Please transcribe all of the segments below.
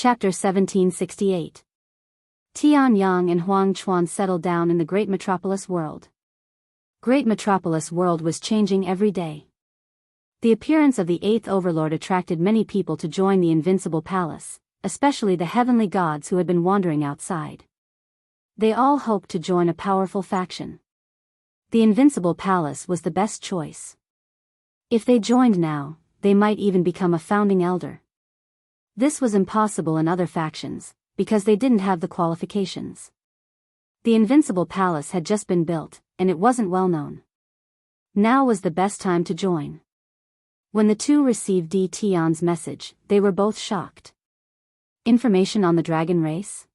Chapter 1768. Tian Yang and Huang Chuan settled down in the great metropolis world. Great metropolis world was changing every day. The appearance of the eighth overlord attracted many people to join the invincible palace, especially the heavenly gods who had been wandering outside. They all hoped to join a powerful faction. The invincible palace was the best choice. If they joined now, they might even become a founding elder. This was impossible in other factions, because they didn't have the qualifications. The invincible palace had just been built, and it wasn't well known. Now was the best time to join. When the two received Tian's message, they were both shocked. Information on the dragon race?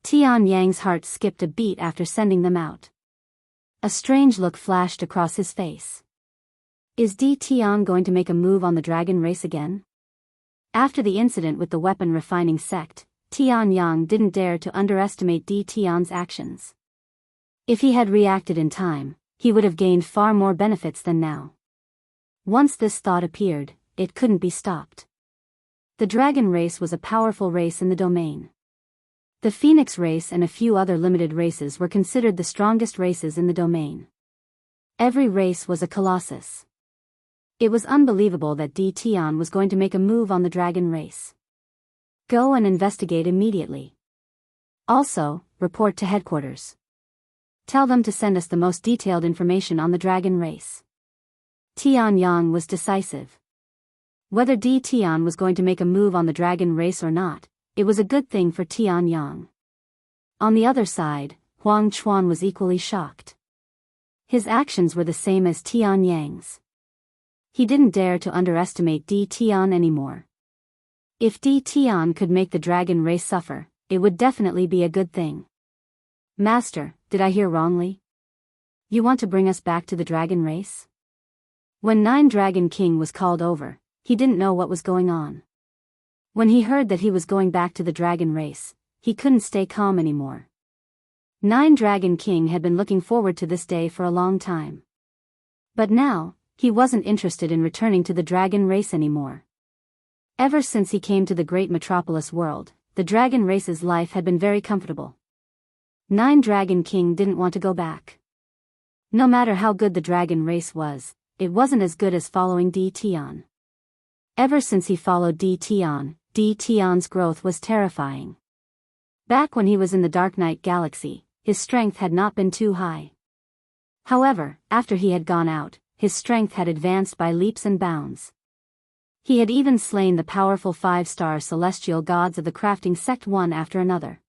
Tian Yang's heart skipped a beat after sending them out. A strange look flashed across his face. Is Tian going to make a move on the dragon race again? After the incident with the weapon refining sect, Tian Yang didn't dare to underestimate Tian's actions. If he had reacted in time, he would have gained far more benefits than now. Once this thought appeared, it couldn't be stopped. The dragon race was a powerful race in the domain. The phoenix race and a few other limited races were considered the strongest races in the domain. Every race was a colossus. It was unbelievable that Tian was going to make a move on the dragon race. Go and investigate immediately. Also, report to headquarters. Tell them to send us the most detailed information on the dragon race. Tian Yang was decisive. Whether Tian was going to make a move on the dragon race or not, it was a good thing for Tian Yang. On the other side, Huang Chuan was equally shocked. His actions were the same as Tian Yang's. He didn't dare to underestimate Tian anymore. If Tian could make the dragon race suffer, it would definitely be a good thing. Master, did I hear wrongly? You want to bring us back to the dragon race? When Nine Dragon King was called over, he didn't know what was going on. When he heard that he was going back to the dragon race, he couldn't stay calm anymore. Nine Dragon King had been looking forward to this day for a long time. But now, he wasn't interested in returning to the dragon race anymore. Ever since he came to the great metropolis world, the dragon race's life had been very comfortable. Nine Dragon King didn't want to go back. No matter how good the dragon race was, it wasn't as good as following Tian. Ever since he followed Tian's growth was terrifying. Back when he was in the Dark Knight Galaxy, his strength had not been too high. However, after he had gone out, his strength had advanced by leaps and bounds. He had even slain the powerful 5-star celestial gods of the crafting sect one after another.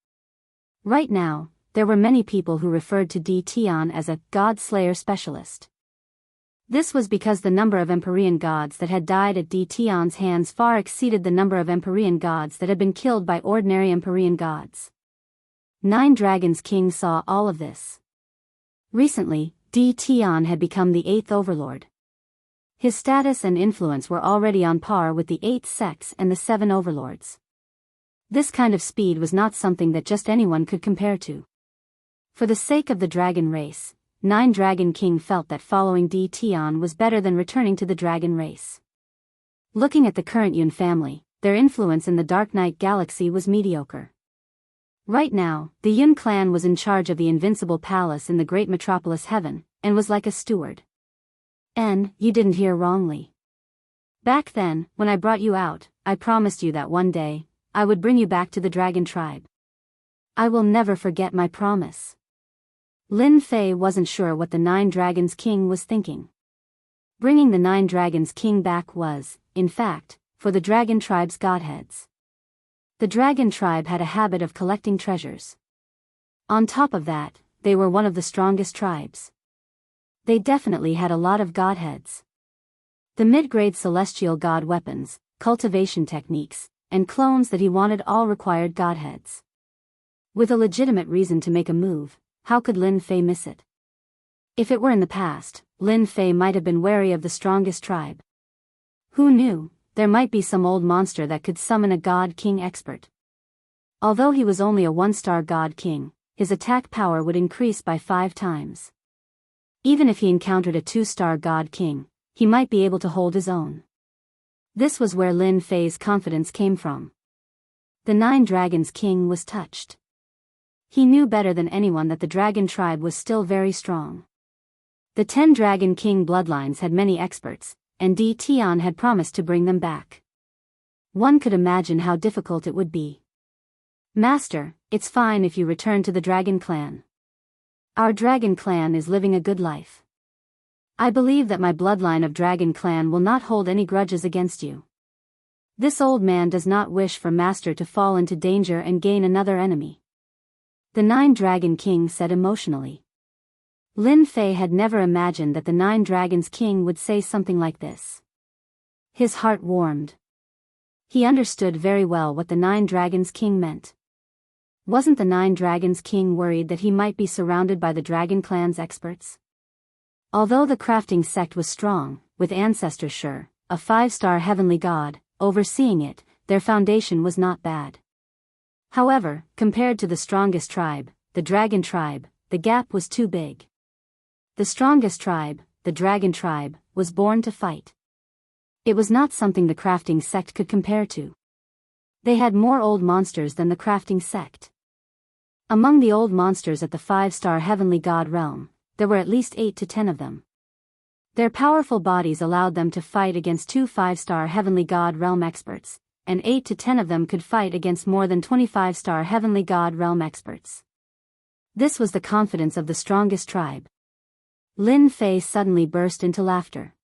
Right now, there were many people who referred to Tian as a god slayer specialist. This was because the number of Empyrean gods that had died at Tian's hands far exceeded the number of Empyrean gods that had been killed by ordinary Empyrean gods. Nine Dragons King saw all of this. Recently, Tian had become the eighth overlord. His status and influence were already on par with the 8 sects and the 7 overlords. This kind of speed was not something that just anyone could compare to. For the sake of the dragon race, Nine Dragon King felt that following Tian was better than returning to the dragon race. Looking at the current Yun family, their influence in the Dark Knight Galaxy was mediocre. Right now, the Yun clan was in charge of the invincible palace in the great metropolis heaven, and was like a steward. And, you didn't hear wrongly. Back then, when I brought you out, I promised you that one day, I would bring you back to the dragon tribe. I will never forget my promise. Lin Fei wasn't sure what the Nine Dragons King was thinking. Bringing the Nine Dragons King back was, in fact, for the dragon tribe's godheads. The dragon tribe had a habit of collecting treasures. On top of that, they were one of the strongest tribes. They definitely had a lot of godheads. The mid-grade celestial god weapons, cultivation techniques, and clones that he wanted all required godheads. With a legitimate reason to make a move, how could Lin Fei miss it? If it were in the past, Lin Fei might have been wary of the strongest tribe. Who knew? There might be some old monster that could summon a God King expert. Although he was only a 1-star God King, his attack power would increase by 5 times. Even if he encountered a 2-star God King, he might be able to hold his own. This was where Lin Fei's confidence came from. The Nine Dragons King was touched. He knew better than anyone that the dragon tribe was still very strong. The 10 Dragon King bloodlines had many experts, and Tian had promised to bring them back. One could imagine how difficult it would be. Master, it's fine if you return to the Dragon Clan. Our Dragon Clan is living a good life. I believe that my bloodline of Dragon Clan will not hold any grudges against you. This old man does not wish for Master to fall into danger and gain another enemy. The 9 Dragon King said emotionally. Lin Fei had never imagined that the 9 Dragons King would say something like this. His heart warmed. He understood very well what the 9 Dragons King meant. Wasn't the 9 Dragons King worried that he might be surrounded by the Dragon Clan's experts? Although the crafting sect was strong, with ancestor Sure, a 5-star heavenly god, overseeing it, their foundation was not bad. However, compared to the strongest tribe, the Dragon Tribe, the gap was too big. The strongest tribe, the Dragon Tribe, was born to fight. It was not something the crafting sect could compare to. They had more old monsters than the crafting sect. Among the old monsters at the 5-star heavenly god realm, there were at least 8 to 10 of them. Their powerful bodies allowed them to fight against 2 5-star heavenly god realm experts, and 8 to 10 of them could fight against more than 25-star heavenly god realm experts. This was the confidence of the strongest tribe. Lin Fei suddenly burst into laughter.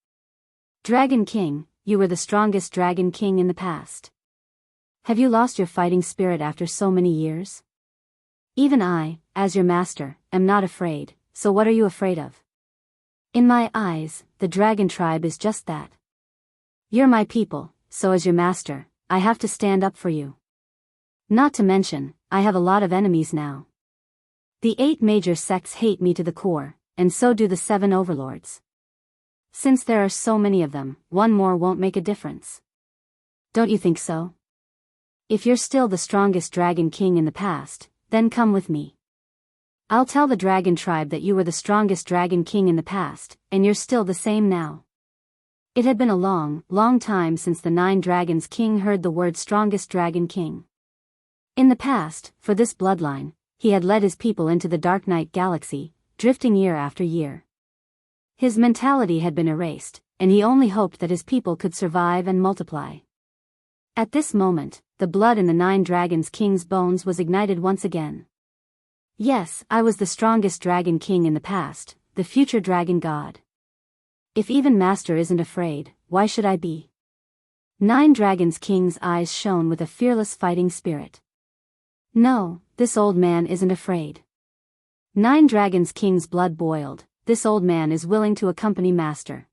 Dragon King, you were the strongest Dragon King in the past. Have you lost your fighting spirit after so many years? Even I, as your master, am not afraid, so what are you afraid of? In my eyes, the Dragon Tribe is just that. You're my people, so as your master, I have to stand up for you. Not to mention, I have a lot of enemies now. The 8 major sects hate me to the core, and so do the 7 overlords. Since there are so many of them, one more won't make a difference. Don't you think so? If you're still the strongest Dragon King in the past, then come with me. I'll tell the Dragon Tribe that you were the strongest Dragon King in the past, and you're still the same now. It had been a long, long time since the 9 Dragons King heard the word strongest Dragon King. In the past, for this bloodline, he had led his people into the Dark Night Galaxy, drifting year after year. His mentality had been erased, and he only hoped that his people could survive and multiply. At this moment, the blood in the 9 Dragons King's bones was ignited once again. Yes, I was the strongest Dragon King in the past, the future Dragon God. If even Master isn't afraid, why should I be? 9 Dragons King's eyes shone with a fearless fighting spirit. No, this old man isn't afraid. 9 Dragons King's blood boiled. This old man is willing to accompany Master.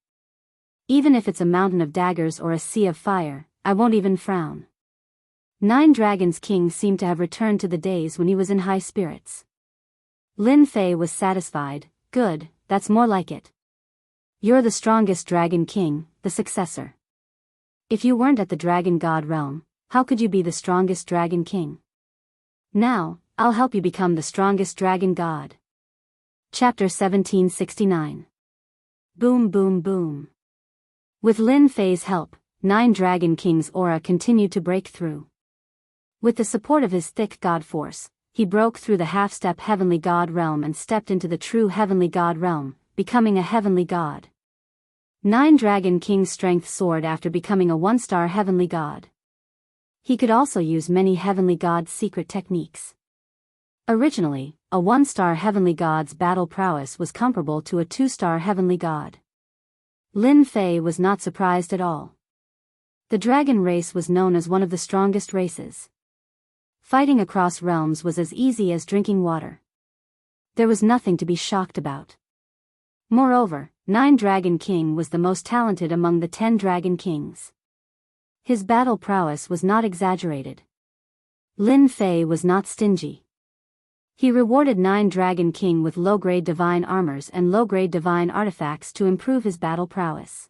Even if it's a mountain of daggers or a sea of fire, I won't even frown. 9 Dragons King seemed to have returned to the days when he was in high spirits. Lin Fei was satisfied. Good, that's more like it. You're the strongest Dragon King, the successor. If you weren't at the Dragon God realm, how could you be the strongest Dragon King? Now, I'll help you become the strongest Dragon God. Chapter 1769. Boom boom boom. With Lin Fei's help, 9 Dragon King's aura continued to break through. With the support of his thick god force, he broke through the half-step heavenly god realm and stepped into the true heavenly god realm, becoming a heavenly god. 9 Dragon King's strength soared after becoming a 1-star heavenly god. He could also use many heavenly god's secret techniques. Originally, a 1-star heavenly god's battle prowess was comparable to a 2-star heavenly god. Lin Fei was not surprised at all. The dragon race was known as one of the strongest races. Fighting across realms was as easy as drinking water. There was nothing to be shocked about. Moreover, 9 Dragon King was the most talented among the 10 Dragon Kings. His battle prowess was not exaggerated. Lin Fei was not stingy. He rewarded 9 Dragon King with low-grade divine armors and low-grade divine artifacts to improve his battle prowess.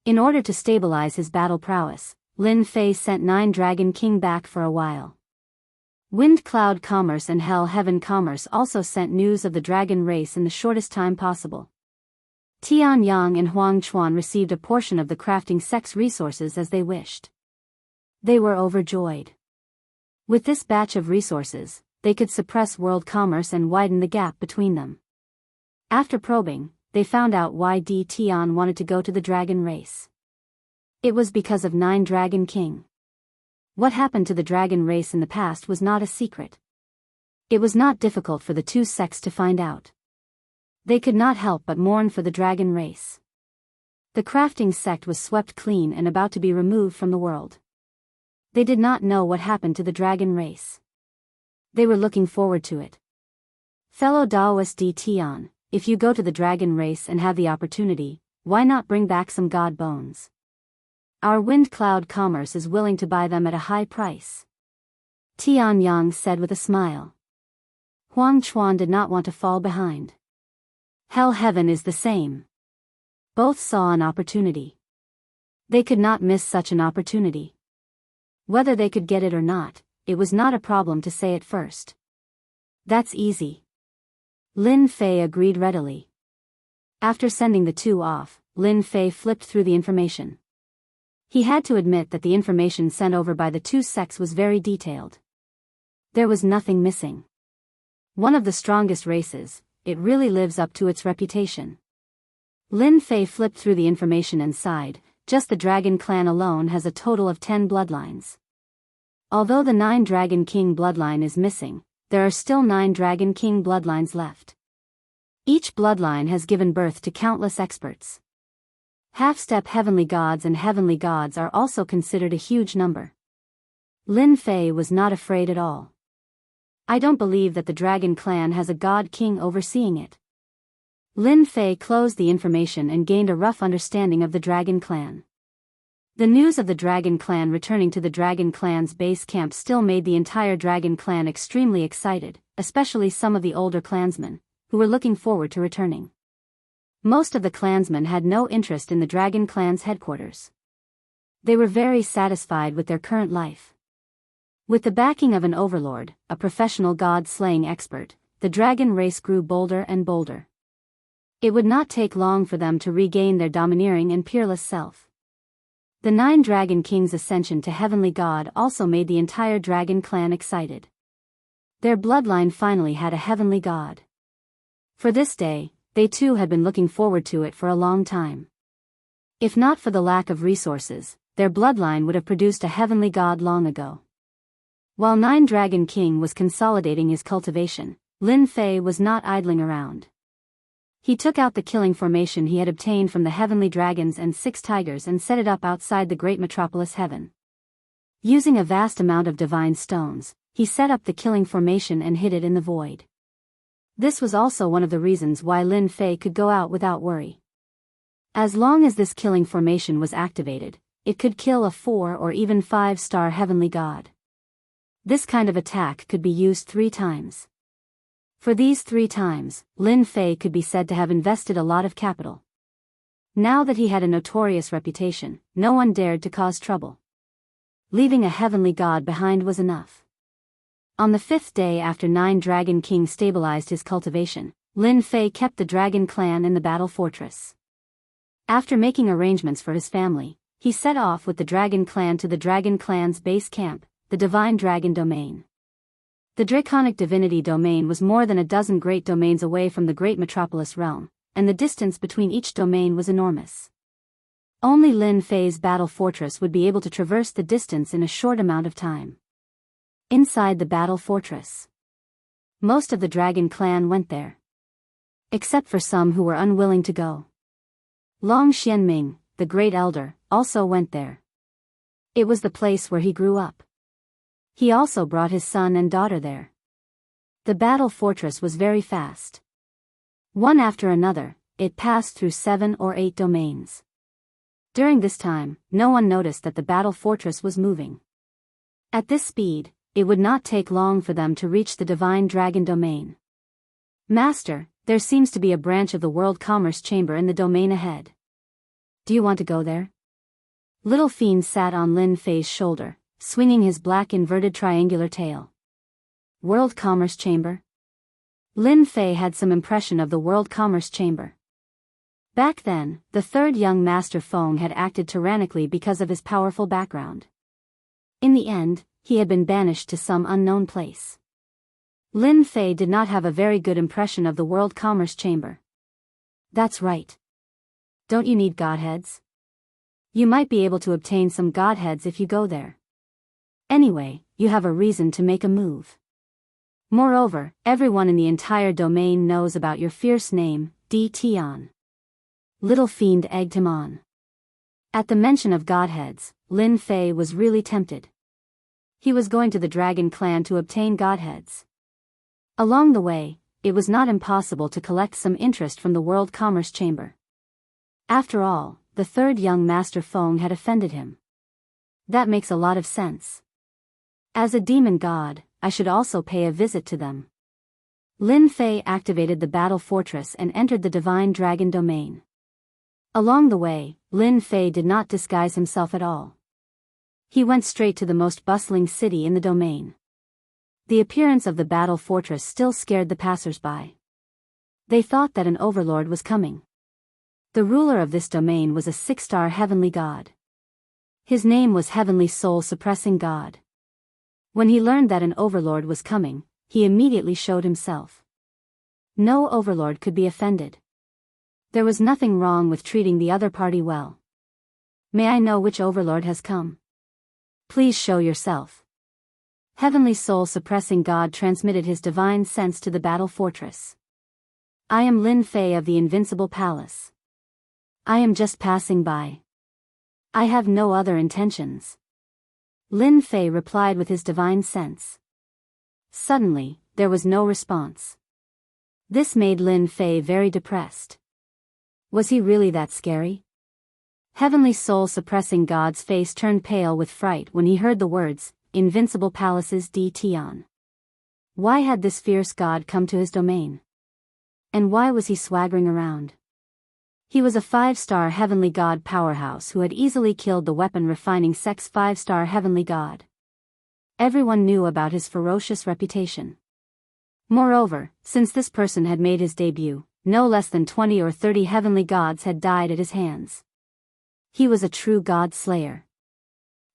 In order to stabilize his battle prowess, Lin Fei sent 9 Dragon King back for a while. Wind Cloud Commerce and Hell Heaven Commerce also sent news of the dragon race in the shortest time possible. Tian Yang and Huang Chuan received a portion of the crafting sect's resources as they wished. They were overjoyed. With this batch of resources, they could suppress world commerce and widen the gap between them. After probing, they found out why Tian wanted to go to the dragon race. It was because of 9 Dragon King. What happened to the dragon race in the past was not a secret. It was not difficult for the two sects to find out. They could not help but mourn for the dragon race. The crafting sect was swept clean and about to be removed from the world. They did not know what happened to the dragon race. They were looking forward to it. Fellow Taoist Tian, if you go to the dragon race and have the opportunity, why not bring back some god bones? Our wind cloud commerce is willing to buy them at a high price. Tian Yang said with a smile. Huang Chuan did not want to fall behind. Hell heaven is the same. Both saw an opportunity. They could not miss such an opportunity. Whether they could get it or not, it was not a problem to say it first. That's easy. Lin Fei agreed readily. After sending the two off, Lin Fei flipped through the information. He had to admit that the information sent over by the two sects was very detailed. There was nothing missing. One of the strongest races, it really lives up to its reputation. Lin Fei flipped through the information and sighed. Just the Dragon Clan alone has a total of 10 bloodlines. Although the 9 Dragon King bloodline is missing, there are still 9 Dragon King bloodlines left. Each bloodline has given birth to countless experts. Half-step heavenly gods and heavenly gods are also considered a huge number. Lin Fei was not afraid at all. I don't believe that the Dragon Clan has a god king overseeing it. Lin Fei closed the information and gained a rough understanding of the Dragon Clan. The news of the Dragon Clan returning to the Dragon Clan's base camp still made the entire Dragon Clan extremely excited, especially some of the older clansmen, who were looking forward to returning. Most of the clansmen had no interest in the Dragon Clan's headquarters. They were very satisfied with their current life. With the backing of an overlord, a professional god-slaying expert, the dragon race grew bolder and bolder. It would not take long for them to regain their domineering and peerless self. The 9 Dragon Kings' ascension to Heavenly God also made the entire Dragon Clan excited. Their bloodline finally had a Heavenly God. For this day, they too had been looking forward to it for a long time. If not for the lack of resources, their bloodline would have produced a Heavenly God long ago. While 9 Dragon King was consolidating his cultivation, Lin Fei was not idling around. He took out the killing formation he had obtained from the heavenly dragons and 6 tigers and set it up outside the great metropolis heaven. Using a vast amount of divine stones, he set up the killing formation and hid it in the void. This was also one of the reasons why Lin Fei could go out without worry. As long as this killing formation was activated, it could kill a 4 or even 5-star heavenly god. This kind of attack could be used 3 times. For these 3 times, Lin Fei could be said to have invested a lot of capital. Now that he had a notorious reputation, no one dared to cause trouble. Leaving a heavenly god behind was enough. On the 5th day after 9 Dragon King stabilized his cultivation, Lin Fei kept the Dragon Clan in the battle fortress. After making arrangements for his family, he set off with the Dragon Clan to the Dragon Clan's base camp, the Divine Dragon Domain. The Draconic Divinity Domain was more than a dozen great domains away from the great metropolis realm, and the distance between each domain was enormous. Only Lin Fei's battle fortress would be able to traverse the distance in a short amount of time. Inside the battle fortress, most of the Dragon Clan went there. Except for some who were unwilling to go. Long Xianming, the Great Elder, also went there. It was the place where he grew up. He also brought his son and daughter there. The battle fortress was very fast. One after another, it passed through 7 or 8 domains. During this time, no one noticed that the battle fortress was moving. At this speed, it would not take long for them to reach the Divine Dragon Domain. Master, there seems to be a branch of the World Commerce Chamber in the domain ahead. Do you want to go there? Little Fiend sat on Lin Fei's shoulder, swinging his black inverted triangular tail. World Commerce Chamber? Lin Fei had some impression of the World Commerce Chamber. Back then, the 3rd young Master Feng had acted tyrannically because of his powerful background. In the end, he had been banished to some unknown place. Lin Fei did not have a very good impression of the World Commerce Chamber. That's right. Don't you need godheads? You might be able to obtain some godheads if you go there. Anyway, you have a reason to make a move. Moreover, everyone in the entire domain knows about your fierce name, Di Tian. Little Fiend egged him on. At the mention of godheads, Lin Fei was really tempted. He was going to the Dragon Clan to obtain godheads. Along the way, it was not impossible to collect some interest from the World Commerce Chamber. After all, the third young Master Feng had offended him. That makes a lot of sense. As a demon god, I should also pay a visit to them. Lin Fei activated the battle fortress and entered the Divine Dragon domain. Along the way, Lin Fei did not disguise himself at all. He went straight to the most bustling city in the domain. The appearance of the battle fortress still scared the passers-by. They thought that an overlord was coming. The ruler of this domain was a 6-star heavenly god. His name was Heavenly Soul Suppressing God. When he learned that an overlord was coming, he immediately showed himself. No overlord could be offended. There was nothing wrong with treating the other party well. May I know which overlord has come? Please show yourself. Heavenly Soul Suppressing God transmitted his divine sense to the battle fortress. I am Lin Fei of the Invincible Palace. I am just passing by. I have no other intentions. Lin Fei replied with his divine sense. Suddenly, there was no response. This made Lin Fei very depressed. Was he really that scary? Heavenly Soul Suppressing God's face turned pale with fright when he heard the words, Invincible Palace's Di Tian. Why had this fierce god come to his domain? And why was he swaggering around? He was a 5-star heavenly god powerhouse who had easily killed the weapon refining sect's 5-star heavenly god. Everyone knew about his ferocious reputation. Moreover, since this person had made his debut, no less than 20 or 30 heavenly gods had died at his hands. He was a true god slayer.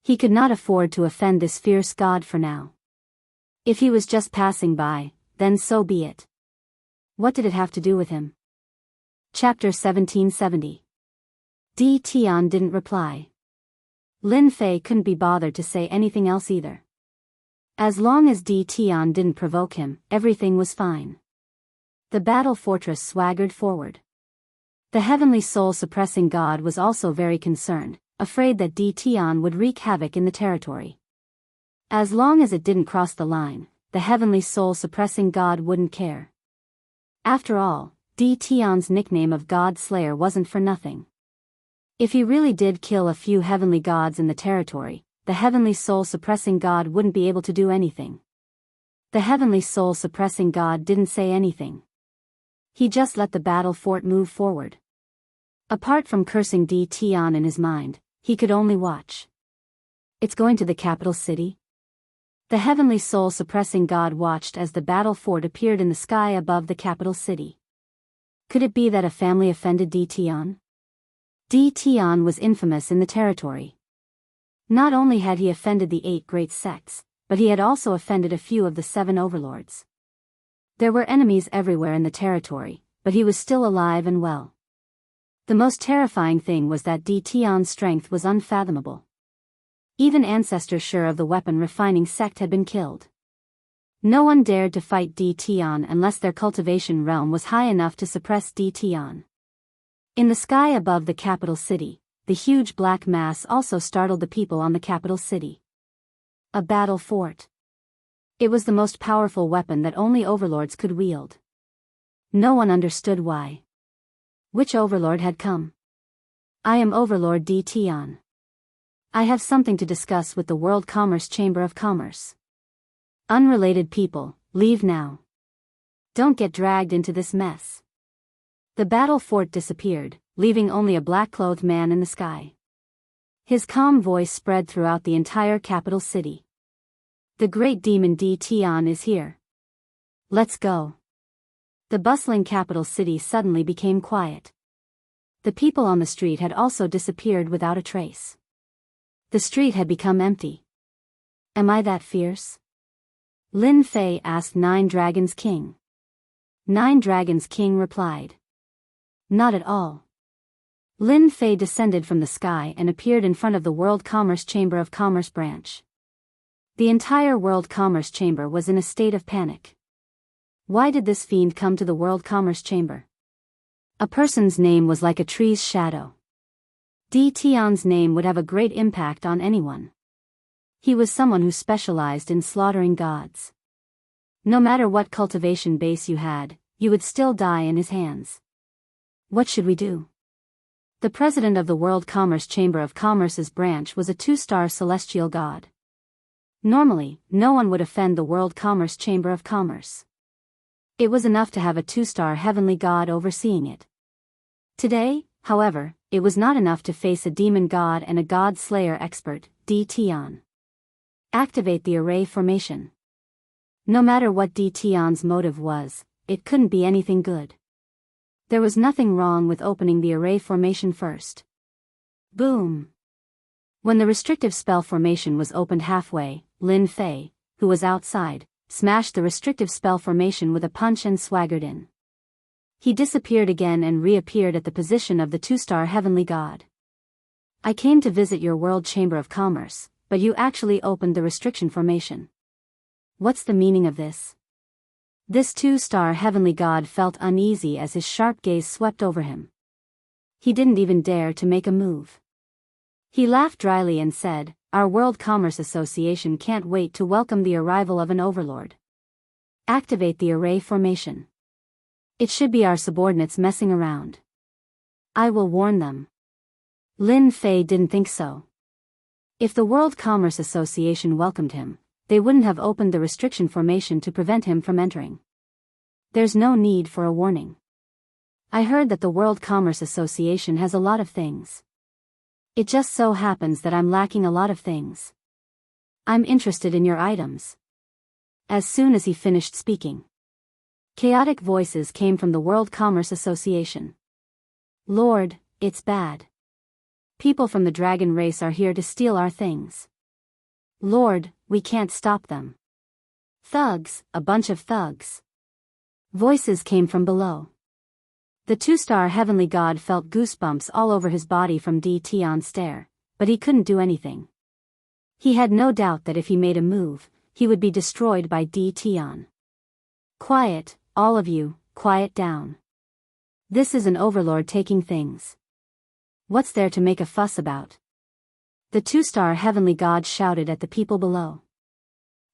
He could not afford to offend this fierce god for now. If he was just passing by, then so be it. What did it have to do with him? Chapter 1770. Di Tian didn't reply. Lin Fei couldn't be bothered to say anything else either. As long as Di Tian didn't provoke him, everything was fine. The battle fortress swaggered forward. The Heavenly Soul Suppressing God was also very concerned, afraid that Di Tian would wreak havoc in the territory. As long as it didn't cross the line, the Heavenly Soul Suppressing God wouldn't care. After all, Di Tian's nickname of God Slayer wasn't for nothing. If he really did kill a few heavenly gods in the territory, the Heavenly Soul Suppressing God wouldn't be able to do anything. The Heavenly Soul Suppressing God didn't say anything. He just let the battle fort move forward. Apart from cursing Di Tian in his mind, he could only watch. It's going to the capital city? The Heavenly Soul Suppressing God watched as the battle fort appeared in the sky above the capital city. Could it be that a family offended Di Tian? Di Tian was infamous in the territory. Not only had he offended the 8 great sects, but he had also offended a few of the 7 overlords. There were enemies everywhere in the territory, but he was still alive and well. The most terrifying thing was that Di Tian's strength was unfathomable. Even ancestors sure of the weapon refining sect had been killed. No one dared to fight Di Tian unless their cultivation realm was high enough to suppress Di Tian. In the sky above the capital city, the huge black mass also startled the people on the capital city. A battle fort. It was the most powerful weapon that only overlords could wield. No one understood why. Which overlord had come? I am Overlord Di Tian. I have something to discuss with the World Commerce Chamber of Commerce. Unrelated people, leave now. Don't get dragged into this mess. The battle fort disappeared, leaving only a black-clothed man in the sky. His calm voice spread throughout the entire capital city. The great demon Di Tian is here. Let's go. The bustling capital city suddenly became quiet. The people on the street had also disappeared without a trace. The street had become empty. Am I that fierce? Lin Fei asked Nine Dragons King. Nine Dragons King replied. Not at all. Lin Fei descended from the sky and appeared in front of the World Commerce Chamber of Commerce branch. The entire World Commerce Chamber was in a state of panic. Why did this fiend come to the World Commerce Chamber? A person's name was like a tree's shadow. Di Tian's name would have a great impact on anyone. He was someone who specialized in slaughtering gods. No matter what cultivation base you had, you would still die in his hands. What should we do? The president of the World Commerce Chamber of Commerce's branch was a 2-star celestial god. Normally, no one would offend the World Commerce Chamber of Commerce. It was enough to have a 2-star heavenly god overseeing it. Today, however, it was not enough to face a demon god and a god slayer expert, Di Tian. Activate the array formation. No matter what Di Tian's motive was, it couldn't be anything good. There was nothing wrong with opening the array formation first. Boom! When the restrictive spell formation was opened halfway, Lin Fei, who was outside, smashed the restrictive spell formation with a punch and swaggered in. He disappeared again and reappeared at the position of the 2-star heavenly god. I came to visit your World Chamber of Commerce, but you actually opened the restriction formation. What's the meaning of this? This 2-star heavenly god felt uneasy as his sharp gaze swept over him. He didn't even dare to make a move. He laughed dryly and said, Our World Commerce Association can't wait to welcome the arrival of an overlord. Activate the array formation. It should be our subordinates messing around. I will warn them. Lin Fei didn't think so. If the World Commerce Association welcomed him, they wouldn't have opened the restriction formation to prevent him from entering. There's no need for a warning. I heard that the World Commerce Association has a lot of things. It just so happens that I'm lacking a lot of things. I'm interested in your items. As soon as he finished speaking, chaotic voices came from the World Commerce Association. Lord, it's bad. People from the dragon race are here to steal our things. Lord, we can't stop them. Thugs, a bunch of thugs. Voices came from below. The 2-star heavenly god felt goosebumps all over his body from Di Tian's stare, but he couldn't do anything. He had no doubt that if he made a move, he would be destroyed by Di Tian. Quiet, all of you, quiet down. This is an overlord taking things. What's there to make a fuss about? The 2-star heavenly god shouted at the people below.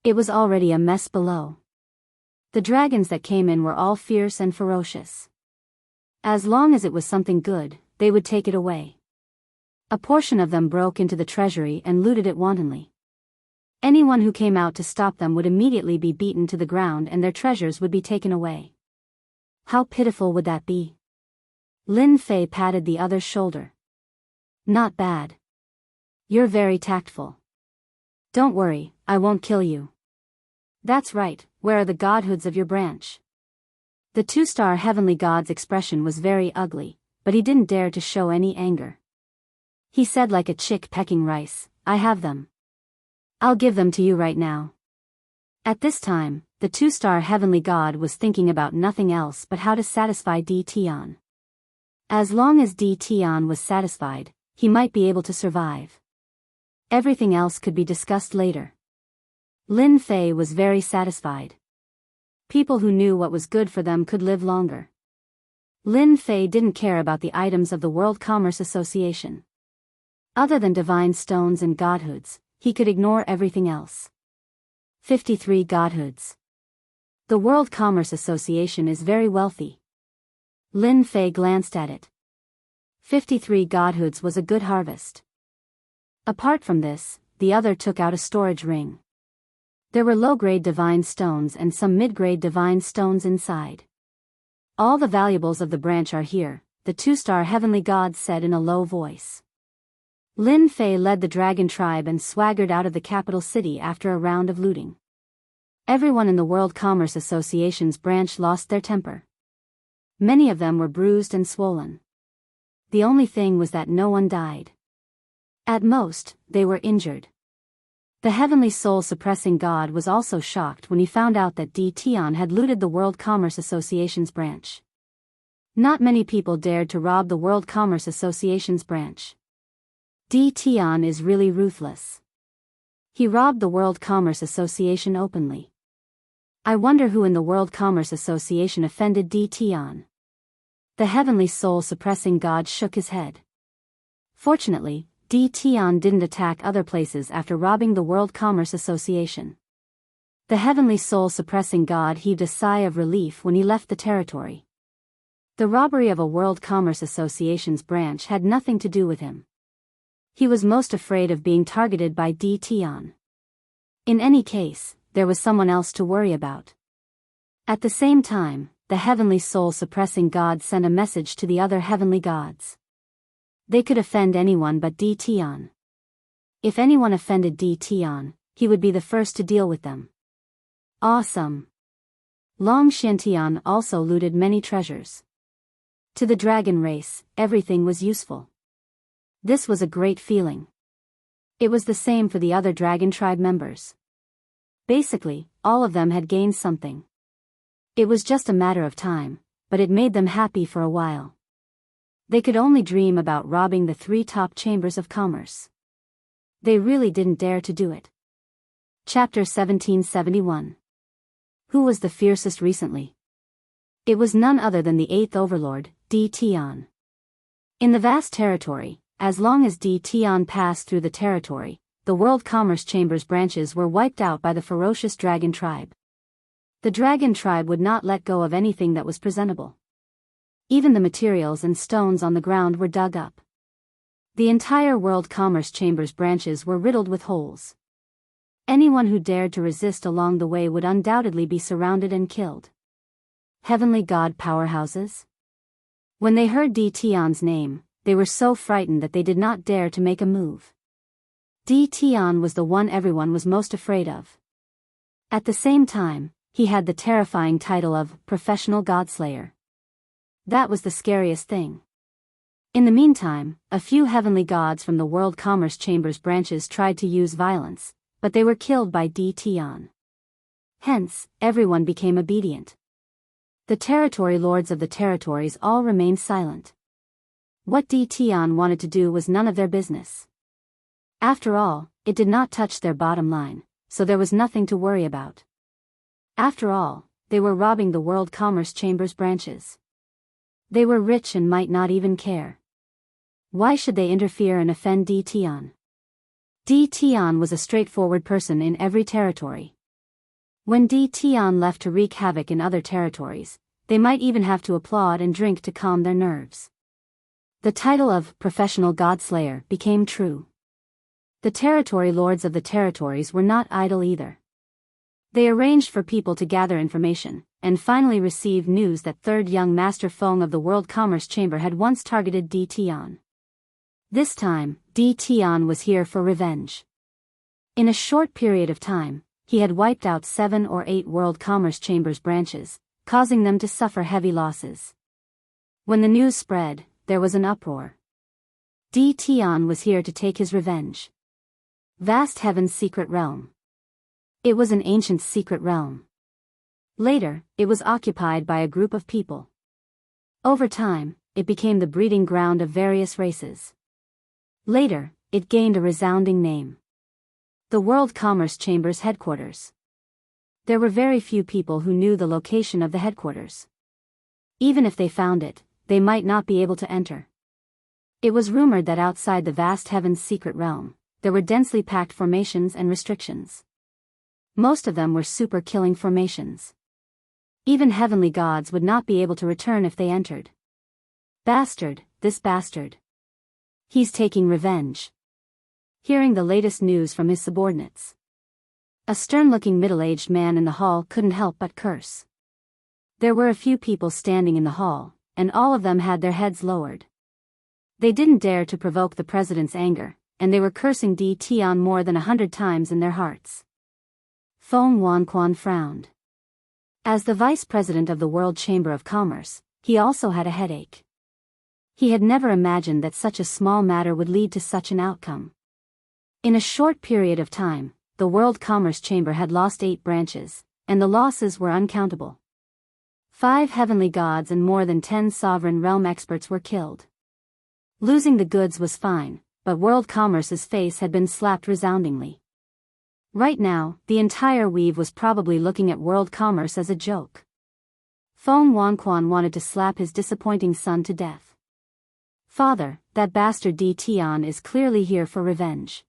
It was already a mess below. The dragons that came in were all fierce and ferocious. As long as it was something good, they would take it away. A portion of them broke into the treasury and looted it wantonly. Anyone who came out to stop them would immediately be beaten to the ground and their treasures would be taken away. How pitiful would that be? Lin Fei patted the other's shoulder. Not bad. You're very tactful. Don't worry, I won't kill you. That's right, where are the godhoods of your branch? The 2-star heavenly god's expression was very ugly, but he didn't dare to show any anger. He said like a chick pecking rice, I have them. I'll give them to you right now. At this time, the 2-star heavenly god was thinking about nothing else but how to satisfy Di Tian. As long as Di Tian was satisfied, he might be able to survive. Everything else could be discussed later. Lin Fei was very satisfied. People who knew what was good for them could live longer. Lin Fei didn't care about the items of the World Commerce Association. Other than divine stones and godhoods, he could ignore everything else. 53 godhoods. The World Commerce Association is very wealthy. Lin Fei glanced at it. 53 godhoods was a good harvest. Apart from this, the other took out a storage ring. There were low-grade divine stones and some mid-grade divine stones inside. All the valuables of the branch are here, the 2-star heavenly god said in a low voice. Lin Fei led the dragon tribe and swaggered out of the capital city after a round of looting. Everyone in the World Commerce Association's branch lost their temper. Many of them were bruised and swollen. The only thing was that no one died. At most, they were injured. The heavenly soul-suppressing god was also shocked when he found out that Tian had looted the World Commerce Association's branch. Not many people dared to rob the World Commerce Association's branch. Tian is really ruthless. He robbed the World Commerce Association openly. I wonder who in the World Commerce Association offended Tian. The heavenly soul-suppressing god shook his head. Fortunately, Tian didn't attack other places after robbing the World Commerce Association. The heavenly soul-suppressing god heaved a sigh of relief when he left the territory. The robbery of a World Commerce Association's branch had nothing to do with him. He was most afraid of being targeted by Tian. In any case, there was someone else to worry about. At the same time, the heavenly soul-suppressing god sent a message to the other heavenly gods. They could offend anyone but Tian. If anyone offended Tian, he would be the first to deal with them. Awesome! Long Xiantian also looted many treasures. To the dragon race, everything was useful. This was a great feeling. It was the same for the other dragon tribe members. Basically, all of them had gained something. It was just a matter of time, but it made them happy for a while. They could only dream about robbing the 3 top chambers of commerce. They really didn't dare to do it. Chapter 1771. Who was the fiercest recently? It was none other than the 8th overlord, Tian. In the vast territory, as long as Tian passed through the territory, the World Commerce Chamber's branches were wiped out by the ferocious dragon tribe. The dragon tribe would not let go of anything that was presentable. Even the materials and stones on the ground were dug up. The entire World Commerce Chamber's branches were riddled with holes. Anyone who dared to resist along the way would undoubtedly be surrounded and killed. Heavenly God powerhouses? When they heard Tian's name, they were so frightened that they did not dare to make a move. Tian was the one everyone was most afraid of. At the same time, he had the terrifying title of Professional Godslayer. That was the scariest thing. In the meantime, a few heavenly gods from the World Commerce Chamber's branches tried to use violence, but they were killed by Tian. Hence, everyone became obedient. The territory lords of the territories all remained silent. What Tian wanted to do was none of their business. After all, it did not touch their bottom line, so there was nothing to worry about. After all, they were robbing the World Commerce Chamber's branches. They were rich and might not even care. Why should they interfere and offend Tian? Tian was a straightforward person in every territory. When Tian left to wreak havoc in other territories, they might even have to applaud and drink to calm their nerves. The title of Professional Godslayer became true. The territory lords of the territories were not idle either. They arranged for people to gather information, and finally received news that third young Master Feng of the World Commerce Chamber had once targeted Tian. This time, Tian was here for revenge. In a short period of time, he had wiped out 7 or 8 World Commerce Chamber's branches, causing them to suffer heavy losses. When the news spread, there was an uproar. Tian was here to take his revenge. Vast Heaven's secret realm. It was an ancient secret realm. Later, it was occupied by a group of people. Over time, it became the breeding ground of various races. Later, it gained a resounding name. The World Commerce Chamber's headquarters. There were very few people who knew the location of the headquarters. Even if they found it, they might not be able to enter. It was rumored that outside the vast Heaven's secret realm, there were densely packed formations and restrictions. Most of them were super-killing formations. Even heavenly gods would not be able to return if they entered. Bastard, this bastard. He's taking revenge. Hearing the latest news from his subordinates. A stern-looking middle-aged man in the hall couldn't help but curse. There were a few people standing in the hall, and all of them had their heads lowered. They didn't dare to provoke the president's anger, and they were cursing Tian more than 100 times in their hearts. Feng Wanquan frowned. As the vice president of the World Chamber of Commerce, he also had a headache. He had never imagined that such a small matter would lead to such an outcome. In a short period of time, the World Commerce Chamber had lost 8 branches, and the losses were uncountable. 5 heavenly gods and more than 10 sovereign realm experts were killed. Losing the goods was fine, but World Commerce's face had been slapped resoundingly. Right now, the entire weave was probably looking at World Commerce as a joke. Feng Wanquan wanted to slap his disappointing son to death. Father, that bastard Di Tian is clearly here for revenge.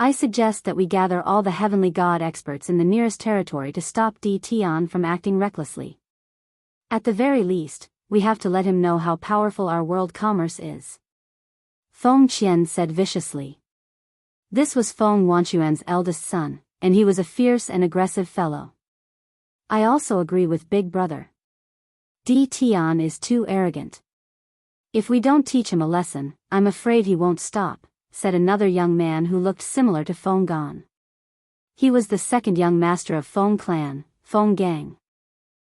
I suggest that we gather all the heavenly god experts in the nearest territory to stop Di Tian from acting recklessly. At the very least, we have to let him know how powerful our world commerce is. Feng Qian said viciously. This was Feng Wanquan's eldest son, and he was a fierce and aggressive fellow. I also agree with Big Brother. Di Tian is too arrogant. If we don't teach him a lesson, I'm afraid he won't stop, said another young man who looked similar to Feng Gan. He was the second young master of Feng Clan, Feng Gang.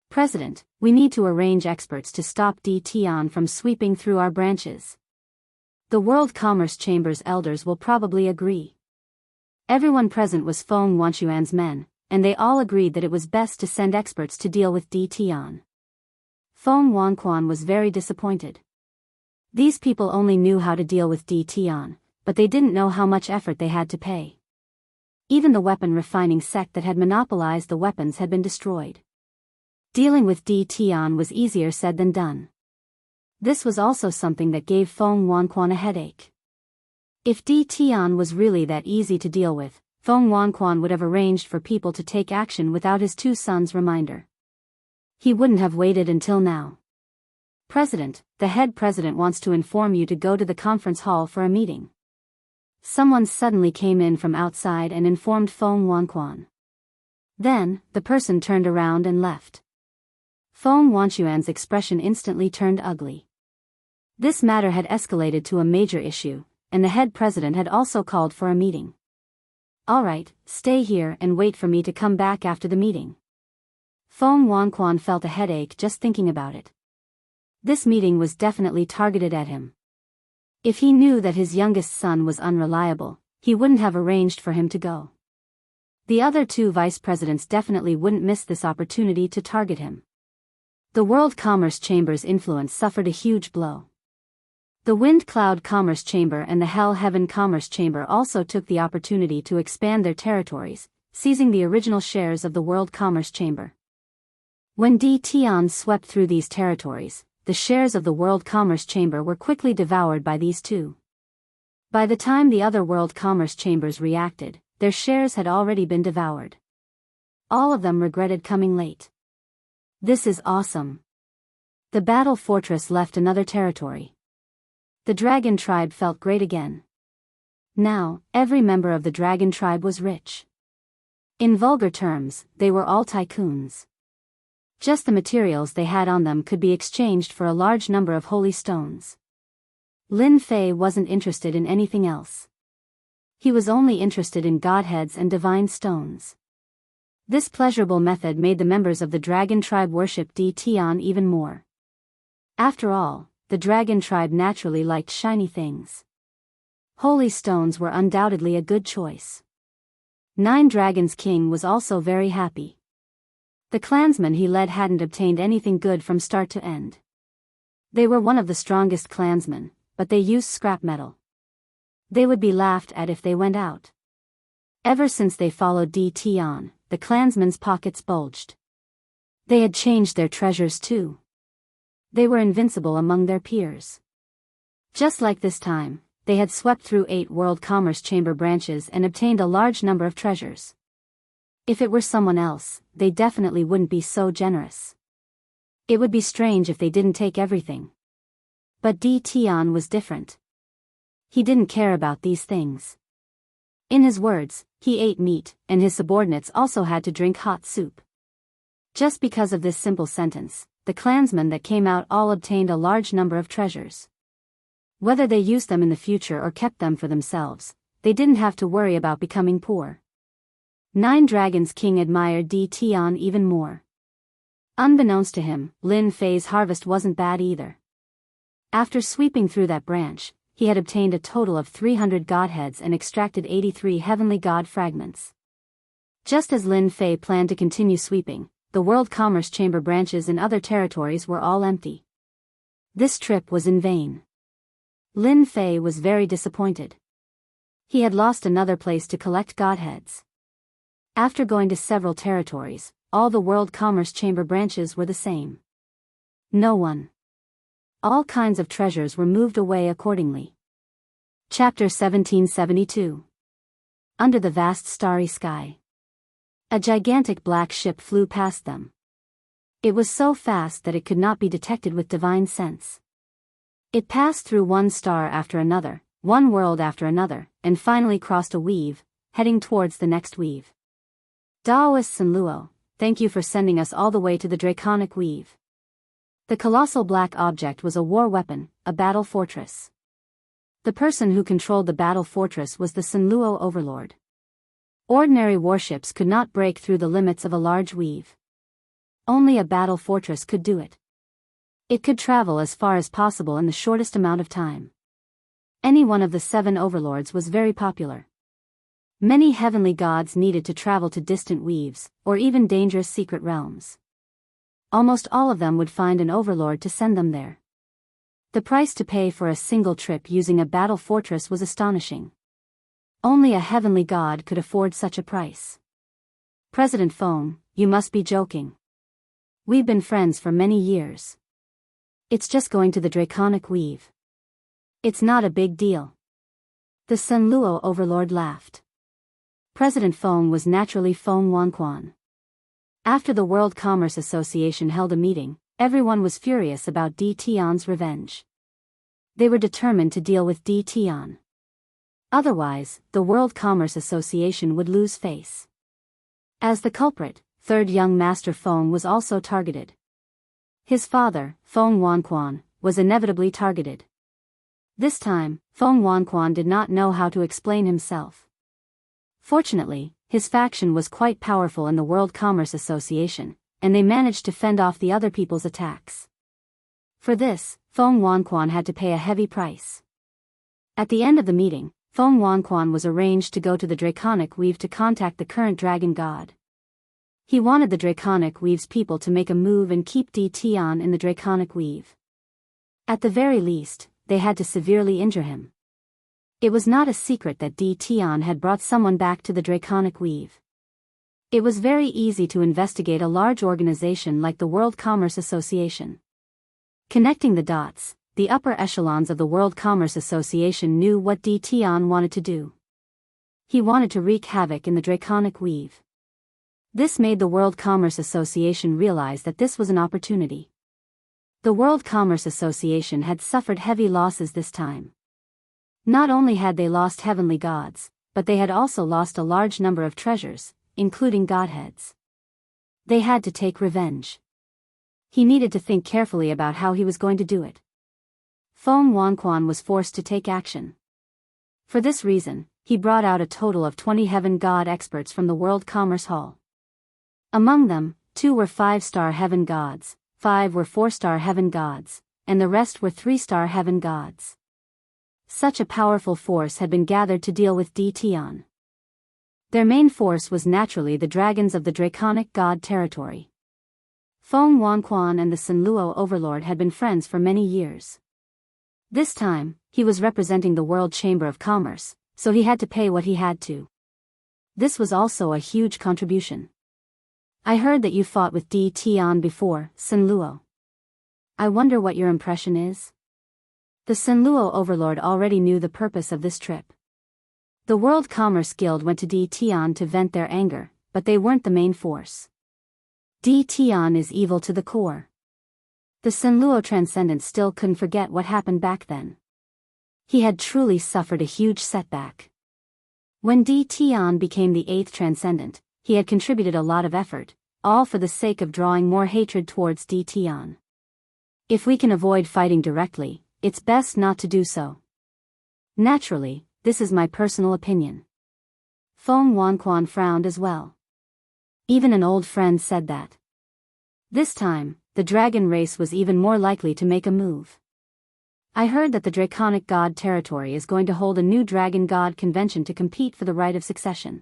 President, we need to arrange experts to stop Di Tian from sweeping through our branches. The World Commerce Chamber's elders will probably agree. Everyone present was Feng Wanquan's men, and they all agreed that it was best to send experts to deal with Di Tian. Feng Wanquan was very disappointed. These people only knew how to deal with Di Tian, but they didn't know how much effort they had to pay. Even the weapon refining sect that had monopolized the weapons had been destroyed. Dealing with Di Tian was easier said than done. This was also something that gave Feng Wanquan a headache. If Di Tian was really that easy to deal with, Feng Wanquan would have arranged for people to take action without his 2 sons' reminder. He wouldn't have waited until now. President, the head president wants to inform you to go to the conference hall for a meeting. Someone suddenly came in from outside and informed Feng Wanquan. Then, the person turned around and left. Feng Wanquan's expression instantly turned ugly. This matter had escalated to a major issue, and the head president had also called for a meeting. All right, stay here and wait for me to come back after the meeting. Feng Wanquan felt a headache just thinking about it. This meeting was definitely targeted at him. If he knew that his youngest son was unreliable, he wouldn't have arranged for him to go. The other 2 vice presidents definitely wouldn't miss this opportunity to target him. The World Commerce Chamber's influence suffered a huge blow. The Wind Cloud Commerce Chamber and the Hell Heaven Commerce Chamber also took the opportunity to expand their territories, seizing the original shares of the World Commerce Chamber. When Di Tian swept through these territories, the shares of the World Commerce Chamber were quickly devoured by these 2. By the time the other World Commerce Chambers reacted, their shares had already been devoured. All of them regretted coming late. This is awesome. The battle fortress left another territory. The dragon tribe felt great again. Now, every member of the dragon tribe was rich. In vulgar terms, they were all tycoons. Just the materials they had on them could be exchanged for a large number of holy stones. Lin Fei wasn't interested in anything else. He was only interested in godheads and divine stones. This pleasurable method made the members of the dragon tribe worship Di Tian even more. After all, the dragon tribe naturally liked shiny things. Holy stones were undoubtedly a good choice. 9 Dragons King was also very happy. The clansmen he led hadn't obtained anything good from start to end. They were one of the strongest clansmen, but they used scrap metal. They would be laughed at if they went out. Ever since they followed Di Tian, the clansmen's pockets bulged. They had changed their treasures too. They were invincible among their peers. Just like this time, they had swept through 8 World Commerce Chamber branches and obtained a large number of treasures. If it were someone else, they definitely wouldn't be so generous. It would be strange if they didn't take everything. But Di Tian was different. He didn't care about these things. In his words, he ate meat, and his subordinates also had to drink hot soup. Just because of this simple sentence, the clansmen that came out all obtained a large number of treasures. Whether they used them in the future or kept them for themselves, they didn't have to worry about becoming poor. 9 Dragons King admired Di Tian even more. Unbeknownst to him, Lin Fei's harvest wasn't bad either. After sweeping through that branch, he had obtained a total of 300 godheads and extracted 83 heavenly god fragments. Just as Lin Fei planned to continue sweeping, the World Commerce Chamber branches in other territories were all empty. This trip was in vain. Lin Fei was very disappointed. He had lost another place to collect godheads. After going to several territories, all the World Commerce Chamber branches were the same. No one. All kinds of treasures were moved away accordingly. Chapter 1772. Under the vast starry sky. A gigantic black ship flew past them. It was so fast that it could not be detected with divine sense. It passed through one star after another, one world after another, and finally crossed a weave, heading towards the next weave. Daoist Sanluo, thank you for sending us all the way to the Draconic Weave. The colossal black object was a war weapon, a battle fortress. The person who controlled the battle fortress was the Sanluo Overlord. Ordinary warships could not break through the limits of a large weave. Only a battle fortress could do it. It could travel as far as possible in the shortest amount of time. Any one of the 7 overlords was very popular. Many heavenly gods needed to travel to distant weaves, or even dangerous secret realms. Almost all of them would find an overlord to send them there. The price to pay for a single trip using a battle fortress was astonishing. Only a heavenly god could afford such a price. President Feng, you must be joking. We've been friends for many years. It's just going to the Draconic Weave. It's not a big deal. The Sanluo Overlord laughed. President Feng was naturally Feng Wanquan. After the World Commerce Association held a meeting, everyone was furious about Di Tian's revenge. They were determined to deal with Di Tian. Otherwise, the World Commerce Association would lose face. As the culprit, third young Master Feng was also targeted. His father, Feng Wanquan, was inevitably targeted. This time, Feng Wanquan did not know how to explain himself. Fortunately, his faction was quite powerful in the World Commerce Association, and they managed to fend off the other people's attacks. For this, Feng Wanquan had to pay a heavy price. At the end of the meeting, Feng Wanquan was arranged to go to the Draconic Weave to contact the current dragon god. He wanted the Draconic Weave's people to make a move and keep Di Tian in the Draconic Weave. At the very least, they had to severely injure him. It was not a secret that Di Tian had brought someone back to the Draconic Weave. It was very easy to investigate a large organization like the World Commerce Association. Connecting the dots, the upper echelons of the World Commerce Association knew what Di Tian wanted to do. He wanted to wreak havoc in the Draconic Weave. This made the World Commerce Association realize that this was an opportunity. The World Commerce Association had suffered heavy losses this time. Not only had they lost heavenly gods, but they had also lost a large number of treasures, including godheads. They had to take revenge. He needed to think carefully about how he was going to do it. Feng Wanquan was forced to take action. For this reason, he brought out a total of 20 heaven god experts from the World Commerce Hall. Among them, 2 were 5-star heaven gods, 5 were 4-star heaven gods, and the rest were 3-star heaven gods. Such a powerful force had been gathered to deal with Di Tian. Their main force was naturally the dragons of the Draconic God territory. Feng Wanquan and the Sanluo Overlord had been friends for many years. This time, he was representing the World Chamber of Commerce, so he had to pay what he had to. This was also a huge contribution. I heard that you fought with Di Tian before, Sanluo. I wonder what your impression is? The Sanluo Overlord already knew the purpose of this trip. The World Commerce Guild went to Di Tian to vent their anger, but they weren't the main force. Di Tian is evil to the core. The Sanluo Transcendent still couldn't forget what happened back then. He had truly suffered a huge setback. When Di Tian became the 8th Transcendent, he had contributed a lot of effort, all for the sake of drawing more hatred towards Di Tian. If we can avoid fighting directly, it's best not to do so. Naturally, this is my personal opinion. Feng Wanquan frowned as well. Even an old friend said that. This time, the dragon race was even more likely to make a move. I heard that the Draconic God territory is going to hold a new Dragon God convention to compete for the right of succession.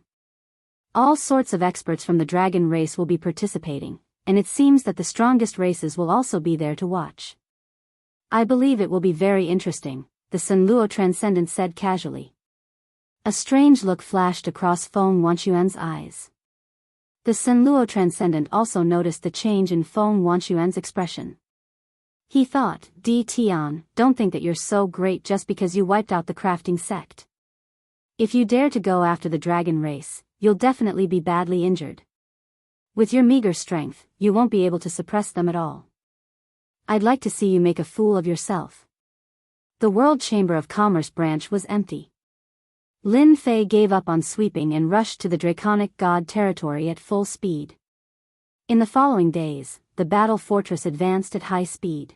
All sorts of experts from the dragon race will be participating, and it seems that the strongest races will also be there to watch. I believe it will be very interesting, the Sunluo Transcendent said casually. A strange look flashed across Feng Wanquan's eyes. The Sunluo Transcendent also noticed the change in Feng Wanquan's expression. He thought, Di Tian, don't think that you're so great just because you wiped out the crafting sect. If you dare to go after the dragon race, you'll definitely be badly injured. With your meager strength, you won't be able to suppress them at all. I'd like to see you make a fool of yourself. The World Chamber of Commerce branch was empty. Lin Fei gave up on sweeping and rushed to the Draconic God territory at full speed. In the following days, the battle fortress advanced at high speed.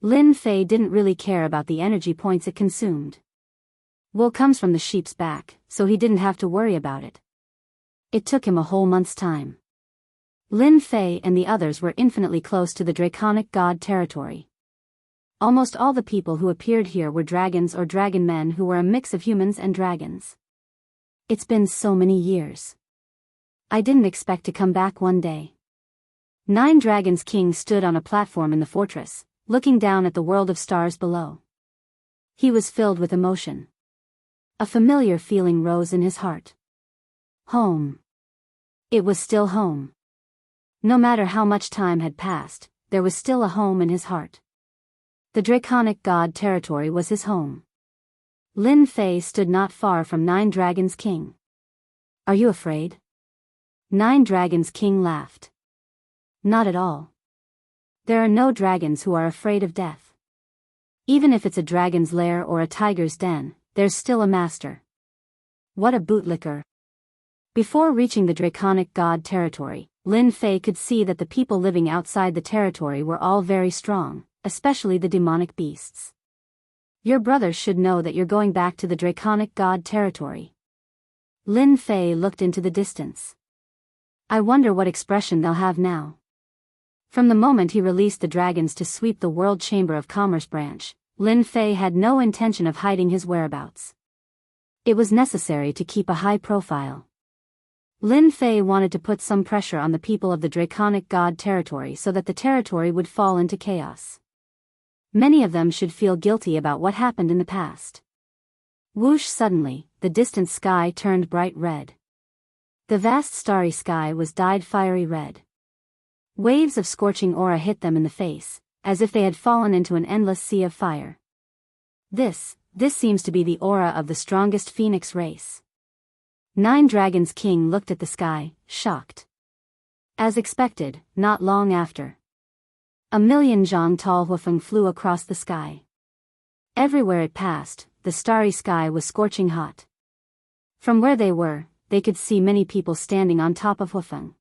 Lin Fei didn't really care about the energy points it consumed. Wool comes from the sheep's back, so he didn't have to worry about it. It took him a whole month's time. Lin Fei and the others were infinitely close to the Draconic God territory. Almost all the people who appeared here were dragons or dragon men who were a mix of humans and dragons. It's been so many years. I didn't expect to come back one day. 9 Dragons King stood on a platform in the fortress, looking down at the world of stars below. He was filled with emotion. A familiar feeling rose in his heart. Home. It was still home. No matter how much time had passed, there was still a home in his heart. The Draconic God territory was his home. Lin Fei stood not far from 9 Dragons King. Are you afraid? 9 Dragons King laughed. Not at all. There are no dragons who are afraid of death. Even if it's a dragon's lair or a tiger's den, there's still a master. What a bootlicker. Before reaching the Draconic God territory, Lin Fei could see that the people living outside the territory were all very strong, especially the demonic beasts. Your brothers should know that you're going back to the Draconic God territory. Lin Fei looked into the distance. I wonder what expression they'll have now. From the moment he released the dragons to sweep the World Chamber of Commerce branch, Lin Fei had no intention of hiding his whereabouts. It was necessary to keep a high profile. Lin Fei wanted to put some pressure on the people of the Draconic God territory so that the territory would fall into chaos. Many of them should feel guilty about what happened in the past. Whoosh! Suddenly, the distant sky turned bright red. The vast starry sky was dyed fiery red. Waves of scorching aura hit them in the face, as if they had fallen into an endless sea of fire. This seems to be the aura of the strongest phoenix race. 9 Dragons King looked at the sky, shocked. As expected, not long after, 1,000,000 zhang tall Hufeng flew across the sky. Everywhere it passed, the starry sky was scorching hot. From where they were, they could see many people standing on top of Hufeng.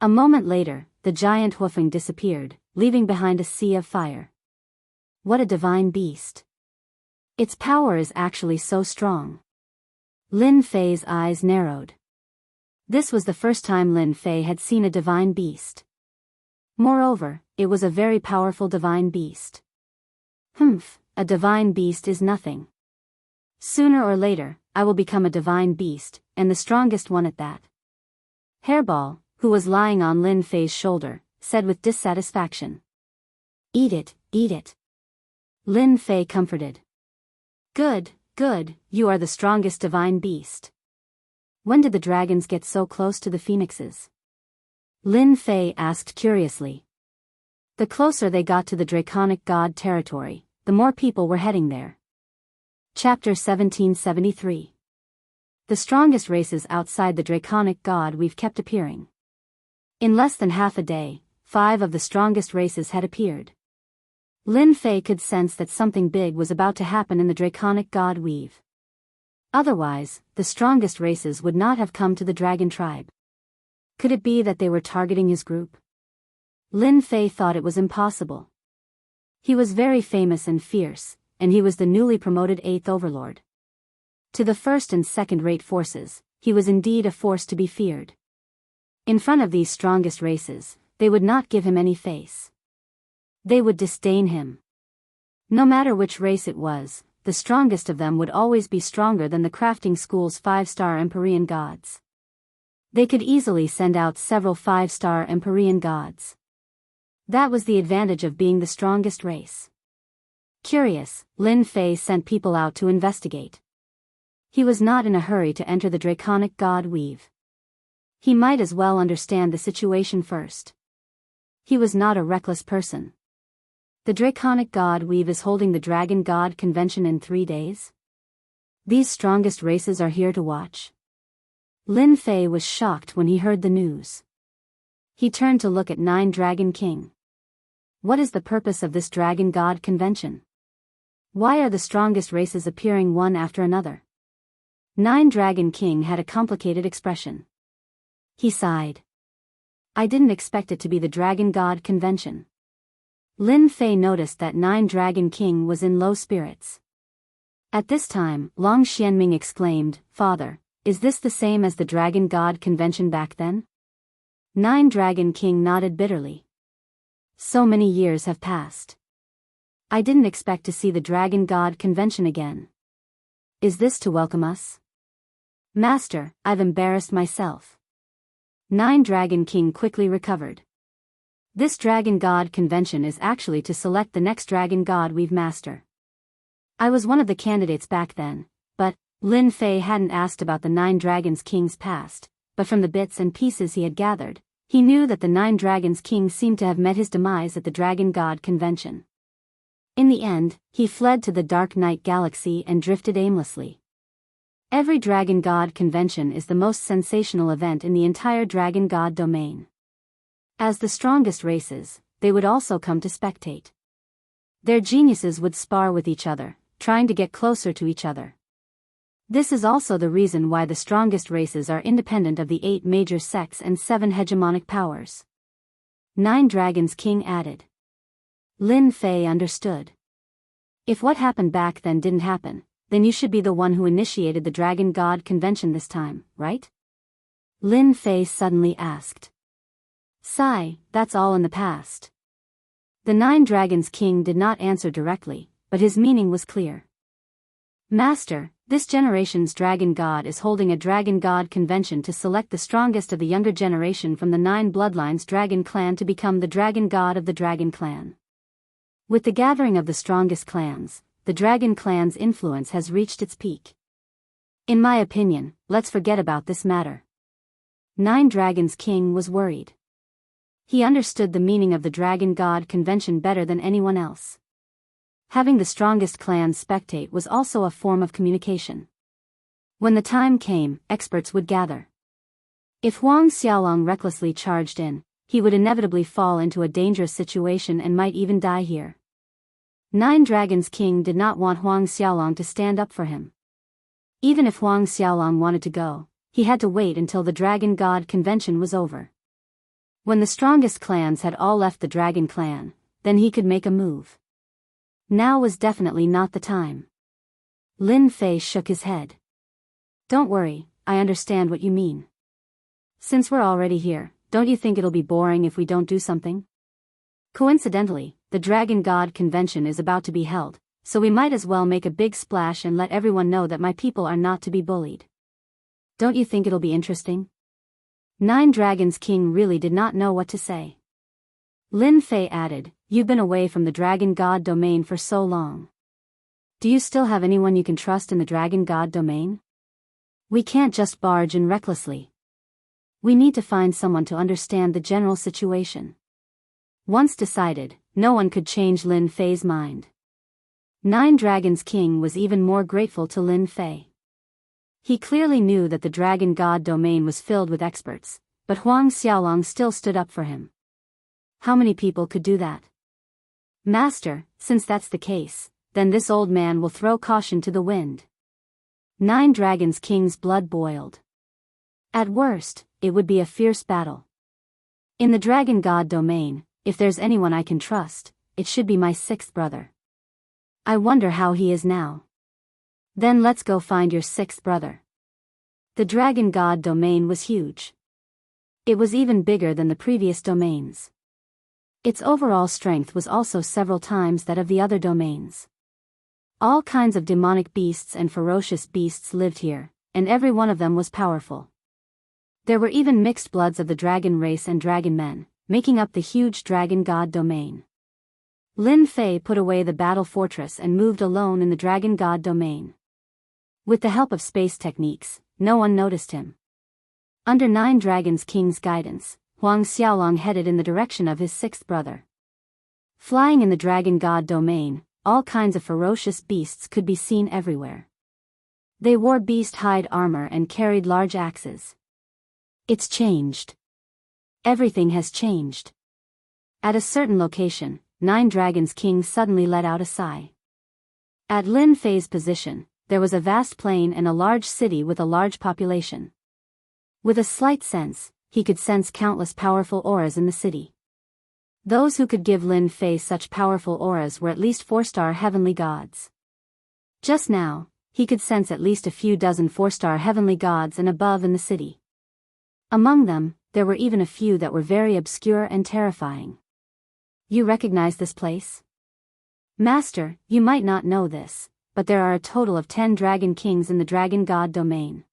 A moment later, the giant Hufeng disappeared, leaving behind a sea of fire. What a divine beast! Its power is actually so strong. Lin Fei's eyes narrowed. This was the first time Lin Fei had seen a divine beast. Moreover, it was a very powerful divine beast. A divine beast is nothing. Sooner or later, I will become a divine beast, and the strongest one at that. Hairball, who was lying on Lin Fei's shoulder, said with dissatisfaction. Eat it, eat it. Lin Fei comforted. Good, good, you are the strongest divine beast. When did the dragons get so close to the phoenixes? Lin Fei asked curiously. The closer they got to the Draconic God territory, the more people were heading there. Chapter 1773. The strongest races outside the Draconic God we've kept appearing. In less than half a day, 5 of the strongest races had appeared. Lin Fei could sense that something big was about to happen in the Draconic God weave. Otherwise, the strongest races would not have come to the dragon tribe. Could it be that they were targeting his group? Lin Fei thought it was impossible. He was very famous and fierce, and he was the newly promoted 8th overlord. To the first and second-rate forces, he was indeed a force to be feared. In front of these strongest races, they would not give him any face. They would disdain him. No matter which race it was, the strongest of them would always be stronger than the crafting school's 5-star Empyrean gods. They could easily send out several 5-star Empyrean gods. That was the advantage of being the strongest race. Curious, Lin Fei sent people out to investigate. He was not in a hurry to enter the draconic god weave. He might as well understand the situation first. He was not a reckless person. The draconic god weave is holding the dragon god convention in 3 days? These strongest races are here to watch? Lin Fei was shocked when he heard the news. He turned to look at 9 Dragon King. What is the purpose of this dragon god convention? Why are the strongest races appearing one after another? 9 Dragon King had a complicated expression. He sighed. I didn't expect it to be the dragon god convention. Lin Fei noticed that 9 Dragon King was in low spirits. At this time, Long Xianming exclaimed, "Father, is this the same as the dragon god convention back then?" 9 Dragon King nodded bitterly. So many years have passed. I didn't expect to see the dragon god convention again. Is this to welcome us? Master, I've embarrassed myself. 9 Dragon King quickly recovered. This dragon god convention is actually to select the next dragon god we've master. I was one of the candidates back then, but Lin Fei hadn't asked about the 9 Dragons King's past, but from the bits and pieces he had gathered, he knew that the 9 Dragons King seemed to have met his demise at the dragon god convention. In the end, he fled to the Dark Night Galaxy and drifted aimlessly. Every dragon god convention is the most sensational event in the entire dragon god domain. As the strongest races, they would also come to spectate. Their geniuses would spar with each other, trying to get closer to each other. This is also the reason why the strongest races are independent of the 8 major sects and 7 hegemonic powers. 9 Dragons King added. Lin Fei understood. If what happened back then didn't happen, then you should be the one who initiated the Dragon God Convention this time, right? Lin Fei suddenly asked. Sigh, that's all in the past. The 9 Dragons King did not answer directly, but his meaning was clear. Master, this generation's Dragon God is holding a Dragon God Convention to select the strongest of the younger generation from the 9 Bloodlines Dragon Clan to become the Dragon God of the Dragon Clan. With the gathering of the strongest clans, the Dragon Clan's influence has reached its peak. In my opinion, let's forget about this matter. 9 Dragons King was worried. He understood the meaning of the Dragon God Convention better than anyone else. Having the strongest clans spectate was also a form of communication. When the time came, experts would gather. If Huang Xiaolong recklessly charged in, he would inevitably fall into a dangerous situation and might even die here. 9 Dragons King did not want Huang Xiaolong to stand up for him. Even if Huang Xiaolong wanted to go, he had to wait until the Dragon God Convention was over. When the strongest clans had all left the Dragon Clan, then he could make a move. Now was definitely not the time. Lin Fei shook his head. Don't worry, I understand what you mean. Since we're already here, don't you think it'll be boring if we don't do something? Coincidentally, the Dragon God Convention is about to be held, so we might as well make a big splash and let everyone know that my people are not to be bullied. Don't you think it'll be interesting? 9 Dragons King really did not know what to say. Lin Fei added, You've been away from the Dragon God domain for so long. Do you still have anyone you can trust in the Dragon God domain? We can't just barge in recklessly. We need to find someone to understand the general situation. Once decided, no one could change Lin Fei's mind. 9 Dragons King was even more grateful to Lin Fei. He clearly knew that the Dragon God domain was filled with experts, but Huang Xiaolong still stood up for him. How many people could do that? Master, since that's the case, then this old man will throw caution to the wind. 9 Dragons King's blood boiled. At worst, it would be a fierce battle. In the Dragon God domain, if there's anyone I can trust, it should be my 6th brother. I wonder how he is now. Then let's go find your 6th brother. The Dragon God domain was huge. It was even bigger than the previous domains. Its overall strength was also several times that of the other domains. All kinds of demonic beasts and ferocious beasts lived here, and every one of them was powerful. There were even mixed bloods of the dragon race and dragon men, making up the huge dragon god domain. Lin Fei put away the battle fortress and moved alone in the dragon god domain. With the help of space techniques, no one noticed him. Under Nine Dragons King's guidance, Huang Xiaolong headed in the direction of his sixth brother. Flying in the dragon god domain, all kinds of ferocious beasts could be seen everywhere. They wore beast hide armor and carried large axes. It's changed. Everything has changed. At a certain location, Nine Dragons King suddenly let out a sigh. At Lin Fei's position, there was a vast plain and a large city with a large population. With a slight sense, he could sense countless powerful auras in the city. Those who could give Lin Fei such powerful auras were at least 4-star heavenly gods. Just now, he could sense at least a few dozen 4-star heavenly gods and above in the city. Among them, there were even a few that were very obscure and terrifying. You recognize this place? Master, you might not know this, but there are a total of 10 dragon kings in the dragon god domain.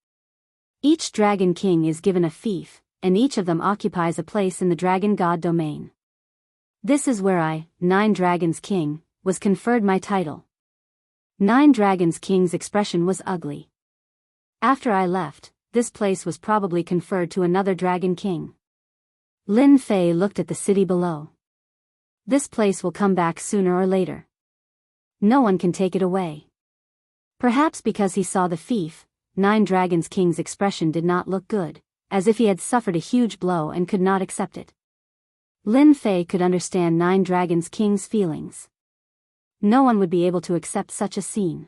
Each dragon king is given a fief, and each of them occupies a place in the dragon god domain. This is where I, Nine Dragons King, was conferred my title. Nine Dragons King's expression was ugly. After I left, this place was probably conferred to another dragon king. Lin Fei looked at the city below. This place will come back sooner or later. No one can take it away. Perhaps because he saw the fief, Nine Dragons King's expression did not look good, as if he had suffered a huge blow and could not accept it. Lin Fei could understand Nine Dragons King's feelings. No one would be able to accept such a scene.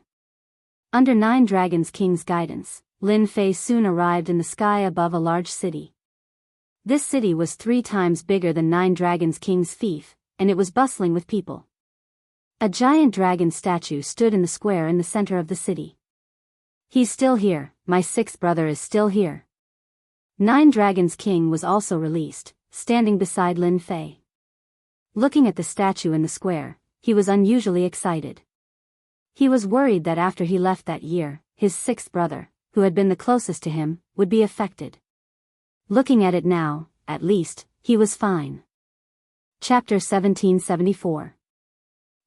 Under Nine Dragons King's guidance, Lin Fei soon arrived in the sky above a large city. This city was 3 times bigger than Nine Dragons King's fief, and it was bustling with people. A giant dragon statue stood in the square in the center of the city. He's still here, my sixth brother is still here. Nine Dragons King was also released, standing beside Lin Fei. Looking at the statue in the square, he was unusually excited. He was worried that after he left that year, his sixth brother, who had been the closest to him, would be affected. Looking at it now, at least, he was fine. Chapter 1774.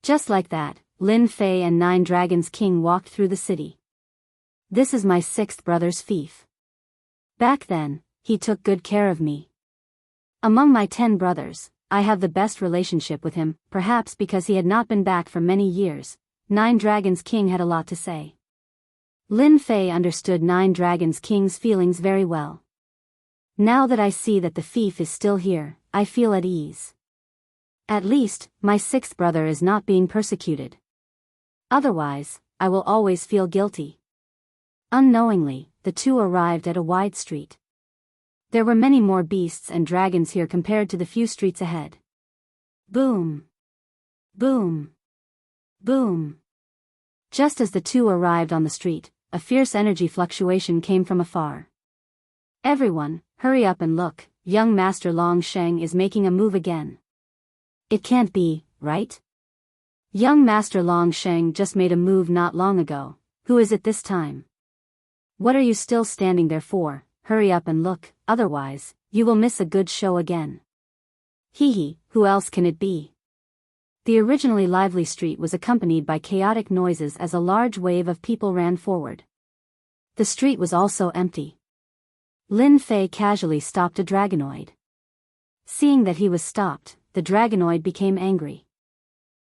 Just like that, Lin Fei and Nine Dragons King walked through the city. This is my sixth brother's fief. Back then, he took good care of me. Among my 10 brothers, I have the best relationship with him, perhaps because he had not been back for many years. Nine Dragons King had a lot to say. Lin Fei understood Nine Dragons King's feelings very well. Now that I see that the fief is still here, I feel at ease. At least, my sixth brother is not being persecuted. Otherwise, I will always feel guilty. Unknowingly, the two arrived at a wide street. There were many more beasts and dragons here compared to the few streets ahead. Boom! Boom! Boom! Just as the two arrived on the street, a fierce energy fluctuation came from afar. Everyone, hurry up and look, young Master Long Sheng is making a move again. It can't be, right? Young Master Long Sheng just made a move not long ago. Who is it this time? What are you still standing there for? Hurry up and look, otherwise, you will miss a good show again. Hee, who else can it be? The originally lively street was accompanied by chaotic noises as a large wave of people ran forward. The street was also empty. Lin Fei casually stopped a dragonoid. Seeing that he was stopped, the dragonoid became angry.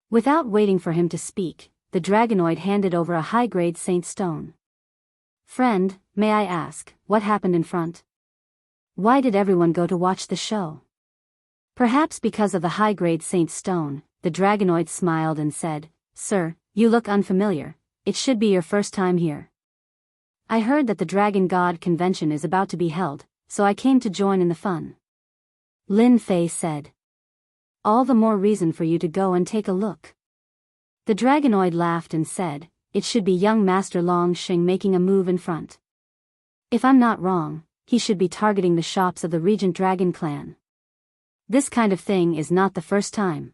Without waiting for him to speak, the dragonoid handed over a high-grade saint stone. Friend, may I ask, what happened in front? Why did everyone go to watch the show? Perhaps because of the high-grade saint stone, the dragonoid smiled and said, Sir, you look unfamiliar, it should be your first time here. I heard that the Dragon God Convention is about to be held, so I came to join in the fun. Lin Fei said. All the more reason for you to go and take a look. The dragonoid laughed and said, It should be young Master Long Sheng making a move in front. If I'm not wrong, he should be targeting the shops of the Regent Dragon clan. This kind of thing is not the first time.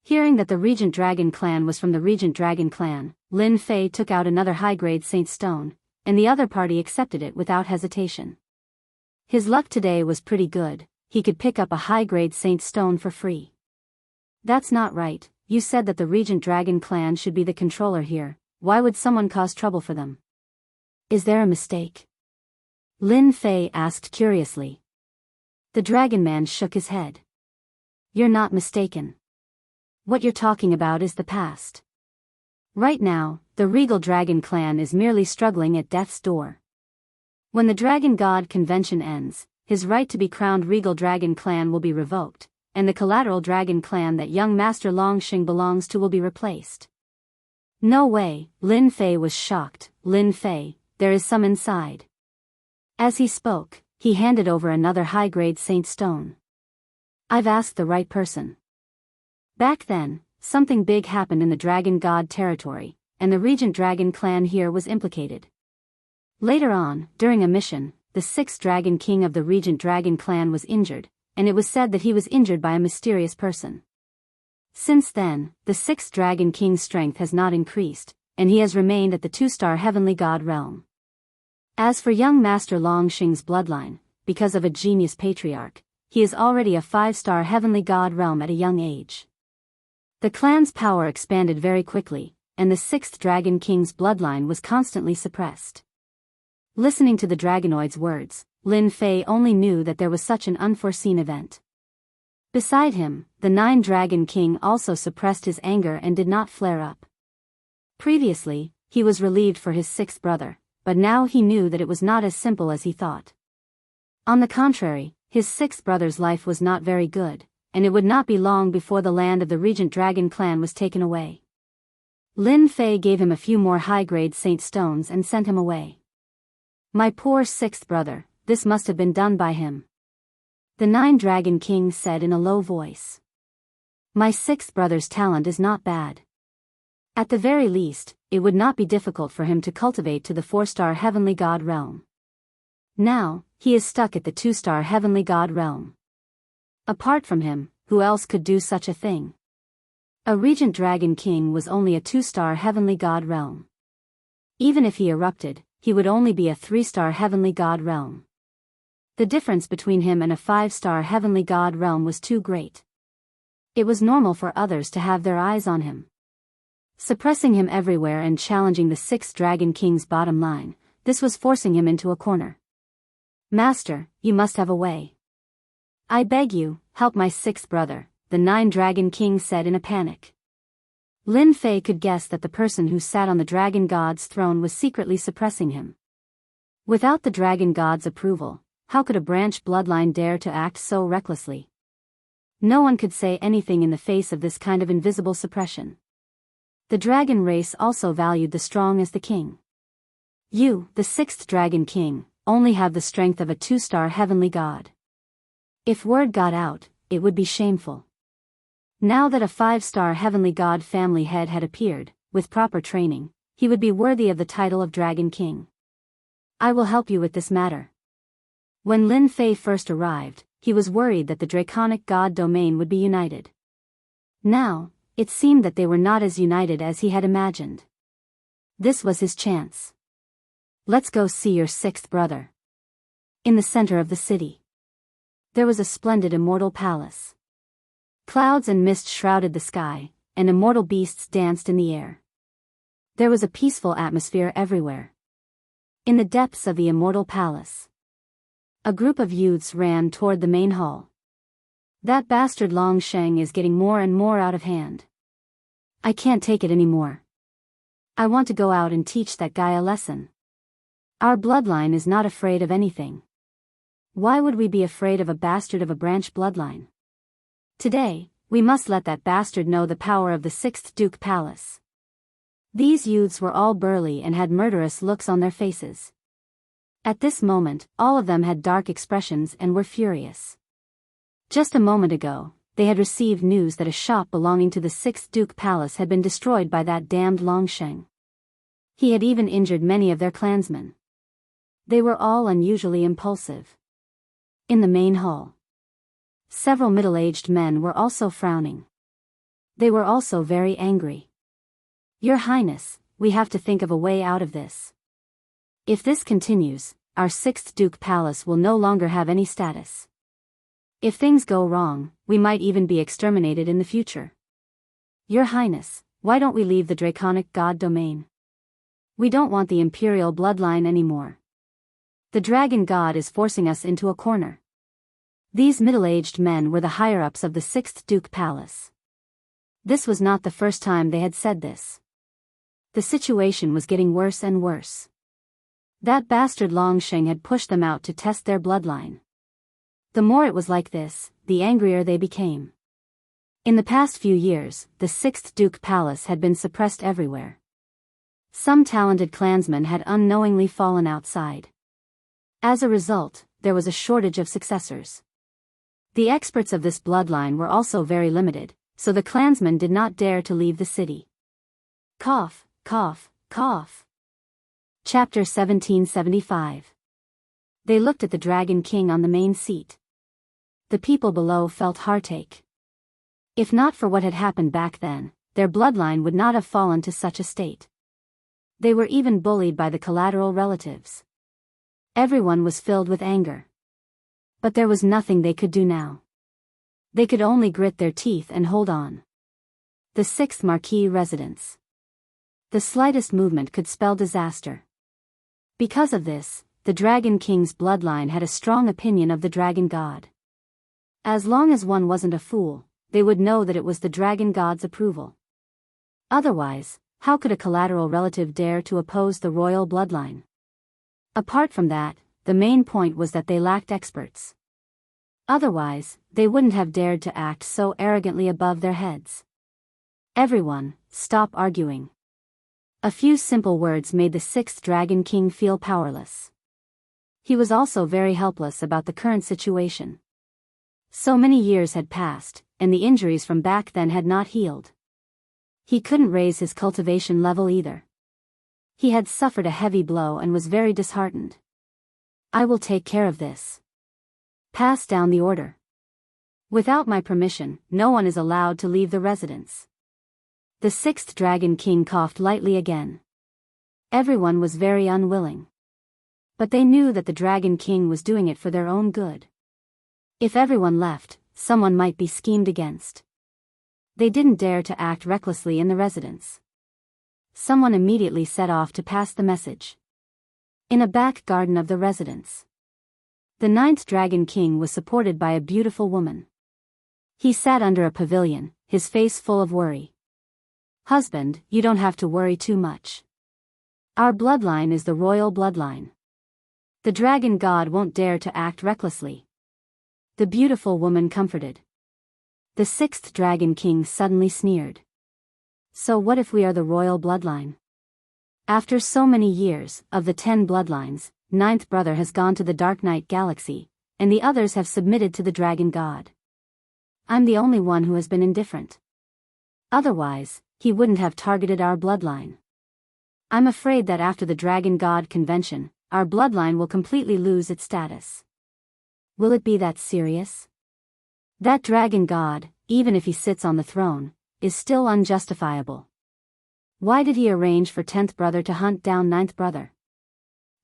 Hearing that the Regent Dragon clan was from the Regent Dragon clan, Lin Fei took out another high-grade Saint Stone, and the other party accepted it without hesitation. His luck today was pretty good, he could pick up a high-grade Saint Stone for free. That's not right, you said that the Regent Dragon clan should be the controller here, why would someone cause trouble for them? Is there a mistake? Lin Fei asked curiously. The Dragon Man shook his head. You're not mistaken. What you're talking about is the past. Right now, the Regal Dragon clan is merely struggling at death's door. When the Dragon God convention ends, his right to be crowned Regal Dragon clan will be revoked, and the collateral Dragon clan that young Master Longxing belongs to will be replaced. No way, Lin Fei was shocked. Lin Fei, there is some inside. As he spoke, he handed over another high-grade Saint Stone. I've asked the right person. Back then, something big happened in the Dragon God territory, and the Regent Dragon clan here was implicated. Later on, during a mission, the sixth Dragon King of the Regent Dragon clan was injured, and it was said that he was injured by a mysterious person. Since then, the sixth Dragon King's strength has not increased, and he has remained at the two-star Heavenly God realm. As for young Master Longxing's bloodline, because of a genius patriarch, he is already a 5-star Heavenly God realm at a young age. The clan's power expanded very quickly, and the sixth Dragon King's bloodline was constantly suppressed. Listening to the Dragonoid's words, Lin Fei only knew that there was such an unforeseen event. Beside him, the 9 Dragon King also suppressed his anger and did not flare up. Previously, he was relieved for his 6th brother, but now he knew that it was not as simple as he thought. On the contrary, his 6th brother's life was not very good, and it would not be long before the land of the Regent Dragon clan was taken away. Lin Fei gave him a few more high-grade Saint Stones and sent him away. My poor 6th brother, this must have been done by him. The 9 Dragon King said in a low voice. My 6th brother's talent is not bad. At the very least, it would not be difficult for him to cultivate to the 4-star Heavenly God realm. Now, he is stuck at the 2-star Heavenly God realm. Apart from him, who else could do such a thing? A Regent Dragon King was only a 2-star Heavenly God realm. Even if he erupted, he would only be a 3-star Heavenly God realm. The difference between him and a 5-star Heavenly God realm was too great. It was normal for others to have their eyes on him. Suppressing him everywhere and challenging the 6th Dragon King's bottom line, this was forcing him into a corner. Master, you must have a way. I beg you, help my 6th brother, the 9 Dragon King said in a panic. Lin Fei could guess that the person who sat on the Dragon God's throne was secretly suppressing him. Without the Dragon God's approval, how could a branch bloodline dare to act so recklessly? No one could say anything in the face of this kind of invisible suppression. The dragon race also valued the strong as the king. You, the 6th Dragon King, only have the strength of a 2-star Heavenly God. If word got out, it would be shameful. Now that a 5-star Heavenly God family head had appeared, with proper training, he would be worthy of the title of Dragon King. I will help you with this matter. When Lin Fei first arrived, he was worried that the Draconic God domain would be united. Now, it seemed that they were not as united as he had imagined. This was his chance. Let's go see your 6th brother. In the center of the city, there was a splendid immortal palace. Clouds and mist shrouded the sky, and immortal beasts danced in the air. There was a peaceful atmosphere everywhere. In the depths of the immortal palace, a group of youths ran toward the main hall. That bastard Longsheng is getting more and more out of hand. I can't take it anymore. I want to go out and teach that guy a lesson. Our bloodline is not afraid of anything. Why would we be afraid of a bastard of a branch bloodline? Today, we must let that bastard know the power of the 6th Duke Palace. These youths were all burly and had murderous looks on their faces. At this moment, all of them had dark expressions and were furious. Just a moment ago, they had received news that a shop belonging to the 6th Duke Palace had been destroyed by that damned Longsheng. He had even injured many of their clansmen. They were all unusually impulsive. In the main hall, Several middle-aged men were also frowning. They were also very angry. Your Highness, we have to think of a way out of this. If this continues, our 6th Duke Palace will no longer have any status. If things go wrong, we might even be exterminated in the future. Your Highness, why don't we leave the draconic god domain? We don't want the imperial bloodline anymore. The dragon god is forcing us into a corner. These middle-aged men were the higher-ups of the 6th Duke Palace. This was not the first time they had said this. The situation was getting worse and worse. That bastard Longsheng had pushed them out to test their bloodline. The more it was like this, the angrier they became. In the past few years, the 6th Duke Palace had been suppressed everywhere. Some talented clansmen had unknowingly fallen outside. As a result, there was a shortage of successors. The experts of this bloodline were also very limited, so the clansmen did not dare to leave the city. Cough, cough, cough. Chapter 1775. They looked at the Dragon King on the main seat. The people below felt heartache. If not for what had happened back then, their bloodline would not have fallen to such a state. They were even bullied by the collateral relatives. Everyone was filled with anger. But there was nothing they could do now. They could only grit their teeth and hold on. The 6th Marquis residence. The slightest movement could spell disaster. Because of this, the Dragon King's bloodline had a strong opinion of the Dragon God. As long as one wasn't a fool, they would know that it was the Dragon God's approval. Otherwise, how could a collateral relative dare to oppose the royal bloodline? Apart from that, the main point was that they lacked experts. Otherwise, they wouldn't have dared to act so arrogantly above their heads. Everyone, stop arguing. A few simple words made the 6th Dragon King feel powerless. He was also very helpless about the current situation. So many years had passed, and the injuries from back then had not healed. He couldn't raise his cultivation level either. He had suffered a heavy blow and was very disheartened. I will take care of this. Pass down the order. Without my permission, no one is allowed to leave the residence. The 6th Dragon King coughed lightly again. Everyone was very unwilling. But they knew that the Dragon King was doing it for their own good. If everyone left, someone might be schemed against. They didn't dare to act recklessly in the residence. Someone immediately set off to pass the message. In a back garden of the residence, the 9th Dragon King was supported by a beautiful woman. He sat under a pavilion, his face full of worry. Husband, you don't have to worry too much. Our bloodline is the royal bloodline. The Dragon God won't dare to act recklessly. The beautiful woman comforted. The 6th Dragon King suddenly sneered. So what if we are the royal bloodline? After so many years, of the 10 bloodlines, 9th brother has gone to the Dark Knight Galaxy, and the others have submitted to the Dragon God. I'm the only one who has been indifferent. Otherwise, he wouldn't have targeted our bloodline. I'm afraid that after the Dragon God convention, our bloodline will completely lose its status. Will it be that serious? That Dragon God, even if he sits on the throne, is still unjustifiable. Why did he arrange for 10th brother to hunt down 9th brother?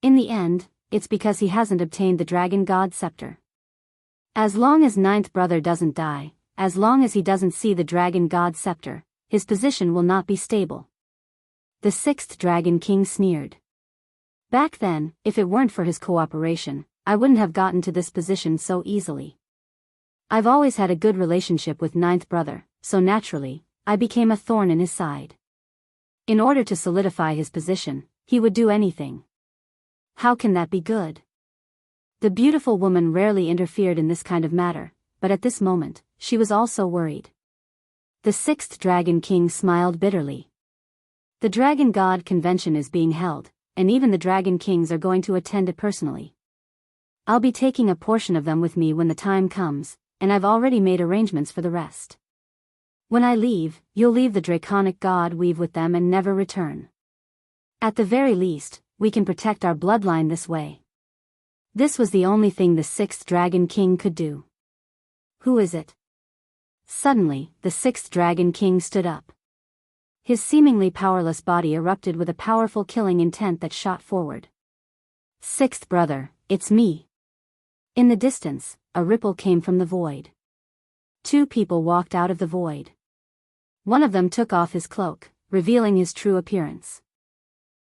In the end, it's because he hasn't obtained the Dragon God scepter. As long as 9th brother doesn't die, as long as he doesn't see the Dragon God scepter, his position will not be stable. The 6th Dragon King sneered. Back then, if it weren't for his cooperation, I wouldn't have gotten to this position so easily. I've always had a good relationship with 9th brother, so naturally, I became a thorn in his side. In order to solidify his position, he would do anything. How can that be good? The beautiful woman rarely interfered in this kind of matter, but at this moment, she was also worried. The 6th Dragon King smiled bitterly. The Dragon God convention is being held, and even the Dragon Kings are going to attend it personally. I'll be taking a portion of them with me when the time comes, and I've already made arrangements for the rest. When I leave, you'll leave the Draconic God weave with them and never return. At the very least, we can protect our bloodline this way. This was the only thing the 6th Dragon King could do. Who is it? Suddenly, the sixth Dragon King stood up. His seemingly powerless body erupted with a powerful killing intent that shot forward. Sixth brother, it's me. In the distance, a ripple came from the void. Two people walked out of the void. One of them took off his cloak, revealing his true appearance.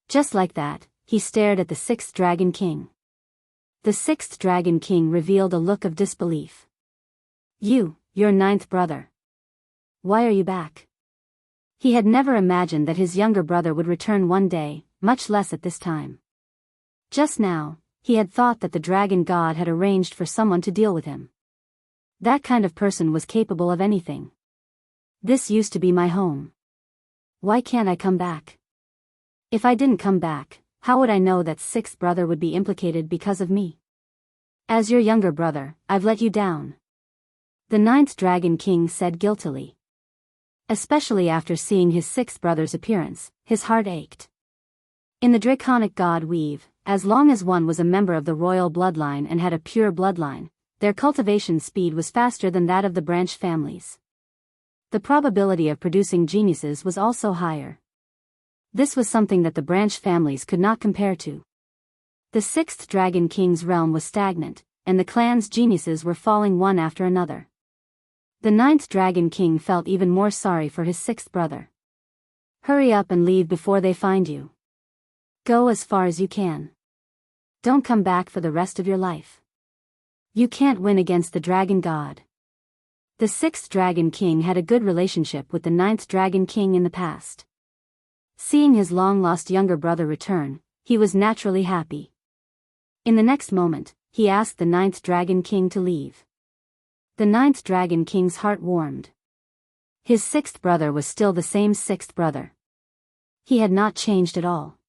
Just like that, he stared at the sixth Dragon King. The sixth Dragon King revealed a look of disbelief. Your ninth brother. Why are you back? He had never imagined that his younger brother would return one day, much less at this time. Just now, he had thought that the dragon god had arranged for someone to deal with him. That kind of person was capable of anything. This used to be my home. Why can't I come back? If I didn't come back, how would I know that sixth brother would be implicated because of me? As your younger brother, I've let you down. The ninth Dragon King said guiltily. Especially after seeing his sixth brother's appearance, his heart ached. In the draconic god weave, as long as one was a member of the royal bloodline and had a pure bloodline, their cultivation speed was faster than that of the branch families. The probability of producing geniuses was also higher. This was something that the branch families could not compare to. The sixth Dragon King's realm was stagnant, and the clan's geniuses were falling one after another. The ninth Dragon King felt even more sorry for his sixth brother. Hurry up and leave before they find you. Go as far as you can. Don't come back for the rest of your life. You can't win against the dragon god. The sixth Dragon King had a good relationship with the ninth Dragon King in the past. Seeing his long-lost younger brother return, he was naturally happy. In the next moment, he asked the ninth Dragon King to leave. The ninth Dragon King's heart warmed. His sixth brother was still the same sixth brother. He had not changed at all.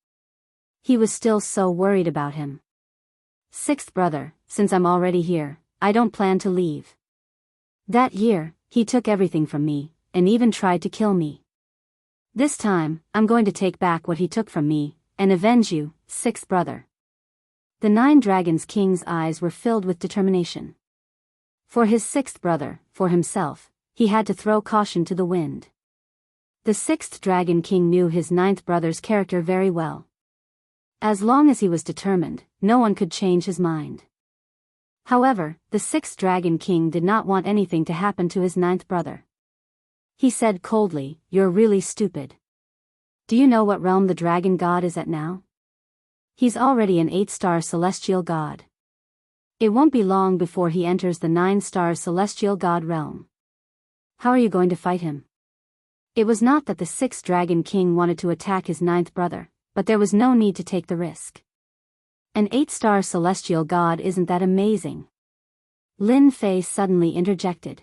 He was still so worried about him. Sixth brother, since I'm already here, I don't plan to leave. That year, he took everything from me, and even tried to kill me. This time, I'm going to take back what he took from me, and avenge you, sixth brother. The nine Dragons King's eyes were filled with determination. For his sixth brother, for himself, he had to throw caution to the wind. The sixth Dragon King knew his ninth brother's character very well. As long as he was determined, no one could change his mind. However, the sixth Dragon King did not want anything to happen to his ninth brother. He said coldly, "You're really stupid. Do you know what realm the dragon god is at now? He's already an 8-star celestial god. It won't be long before he enters the 9-star celestial god realm. How are you going to fight him?" It was not that the sixth Dragon King wanted to attack his ninth brother, but there was no need to take the risk. An 8-star celestial god isn't that amazing? Lin Fei suddenly interjected.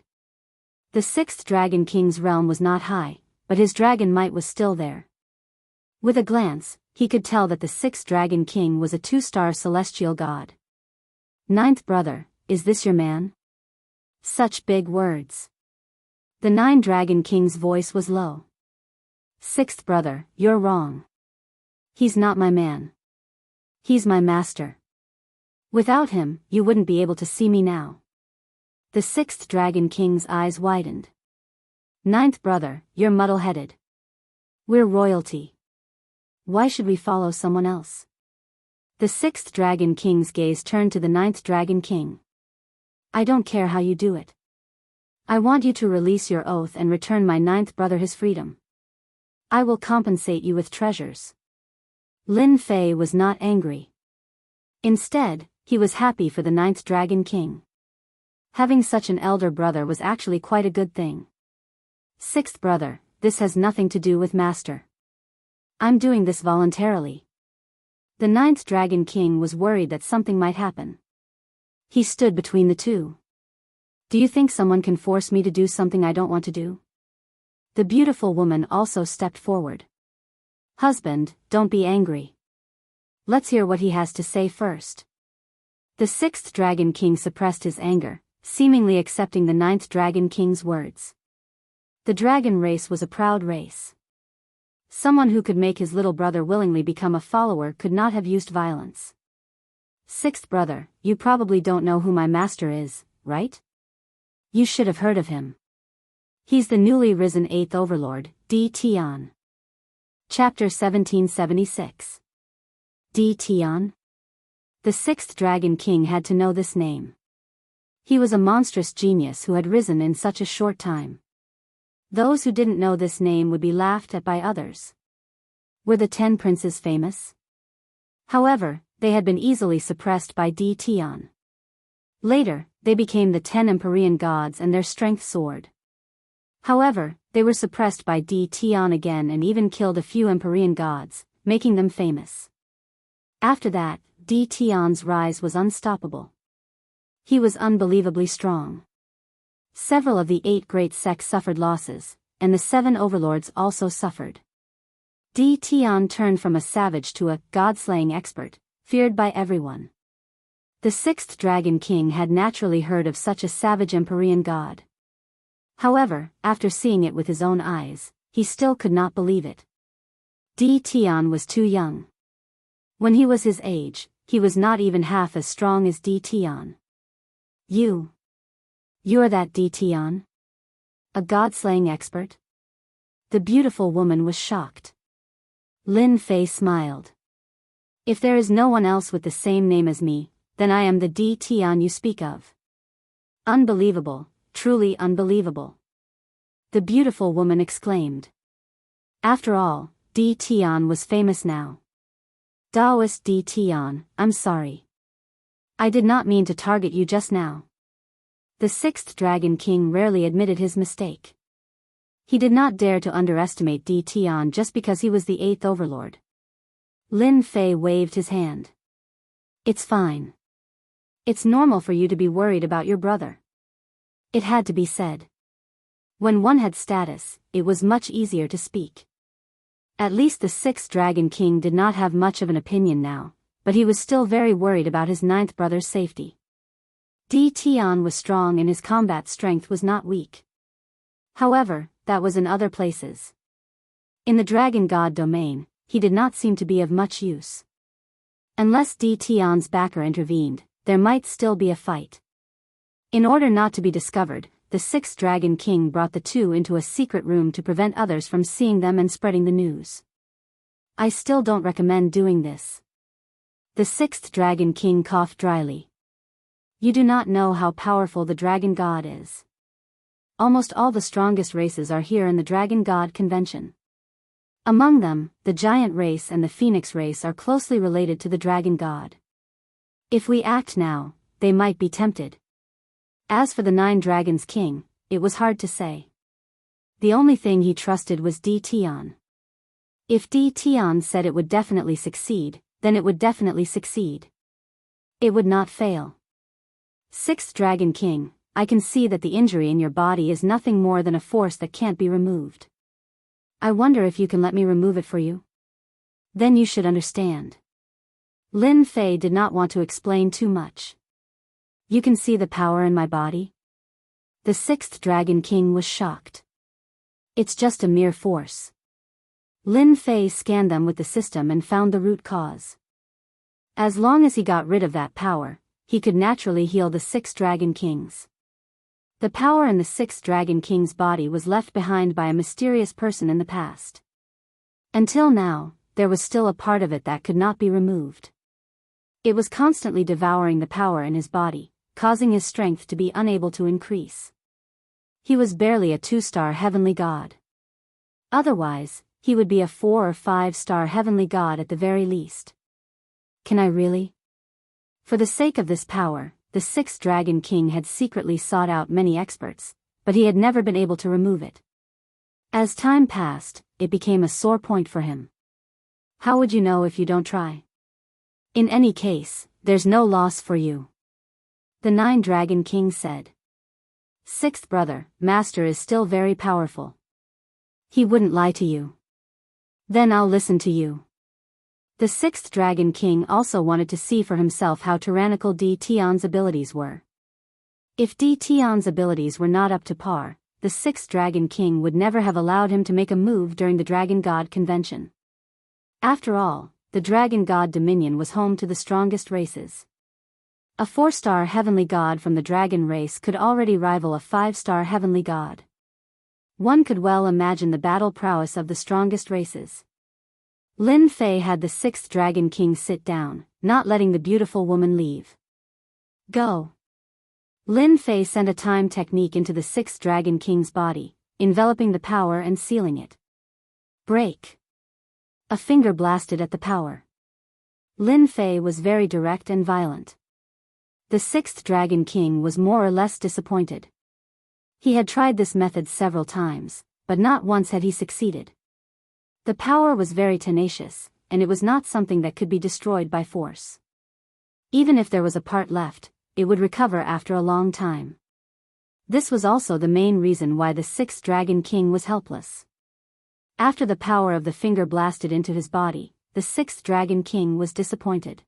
The sixth Dragon King's realm was not high, but his dragon might was still there. With a glance, he could tell that the sixth Dragon King was a 2-star celestial god. Ninth brother, is this your man? Such big words. The nine Dragon King's voice was low. Sixth brother, you're wrong. He's not my man. He's my master. Without him, you wouldn't be able to see me now. The sixth Dragon King's eyes widened. Ninth brother, you're muddle-headed. We're royalty. Why should we follow someone else? The sixth Dragon King's gaze turned to the ninth Dragon King. I don't care how you do it. I want you to release your oath and return my ninth brother his freedom. I will compensate you with treasures. Lin Fei was not angry. Instead, he was happy for the ninth Dragon King. Having such an elder brother was actually quite a good thing. Sixth brother, this has nothing to do with master. I'm doing this voluntarily. The ninth Dragon King was worried that something might happen. He stood between the two. Do you think someone can force me to do something I don't want to do? The beautiful woman also stepped forward. Husband, don't be angry. Let's hear what he has to say first. The sixth Dragon King suppressed his anger, seemingly accepting the ninth Dragon King's words. The dragon race was a proud race. Someone who could make his little brother willingly become a follower could not have used violence. Sixth brother, you probably don't know who my master is, right? You should have heard of him. He's the newly risen 8th Overlord, D. Tian. Chapter 1776. D. Tian? The 6th Dragon King had to know this name. He was a monstrous genius who had risen in such a short time. Those who didn't know this name would be laughed at by others. Were the 10 princes famous? However, they had been easily suppressed by D. Tian. Later, they became the 10 Empyrean gods and their strength soared. However, they were suppressed by D. Tian again and even killed a few Empyrean gods, making them famous. After that, D. Tian's rise was unstoppable. He was unbelievably strong. Several of the 8 great sects suffered losses, and the 7 overlords also suffered. D. Tian turned from a savage to a god-slaying expert, feared by everyone. The 6th Dragon King had naturally heard of such a savage Empyrean god. However, after seeing it with his own eyes, he still could not believe it. D. Tian was too young. When he was his age, he was not even half as strong as D. Tian. You're that D. Tian? A god-slaying expert? The beautiful woman was shocked. Lin Fei smiled. If there is no one else with the same name as me, then I am the D. Tian you speak of. Unbelievable, truly unbelievable. The beautiful woman exclaimed. After all, D. Tian was famous now. Taoist D. Tian, I'm sorry. I did not mean to target you just now. The 6th Dragon King rarely admitted his mistake. He did not dare to underestimate D. Tian just because he was the 8th Overlord. Lin Fei waved his hand. It's fine. It's normal for you to be worried about your brother. It had to be said. When one had status, it was much easier to speak. At least the 6th Dragon King did not have much of an opinion now, but he was still very worried about his 9th brother's safety. D. Tian was strong and his combat strength was not weak. However, that was in other places. In the Dragon God domain, he did not seem to be of much use. Unless D. Tian's backer intervened, there might still be a fight. In order not to be discovered, the 6th Dragon King brought the two into a secret room to prevent others from seeing them and spreading the news. I still don't recommend doing this. The 6th Dragon King coughed dryly. You do not know how powerful the Dragon God is. Almost all the strongest races are here in the Dragon God Convention. Among them, the Giant race and the Phoenix race are closely related to the Dragon God. If we act now, they might be tempted. As for the 9 Dragons King, it was hard to say. The only thing he trusted was D. Tian. If D. Tian said it would definitely succeed, then it would definitely succeed. It would not fail. 6th Dragon King, I can see that the injury in your body is nothing more than a force that can't be removed. I wonder if you can let me remove it for you? Then you should understand. Lin Fei did not want to explain too much. You can see the power in my body? The 6th Dragon King was shocked. It's just a mere force. Lin Fei scanned them with the system and found the root cause. As long as he got rid of that power, he could naturally heal the 6 Dragon Kings. The power in the 6th Dragon King's body was left behind by a mysterious person in the past. Until now, there was still a part of it that could not be removed. It was constantly devouring the power in his body, causing his strength to be unable to increase. He was barely a 2-star heavenly god. Otherwise, he would be a 4 or 5-star heavenly god at the very least. Can I really? For the sake of this power, the 6th Dragon King had secretly sought out many experts, but he had never been able to remove it. As time passed, it became a sore point for him. How would you know if you don't try? In any case, there's no loss for you. The 9 Dragon King said. 6th brother, Master is still very powerful. He wouldn't lie to you. Then I'll listen to you. The 6th Dragon King also wanted to see for himself how tyrannical D. Tian's abilities were. If D. Tian's abilities were not up to par, the 6th Dragon King would never have allowed him to make a move during the Dragon God Convention. After all, the Dragon God Dominion was home to the strongest races. A 4-star heavenly god from the dragon race could already rival a 5-star heavenly god. One could well imagine the battle prowess of the strongest races. Lin Fei had the 6th Dragon King sit down, not letting the beautiful woman leave. Go. Lin Fei sent a time technique into the 6th Dragon King's body, enveloping the power and sealing it. Break. A finger blasted at the power. Lin Fei was very direct and violent. The 6th Dragon King was more or less disappointed. He had tried this method several times, but not once had he succeeded. The power was very tenacious, and it was not something that could be destroyed by force. Even if there was a part left, it would recover after a long time. This was also the main reason why the 6th Dragon King was helpless. After the power of the finger blasted into his body, the 6th Dragon King was disappointed.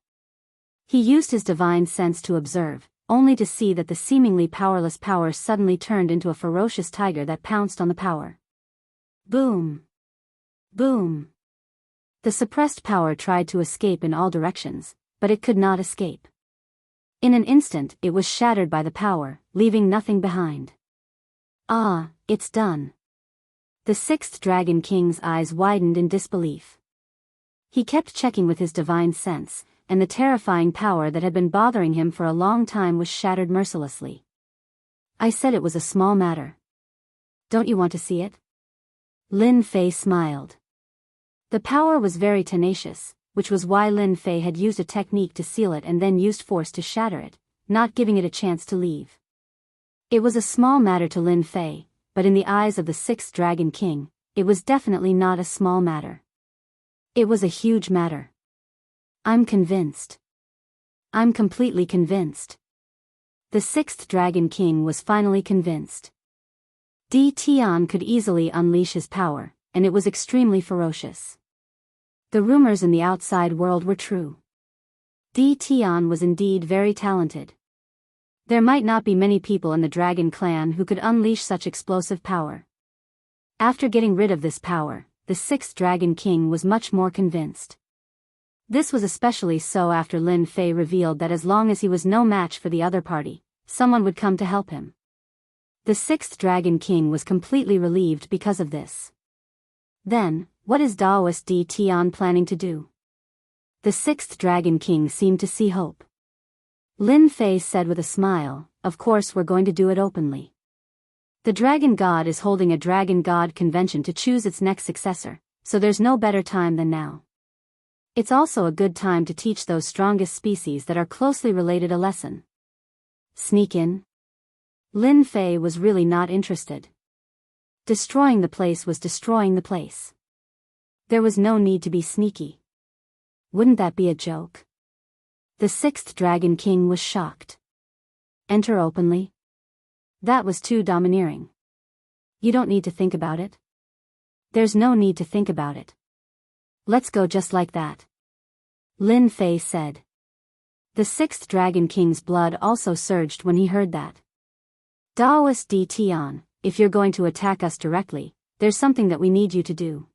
He used his divine sense to observe, only to see that the seemingly powerless power suddenly turned into a ferocious tiger that pounced on the power. Boom! Boom! The suppressed power tried to escape in all directions, but it could not escape. In an instant it was shattered by the power, leaving nothing behind. Ah, it's done. The 6th Dragon King's eyes widened in disbelief. He kept checking with his divine sense, and the terrifying power that had been bothering him for a long time was shattered mercilessly. I said it was a small matter. Don't you want to see it? Lin Fei smiled. The power was very tenacious, which was why Lin Fei had used a technique to seal it and then used force to shatter it, not giving it a chance to leave. It was a small matter to Lin Fei, but in the eyes of the 6th Dragon King, it was definitely not a small matter. It was a huge matter. I'm convinced. I'm completely convinced. The 6th Dragon King was finally convinced. Di Tian could easily unleash his power, and it was extremely ferocious. The rumors in the outside world were true. Di Tian was indeed very talented. There might not be many people in the Dragon Clan who could unleash such explosive power. After getting rid of this power, the 6th Dragon King was much more convinced. This was especially so after Lin Fei revealed that as long as he was no match for the other party, someone would come to help him. The 6th Dragon King was completely relieved because of this. Then, what is Daoist Di Tian planning to do? The 6th Dragon King seemed to see hope. Lin Fei said with a smile, of course we're going to do it openly. The Dragon God is holding a Dragon God convention to choose its next successor, so there's no better time than now. It's also a good time to teach those strongest species that are closely related a lesson. Sneak in? Lin Fei was really not interested. Destroying the place was destroying the place. There was no need to be sneaky. Wouldn't that be a joke? The 6th Dragon King was shocked. Enter openly? That was too domineering. You don't need to think about it. There's no need to think about it. Let's go just like that. Lin Fei said. The 6th Dragon King's blood also surged when he heard that. Daoist Di Tian, if you're going to attack us directly, there's something that we need you to do.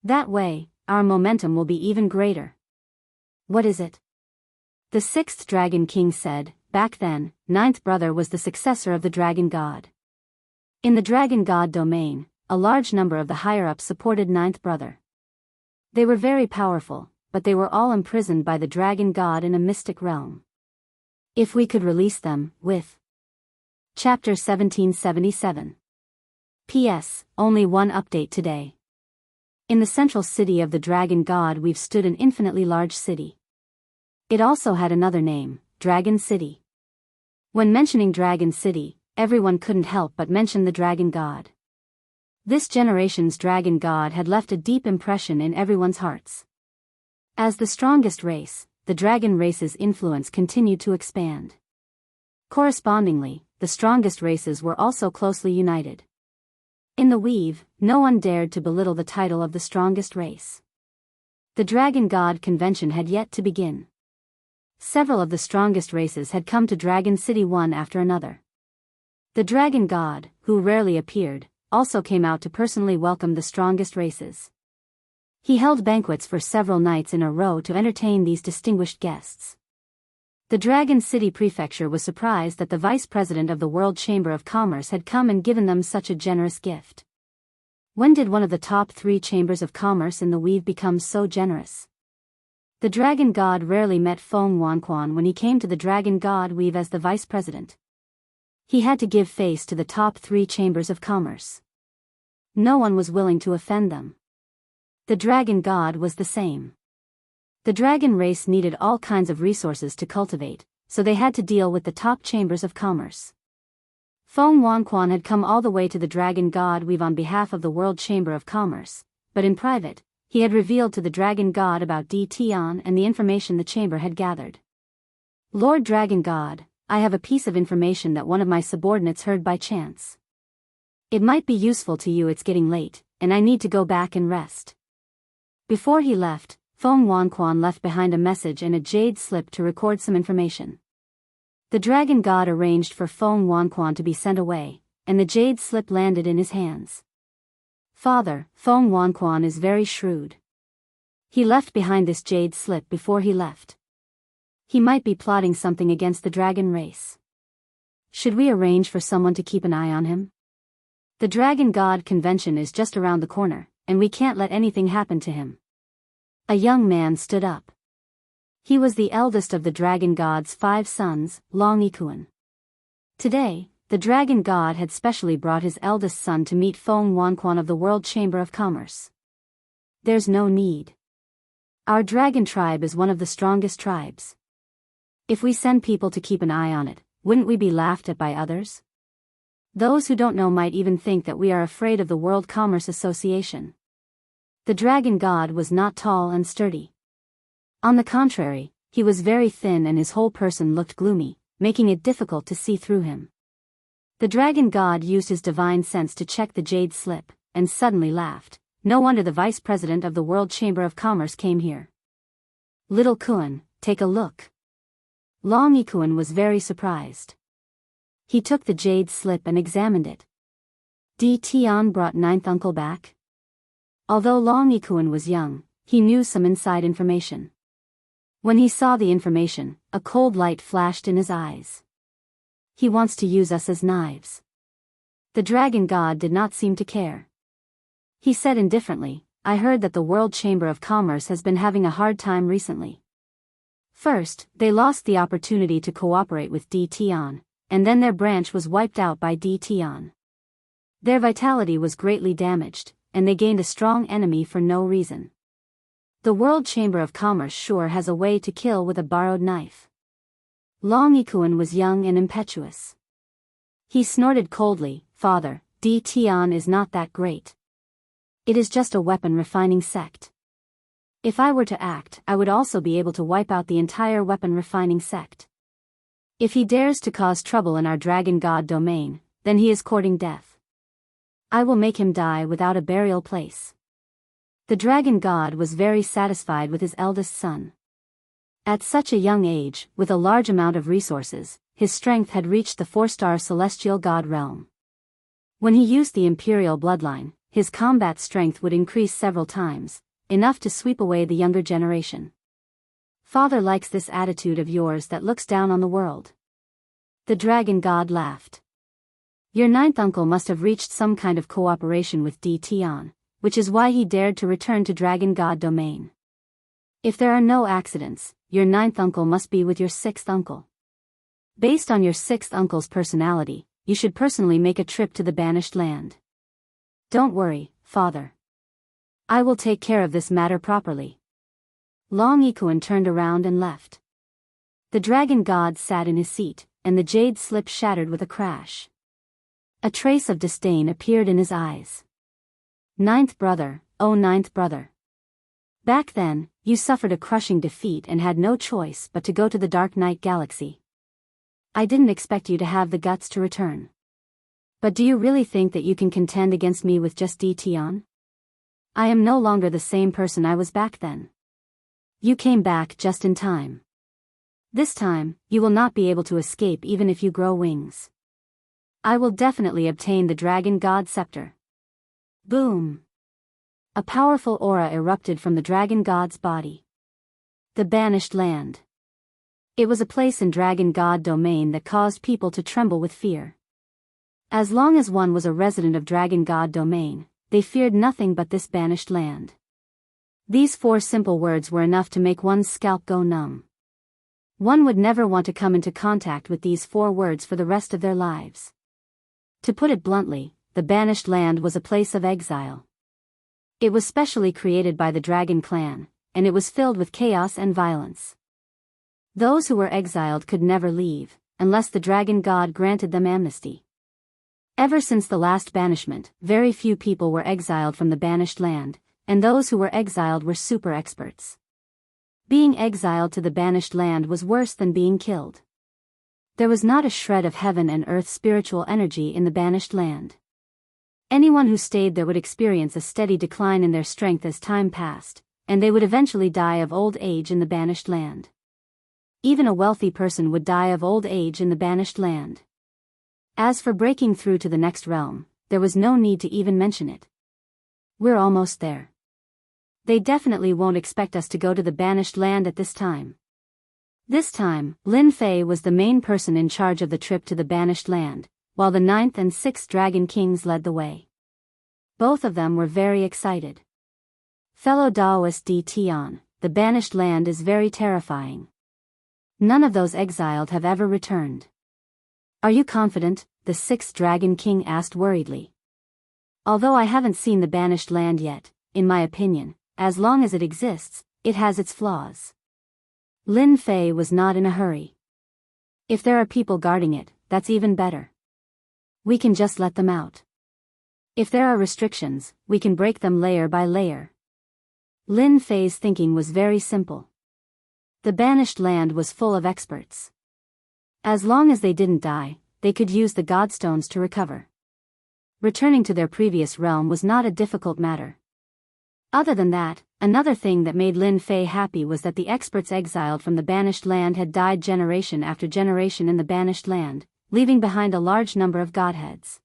That way, our momentum will be even greater. What is it? The 6th Dragon King said, back then, 9th brother was the successor of the Dragon God. In the Dragon God domain, a large number of the higher-ups supported 9th brother. They were very powerful, but they were all imprisoned by the Dragon God in a mystic realm. If we could release them, with Chapter 1777. P.S. Only one update today. In the central city of the Dragon God we've stood an infinitely large city. It also had another name, Dragon City. When mentioning Dragon City, everyone couldn't help but mention the Dragon God. This generation's Dragon God had left a deep impression in everyone's hearts. As the strongest race, the Dragon race's influence continued to expand. Correspondingly, the strongest races were also closely united. In the weave, no one dared to belittle the title of the strongest race. The Dragon God convention had yet to begin. Several of the strongest races had come to Dragon City one after another. The Dragon God, who rarely appeared, also came out to personally welcome the strongest races. He held banquets for several nights in a row to entertain these distinguished guests. The Dragon City Prefecture was surprised that the vice president of the World Chamber of Commerce had come and given them such a generous gift. When did one of the top 3 chambers of commerce in the Weave become so generous? The Dragon God rarely met Feng Wanquan when he came to the Dragon God Weave as the vice president. He had to give face to the top 3 chambers of commerce. No one was willing to offend them. The Dragon God was the same. The dragon race needed all kinds of resources to cultivate, so they had to deal with the top chambers of commerce. Feng Wanquan had come all the way to the Dragon God Weave on behalf of the World Chamber of Commerce, but in private, he had revealed to the Dragon God about Di Tian and the information the chamber had gathered. Lord Dragon God, I have a piece of information that one of my subordinates heard by chance. It might be useful to you. It's getting late, and I need to go back and rest. Before he left, Feng Wanquan left behind a message and a jade slip to record some information. The Dragon God arranged for Feng Wanquan to be sent away, and the jade slip landed in his hands. Father, Feng Wanquan is very shrewd. He left behind this jade slip before he left. He might be plotting something against the dragon race. Should we arrange for someone to keep an eye on him? The Dragon God convention is just around the corner, and we can't let anything happen to him. A young man stood up. He was the eldest of the Dragon God's 5 sons, Long Ikuan. Today, the Dragon God had specially brought his eldest son to meet Feng Wanquan of the World Chamber of Commerce. There's no need. Our dragon tribe is one of the strongest tribes. If we send people to keep an eye on it, wouldn't we be laughed at by others? Those who don't know might even think that we are afraid of the World Commerce Association. The Dragon God was not tall and sturdy. On the contrary, he was very thin and his whole person looked gloomy, making it difficult to see through him. The Dragon God used his divine sense to check the jade slip, and suddenly laughed. No wonder the vice president of the World Chamber of Commerce came here. Little Kuan, take a look. Long Ikuan was very surprised. He took the jade slip and examined it. Di Tian brought 9th uncle back? Although Long Ikuan was young, he knew some inside information. When he saw the information, a cold light flashed in his eyes. He wants to use us as knives. The Dragon God did not seem to care. He said indifferently, I heard that the World Chamber of Commerce has been having a hard time recently. First, they lost the opportunity to cooperate with Di Tian, and then their branch was wiped out by Di Tian. Their vitality was greatly damaged, and they gained a strong enemy for no reason. The World Chamber of Commerce sure has a way to kill with a borrowed knife. Long Ikuan was young and impetuous. He snorted coldly, Father, Di Tian is not that great. It is just a weapon refining sect. If I were to act, I would also be able to wipe out the entire weapon refining sect. If he dares to cause trouble in our Dragon God domain, then he is courting death. I will make him die without a burial place. The Dragon God was very satisfied with his eldest son. At such a young age, with a large amount of resources, his strength had reached the 4-star celestial god realm. When he used the imperial bloodline, his combat strength would increase several times, enough to sweep away the younger generation. Father likes this attitude of yours that looks down on the world. The Dragon God laughed. Your 9th uncle must have reached some kind of cooperation with Di Tian, which is why he dared to return to Dragon God domain. If there are no accidents, your 9th uncle must be with your 6th uncle. Based on your 6th uncle's personality, you should personally make a trip to the banished land. Don't worry, Father. I will take care of this matter properly. Long Ikuan turned around and left. The Dragon God sat in his seat, and the jade slip shattered with a crash. A trace of disdain appeared in his eyes. 9th brother, oh 9th brother. Back then, you suffered a crushing defeat and had no choice but to go to the Dark Knight Galaxy. I didn't expect you to have the guts to return. But do you really think that you can contend against me with just Di Tian? I am no longer the same person I was back then. You came back just in time. This time, you will not be able to escape even if you grow wings. I will definitely obtain the Dragon God Scepter. Boom! A powerful aura erupted from the Dragon God's body. The banished land. It was a place in Dragon God domain that caused people to tremble with fear. As long as one was a resident of Dragon God domain, they feared nothing but this banished land. These 4 simple words were enough to make one's scalp go numb. One would never want to come into contact with these 4 words for the rest of their lives. To put it bluntly, the banished land was a place of exile. It was specially created by the Dragon Clan, and it was filled with chaos and violence. Those who were exiled could never leave, unless the Dragon God granted them amnesty. Ever since the last banishment, very few people were exiled from the banished land, and those who were exiled were super experts. Being exiled to the banished land was worse than being killed. There was not a shred of heaven and earth spiritual energy in the banished land. Anyone who stayed there would experience a steady decline in their strength as time passed, and they would eventually die of old age in the banished land. Even a wealthy person would die of old age in the banished land. As for breaking through to the next realm, there was no need to even mention it. We're almost there. They definitely won't expect us to go to the banished land at this time. This time, Lin Fei was the main person in charge of the trip to the banished land, while the 9th and 6th Dragon Kings led the way. Both of them were very excited. Fellow Daoist D. Tian, the banished land is very terrifying. None of those exiled have ever returned. Are you confident? The 6th Dragon King asked worriedly. Although I haven't seen the banished land yet, in my opinion, as long as it exists, it has its flaws. Lin Fei was not in a hurry. If there are people guarding it, that's even better. We can just let them out. If there are restrictions, we can break them layer by layer. Lin Fei's thinking was very simple. The banished land was full of experts. As long as they didn't die, they could use the godstones to recover. Returning to their previous realm was not a difficult matter. Other than that, another thing that made Lin Fei happy was that the experts exiled from the banished land had died generation after generation in the banished land, leaving behind a large number of godheads.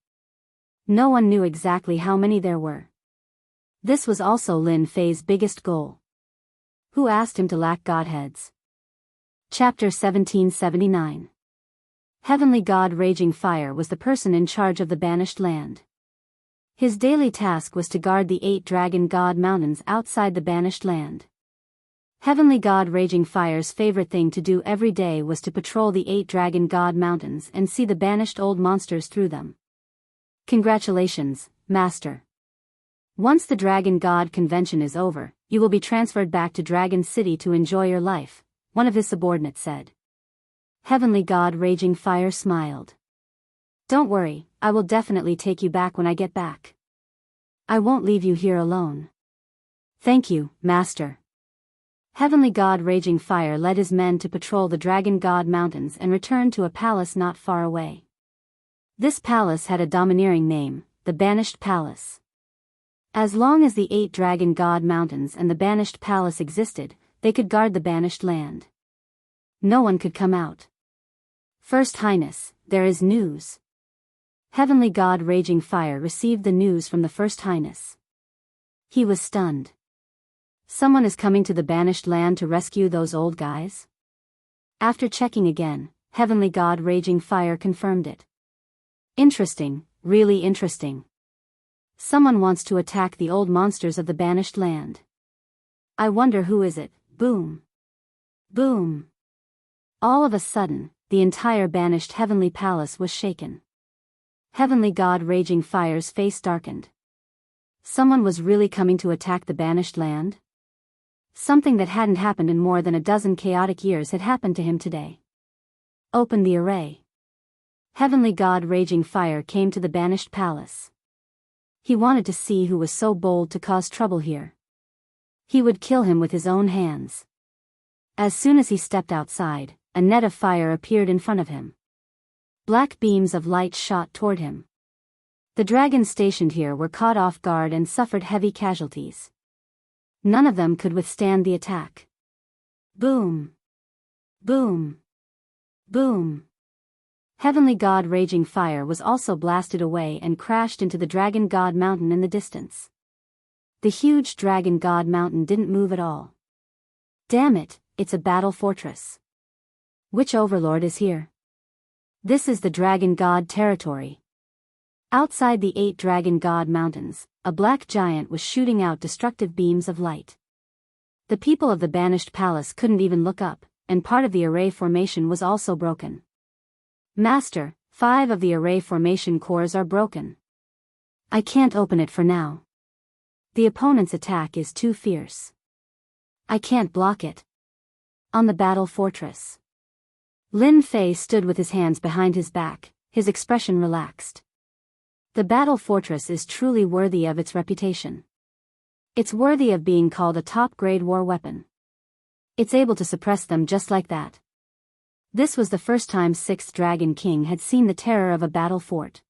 No one knew exactly how many there were. This was also Lin Fei's biggest goal. Who asked him to lack godheads? Chapter 1779. Heavenly God Raging Fire was the person in charge of the banished land. His daily task was to guard the 8 Dragon God mountains outside the banished land. Heavenly God Raging Fire's favorite thing to do every day was to patrol the 8 Dragon God mountains and see the banished old monsters through them. Congratulations, Master. Once the Dragon God convention is over, you will be transferred back to Dragon City to enjoy your life, one of his subordinates said. Heavenly God Raging Fire smiled. Don't worry, I will definitely take you back when I get back. I won't leave you here alone. Thank you, Master. Heavenly God Raging Fire led his men to patrol the Dragon God mountains and returned to a palace not far away. This palace had a domineering name, the Banished Palace. As long as the 8 Dragon God mountains and the Banished Palace existed, they could guard the banished land. No one could come out. First Highness, there is news. Heavenly God Raging Fire received the news from the First Highness. He was stunned. Someone is coming to the banished land to rescue those old guys? After checking again, Heavenly God Raging Fire confirmed it. Interesting, really interesting. Someone wants to attack the old monsters of the banished land. I wonder who is it. Boom. Boom. All of a sudden, the entire banished heavenly palace was shaken. Heavenly God Raging Fire's face darkened. Someone was really coming to attack the banished land? Something that hadn't happened in more than a dozen chaotic years had happened to him today. Open the array. Heavenly God Raging Fire came to the banished palace. He wanted to see who was so bold to cause trouble here. He would kill him with his own hands. As soon as he stepped outside, a net of fire appeared in front of him. Black beams of light shot toward him. The dragons stationed here were caught off guard and suffered heavy casualties. None of them could withstand the attack. Boom. Boom. Boom. Heavenly God Raging Fire was also blasted away and crashed into the Dragon God Mountain in the distance. The huge Dragon God Mountain didn't move at all. Damn it, it's a battle fortress. Which overlord is here? This is the Dragon God territory. Outside the 8 Dragon God mountains, a black giant was shooting out destructive beams of light. The people of the banished palace couldn't even look up, and part of the array formation was also broken. Master, 5 of the array formation cores are broken. I can't open it for now. The opponent's attack is too fierce. I can't block it. On the battle fortress. Lin Fei stood with his hands behind his back, his expression relaxed. The battle fortress is truly worthy of its reputation. It's worthy of being called a top-grade war weapon. It's able to suppress them just like that. This was the first time 6th Dragon King had seen the terror of a battle fort.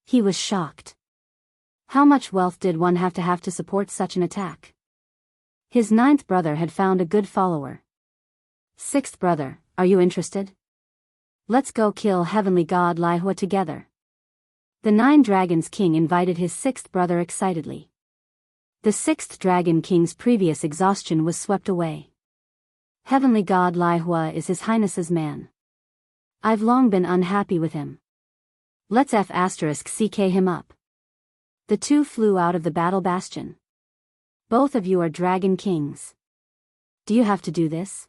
He was shocked. How much wealth did one have to support such an attack? His 9th brother had found a good follower. 6th brother, are you interested? Let's go kill Heavenly God Laihua together. The 9 Dragons King invited his 6th brother excitedly. The 6th Dragon King's previous exhaustion was swept away. Heavenly God Laihua is His Highness's man. I've long been unhappy with him. Let's *CK him up. The two flew out of the battle bastion. Both of you are Dragon Kings. Do you have to do this?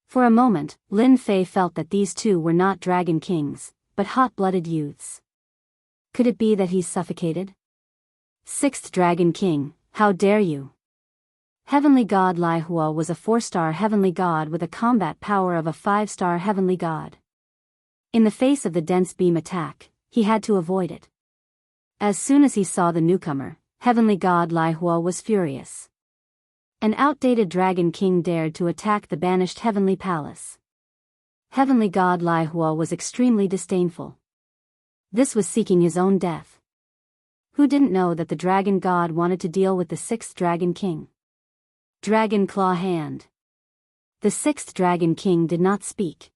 For a moment, Lin Fei felt that these two were not Dragon Kings, but hot-blooded youths. Could it be that he's suffocated? 6th Dragon King, how dare you? Heavenly God Laihua was a 4-star heavenly god with a combat power of a 5-star heavenly god. In the face of the dense beam attack, he had to avoid it. As soon as he saw the newcomer, Heavenly God Laihua was furious. An outdated Dragon King dared to attack the banished Heavenly Palace. Heavenly God Laihua was extremely disdainful. This was seeking his own death. Who didn't know that the Dragon God wanted to deal with the 6th Dragon King? Dragon Claw Hand. The 6th Dragon King did not speak.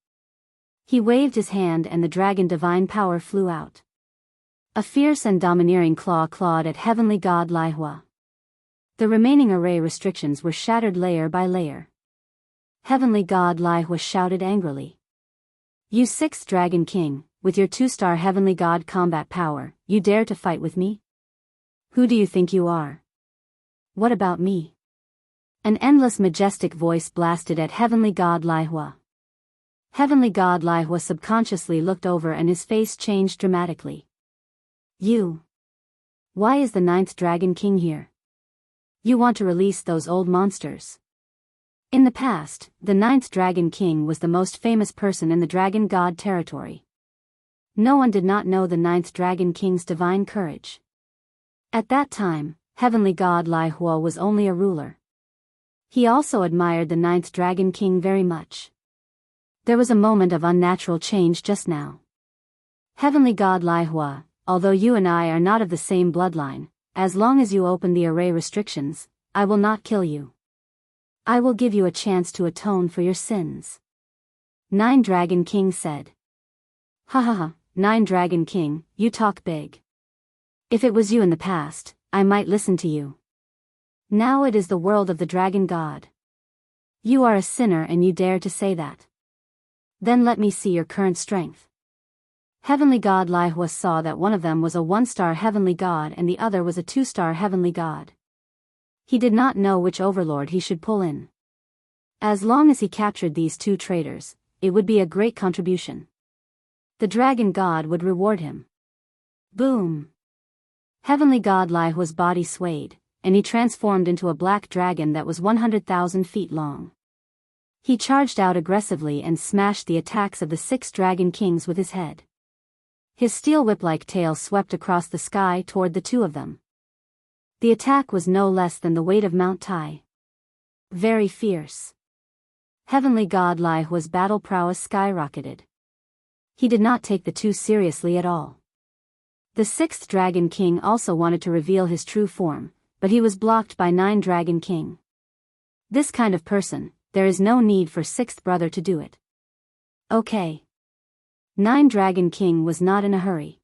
He waved his hand and the Dragon Divine Power flew out. A fierce and domineering claw clawed at Heavenly God Laihua. The remaining array restrictions were shattered layer by layer. Heavenly God Laihua shouted angrily. You 6th Dragon King, with your 2-star Heavenly God combat power, you dare to fight with me? Who do you think you are? What about me? An endless majestic voice blasted at Heavenly God Laihua. Heavenly God Laihua subconsciously looked over and his face changed dramatically. You. Why is the 9th Dragon King here? You want to release those old monsters. In the past, the 9th Dragon King was the most famous person in the Dragon God territory. No one did not know the 9th Dragon King's divine courage. At that time, Heavenly God Laihua was only a ruler. He also admired the 9th Dragon King very much. There was a moment of unnatural change just now. Heavenly God Laihua, although you and I are not of the same bloodline, as long as you open the array restrictions, I will not kill you. I will give you a chance to atone for your sins. 9 Dragon King said. Ha ha ha, 9 Dragon King, you talk big. If it was you in the past, I might listen to you. Now it is the world of the Dragon God. You are a sinner and you dare to say that. Then let me see your current strength. Heavenly God Laihua saw that one of them was a 1-star heavenly god and the other was a 2-star heavenly god. He did not know which overlord he should pull in. As long as he captured these 2 traitors, it would be a great contribution. The Dragon God would reward him. Boom! Heavenly God Laihua's body swayed, and he transformed into a black dragon that was 100,000 feet long. He charged out aggressively and smashed the attacks of the 6 Dragon Kings with his head. His steel whip-like tail swept across the sky toward the 2 of them. The attack was no less than the weight of Mount Tai. Very fierce. Heavenly God Laihua's battle prowess skyrocketed. He did not take the 2 seriously at all. The 6th Dragon King also wanted to reveal his true form, but he was blocked by 9 Dragon King. This kind of person, there is no need for 6th brother to do it. Okay. 9 Dragon King was not in a hurry.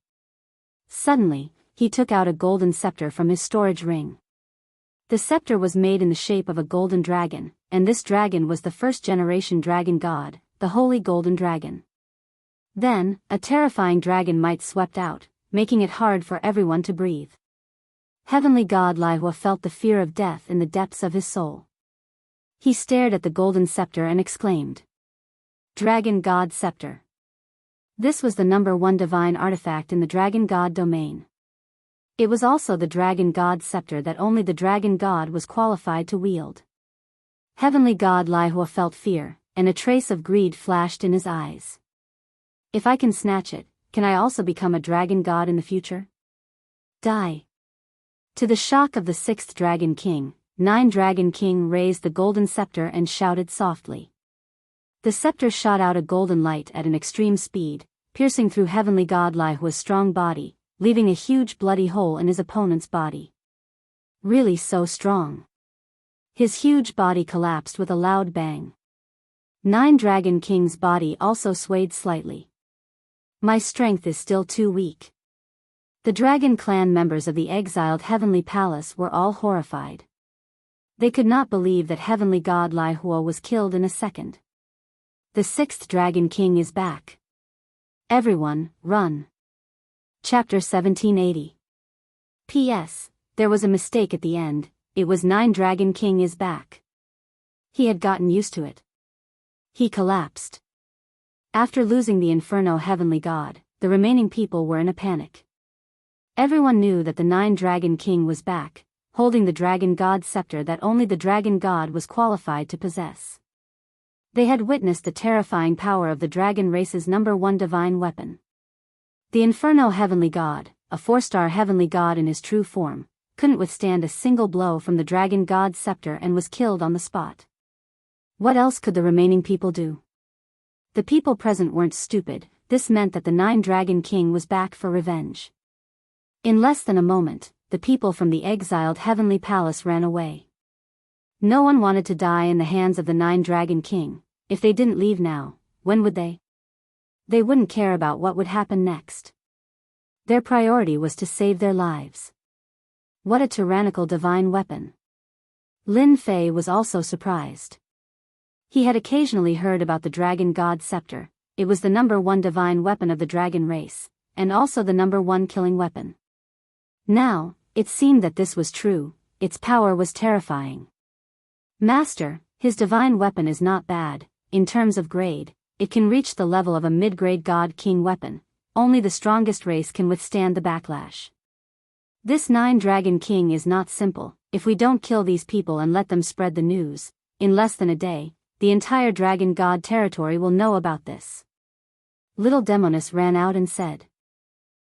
Suddenly, he took out a golden scepter from his storage ring. The scepter was made in the shape of a golden dragon, and this dragon was the 1st-generation dragon god, the holy golden dragon. Then, a terrifying dragon might swept out, making it hard for everyone to breathe. Heavenly God Lihua felt the fear of death in the depths of his soul. He stared at the golden scepter and exclaimed, "Dragon God Scepter." This was the #1 divine artifact in the Dragon God domain. It was also the Dragon God Scepter that only the Dragon God was qualified to wield. Heavenly God Lihua felt fear, and a trace of greed flashed in his eyes. If I can snatch it, can I also become a Dragon God in the future? Die. To the shock of the 6th Dragon King, 9 Dragon King raised the golden scepter and shouted softly. The scepter shot out a golden light at an extreme speed, piercing through Heavenly God Lihua's strong body, leaving a huge bloody hole in his opponent's body. Really so strong. His huge body collapsed with a loud bang. 9 Dragon King's body also swayed slightly. My strength is still too weak. The Dragon Clan members of the exiled Heavenly Palace were all horrified. They could not believe that Heavenly God Lihua was killed in a second. The 6th Dragon King is back. Everyone, run. Chapter 1780. P.S. There was a mistake at the end, it was 9 Dragon King is back. He had gotten used to it. He collapsed. After losing the Inferno Heavenly God, the remaining people were in a panic. Everyone knew that the 9 Dragon King was back, holding the Dragon God scepter that only the Dragon God was qualified to possess. They had witnessed the terrifying power of the dragon race's #1 divine weapon. The Inferno Heavenly God, a 4-star Heavenly God in his true form, couldn't withstand a single blow from the Dragon God scepter and was killed on the spot. What else could the remaining people do? The people present weren't stupid, this meant that the 9 Dragon King was back for revenge. In less than a moment, the people from the exiled Heavenly Palace ran away. No one wanted to die in the hands of the 9 Dragon King. If they didn't leave now, when would they? They wouldn't care about what would happen next. Their priority was to save their lives. What a tyrannical divine weapon. Lin Fei was also surprised. He had occasionally heard about the Dragon God Scepter. It was the #1 divine weapon of the dragon race, and also the #1 killing weapon. Now, it seemed that this was true, its power was terrifying. Master, his divine weapon is not bad, in terms of grade, it can reach the level of a mid-grade God King weapon, only the strongest race can withstand the backlash. This 9 Dragon King is not simple, if we don't kill these people and let them spread the news, in less than a day, the entire Dragon God territory will know about this. Little Demoness ran out and said.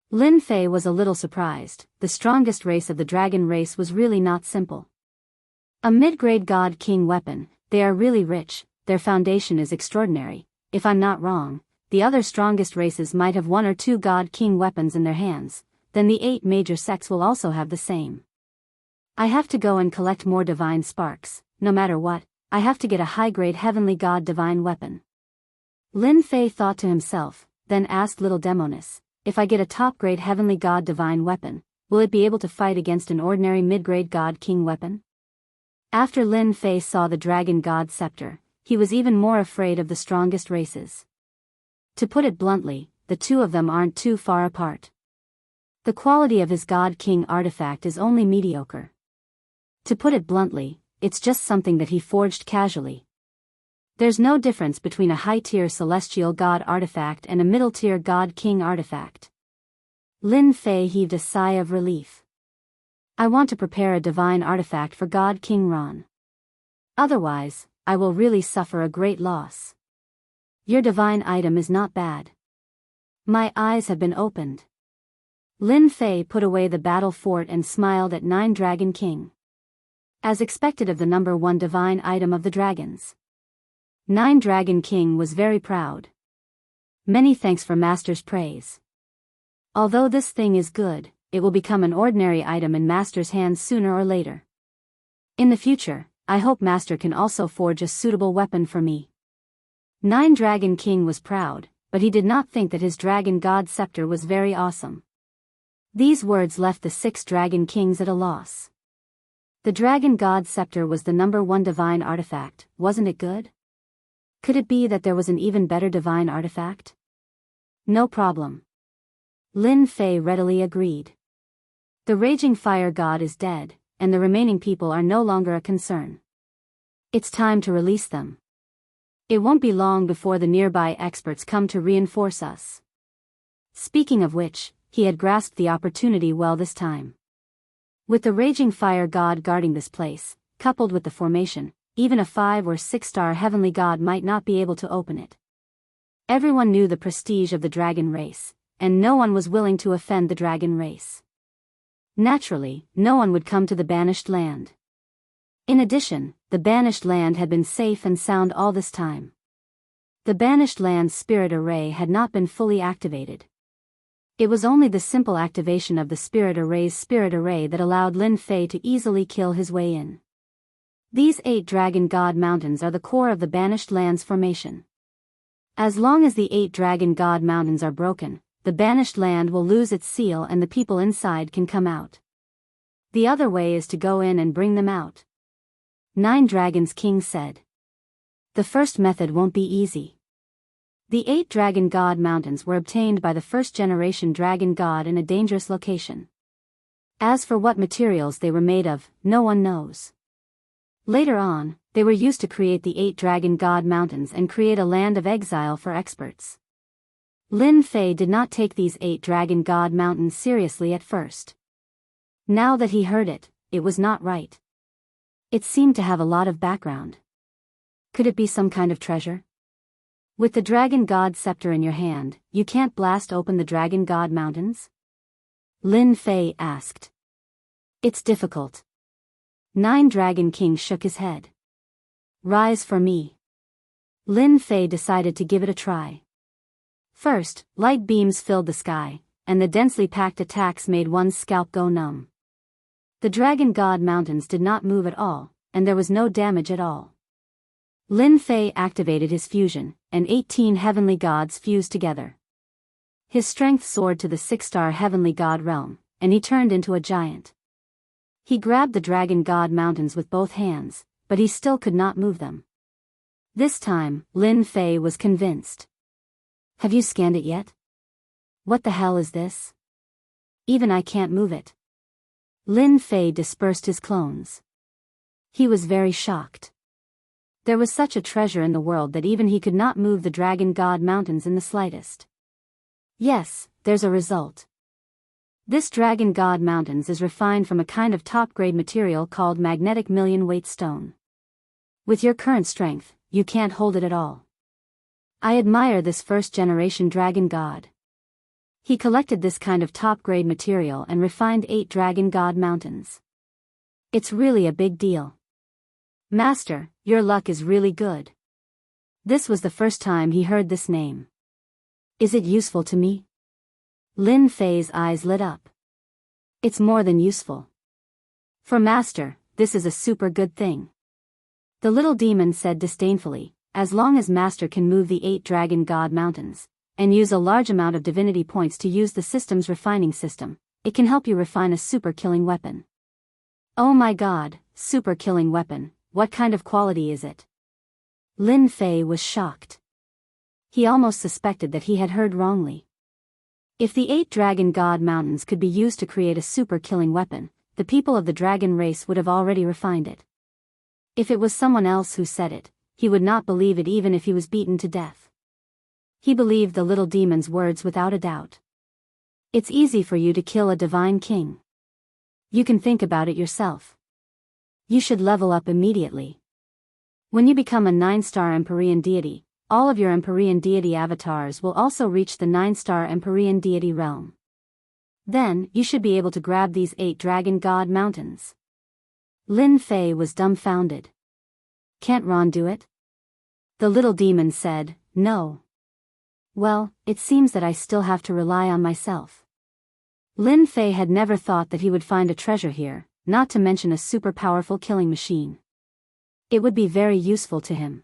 Lin Fei was a little surprised, the strongest race of the dragon race was really not simple. A mid-grade God King weapon, they are really rich, their foundation is extraordinary. If I'm not wrong, the other strongest races might have 1 or 2 God King weapons in their hands, then the 8 major sects will also have the same. I have to go and collect more divine sparks, no matter what, I have to get a high-grade Heavenly God divine weapon. Lin Fei thought to himself, then asked Little Demoness, if I get a top-grade Heavenly God divine weapon, will it be able to fight against an ordinary mid-grade God King weapon? After Lin Fei saw the Dragon God scepter, he was even more afraid of the strongest races. To put it bluntly, the two of them aren't too far apart. The quality of his God King artifact is only mediocre. To put it bluntly, it's just something that he forged casually. There's no difference between a high-tier celestial god artifact and a middle-tier God King artifact. Lin Fei heaved a sigh of relief. I want to prepare a divine artifact for God King Ron. Otherwise, I will really suffer a great loss. Your divine item is not bad. My eyes have been opened. Lin Fei put away the battle fort and smiled at 9 Dragon King. As expected of the #1 divine item of the dragons. 9 Dragon King was very proud. Many thanks for Master's praise. Although this thing is good, it will become an ordinary item in Master's hands sooner or later. In the future, I hope Master can also forge a suitable weapon for me. 9 Dragon King was proud, but he did not think that his Dragon God scepter was very awesome. These words left the 6 Dragon Kings at a loss. The Dragon God scepter was the #1 divine artifact, wasn't it good? Could it be that there was an even better divine artifact? No problem. Lin Fei readily agreed. The raging fire god is dead, and the remaining people are no longer a concern. It's time to release them. It won't be long before the nearby experts come to reinforce us. Speaking of which, he had grasped the opportunity well this time. With the raging fire god guarding this place, coupled with the formation, even a 5 or 6-star heavenly god might not be able to open it. Everyone knew the prestige of the dragon race, and no one was willing to offend the dragon race. Naturally, no one would come to the banished land. In addition, the banished land had been safe and sound all this time. The banished land's spirit array had not been fully activated. It was only the simple activation of the spirit array's spirit array that allowed Lin Fei to easily kill his way in. These 8 dragon god mountains are the core of the banished land's formation. As long as the 8 dragon god mountains are broken, the banished land will lose its seal and the people inside can come out. The other way is to go in and bring them out. 9 Dragons King said. The first method won't be easy. The 8 dragon god mountains were obtained by the first-generation dragon god in a dangerous location. As for what materials they were made of, no one knows. Later on, they were used to create the 8 dragon god mountains and create a land of exile for experts. Lin Fei did not take these 8 dragon god mountains seriously at first. Now that he heard it, it was not right. It seemed to have a lot of background. Could it be some kind of treasure? With the dragon god scepter in your hand, you can't blast open the dragon god mountains? Lin Fei asked. It's difficult. 9 Dragon King shook his head. Rise for me. Lin Fei decided to give it a try. First, light beams filled the sky, and the densely packed attacks made one's scalp go numb. The dragon god mountains did not move at all, and there was no damage at all. Lin Fei activated his fusion, and 18 heavenly gods fused together. His strength soared to the 6-star heavenly god realm, and he turned into a giant. He grabbed the dragon god mountains with both hands, but he still could not move them. This time, Lin Fei was convinced. Have you scanned it yet? What the hell is this? Even I can't move it. Lin Fei dispersed his clones. He was very shocked. There was such a treasure in the world that even he could not move the dragon god mountains in the slightest. Yes, there's a result. This dragon god mountains is refined from a kind of top-grade material called magnetic million-weight stone. With your current strength, you can't hold it at all. I admire this first-generation dragon god. He collected this kind of top-grade material and refined 8 dragon god mountains. It's really a big deal. Master, your luck is really good. This was the first time he heard this name. Is it useful to me? Lin Fei's eyes lit up. It's more than useful. For Master, this is a super good thing. The little demon said disdainfully, as long as Master can move the 8 dragon god mountains, and use a large amount of divinity points to use the system's refining system, it can help you refine a super killing weapon. Oh my god, super killing weapon. What kind of quality is it? Lin Fei was shocked. He almost suspected that he had heard wrongly. If the 8 dragon god mountains could be used to create a super killing weapon, the people of the dragon race would have already refined it. If it was someone else who said it, he would not believe it even if he was beaten to death. He believed the little demon's words without a doubt. It's easy for you to kill a divine king. You can think about it yourself. You should level up immediately. When you become a 9-star Empyrean deity, all of your Empyrean deity avatars will also reach the 9-star Empyrean deity realm. Then, you should be able to grab these 8 dragon god mountains. Lin Fei was dumbfounded. Can't Ron do it? The little demon said, no. Well, it seems that I still have to rely on myself. Lin Fei had never thought that he would find a treasure here, not to mention a super powerful killing machine. It would be very useful to him.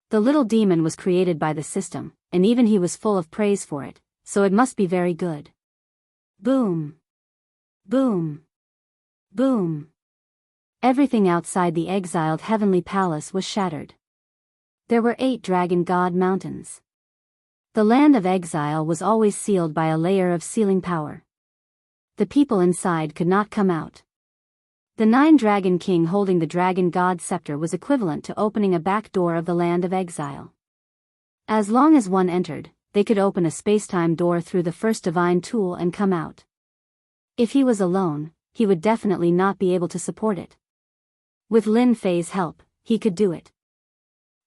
The little demon was created by the system, and even he was full of praise for it, so it must be very good. Boom. Boom. Boom. Everything outside the exiled heavenly palace was shattered. There were 8 Dragon God Mountains. The land of exile was always sealed by a layer of sealing power. The people inside could not come out. The 9 Dragon King holding the Dragon God scepter was equivalent to opening a back door of the land of exile. As long as one entered, they could open a spacetime door through the first divine tool and come out. If he was alone, he would definitely not be able to support it. With Lin Fei's help, he could do it.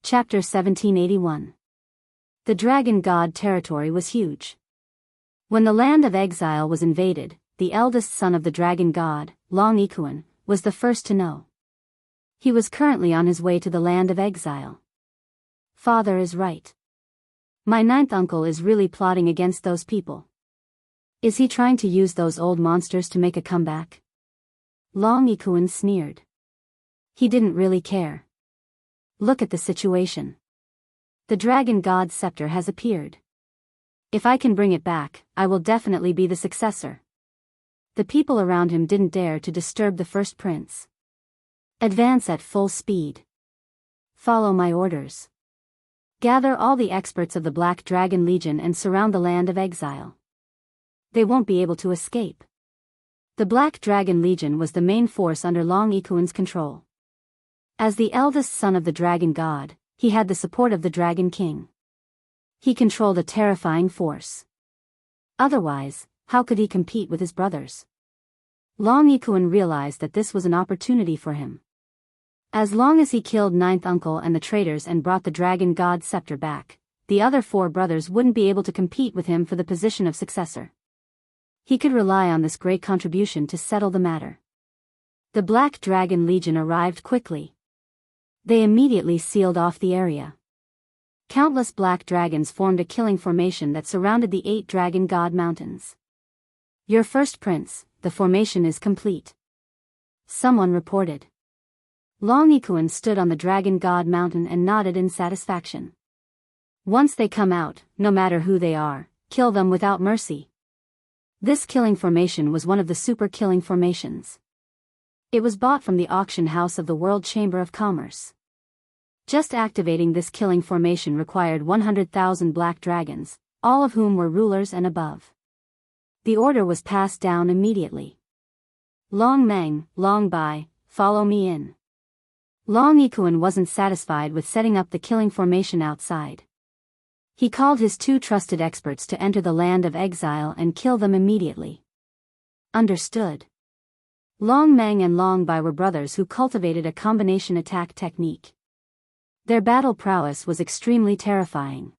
Chapter 1781. The Dragon God territory was huge. When the land of exile was invaded, the eldest son of the Dragon God, Long Ikuan, was the first to know. He was currently on his way to the land of exile. Father is right. My 9th uncle is really plotting against those people. Is he trying to use those old monsters to make a comeback? Long Ikuan sneered. He didn't really care. Look at the situation. The Dragon God scepter has appeared. If I can bring it back, I will definitely be the successor. The people around him didn't dare to disturb the first prince. Advance at full speed. Follow my orders. Gather all the experts of the Black Dragon Legion and surround the land of exile. They won't be able to escape. The Black Dragon Legion was the main force under Long Ikuan's control. As the eldest son of the Dragon God, he had the support of the Dragon King. He controlled a terrifying force. Otherwise, how could he compete with his brothers? Long Ikuan realized that this was an opportunity for him. As long as he killed 9th uncle and the traitors and brought the Dragon God scepter back, the other 4 brothers wouldn't be able to compete with him for the position of successor. He could rely on this great contribution to settle the matter. The Black Dragon Legion arrived quickly. They immediately sealed off the area. Countless black dragons formed a killing formation that surrounded the 8 Dragon God Mountains. Your first prince, the formation is complete. Someone reported. Long Ikuan stood on the Dragon God Mountain and nodded in satisfaction. Once they come out, no matter who they are, kill them without mercy. This killing formation was one of the super killing formations. It was bought from the auction house of the World Chamber of Commerce. Just activating this killing formation required 100,000 black dragons, all of whom were rulers and above. The order was passed down immediately. Long Meng, Long Bai, follow me in. Long Ikuan wasn't satisfied with setting up the killing formation outside. He called his 2 trusted experts to enter the land of exile and kill them immediately. Understood. Long Meng and Long Bai were brothers who cultivated a combination attack technique. Their battle prowess was extremely terrifying.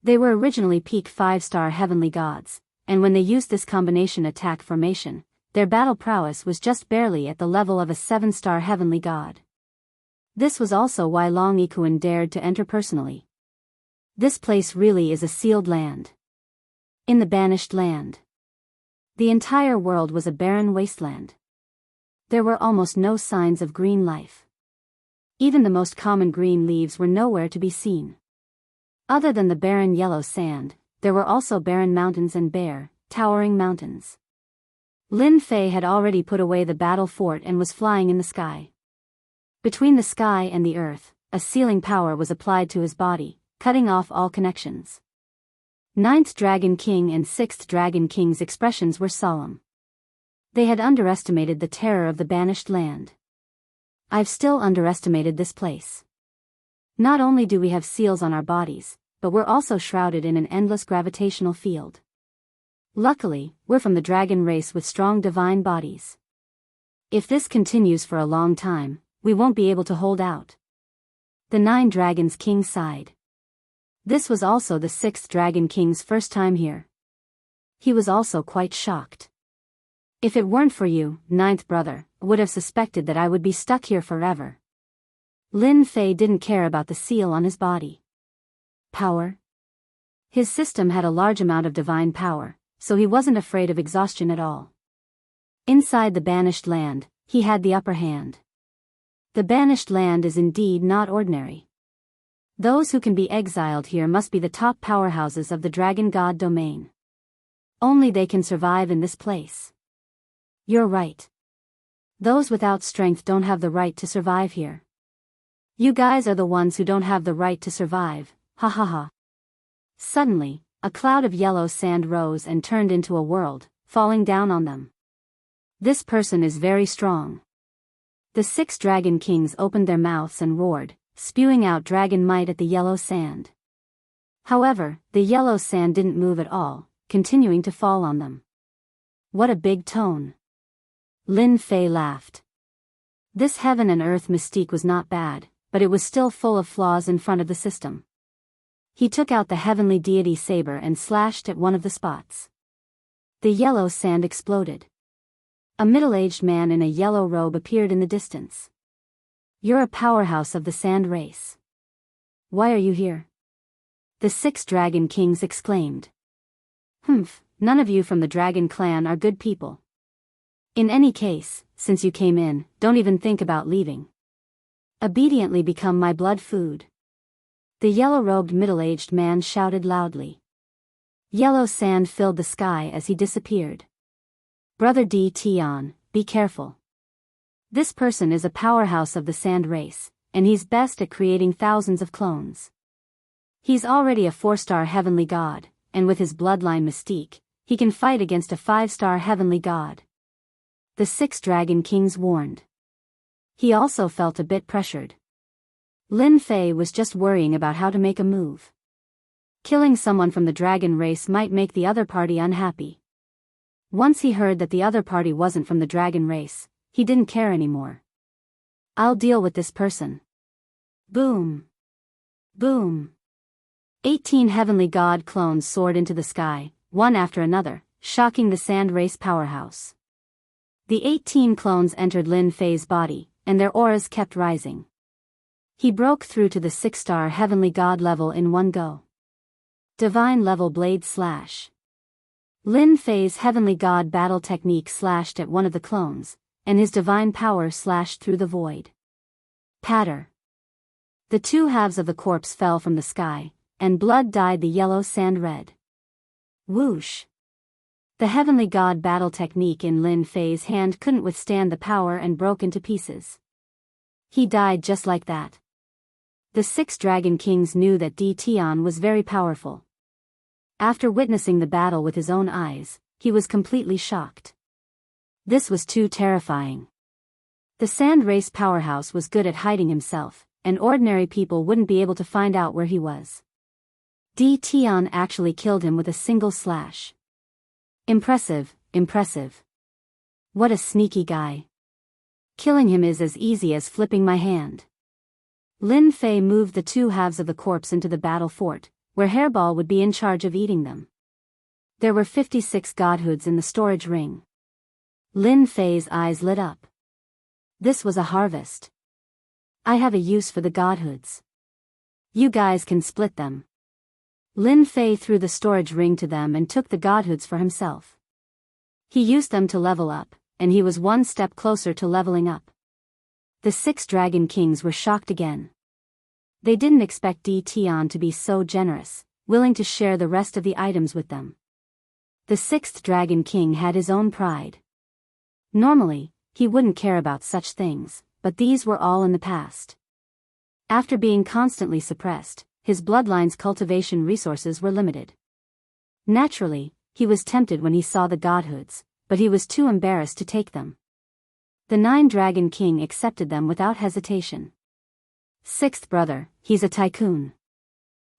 They were originally peak 5-star heavenly gods, and when they used this combination attack formation, their battle prowess was just barely at the level of a 7-star heavenly god. This was also why Long Ikuan dared to enter personally. This place really is a sealed land. In the banished land. The entire world was a barren wasteland. There were almost no signs of green life. Even the most common green leaves were nowhere to be seen. Other than the barren yellow sand, there were also barren mountains and bare, towering mountains. Lin Fei had already put away the battle fort and was flying in the sky. Between the sky and the earth, a sealing power was applied to his body, cutting off all connections. 9th Dragon King and 6th Dragon King's expressions were solemn. They had underestimated the terror of the banished land. I've still underestimated this place. Not only do we have seals on our bodies, but we're also shrouded in an endless gravitational field. Luckily, we're from the dragon race with strong divine bodies. If this continues for a long time, we won't be able to hold out. The 9 Dragons King sighed. This was also the 6th Dragon King's first time here. He was also quite shocked. If it weren't for you, 9th brother, I would have suspected that I would be stuck here forever. Lin Fei didn't care about the seal on his body. Power? His system had a large amount of divine power, so he wasn't afraid of exhaustion at all. Inside the banished land, he had the upper hand. The banished land is indeed not ordinary. Those who can be exiled here must be the top powerhouses of the Dragon God domain. Only they can survive in this place. You're right. Those without strength don't have the right to survive here. You guys are the ones who don't have the right to survive, ha ha ha. Suddenly, a cloud of yellow sand rose and turned into a world, falling down on them. This person is very strong. The 6 dragon kings opened their mouths and roared, spewing out dragon might at the yellow sand. However, the yellow sand didn't move at all, continuing to fall on them. What a big tone. Lin Fei laughed. This heaven and earth mystique was not bad, but it was still full of flaws in front of the system. He took out the heavenly deity saber and slashed at one of the spots. The yellow sand exploded. A middle-aged man in a yellow robe appeared in the distance. You're a powerhouse of the sand race. Why are you here? The 6 dragon kings exclaimed. Humph, none of you from the dragon clan are good people. In any case, since you came in, don't even think about leaving. Obediently become my blood food. The yellow-robed middle-aged man shouted loudly. Yellow sand filled the sky as he disappeared. Brother D. Tian, be careful. This person is a powerhouse of the sand race, and he's best at creating thousands of clones. He's already a 4-star heavenly god, and with his bloodline mystique, he can fight against a 5-star heavenly god. The 6 dragon kings warned. He also felt a bit pressured. Lin Fei was just worrying about how to make a move. Killing someone from the dragon race might make the other party unhappy. Once he heard that the other party wasn't from the dragon race, he didn't care anymore. I'll deal with this person. Boom. Boom. 18 heavenly god clones soared into the sky, one after another, shocking the sand race powerhouse. The 18 clones entered Lin Fei's body, and their auras kept rising. He broke through to the 6-star heavenly god level in one go. Divine level blade slash. Lin Fei's heavenly god battle technique slashed at one of the clones, and his divine power slashed through the void. Patter. The 2 halves of the corpse fell from the sky, and blood dyed the yellow sand red. Whoosh. The heavenly god battle technique in Lin Fei's hand couldn't withstand the power and broke into pieces. He died just like that. The 6 dragon kings knew that Di Tian was very powerful. After witnessing the battle with his own eyes, he was completely shocked. This was too terrifying. The sand race powerhouse was good at hiding himself, and ordinary people wouldn't be able to find out where he was. Di Tian actually killed him with a single slash. Impressive, impressive. What a sneaky guy. Killing him is as easy as flipping my hand. Lin Fei moved the 2 halves of the corpse into the battle fort, where Hairball would be in charge of eating them. There were 56 godhoods in the storage ring. Lin Fei's eyes lit up. This was a harvest. I have a use for the godhoods. You guys can split them. Lin Fei threw the storage ring to them and took the godhoods for himself. He used them to level up, and he was one step closer to leveling up. The 6 dragon kings were shocked again. They didn't expect Di Tian to be so generous, willing to share the rest of the items with them. The 6th dragon king had his own pride. Normally, he wouldn't care about such things, but these were all in the past. After being constantly suppressed, his bloodline's cultivation resources were limited. Naturally, he was tempted when he saw the godhoods, but he was too embarrassed to take them. The 9 dragon king accepted them without hesitation. 6th brother, he's a tycoon.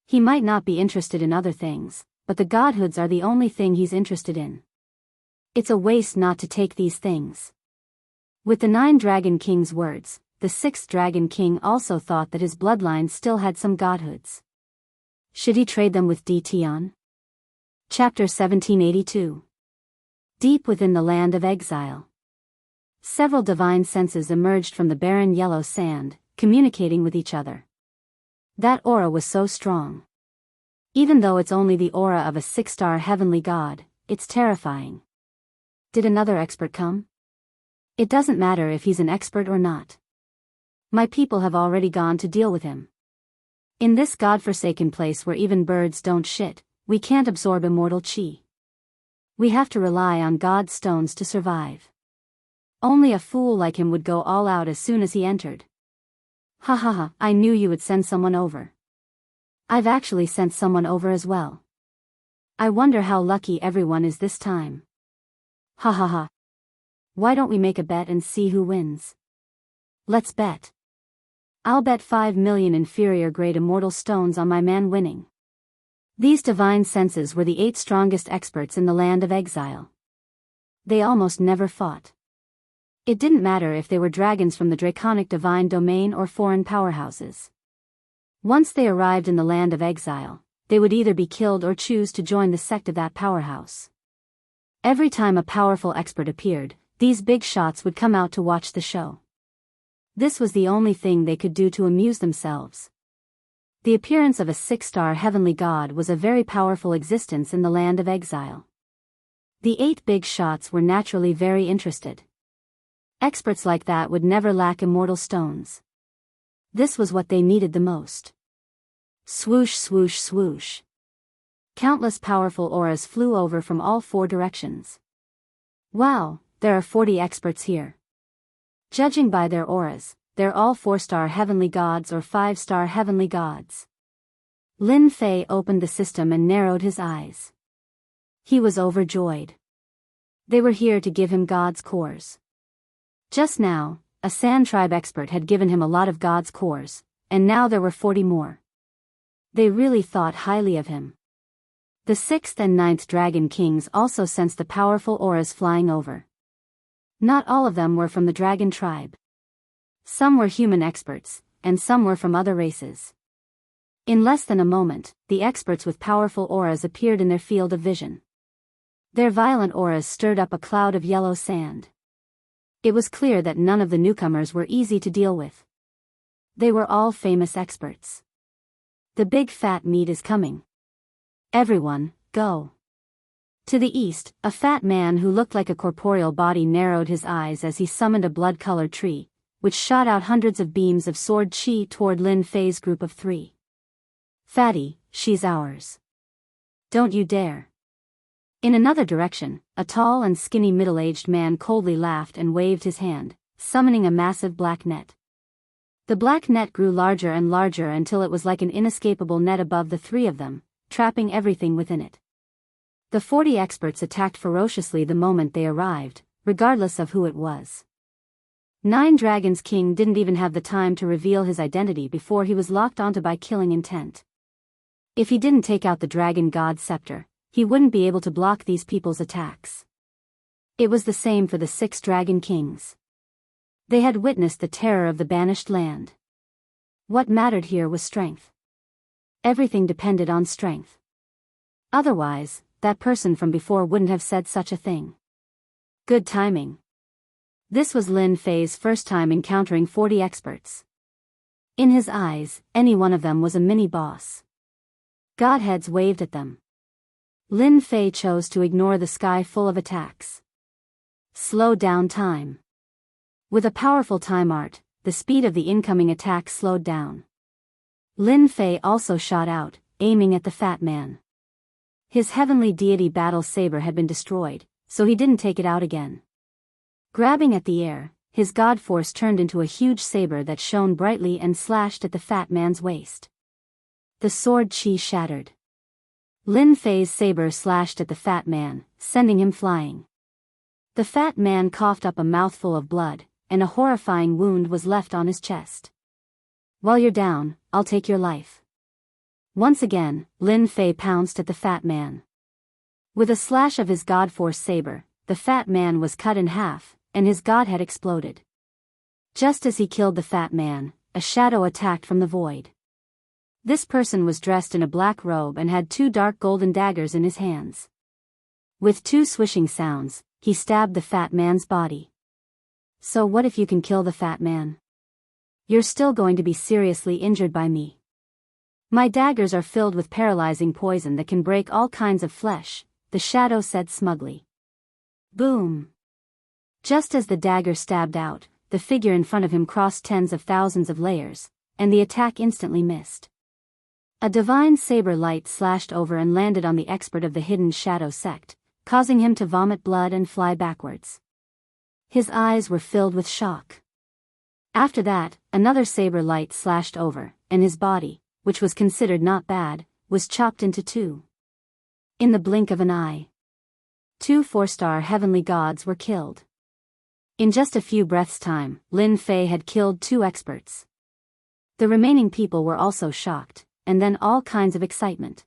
He might not be interested in other things, but the godhoods are the only thing he's interested in. It's a waste not to take these things. With the 9 dragon king's words, the 6th dragon king also thought that his bloodline still had some godhoods. Should he trade them with Di Tian? Chapter 1782. Deep within the land of exile. Several divine senses emerged from the barren yellow sand, communicating with each other. That aura was so strong. Even though it's only the aura of a 6-star heavenly god, it's terrifying. Did another expert come? It doesn't matter if he's an expert or not. My people have already gone to deal with him. In this godforsaken place where even birds don't shit, we can't absorb immortal chi. We have to rely on God's stones to survive. Only a fool like him would go all out as soon as he entered. Ha ha ha, I knew you would send someone over. I've actually sent someone over as well. I wonder how lucky everyone is this time. Ha ha ha. Why don't we make a bet and see who wins? Let's bet. I'll bet 5 million inferior grade immortal stones on my man winning. These divine senses were the 8 strongest experts in the land of exile. They almost never fought. It didn't matter if they were dragons from the draconic divine domain or foreign powerhouses. Once they arrived in the land of exile, they would either be killed or choose to join the sect of that powerhouse. Every time a powerful expert appeared, these big shots would come out to watch the show. This was the only thing they could do to amuse themselves. The appearance of a 6-star heavenly god was a very powerful existence in the land of exile. The 8 big shots were naturally very interested. Experts like that would never lack immortal stones. This was what they needed the most. Swoosh swoosh swoosh. Countless powerful auras flew over from all 4 directions. Wow, there are 40 experts here. Judging by their auras, they're all 4-star heavenly gods or 5-star heavenly gods. Lin Fei opened the system and narrowed his eyes. He was overjoyed. They were here to give him God's cores. Just now, a Sand Tribe expert had given him a lot of God's cores, and now there were 40 more. They really thought highly of him. The 6th and 9th Dragon Kings also sensed the powerful auras flying over. Not all of them were from the Dragon Tribe. Some were human experts, and some were from other races. In less than a moment, the experts with powerful auras appeared in their field of vision. Their violent auras stirred up a cloud of yellow sand. It was clear that none of the newcomers were easy to deal with. They were all famous experts. The big fat meat is coming. Everyone, go. To the east, a fat man who looked like a corporeal body narrowed his eyes as he summoned a blood-colored tree, which shot out hundreds of beams of sword chi toward Lin Fei's group of 3. Fatty, she's ours. Don't you dare. In another direction, a tall and skinny middle-aged man coldly laughed and waved his hand, summoning a massive black net. The black net grew larger and larger until it was like an inescapable net above the 3 of them, trapping everything within it. The 40 experts attacked ferociously the moment they arrived, regardless of who it was. 9 Dragons King didn't even have the time to reveal his identity before he was locked onto by killing intent. If he didn't take out the Dragon God Scepter, he wouldn't be able to block these people's attacks. It was the same for the 6 Dragon Kings. They had witnessed the terror of the banished land. What mattered here was strength. Everything depended on strength. Otherwise, that person from before wouldn't have said such a thing. Good timing. This was Lin Fei's first time encountering 40 experts. In his eyes, any one of them was a mini-boss. Godheads waved at them. Lin Fei chose to ignore the sky full of attacks. Slow down time. With a powerful time art, the speed of the incoming attack slowed down. Lin Fei also shot out, aiming at the fat man. His heavenly deity battle saber had been destroyed, so he didn't take it out again. Grabbing at the air, his god force turned into a huge saber that shone brightly and slashed at the fat man's waist. The sword chi shattered. Lin Fei's saber slashed at the fat man, sending him flying. The fat man coughed up a mouthful of blood, and a horrifying wound was left on his chest. While you're down, I'll take your life. Once again, Lin Fei pounced at the fat man. With a slash of his god force saber, the fat man was cut in half, and his godhead exploded. Just as he killed the fat man, a shadow attacked from the void. This person was dressed in a black robe and had 2 dark golden daggers in his hands. With 2 swishing sounds, he stabbed the fat man's body. So what if you can kill the fat man? You're still going to be seriously injured by me. My daggers are filled with paralyzing poison that can break all kinds of flesh, the shadow said smugly. Boom! Just as the dagger stabbed out, the figure in front of him crossed tens of thousands of layers, and the attack instantly missed. A divine saber light slashed over and landed on the expert of the hidden shadow sect, causing him to vomit blood and fly backwards. His eyes were filled with shock. After that, another saber light slashed over, and his body, which was considered not bad, was chopped into two. In the blink of an eye, 2 4-star heavenly gods were killed. In just a few breaths' time, Lin Fei had killed 2 experts. The remaining people were also shocked, and then all kinds of excitement.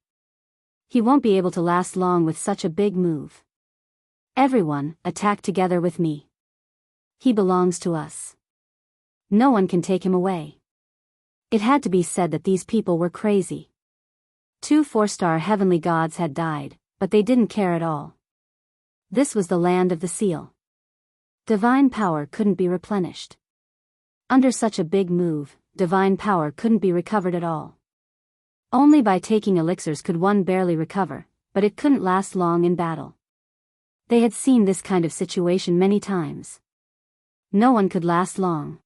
He won't be able to last long with such a big move. Everyone, attack together with me. He belongs to us. No one can take him away. It had to be said that these people were crazy. 2 4-star heavenly gods had died, but they didn't care at all. This was the land of the seal. Divine power couldn't be replenished. Under such a big move, divine power couldn't be recovered at all. Only by taking elixirs could one barely recover, but it couldn't last long in battle. They had seen this kind of situation many times. No one could last long.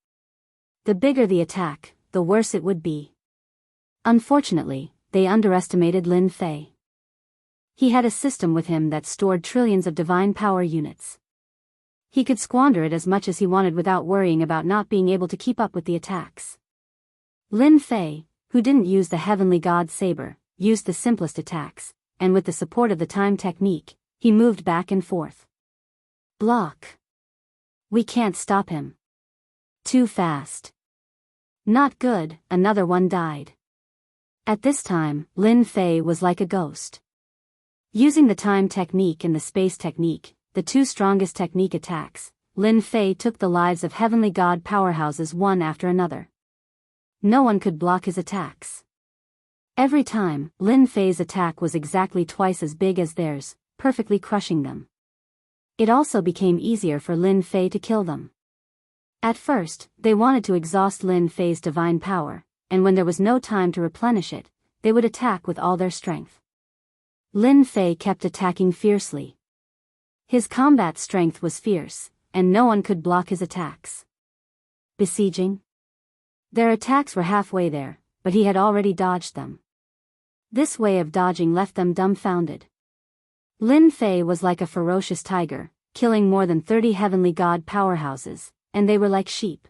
The bigger the attack, the worse it would be. Unfortunately, they underestimated Lin Fei. He had a system with him that stored trillions of divine power units. He could squander it as much as he wanted without worrying about not being able to keep up with the attacks. Lin Fei, who didn't use the heavenly god saber, used the simplest attacks, and with the support of the time technique, he moved back and forth. Block. We can't stop him. Too fast. Not good, another one died. At this time, Lin Fei was like a ghost. Using the time technique and the space technique, the 2 strongest technique attacks, Lin Fei took the lives of heavenly god powerhouses one after another. No one could block his attacks. Every time, Lin Fei's attack was exactly twice as big as theirs, perfectly crushing them. It also became easier for Lin Fei to kill them. At first, they wanted to exhaust Lin Fei's divine power, and when there was no time to replenish it, they would attack with all their strength. Lin Fei kept attacking fiercely. His combat strength was fierce, and no one could block his attacks. Besieging? Their attacks were halfway there, but he had already dodged them. This way of dodging left them dumbfounded. Lin Fei was like a ferocious tiger, killing more than 30 heavenly god powerhouses, and they were like sheep.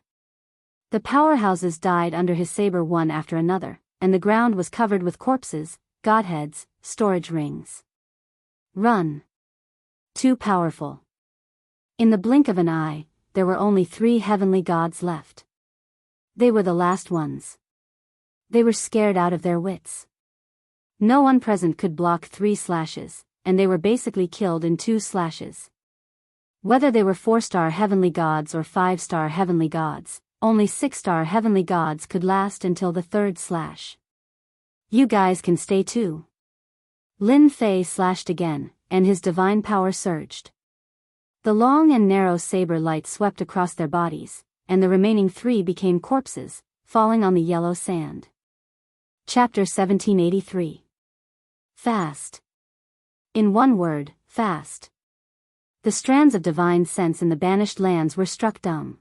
The powerhouses died under his saber one after another, and the ground was covered with corpses, godheads, storage rings. Run. Too powerful. In the blink of an eye, there were only 3 heavenly gods left. They were the last ones. They were scared out of their wits. No one present could block 3 slashes, and they were basically killed in 2 slashes. Whether they were 4-star heavenly gods or 5-star heavenly gods, only 6-star heavenly gods could last until the 3rd slash. You guys can stay too. Lin Fei slashed again, and his divine power surged. The long and narrow saber light swept across their bodies, and the remaining 3 became corpses, falling on the yellow sand. Chapter 1783. Fast. In one word, fast. The strands of divine sense in the banished lands were struck dumb.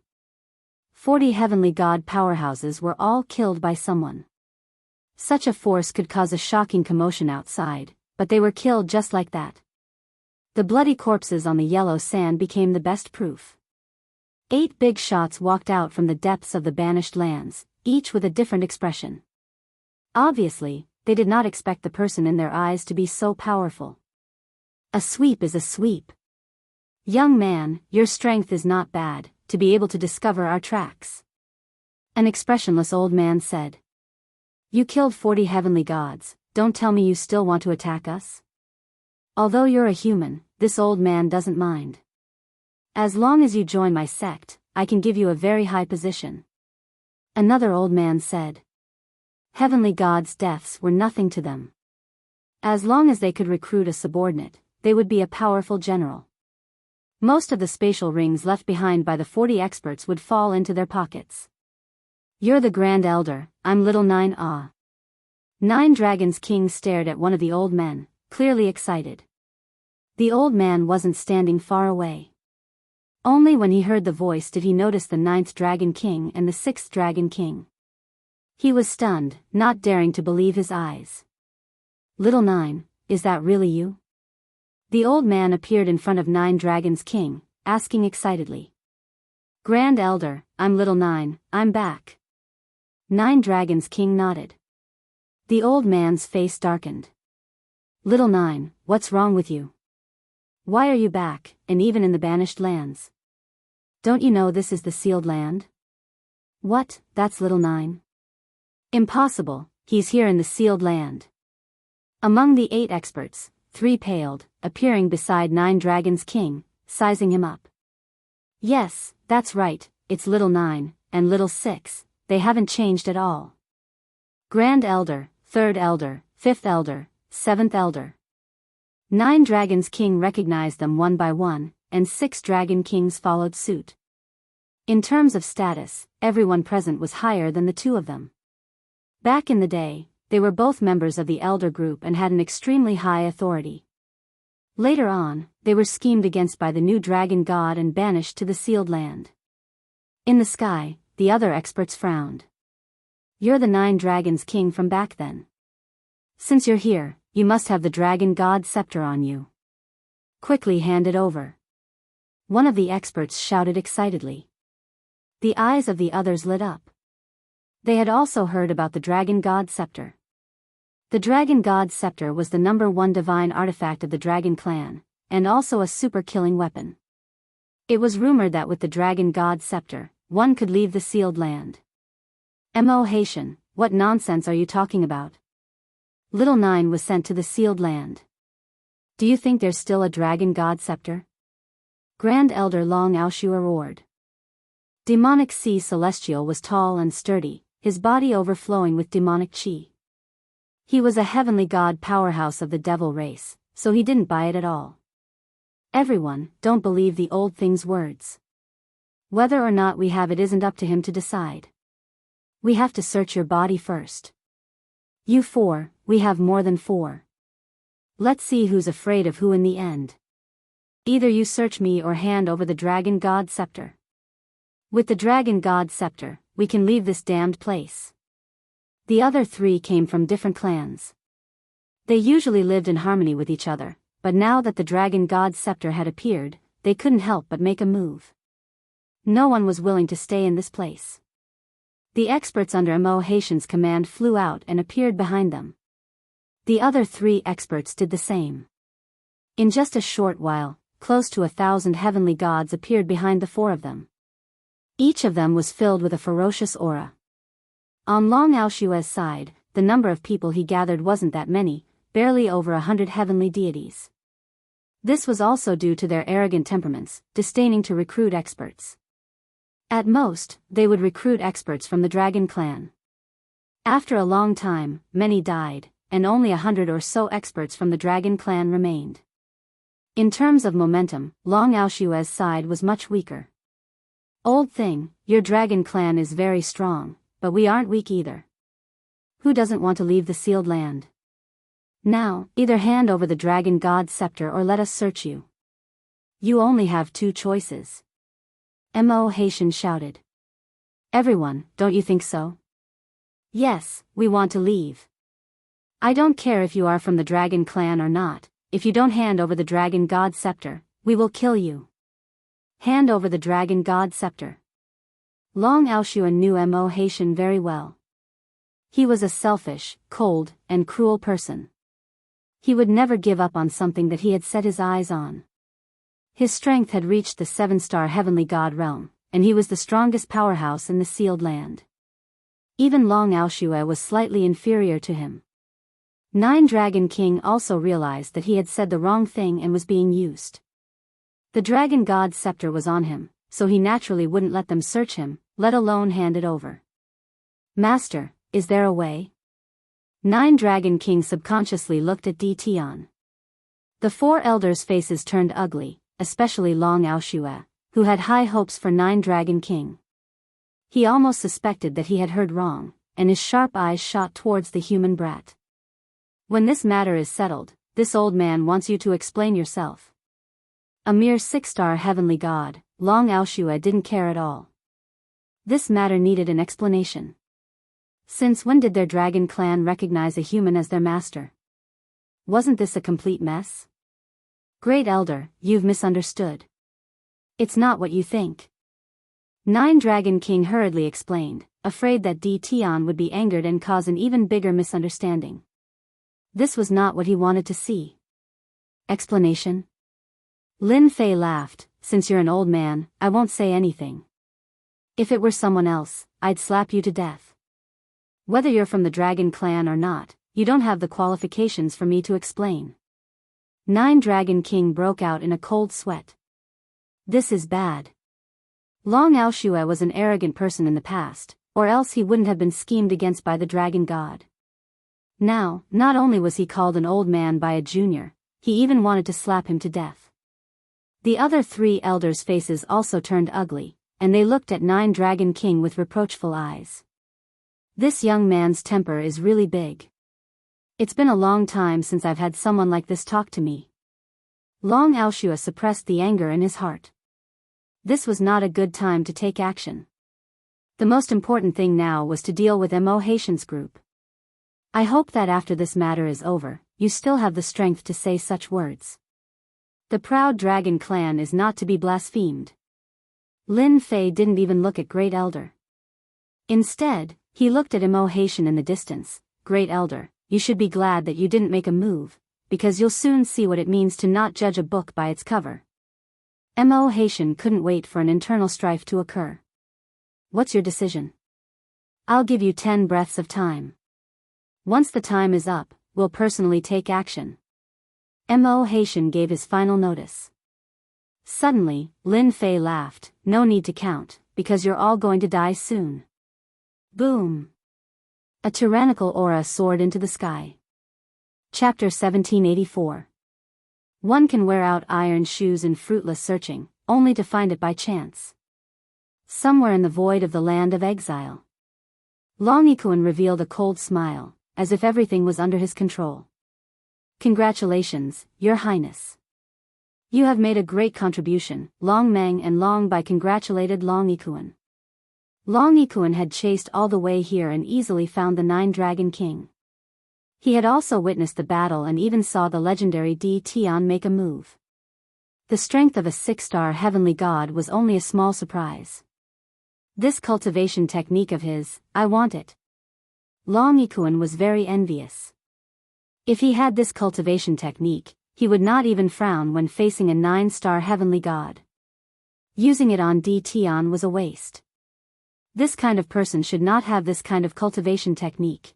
40 heavenly god powerhouses were all killed by someone. Such a force could cause a shocking commotion outside, but they were killed just like that. The bloody corpses on the yellow sand became the best proof. 8 big shots walked out from the depths of the banished lands, each with a different expression. Obviously, they did not expect the person in their eyes to be so powerful. A sweep is a sweep. Young man, your strength is not bad, to be able to discover our tracks. An expressionless old man said. You killed 40 heavenly gods, don't tell me you still want to attack us? Although you're a human, this old man doesn't mind. As long as you join my sect, I can give you a very high position. Another old man said. Heavenly gods' deaths were nothing to them. As long as they could recruit a subordinate, they would be a powerful general. Most of the spatial rings left behind by the 40 experts would fall into their pockets. You're the Grand Elder, I'm Little 9 Ah. 9 Dragons King stared at one of the old men, clearly excited. The old man wasn't standing far away. Only when he heard the voice did he notice the 9th Dragon King and the 6th Dragon King. He was stunned, not daring to believe his eyes. Little 9, is that really you? The old man appeared in front of 9 Dragons King, asking excitedly. Grand Elder, I'm Little Nine, I'm back. Nine Dragons King nodded. The old man's face darkened. Little Nine, what's wrong with you? Why are you back, and even in the banished lands? Don't you know this is the sealed land? What, that's Little Nine? Impossible, he's here in the sealed land. Among the 8 experts, 3 paled, appearing beside Nine Dragons King, sizing him up. Yes, that's right, it's Little Nine, and Little Six, they haven't changed at all. Grand Elder, Third Elder, Fifth Elder, Seventh Elder. 9 Dragons King recognized them one by one, and 6 Dragon Kings followed suit. In terms of status, everyone present was higher than the 2 of them. Back in the day, they were both members of the Elder Group and had an extremely high authority. Later on, they were schemed against by the new Dragon God and banished to the sealed land. In the sky, the other experts frowned. You're the 9 Dragons King from back then. Since you're here, you must have the Dragon God scepter on you. Quickly hand it over. One of the experts shouted excitedly. The eyes of the others lit up. They had also heard about the Dragon God scepter. The Dragon God scepter was the #1 divine artifact of the Dragon Clan, and also a super-killing weapon. It was rumored that with the Dragon God scepter, one could leave the sealed land. Haitian, what nonsense are you talking about? Little Nine was sent to the sealed land. Do you think there's still a Dragon God scepter? Grand Elder Long Aoshua roared. Demonic Sea Celestial was tall and sturdy, his body overflowing with demonic chi. He was a heavenly god powerhouse of the devil race, so he didn't buy it at all. Everyone, don't believe the old thing's words. Whether or not we have it isn't up to him to decide. We have to search your body first. You 4, we have more than 4. Let's see who's afraid of who in the end. Either you search me or hand over the Dragon God scepter. With the Dragon God scepter, we can leave this damned place. The other 3 came from different clans. They usually lived in harmony with each other, but now that the Dragon God scepter had appeared, they couldn't help but make a move. No one was willing to stay in this place. The experts under Haitian's command flew out and appeared behind them. The other 3 experts did the same. In just a short while, close to 1,000 heavenly gods appeared behind the 4 of them. Each of them was filled with a ferocious aura. On Long Aoshua's side, the number of people he gathered wasn't that many, barely over 100 heavenly deities. This was also due to their arrogant temperaments, disdaining to recruit experts. At most, they would recruit experts from the Dragon Clan. After a long time, many died, and only 100 or so experts from the Dragon Clan remained. In terms of momentum, Long Aoshua's side was much weaker. Old thing, your Dragon Clan is very strong, but we aren't weak either. Who doesn't want to leave the sealed land? Now, either hand over the Dragon God scepter or let us search you. You only have 2 choices. Haitian shouted. Everyone, don't you think so? Yes, we want to leave. I don't care if you are from the Dragon Clan or not, if you don't hand over the Dragon God scepter, we will kill you. Hand over the Dragon God scepter. Long Aoshua knew Haitian very well. He was a selfish, cold, and cruel person. He would never give up on something that he had set his eyes on. His strength had reached the 7-star heavenly god realm, and he was the strongest powerhouse in the sealed land. Even Long Aoshua was slightly inferior to him. 9 Dragon King also realized that he had said the wrong thing and was being used. The Dragon God scepter was on him, so he naturally wouldn't let them search him, let alone hand it over. Master, is there a way? 9 Dragon King subconsciously looked at Tion. The 4 elders' faces turned ugly, especially Long Aoshua, who had high hopes for 9 Dragon King. He almost suspected that he had heard wrong, and his sharp eyes shot towards the human brat. When this matter is settled, this old man wants you to explain yourself. A mere 6-star heavenly god, Long Aoshua didn't care at all. This matter needed an explanation. Since when did their Dragon Clan recognize a human as their master? Wasn't this a complete mess? Great Elder, you've misunderstood. It's not what you think. Nine Dragon King hurriedly explained, afraid that Tian would be angered and cause an even bigger misunderstanding. This was not what he wanted to see. Explanation? Lin Fei laughed, since you're an old man, I won't say anything. If it were someone else, I'd slap you to death. Whether you're from the Dragon Clan or not, you don't have the qualifications for me to explain. Nine Dragon King broke out in a cold sweat. This is bad. Long Aoshue was an arrogant person in the past, or else he wouldn't have been schemed against by the dragon god. Now, not only was he called an old man by a junior, he even wanted to slap him to death. The other three elders' faces also turned ugly, and they looked at Nine Dragon King with reproachful eyes. This young man's temper is really big. It's been a long time since I've had someone like this talk to me. Long Aoshue suppressed the anger in his heart. This was not a good time to take action. The most important thing now was to deal with Mo Haitian's group. I hope that after this matter is over, you still have the strength to say such words. The proud dragon clan is not to be blasphemed. Lin Fei didn't even look at Great Elder. Instead, he looked at Mo Haitian in the distance. Great Elder, you should be glad that you didn't make a move, because you'll soon see what it means to not judge a book by its cover. Mo Haitian couldn't wait for an internal strife to occur. What's your decision? I'll give you 10 breaths of time. Once the time is up, we'll personally take action. Mo Haitian gave his final notice. Suddenly, Lin Fei laughed, no need to count, because you're all going to die soon. Boom! A tyrannical aura soared into the sky. Chapter 1784. One can wear out iron shoes in fruitless searching, only to find it by chance. Somewhere in the void of the land of exile. Long Ikuan revealed a cold smile, as if everything was under his control. Congratulations, Your Highness. You have made a great contribution. Long Meng and Long Bai congratulated Long Ikuan. Long Ikuan had chased all the way here and easily found the Nine Dragon King. He had also witnessed the battle and even saw the legendary Tian make a move. The strength of a 6-star heavenly god was only a small surprise. This cultivation technique of his, I want it. Long Ikuan was very envious. If he had this cultivation technique, he would not even frown when facing a 9-star heavenly god. Using it on Tian was a waste. This kind of person should not have this kind of cultivation technique.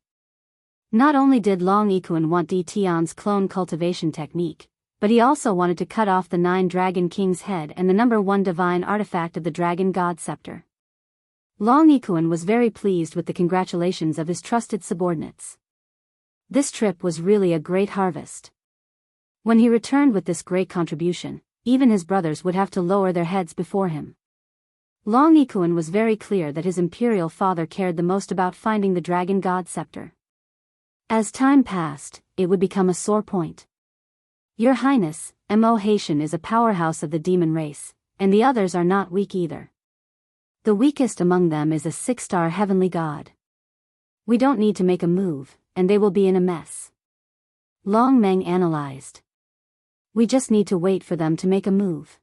Not only did Long Ikuan want Tian's clone cultivation technique, but he also wanted to cut off the 9 Dragon King's head and the number 1 divine artifact of the Dragon God Scepter. Long Ikuan was very pleased with the congratulations of his trusted subordinates. This trip was really a great harvest. When he returned with this great contribution, even his brothers would have to lower their heads before him. Long Ikuan was very clear that his imperial father cared the most about finding the Dragon God Scepter. As time passed, it would become a sore point. Your Highness, Mo Haitian is a powerhouse of the demon race, and the others are not weak either. The weakest among them is a 6-star heavenly god. We don't need to make a move, and they will be in a mess. Long Meng analyzed. We just need to wait for them to make a move.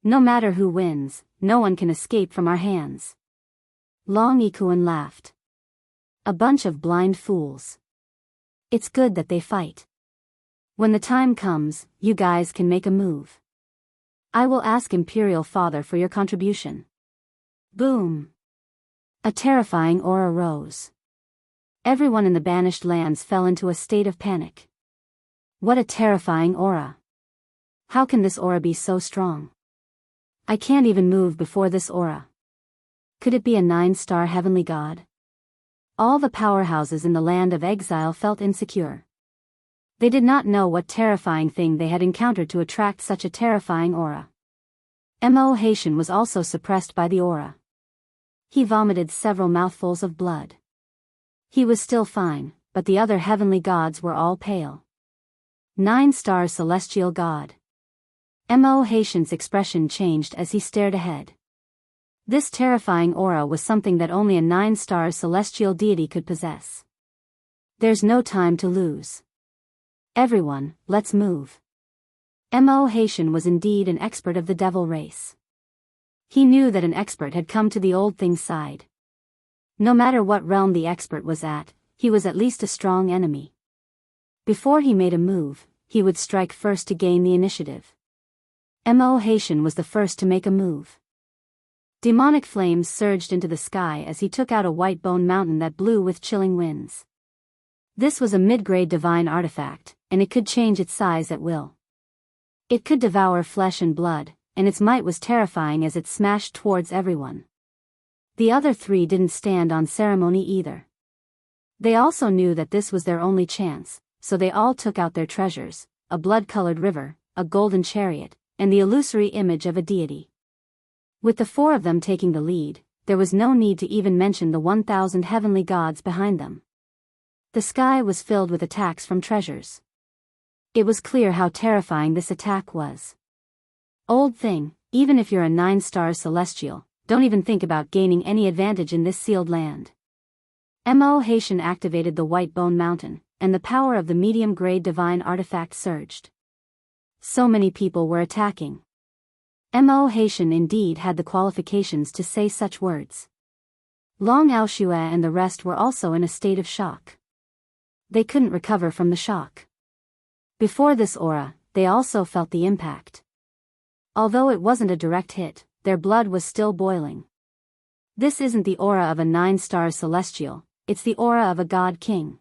No matter who wins, no one can escape from our hands. Long Ikuan laughed. A bunch of blind fools. It's good that they fight. When the time comes, you guys can make a move. I will ask Imperial Father for your contribution. Boom! A terrifying aura rose. Everyone in the banished lands fell into a state of panic. What a terrifying aura. How can this aura be so strong? I can't even move before this aura. Could it be a 9-star heavenly god? All the powerhouses in the land of exile felt insecure. They did not know what terrifying thing they had encountered to attract such a terrifying aura. Mo Haitian was also suppressed by the aura. He vomited several mouthfuls of blood. He was still fine, but the other heavenly gods were all pale. 9-star celestial god. Mo Haitian's expression changed as he stared ahead. This terrifying aura was something that only a 9-star celestial deity could possess. There's no time to lose. Everyone, let's move. Mo Haitian was indeed an expert of the devil race. He knew that an expert had come to the old thing's side. No matter what realm the expert was at, he was at least a strong enemy. Before he made a move, he would strike first to gain the initiative. Haitian was the first to make a move. Demonic flames surged into the sky as he took out a white bone mountain that blew with chilling winds. This was a mid-grade divine artifact, and it could change its size at will. It could devour flesh and blood, and its might was terrifying as it smashed towards everyone. The other three didn't stand on ceremony either. They also knew that this was their only chance, so they all took out their treasures, a blood-colored river, a golden chariot, and the illusory image of a deity. With the four of them taking the lead, there was no need to even mention the 1,000 heavenly gods behind them. The sky was filled with attacks from treasures. It was clear how terrifying this attack was. Old thing, even if you're a 9-star celestial, don't even think about gaining any advantage in this sealed land. Haitian activated the White Bone Mountain, and the power of the medium-grade divine artifact surged. So many people were attacking. Haitian indeed had the qualifications to say such words. Long Aoshue and the rest were also in a state of shock. They couldn't recover from the shock. Before this aura, they also felt the impact. Although it wasn't a direct hit, their blood was still boiling. This isn't the aura of a 9-star celestial, it's the aura of a god king.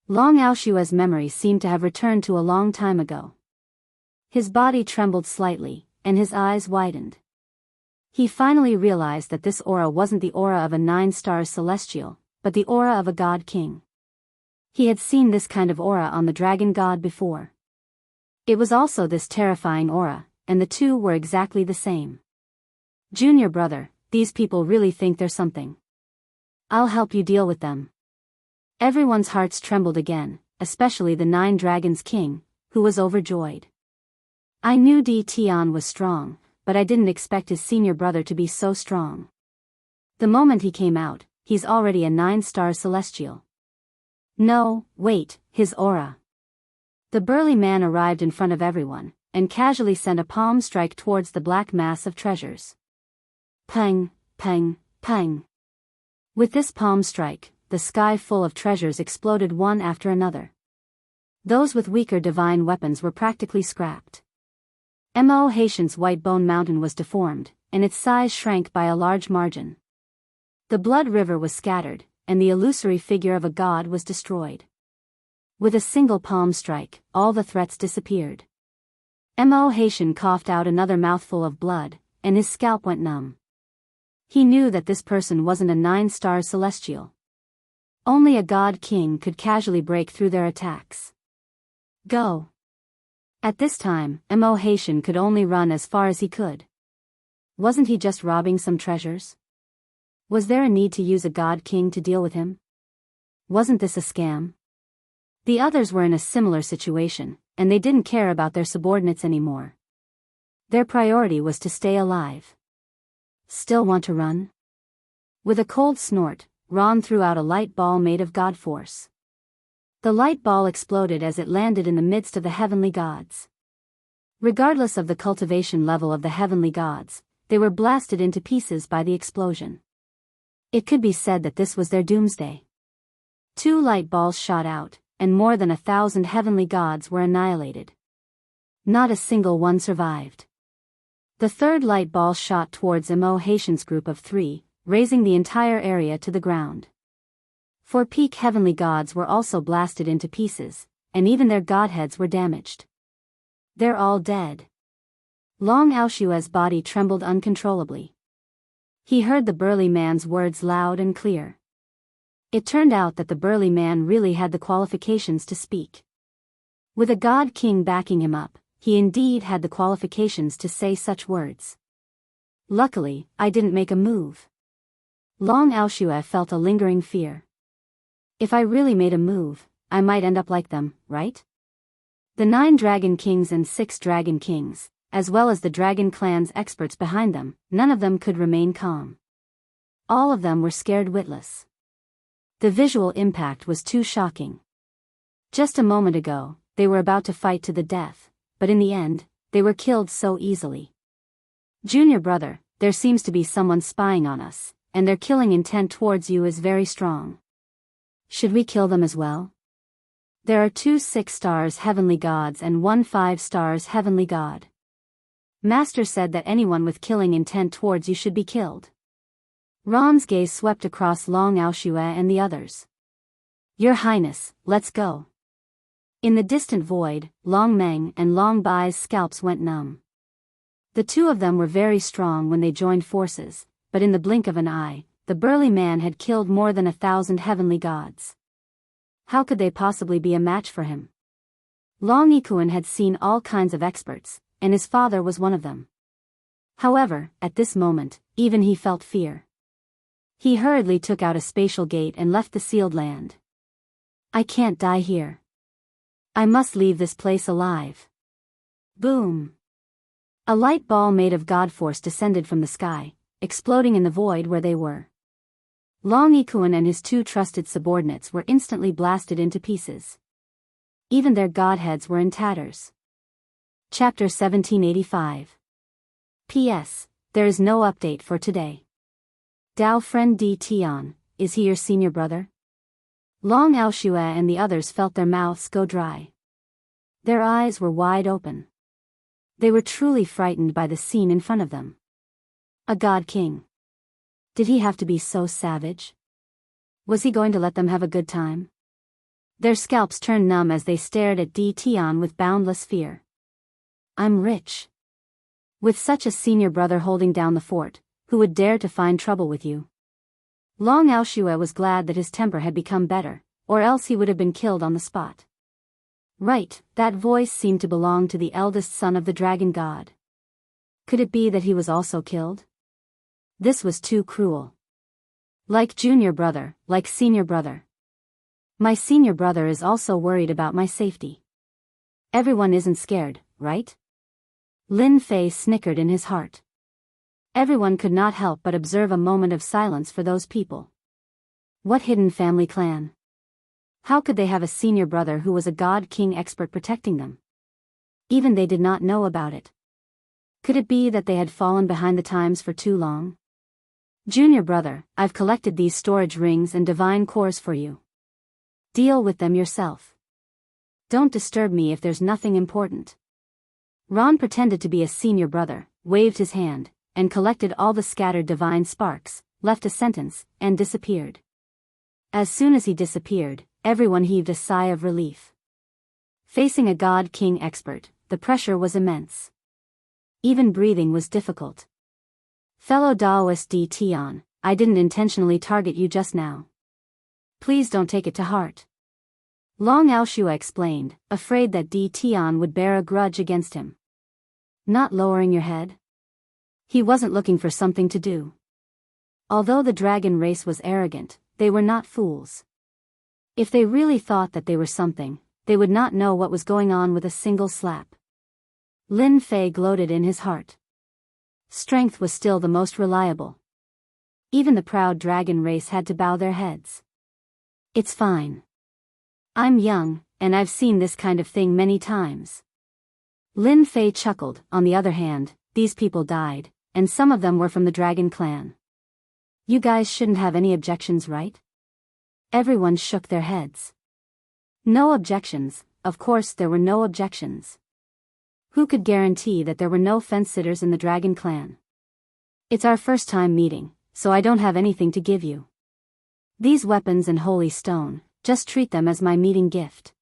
Long Aoshue's memory seemed to have returned to a long time ago. His body trembled slightly, and his eyes widened. He finally realized that this aura wasn't the aura of a 9-star celestial, but the aura of a god king. He had seen this kind of aura on the dragon god before. It was also this terrifying aura, and the two were exactly the same. Junior brother, these people really think they're something. I'll help you deal with them. Everyone's hearts trembled again, especially the 9 Dragons King, who was overjoyed. I knew Tian was strong, but I didn't expect his senior brother to be so strong. The moment he came out, he's already a 9-star celestial. No, wait, his aura. The burly man arrived in front of everyone, and casually sent a palm strike towards the black mass of treasures. Pang, pang, pang. With this palm strike, the sky full of treasures exploded one after another. Those with weaker divine weapons were practically scrapped. Haitian's White Bone Mountain was deformed, and its size shrank by a large margin. The blood river was scattered, and the illusory figure of a god was destroyed. With a single palm strike, all the threats disappeared. Haitian coughed out another mouthful of blood, and his scalp went numb. He knew that this person wasn't a 9-star celestial. Only a god king could casually break through their attacks. Go. At this time, Haitian could only run as far as he could. Wasn't he just robbing some treasures? Was there a need to use a god king to deal with him? Wasn't this a scam? The others were in a similar situation, and they didn't care about their subordinates anymore. Their priority was to stay alive. Still want to run? With a cold snort, Ron threw out a light ball made of god force. The light ball exploded as it landed in the midst of the heavenly gods. Regardless of the cultivation level of the heavenly gods, they were blasted into pieces by the explosion. It could be said that this was their doomsday. 2 light balls shot out, and more than 1,000 heavenly gods were annihilated. Not a single one survived. The third light ball shot towards Haitian's group of 3, raising the entire area to the ground. 4 peak heavenly gods were also blasted into pieces, and even their godheads were damaged. They're all dead. Long Aoshue's body trembled uncontrollably. He heard the burly man's words loud and clear. It turned out that the burly man really had the qualifications to speak. With a god king backing him up, he indeed had the qualifications to say such words. Luckily, I didn't make a move. Long Aoshue felt a lingering fear. If I really made a move, I might end up like them, right? The 9 Dragon Kings and 6 Dragon Kings, as well as the Dragon Clan's experts behind them, none of them could remain calm. All of them were scared witless. The visual impact was too shocking. Just a moment ago, they were about to fight to the death, but in the end, they were killed so easily. Junior brother, there seems to be someone spying on us, and their killing intent towards you is very strong. Should we kill them as well? There are 2 6-stars heavenly gods and 1 5-stars heavenly god. Master said that anyone with killing intent towards you should be killed. Ron's gaze swept across Long Aoshue and the others. Your Highness, let's go. In the distant void, Long Meng and Long Bai's scalps went numb. The 2 of them were very strong when they joined forces, but in the blink of an eye, the burly man had killed more than 1,000 heavenly gods. How could they possibly be a match for him? Long Ikuan had seen all kinds of experts, and his father was one of them. However, at this moment, even he felt fear. He hurriedly took out a spatial gate and left the sealed land. I can't die here. I must leave this place alive. Boom! A light ball made of God Force descended from the sky, exploding in the void where they were. Long Ikuan and his 2 trusted subordinates were instantly blasted into pieces. Even their godheads were in tatters. Chapter 1785. P.S. There is no update for today. Dao friend D. Tian, is he your senior brother? Long Aoshue and the others felt their mouths go dry. Their eyes were wide open. They were truly frightened by the scene in front of them. A god king. Did he have to be so savage? Was he going to let them have a good time? Their scalps turned numb as they stared at D. Tian with boundless fear. I'm rich. With such a senior brother holding down the fort, who would dare to find trouble with you? Long Aoshue was glad that his temper had become better, or else he would have been killed on the spot. Right, that voice seemed to belong to the eldest son of the dragon god. Could it be that he was also killed? This was too cruel. Like junior brother, like senior brother. My senior brother is also worried about my safety. Everyone isn't scared, right? Lin Fei snickered in his heart. Everyone could not help but observe a moment of silence for those people. What hidden family clan? How could they have a senior brother who was a god king expert protecting them? Even they did not know about it. Could it be that they had fallen behind the times for too long? Junior brother, I've collected these storage rings and divine cores for you. Deal with them yourself. Don't disturb me if there's nothing important. Ron pretended to be a senior brother, waved his hand, and collected all the scattered divine sparks, left a sentence, and disappeared. As soon as he disappeared, everyone heaved a sigh of relief. Facing a god king expert, the pressure was immense. Even breathing was difficult. Fellow Daoist D. Tian, I didn't intentionally target you just now. Please don't take it to heart. Long Aoshue explained, afraid that D. Tian would bear a grudge against him. Not lowering your head? He wasn't looking for something to do. Although the dragon race was arrogant, they were not fools. If they really thought that they were something, they would not know what was going on with a single slap. Lin Fei gloated in his heart. Strength was still the most reliable. Even the proud dragon race had to bow their heads. It's fine. I'm young, and I've seen this kind of thing many times. Lin Fei chuckled. On the other hand, these people died, and some of them were from the dragon clan. You guys shouldn't have any objections, right? Everyone shook their heads. No objections, of course there were no objections. Who could guarantee that there were no fence-sitters in the dragon clan? It's our first time meeting, so I don't have anything to give you. These weapons and holy stone, just treat them as my meeting gift.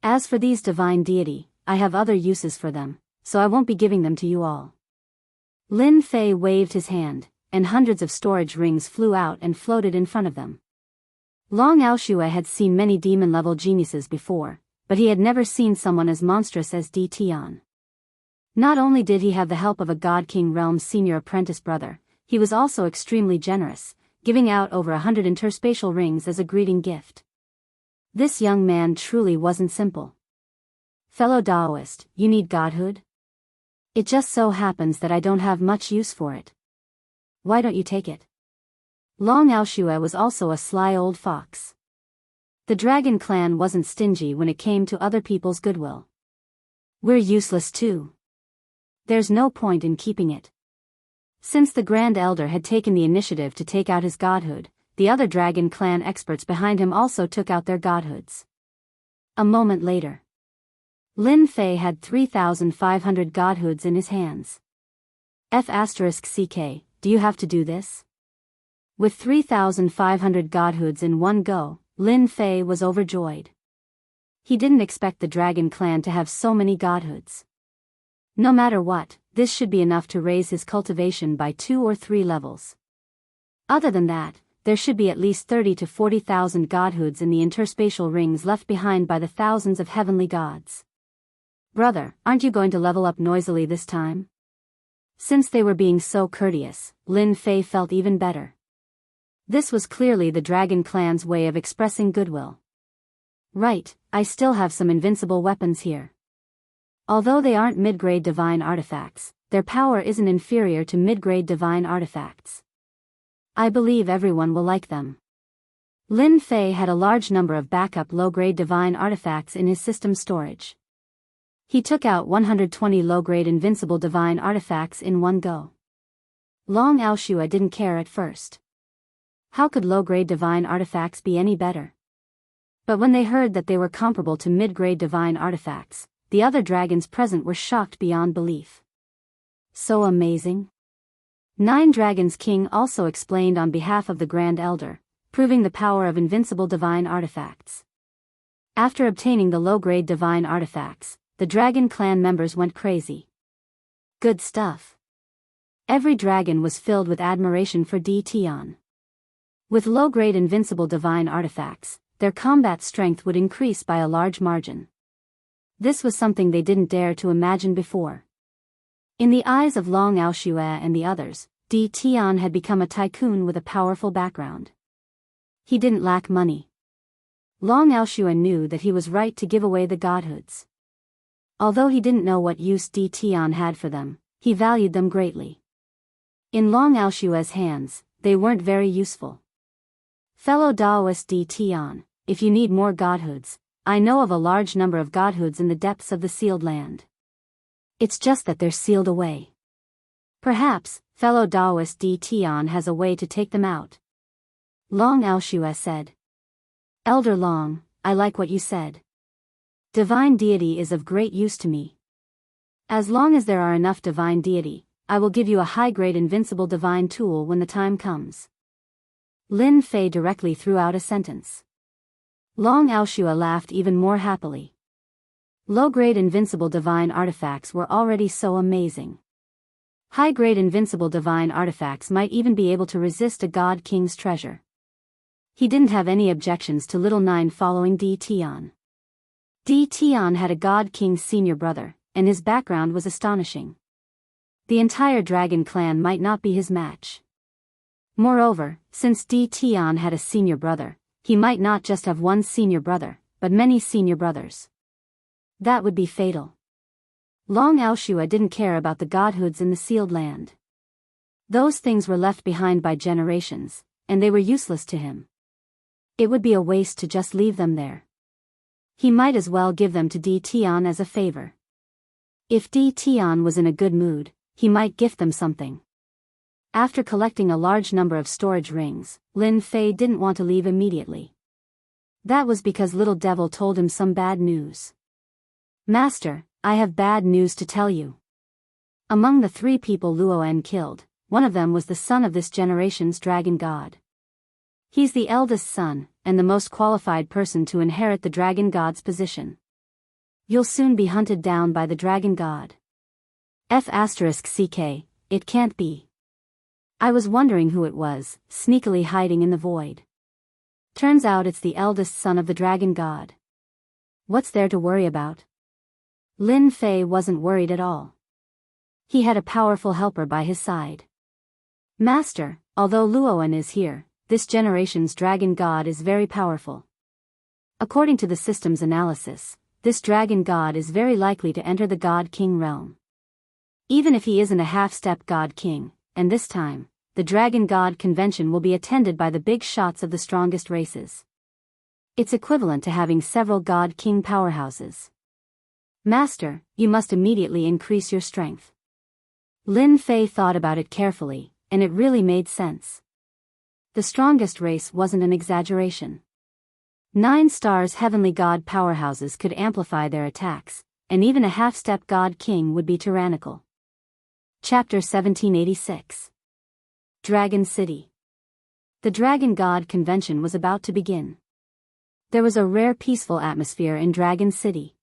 As for these divine deity, I have other uses for them, so I won't be giving them to you all. Lin Fei waved his hand, and hundreds of storage rings flew out and floated in front of them. Long Aoshue had seen many demon-level geniuses before, but he had never seen someone as monstrous as D. Tian. Not only did he have the help of a God King Realm's senior apprentice brother, he was also extremely generous, giving out over 100 interspatial rings as a greeting gift. This young man truly wasn't simple. Fellow Daoist, you need godhood? It just so happens that I don't have much use for it. Why don't you take it? Long Aoshue was also a sly old fox. The dragon clan wasn't stingy when it came to other people's goodwill. We're useless too. There's no point in keeping it. Since the Grand Elder had taken the initiative to take out his godhood, the other dragon clan experts behind him also took out their godhoods. A moment later, Lin Fei had 3,500 godhoods in his hands. F***ck, do you have to do this? With 3,500 godhoods in one go, Lin Fei was overjoyed. He didn't expect the dragon clan to have so many godhoods. No matter what, this should be enough to raise his cultivation by 2 or 3 levels. Other than that, there should be at least 30 to 40,000 godhoods in the interspatial rings left behind by the thousands of heavenly gods. Brother, aren't you going to level up noisily this time? Since they were being so courteous, Lin Fei felt even better. This was clearly the dragon clan's way of expressing goodwill. Right, I still have some invincible weapons here. Although they aren't mid-grade divine artifacts, their power isn't inferior to mid-grade divine artifacts. I believe everyone will like them. Lin Fei had a large number of backup low-grade divine artifacts in his system storage. He took out 120 low-grade invincible divine artifacts in one go. Long Aoshua didn't care at first. How could low-grade divine artifacts be any better? But when they heard that they were comparable to mid-grade divine artifacts, the other dragons present were shocked beyond belief. So amazing? 9 Dragons King also explained on behalf of the Grand Elder, proving the power of invincible divine artifacts. After obtaining the low-grade divine artifacts, the dragon clan members went crazy. Good stuff. Every dragon was filled with admiration for Tion. With low-grade invincible divine artifacts, their combat strength would increase by a large margin. This was something they didn't dare to imagine before. In the eyes of Long Aoshua and the others, Tion had become a tycoon with a powerful background. He didn't lack money. Long Aoshua knew that he was right to give away the godhoods. Although he didn't know what use Tion had for them, he valued them greatly. In Long Aoshua's hands, they weren't very useful. Fellow Daoist Tion, if you need more godhoods, I know of a large number of godhoods in the depths of the sealed land. It's just that they're sealed away. Perhaps, fellow Daoist Tion has a way to take them out. Long Aoshua said. Elder Long, I like what you said. Divine deity is of great use to me. As long as there are enough divine deity, I will give you a high-grade invincible divine tool when the time comes. Lin Fei directly threw out a sentence. Long Aoshua laughed even more happily. Low-grade invincible divine artifacts were already so amazing. High-grade invincible divine artifacts might even be able to resist a god king's treasure. He didn't have any objections to Little Nine following Tion. Tion had a god king's senior brother, and his background was astonishing. The entire dragon clan might not be his match. Moreover, since Tion had a senior brother, he might not just have one senior brother, but many senior brothers. That would be fatal. Long Aoshua didn't care about the godhoods in the sealed land. Those things were left behind by generations, and they were useless to him. It would be a waste to just leave them there. He might as well give them to Tion as a favor. If Tion was in a good mood, he might gift them something. After collecting a large number of storage rings, Lin Fei didn't want to leave immediately. That was because Little Devil told him some bad news. Master, I have bad news to tell you. Among the 3 people Luoan killed, one of them was the son of this generation's dragon god. He's the eldest son, and the most qualified person to inherit the dragon god's position. You'll soon be hunted down by the dragon god. F***ck, it can't be. I was wondering who it was, sneakily hiding in the void. Turns out it's the eldest son of the dragon god. What's there to worry about? Lin Fei wasn't worried at all. He had a powerful helper by his side. Master, although Luoan is here, this generation's dragon god is very powerful. According to the system's analysis, this dragon god is very likely to enter the god king realm. Even if he isn't a half-step god king, and this time, the dragon god convention will be attended by the big shots of the strongest races. It's equivalent to having several god king powerhouses. Master, you must immediately increase your strength. Lin Fei thought about it carefully, and it really made sense. The strongest race wasn't an exaggeration. 9 stars heavenly god powerhouses could amplify their attacks, and even a half-step god king would be tyrannical. Chapter 1786. Dragon City. The Dragon God Convention was about to begin. There was a rare peaceful atmosphere in Dragon City.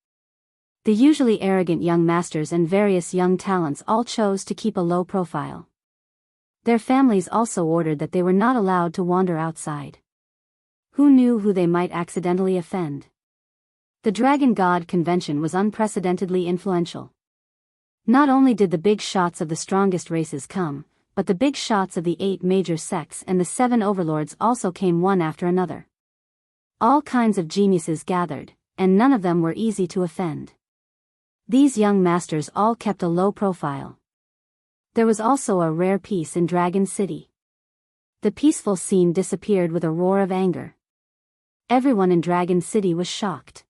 The usually arrogant young masters and various young talents all chose to keep a low profile. Their families also ordered that they were not allowed to wander outside. Who knew who they might accidentally offend? The Dragon God Convention was unprecedentedly influential. Not only did the big shots of the strongest races come, but the big shots of the 8 major sects and the 7 overlords also came one after another. All kinds of geniuses gathered, and none of them were easy to offend. These young masters all kept a low profile. There was also a rare peace in Dragon City. The peaceful scene disappeared with a roar of anger. Everyone in Dragon City was shocked.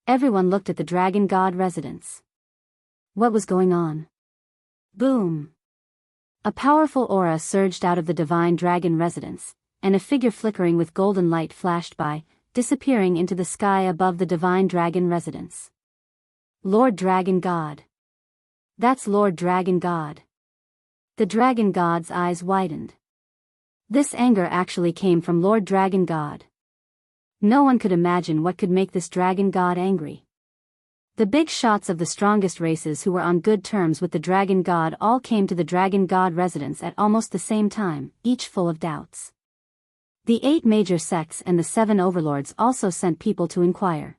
Everyone looked at the Dragon God residence. What was going on? Boom! A powerful aura surged out of the Divine Dragon residence, and a figure flickering with golden light flashed by, disappearing into the sky above the Divine Dragon residence. Lord Dragon God. That's Lord Dragon God. The Dragon God's eyes widened. This anger actually came from Lord Dragon God. No one could imagine what could make this Dragon God angry. The big shots of the strongest races who were on good terms with the Dragon God all came to the Dragon God residence at almost the same time, each full of doubts. The 8 major sects and the 7 overlords also sent people to inquire.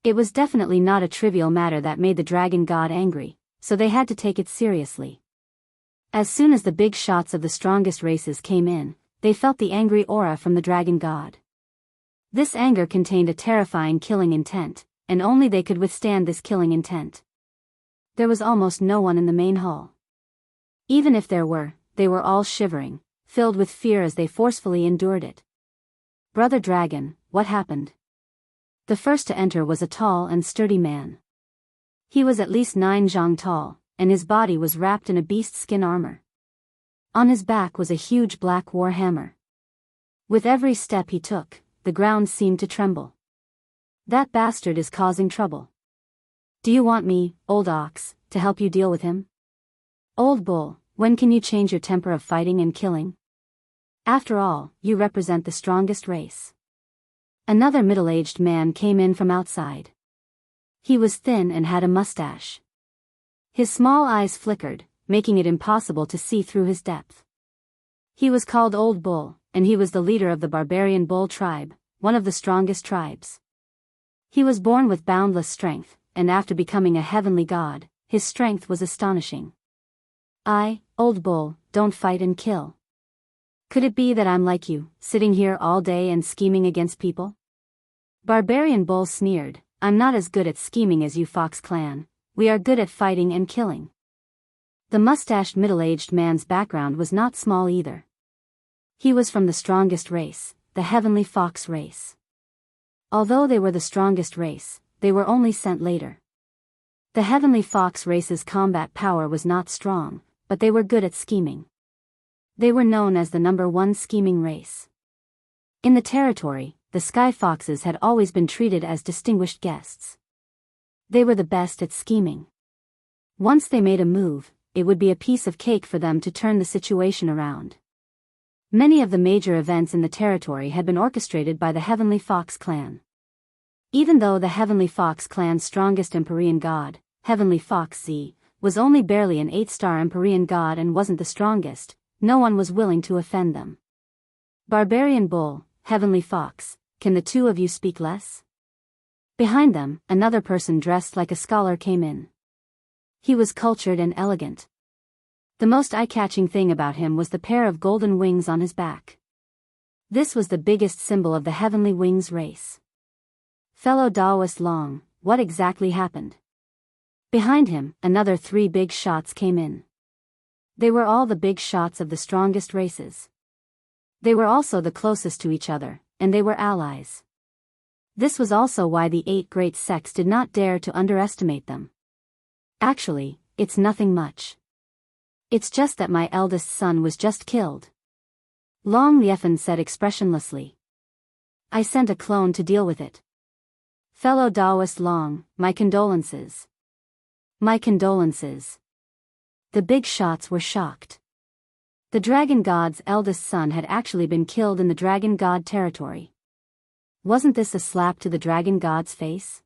It was definitely not a trivial matter that made the Dragon God angry, so they had to take it seriously. As soon as the big shots of the strongest races came in, they felt the angry aura from the Dragon God. This anger contained a terrifying killing intent, and only they could withstand this killing intent. There was almost no one in the main hall. Even if there were, they were all shivering, filled with fear as they forcefully endured it. Brother Dragon, what happened? The first to enter was a tall and sturdy man. He was at least 9 zhang tall, and his body was wrapped in a beast skin armor. On his back was a huge black war hammer. With every step he took, the ground seemed to tremble. That bastard is causing trouble. Do you want me, old ox, to help you deal with him? Old bull, when can you change your temper of fighting and killing? After all, you represent the strongest race. Another middle-aged man came in from outside. He was thin and had a mustache. His small eyes flickered, making it impossible to see through his depth. He was called Old Bull, and he was the leader of the barbarian bull tribe, one of the strongest tribes. He was born with boundless strength, and after becoming a heavenly god, his strength was astonishing. Old Bull, don't fight and kill. Could it be that I'm like you, sitting here all day and scheming against people? Barbarian Bull sneered, I'm not as good at scheming as you Fox clan, we are good at fighting and killing. The mustached middle-aged man's background was not small either. He was from the strongest race, the Heavenly Fox race. Although they were the strongest race, they were only sent later. The Heavenly Fox race's combat power was not strong, but they were good at scheming. They were known as the #1 scheming race. In the territory, the Sky Foxes had always been treated as distinguished guests. They were the best at scheming. Once they made a move, it would be a piece of cake for them to turn the situation around. Many of the major events in the territory had been orchestrated by the Heavenly Fox clan. Even though the Heavenly Fox clan's strongest Empyrean god, Heavenly Fox Z, was only barely an 8-star Empyrean god and wasn't the strongest, no one was willing to offend them. Barbarian Bull, Heavenly Fox, can the two of you speak less? Behind them, another person dressed like a scholar came in. He was cultured and elegant. The most eye-catching thing about him was the pair of golden wings on his back. This was the biggest symbol of the Heavenly Wings race. Fellow Daoist Long, what exactly happened? Behind him, another 3 big shots came in. They were all the big shots of the strongest races. They were also the closest to each other, and they were allies. This was also why the 8 great sects did not dare to underestimate them. Actually, it's nothing much. It's just that my eldest son was just killed. Long Liefan said expressionlessly. I sent a clone to deal with it. Fellow Taoist Long, my condolences. My condolences. The big shots were shocked. The dragon god's eldest son had actually been killed in the dragon god territory. Wasn't this a slap to the dragon god's face?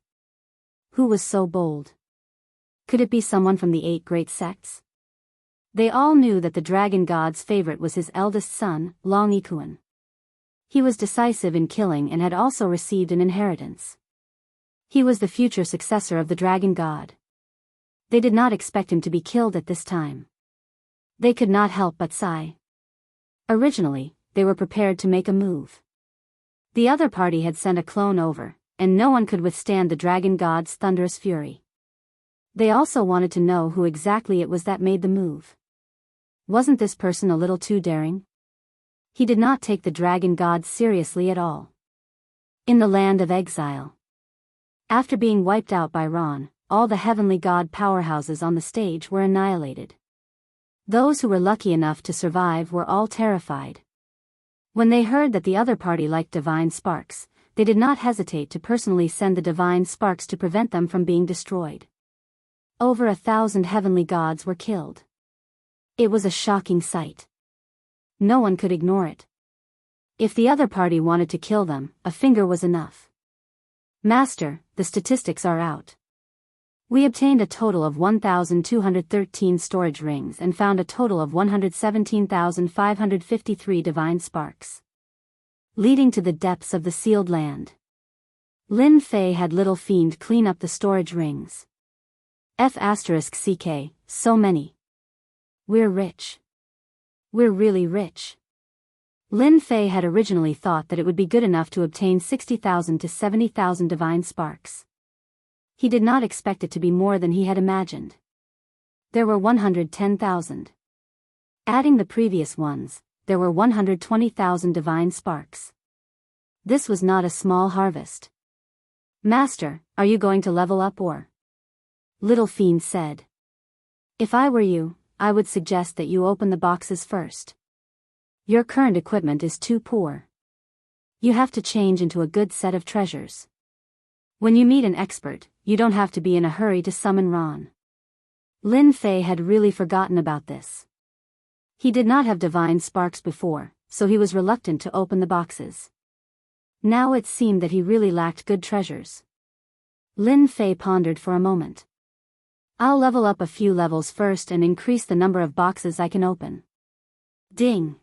Who was so bold? Could it be someone from the 8 great sects? They all knew that the dragon god's favorite was his eldest son, Long Ikuan. He was decisive in killing and had also received an inheritance. He was the future successor of the dragon god. They did not expect him to be killed at this time. They could not help but sigh. Originally, they were prepared to make a move. The other party had sent a clone over, and no one could withstand the dragon god's thunderous fury. They also wanted to know who exactly it was that made the move. Wasn't this person a little too daring? He did not take the dragon god seriously at all. In the land of exile. After being wiped out by Ron, all the heavenly god powerhouses on the stage were annihilated. Those who were lucky enough to survive were all terrified. When they heard that the other party liked divine sparks, they did not hesitate to personally send the divine sparks to prevent them from being destroyed. Over 1,000 heavenly gods were killed. It was a shocking sight. No one could ignore it. If the other party wanted to kill them, a finger was enough. Master, the statistics are out. We obtained a total of 1,213 storage rings and found a total of 117,553 divine sparks. Leading to the depths of the sealed land. Lin Fei had Little Fiend clean up the storage rings. F***ck, so many. We're rich. We're really rich. Lin Fei had originally thought that it would be good enough to obtain 60,000 to 70,000 divine sparks. He did not expect it to be more than he had imagined. There were 110,000. Adding the previous ones, there were 120,000 divine sparks. This was not a small harvest. Master, are you going to level up or? Little Fiend said. If I were you, I would suggest that you open the boxes first. Your current equipment is too poor. You have to change into a good set of treasures. When you meet an expert, you don't have to be in a hurry to summon Ron. Lin Fei had really forgotten about this. He did not have divine sparks before, so he was reluctant to open the boxes. Now it seemed that he really lacked good treasures. Lin Fei pondered for a moment. I'll level up a few levels first and increase the number of boxes I can open. Ding!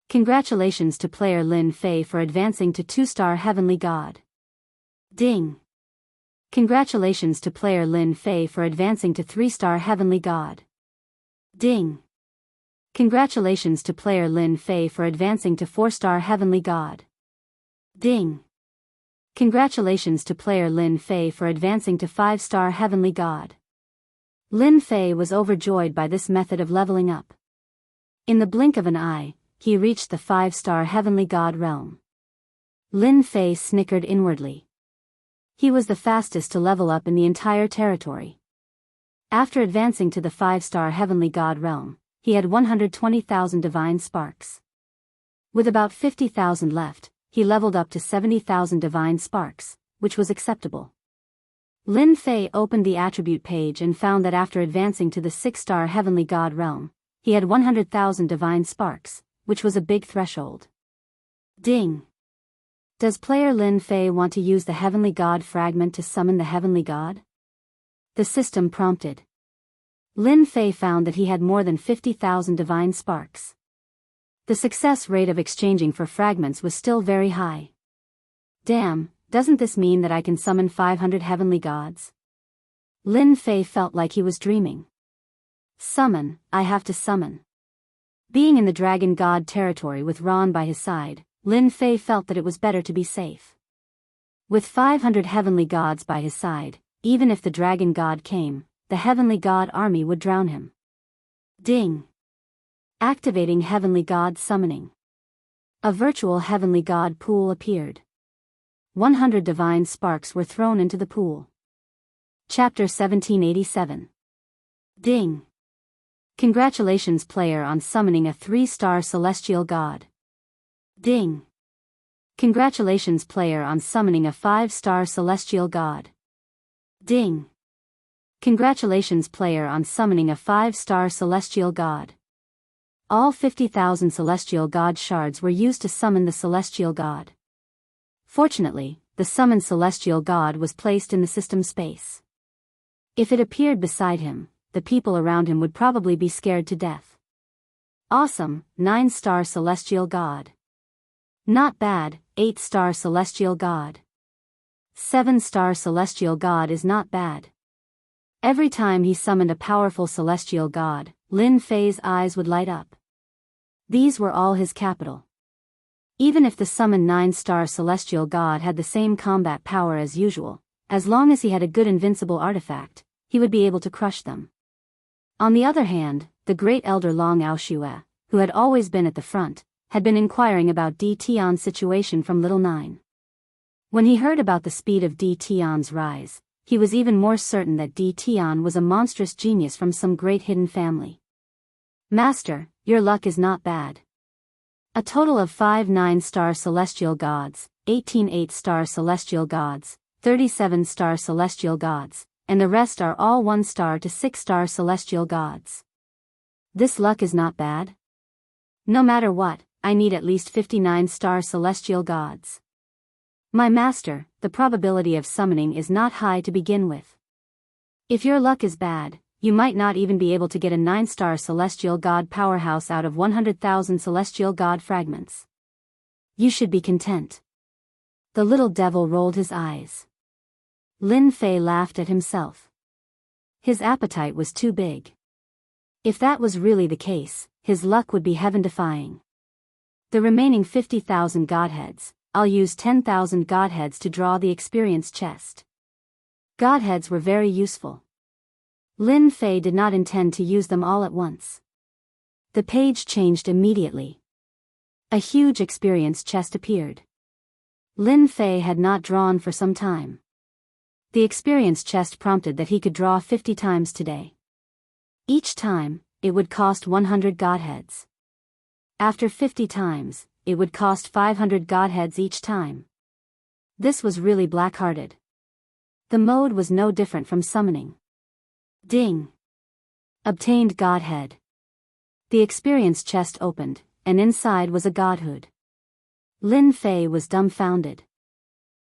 Congratulations to player Lin Fei for advancing to 2-star Heavenly God. Ding! Congratulations to player Lin Fei for advancing to 3-star Heavenly God. Ding! Congratulations to player Lin Fei for advancing to 4-star Heavenly God. Ding! Congratulations to player Lin Fei for advancing to 5-star Heavenly God. Lin Fei was overjoyed by this method of leveling up. In the blink of an eye, he reached the 5-star Heavenly God realm. Lin Fei snickered inwardly. He was the fastest to level up in the entire territory. After advancing to the 5-star Heavenly God realm, he had 120,000 divine sparks. With about 50,000 left, he leveled up to 70,000 divine sparks, which was acceptable. Lin Fei opened the attribute page and found that after advancing to the 6-star Heavenly God realm, he had 100,000 divine sparks, which was a big threshold. Ding! Does player Lin Fei want to use the Heavenly God fragment to summon the Heavenly God? The system prompted. Lin Fei found that he had more than 50,000 divine sparks. The success rate of exchanging for fragments was still very high. Damn, doesn't this mean that I can summon 500 heavenly gods? Lin Fei felt like he was dreaming. Summon, I have to summon. Being in the dragon god territory with Ron by his side, Lin Fei felt that it was better to be safe. With 500 heavenly gods by his side, even if the dragon god came, the heavenly god army would drown him. Ding! Activating heavenly god summoning. A virtual heavenly god pool appeared. 100 divine sparks were thrown into the pool. Chapter 1787. Ding! Congratulations player on summoning a 3-star celestial god. Ding. Congratulations player on summoning a 5-star celestial god. Ding. Congratulations player on summoning a 5-star celestial god. All 50,000 celestial god shards were used to summon the celestial god. Fortunately, the summoned celestial god was placed in the system space. If it appeared beside him, the people around him would probably be scared to death. Awesome, 9-star celestial god. Not bad, 8-star celestial god. 7-star celestial god is not bad. Every time he summoned a powerful celestial god, Lin Fei's eyes would light up. These were all his capital. Even if the summoned 9-star celestial god had the same combat power as usual, as long as he had a good invincible artifact, he would be able to crush them. On the other hand, the great elder Long Aoshue, who had always been at the front, had been inquiring about Di Tian's situation from Little Nine. When he heard about the speed of Di Tian's rise, he was even more certain that Di Tian was a monstrous genius from some great hidden family. Master, your luck is not bad. A total of 5 9-star celestial gods, 18 8-star celestial gods, 37-star celestial gods, and the rest are all 1-star to 6-star celestial gods. This luck is not bad. No matter what, I need at least 59-star celestial gods. My master, the probability of summoning is not high to begin with. If your luck is bad, you might not even be able to get a 9-star celestial god powerhouse out of 100,000 celestial god fragments. You should be content. The little devil rolled his eyes. Lin Fei laughed at himself. His appetite was too big. If that was really the case, his luck would be heaven-defying. The remaining 50,000 godheads, I'll use 10,000 godheads to draw the experience chest. Godheads were very useful. Lin Fei did not intend to use them all at once. The page changed immediately. A huge experience chest appeared. Lin Fei had not drawn for some time. The experience chest prompted that he could draw 50 times today. Each time, it would cost 100 godheads. After 50 times, it would cost 500 godheads each time. This was really black-hearted. The mode was no different from summoning. Ding. Obtained godhead. The experience chest opened, and inside was a godhood. Lin Fei was dumbfounded.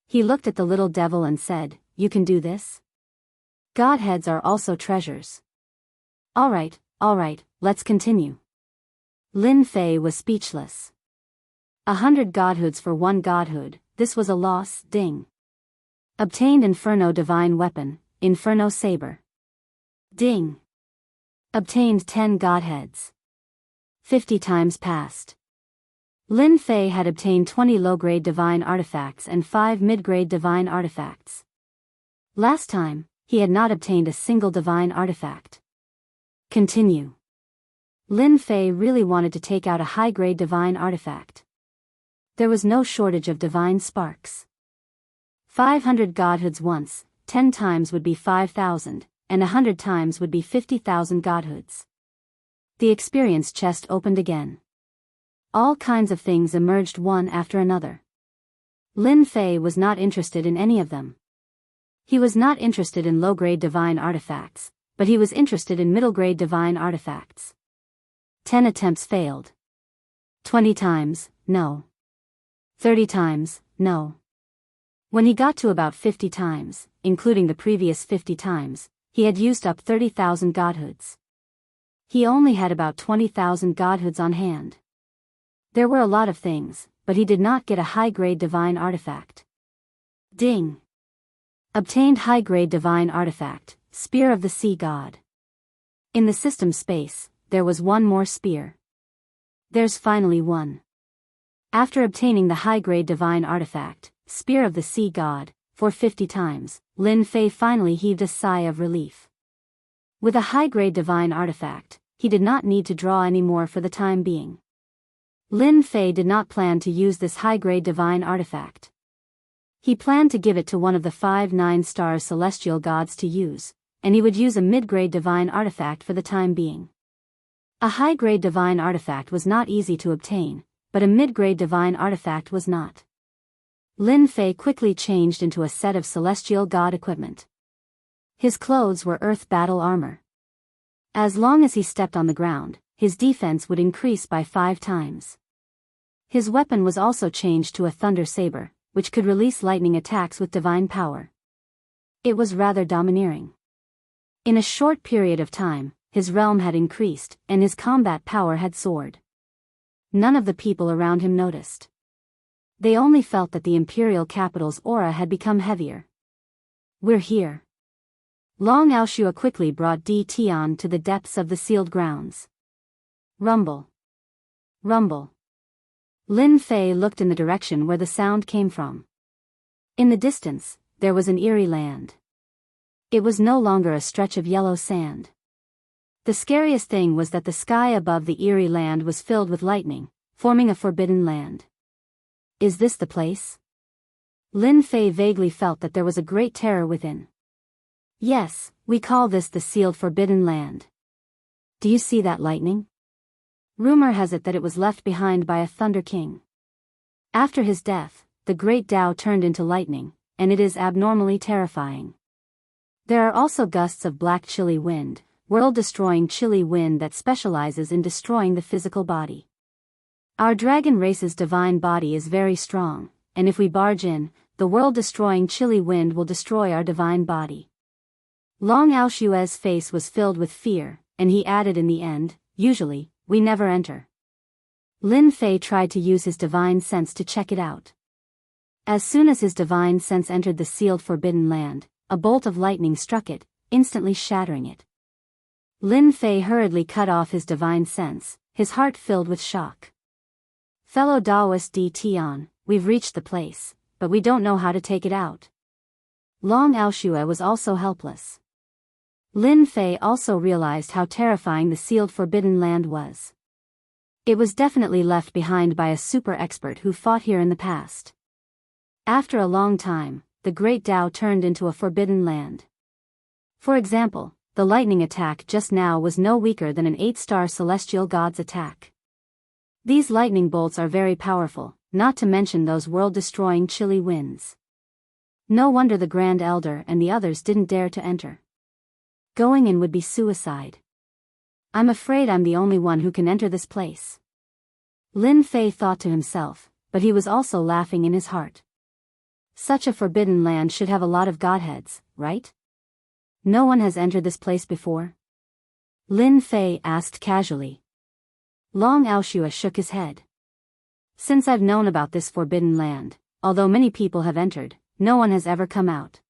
He looked at the little devil and said, "You can do this?" Godheads are also treasures. All right, let's continue. Lin Fei was speechless. 100 godhoods for 1 godhood, this was a loss. Ding. Obtained Inferno Divine Weapon, Inferno Saber. Ding. Obtained 10 godheads. 50 times passed. Lin Fei had obtained 20 low-grade divine artifacts and 5 mid-grade divine artifacts. Last time, he had not obtained a single divine artifact. Continue. Lin Fei really wanted to take out a high-grade divine artifact. There was no shortage of divine sparks. 500 godhoods once, 10 times would be 5,000, and 100 times would be 50,000 godhoods. The experience chest opened again. All kinds of things emerged one after another. Lin Fei was not interested in any of them. He was not interested in low-grade divine artifacts, but he was interested in middle-grade divine artifacts. 10 attempts failed. 20 times, no. 30 times, no. When he got to about 50 times, including the previous 50 times, he had used up 30,000 godhoods. He only had about 20,000 godhoods on hand. There were a lot of things, but he did not get a high-grade divine artifact. Ding. Obtained high-grade divine artifact, Spear of the Sea God. In the system space, there was one more spear. There's finally one. After obtaining the high-grade divine artifact, Spear of the Sea God, for 50 times, Lin Fei finally heaved a sigh of relief. With a high-grade divine artifact, he did not need to draw any more for the time being. Lin Fei did not plan to use this high-grade divine artifact. He planned to give it to one of the 5 9-star celestial gods to use, and he would use a mid-grade divine artifact for the time being. A high-grade divine artifact was not easy to obtain, but a mid-grade divine artifact was not. Lin Fei quickly changed into a set of celestial god equipment. His clothes were earth battle armor. As long as he stepped on the ground, his defense would increase by 5 times. His weapon was also changed to a thunder saber, which could release lightning attacks with divine power. It was rather domineering. In a short period of time, his realm had increased, and his combat power had soared. None of the people around him noticed. They only felt that the imperial capital's aura had become heavier. "We're here." Long Aoshua quickly brought Di Tian to the depths of the sealed grounds. Rumble. Rumble. Lin Fei looked in the direction where the sound came from. In the distance, there was an eerie land. It was no longer a stretch of yellow sand. The scariest thing was that the sky above the eerie land was filled with lightning, forming a forbidden land. Is this the place? Lin Fei vaguely felt that there was a great terror within. Yes, we call this the sealed forbidden land. Do you see that lightning? Rumor has it that it was left behind by a Thunder King. After his death, the great Tao turned into lightning, and it is abnormally terrifying. There are also gusts of black chilly wind, world-destroying chilly wind that specializes in destroying the physical body. Our dragon race's divine body is very strong, and if we barge in, the world-destroying chilly wind will destroy our divine body. Long Aoshua's face was filled with fear, and he added in the end, usually, we never enter. Lin Fei tried to use his divine sense to check it out. As soon as his divine sense entered the sealed forbidden land, a bolt of lightning struck it, instantly shattering it. Lin Fei hurriedly cut off his divine sense, his heart filled with shock. Fellow Taoist Di Tian, we've reached the place, but we don't know how to take it out. Long Aoshua was also helpless. Lin Fei also realized how terrifying the sealed forbidden land was. It was definitely left behind by a super expert who fought here in the past. After a long time, the Great Tao turned into a forbidden land. For example, the lightning attack just now was no weaker than an 8-star celestial god's attack. These lightning bolts are very powerful, not to mention those world-destroying chilly winds. No wonder the Grand Elder and the others didn't dare to enter. Going in would be suicide. I'm afraid I'm the only one who can enter this place. Lin Fei thought to himself, but he was also laughing in his heart. Such a forbidden land should have a lot of godheads, right? No one has entered this place before? Lin Fei asked casually. Long Aoshua shook his head. Since I've known about this forbidden land, although many people have entered, no one has ever come out.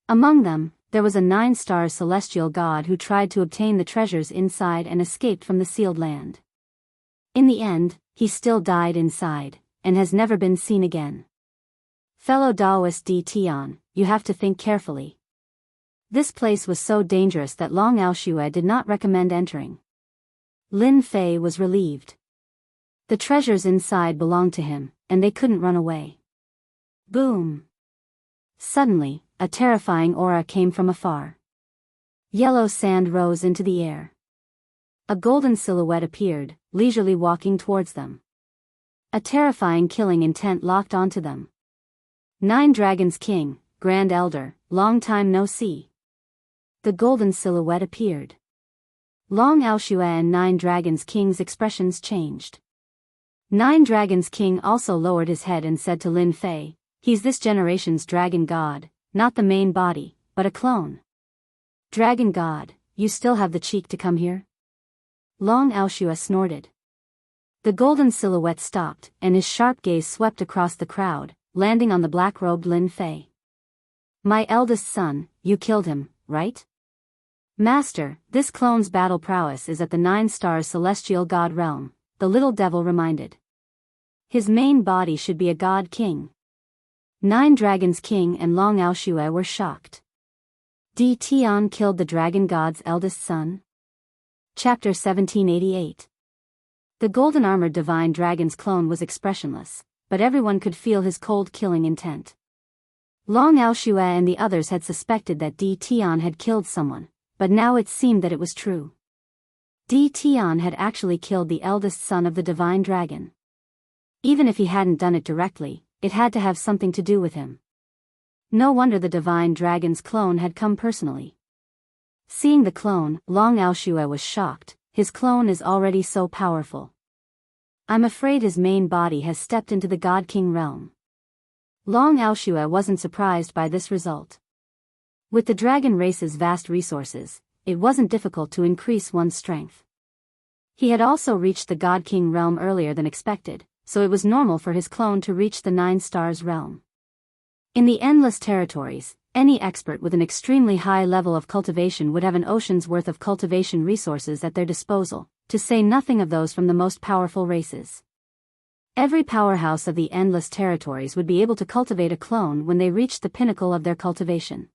Among them, there was a 9-star celestial god who tried to obtain the treasures inside and escaped from the sealed land. In the end, he still died inside, and has never been seen again. Fellow Taoist Di Tian, you have to think carefully. This place was so dangerous that Long Aoshua did not recommend entering. Lin Fei was relieved. The treasures inside belonged to him, and they couldn't run away. Boom! Suddenly, a terrifying aura came from afar. Yellow sand rose into the air. A golden silhouette appeared, leisurely walking towards them. A terrifying killing intent locked onto them. 9 Dragons King, Grand Elder, long time no see. The golden silhouette appeared. Long Aoshua and 9 Dragons King's expressions changed. 9 Dragons King also lowered his head and said to Lin Fei, he's this generation's dragon god, not the main body, but a clone. Dragon god, you still have the cheek to come here? Long Aoshua snorted. The golden silhouette stopped, and his sharp gaze swept across the crowd, landing on the black-robed Lin Fei. My eldest son, you killed him, right? Master, this clone's battle prowess is at the 9-star celestial god realm, the little devil reminded. His main body should be a god king. 9 Dragons King and Long Aoshua were shocked. Di Tian killed the dragon god's eldest son? Chapter 1788. The golden-armored divine dragon's clone was expressionless, but everyone could feel his cold killing intent. Long Aoshua and the others had suspected that Di Tian had killed someone, but now it seemed that it was true. Di Tian had actually killed the eldest son of the divine dragon. Even if he hadn't done it directly, it had to have something to do with him. No wonder the divine dragon's clone had come personally. Seeing the clone, Long Aoshue was shocked. His clone is already so powerful. I'm afraid his main body has stepped into the God King realm. Long Aoshue wasn't surprised by this result. With the dragon race's vast resources, it wasn't difficult to increase one's strength. He had also reached the God King realm earlier than expected, so it was normal for his clone to reach the 9 stars realm. In the endless territories, any expert with an extremely high level of cultivation would have an ocean's worth of cultivation resources at their disposal, to say nothing of those from the most powerful races. Every powerhouse of the endless territories would be able to cultivate a clone when they reached the pinnacle of their cultivation.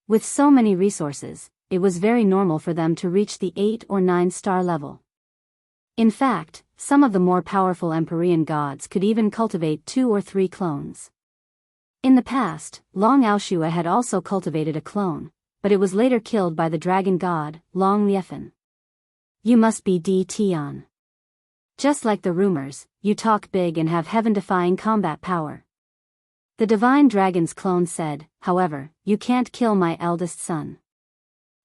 With so many resources, it was very normal for them to reach the 8 or 9 star level. In fact, some of the more powerful Empyrean gods could even cultivate 2 or 3 clones. In the past, Long Aoshue had also cultivated a clone, but it was later killed by the dragon god, Long Liefan. You must be Di Tian. Just like the rumors, you talk big and have heaven-defying combat power. The divine dragon's clone said, however, you can't kill my eldest son.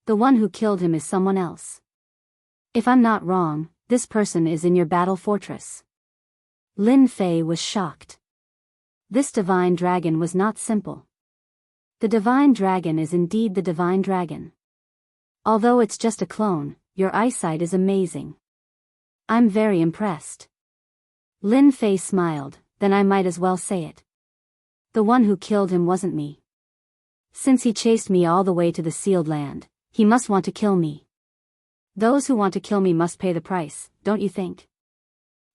The one who killed him is someone else. If I'm not wrong, this person is in your battle fortress. Lin Fei was shocked. This divine dragon was not simple. The divine dragon is indeed the divine dragon. Although it's just a clone, your eyesight is amazing. I'm very impressed. Lin Fei smiled, then I might as well say it. The one who killed him wasn't me. Since he chased me all the way to the sealed land, he must want to kill me. Those who want to kill me must pay the price, don't you think?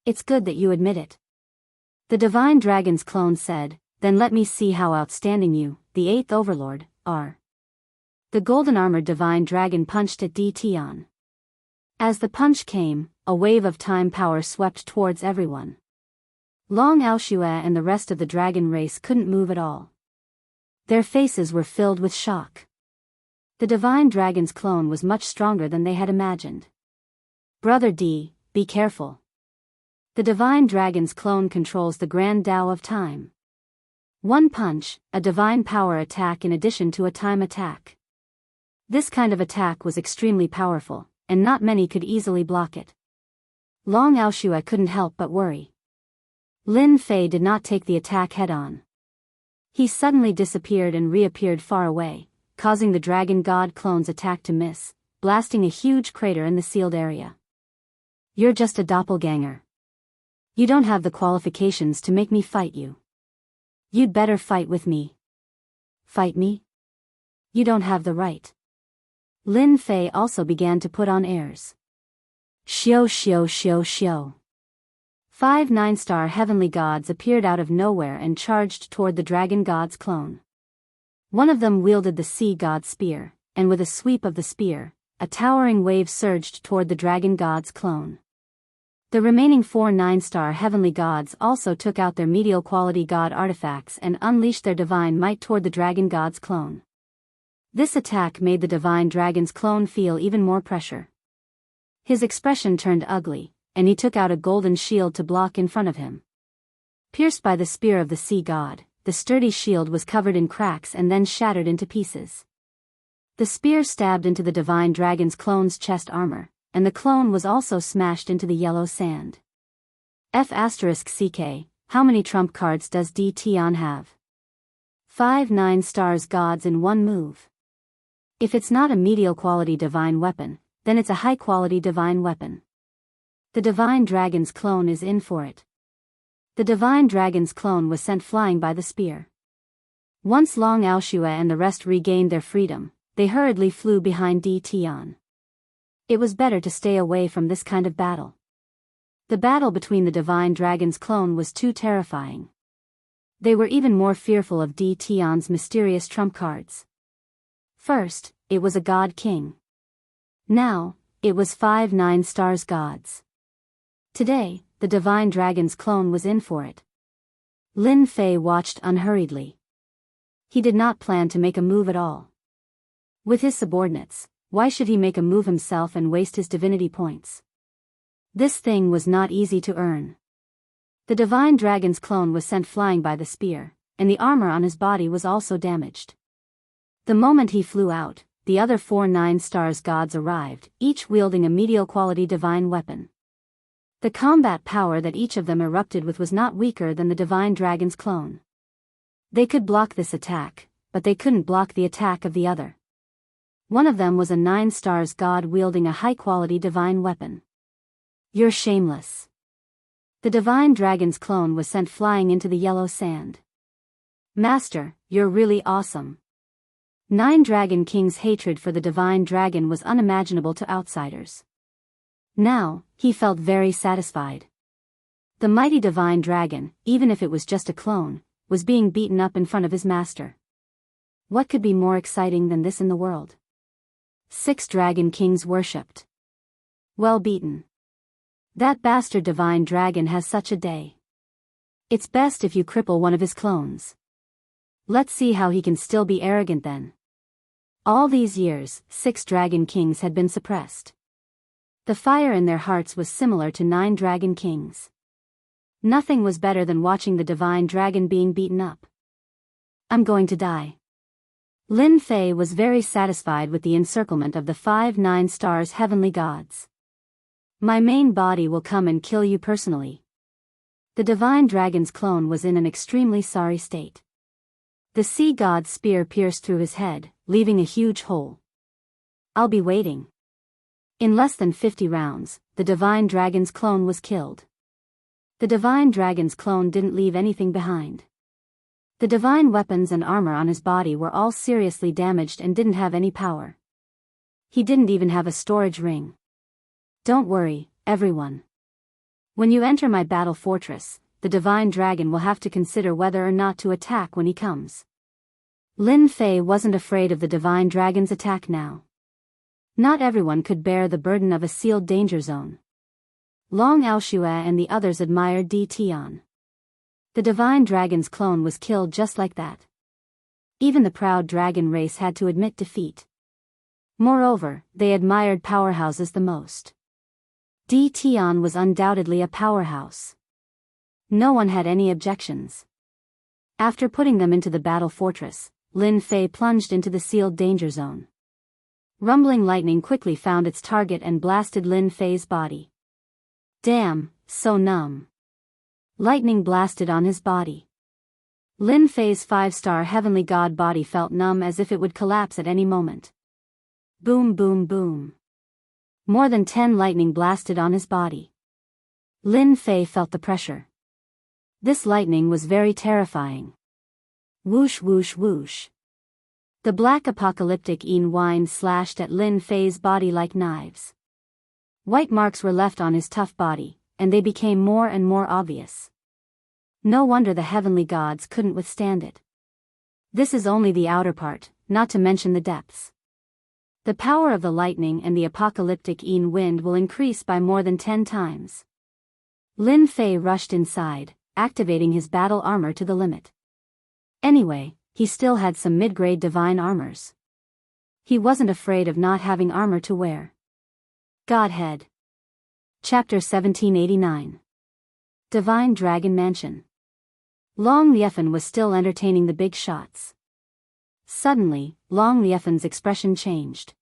It's good that you admit it. The divine dragon's clone said, then let me see how outstanding you, the 8th overlord, are. The golden-armored divine dragon punched at Di Tian. As the punch came, a wave of time power swept towards everyone. Long Aoshue and the rest of the dragon race couldn't move at all. Their faces were filled with shock. The divine dragon's clone was much stronger than they had imagined. Brother Di, be careful. The divine dragon's clone controls the grand Tao of time. One punch, a divine power attack in addition to a time attack. This kind of attack was extremely powerful, and not many could easily block it. Long Aoshue couldn't help but worry. Lin Fei did not take the attack head-on. He suddenly disappeared and reappeared far away, causing the dragon god clone's attack to miss, blasting a huge crater in the sealed area. You're just a doppelganger. You don't have the qualifications to make me fight you. You'd better fight with me. Fight me? You don't have the right. Lin Fei also began to put on airs. Xiao xiao xiao xiao. 5 9-star heavenly gods appeared out of nowhere and charged toward the dragon god's clone. One of them wielded the sea god's spear, and with a sweep of the spear, a towering wave surged toward the dragon god's clone. The remaining 4 9-star heavenly gods also took out their medial quality god artifacts and unleashed their divine might toward the dragon god's clone. This attack made the divine dragon's clone feel even more pressure. His expression turned ugly, and he took out a golden shield to block in front of him. Pierced by the spear of the sea god, the sturdy shield was covered in cracks and then shattered into pieces. The spear stabbed into the divine dragon's clone's chest armor, and the clone was also smashed into the yellow sand. F***CK, how many trump cards does Di Tian have? 5 9-stars gods in one move. If it's not a medial quality divine weapon, then it's a high quality divine weapon. The divine dragon's clone is in for it. The divine dragon's clone was sent flying by the spear. Once Long Aoshue and the rest regained their freedom, they hurriedly flew behind Di Tian. It was better to stay away from this kind of battle. The battle between the divine dragon's clone was too terrifying. They were even more fearful of Di Tian's mysterious trump cards. First, it was a god king. Now, it was 5 9-stars gods. Today, the divine dragon's clone was in for it. Lin Fei watched unhurriedly. He did not plan to make a move at all. With his subordinates, Why should he make a move himself and waste his divinity points? This thing was not easy to earn. The divine dragon's clone was sent flying by the spear, and the armor on his body was also damaged. The moment he flew out, the other 4 9-stars gods arrived, each wielding a medial-quality divine weapon. The combat power that each of them erupted with was not weaker than the divine dragon's clone. They could block this attack, but they couldn't block the attack of the other. One of them was a 9-stars god wielding a high-quality divine weapon. You're shameless. The divine dragon's clone was sent flying into the yellow sand. Master, you're really awesome. 9 Dragon King's hatred for the divine dragon was unimaginable to outsiders. Now, he felt very satisfied. The mighty divine dragon, even if it was just a clone, was being beaten up in front of his master. What could be more exciting than this in the world? 6 Dragon Kings worshipped. Well beaten. That bastard divine dragon has such a day. It's best if you cripple one of his clones. Let's see how he can still be arrogant then. All these years, 6 Dragon Kings had been suppressed. The fire in their hearts was similar to 9 Dragon Kings. Nothing was better than watching the divine dragon being beaten up. I'm going to die. Lin Fei was very satisfied with the encirclement of the 5 9-stars heavenly gods. My main body will come and kill you personally. The divine dragon's clone was in an extremely sorry state. The sea god's spear pierced through his head, leaving a huge hole. I'll be waiting. In less than 50 rounds, the divine dragon's clone was killed. The divine dragon's clone didn't leave anything behind. The divine weapons and armor on his body were all seriously damaged and didn't have any power. He didn't even have a storage ring. Don't worry, everyone. When you enter my battle fortress, the divine dragon will have to consider whether or not to attack when he comes. Lin Fei wasn't afraid of the divine dragon's attack now. Not everyone could bear the burden of a sealed danger zone. Long Aoshue and the others admired Di Tian. The divine dragon's clone was killed just like that. Even the proud dragon race had to admit defeat. Moreover, they admired powerhouses the most. Di Tian was undoubtedly a powerhouse. No one had any objections. After putting them into the battle fortress, Lin Fei plunged into the sealed danger zone. Rumbling lightning quickly found its target and blasted Lin Fei's body. Damn, so numb. Lightning blasted on his body. Lin Fei's 5-star heavenly god body felt numb as if it would collapse at any moment. Boom boom boom. More than 10 lightning blasted on his body. Lin Fei felt the pressure. This lightning was very terrifying. Whoosh whoosh whoosh. The black apocalyptic yin wind slashed at Lin Fei's body like knives. White marks were left on his tough body, and they became more and more obvious. No wonder the heavenly gods couldn't withstand it. This is only the outer part, not to mention the depths. The power of the lightning and the apocalyptic yin wind will increase by more than 10 times. Lin Fei rushed inside, activating his battle armor to the limit. Anyway, he still had some mid-grade divine armors. He wasn't afraid of not having armor to wear. Godhead. Chapter 1789. Divine Dragon Mansion. Long Liefan was still entertaining the big shots. Suddenly, Long Liefen's expression changed.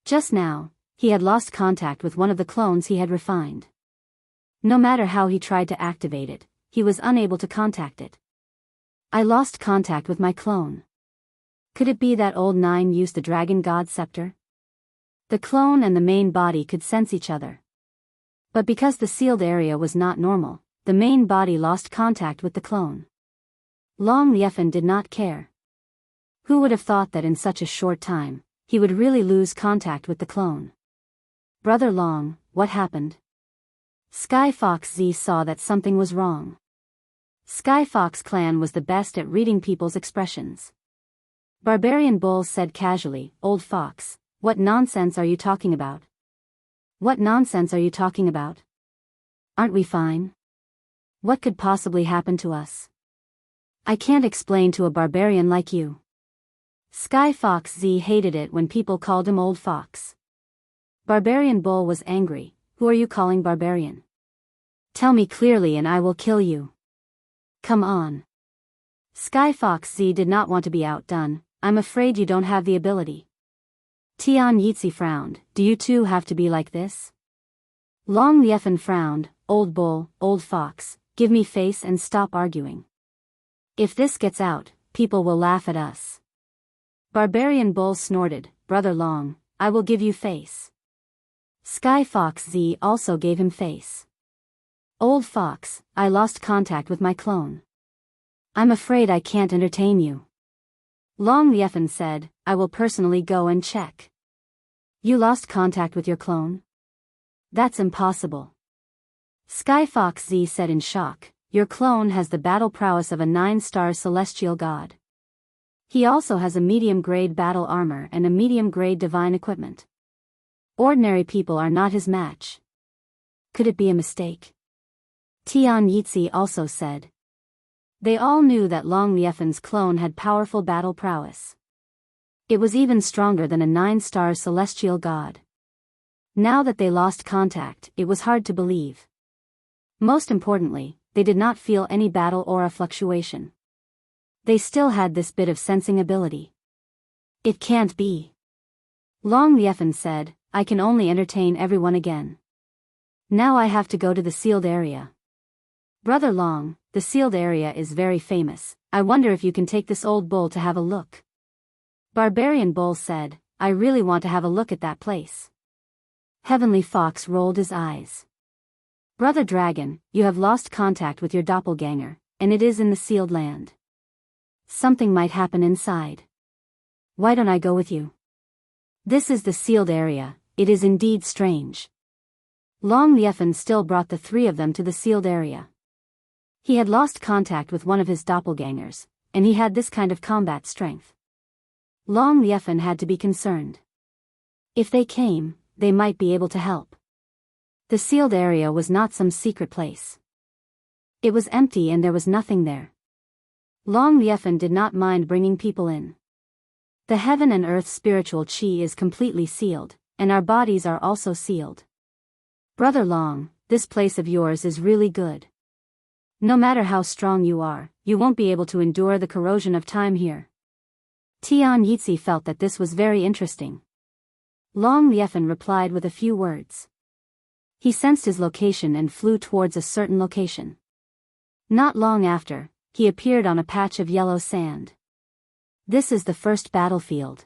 Just now, he had lost contact with one of the clones he had refined. No matter how he tried to activate it, he was unable to contact it. I lost contact with my clone. Could it be that old 9 used the dragon god scepter? The clone and the main body could sense each other. But because the sealed area was not normal, the main body lost contact with the clone. Long Liefen did not care. Who would have thought that in such a short time, he would really lose contact with the clone? Brother Long, what happened? Sky Fox Z saw that something was wrong. Sky Fox clan was the best at reading people's expressions. Barbarian Bull said casually, "Old Fox, what nonsense are you talking about? What nonsense are you talking about? Aren't we fine? What could possibly happen to us? I can't explain to a barbarian like you." Sky Fox Z hated it when people called him Old Fox. Barbarian Bull was angry. Who are you calling barbarian? Tell me clearly and I will kill you. Come on. Sky Fox Z did not want to be outdone. I'm afraid you don't have the ability. Tian Yitzi frowned. Do you too have to be like this? Long Liefan frowned. Old Bull, Old Fox, give me face and stop arguing. If this gets out, people will laugh at us. Barbarian Bull snorted. Brother Long, I will give you face. Sky Fox Z also gave him face. Old Fox, I lost contact with my clone. I'm afraid I can't entertain you. Long Liefan said, I will personally go and check. You lost contact with your clone? That's impossible. Sky Fox Z said in shock, your clone has the battle prowess of a 9-star celestial god. He also has a medium-grade battle armor and a medium-grade divine equipment. Ordinary people are not his match. Could it be a mistake? Tian Yitzi also said. They all knew that Long Liefan's clone had powerful battle prowess. It was even stronger than a 9-star celestial god. Now that they lost contact, it was hard to believe. Most importantly, they did not feel any battle aura fluctuation. They still had this bit of sensing ability. It can't be. Long Liefan said, I can only entertain everyone again. Now I have to go to the sealed area. Brother Long, the sealed area is very famous. I wonder if you can take this old bull to have a look. Barbarian Bull said, I really want to have a look at that place. Heavenly Fox rolled his eyes. Brother Dragon, you have lost contact with your doppelganger, and it is in the sealed land. Something might happen inside. Why don't I go with you? This is the sealed area, it is indeed strange. Long Liefan still brought the three of them to the sealed area. He had lost contact with one of his doppelgangers, and he had this kind of combat strength. Long Liefan had to be concerned. If they came, they might be able to help. The sealed area was not some secret place. It was empty and there was nothing there. Long Liefan did not mind bringing people in. The heaven and earth spiritual chi is completely sealed, and our bodies are also sealed. Brother Long, this place of yours is really good. No matter how strong you are, you won't be able to endure the corrosion of time here. Tian Yitzi felt that this was very interesting. Long Liefan replied with a few words. He sensed his location and flew towards a certain location. Not long after, he appeared on a patch of yellow sand. This is the first battlefield.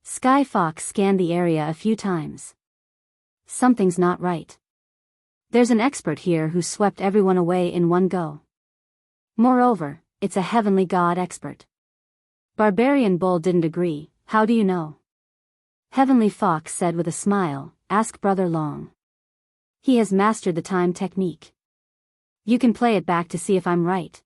Sky Fox scanned the area a few times. Something's not right. There's an expert here who swept everyone away in one go. Moreover, it's a heavenly god expert. Barbarian Bull didn't agree. How do you know? Heavenly Fox said with a smile, ask Brother Long. He has mastered the time technique. You can play it back to see if I'm right.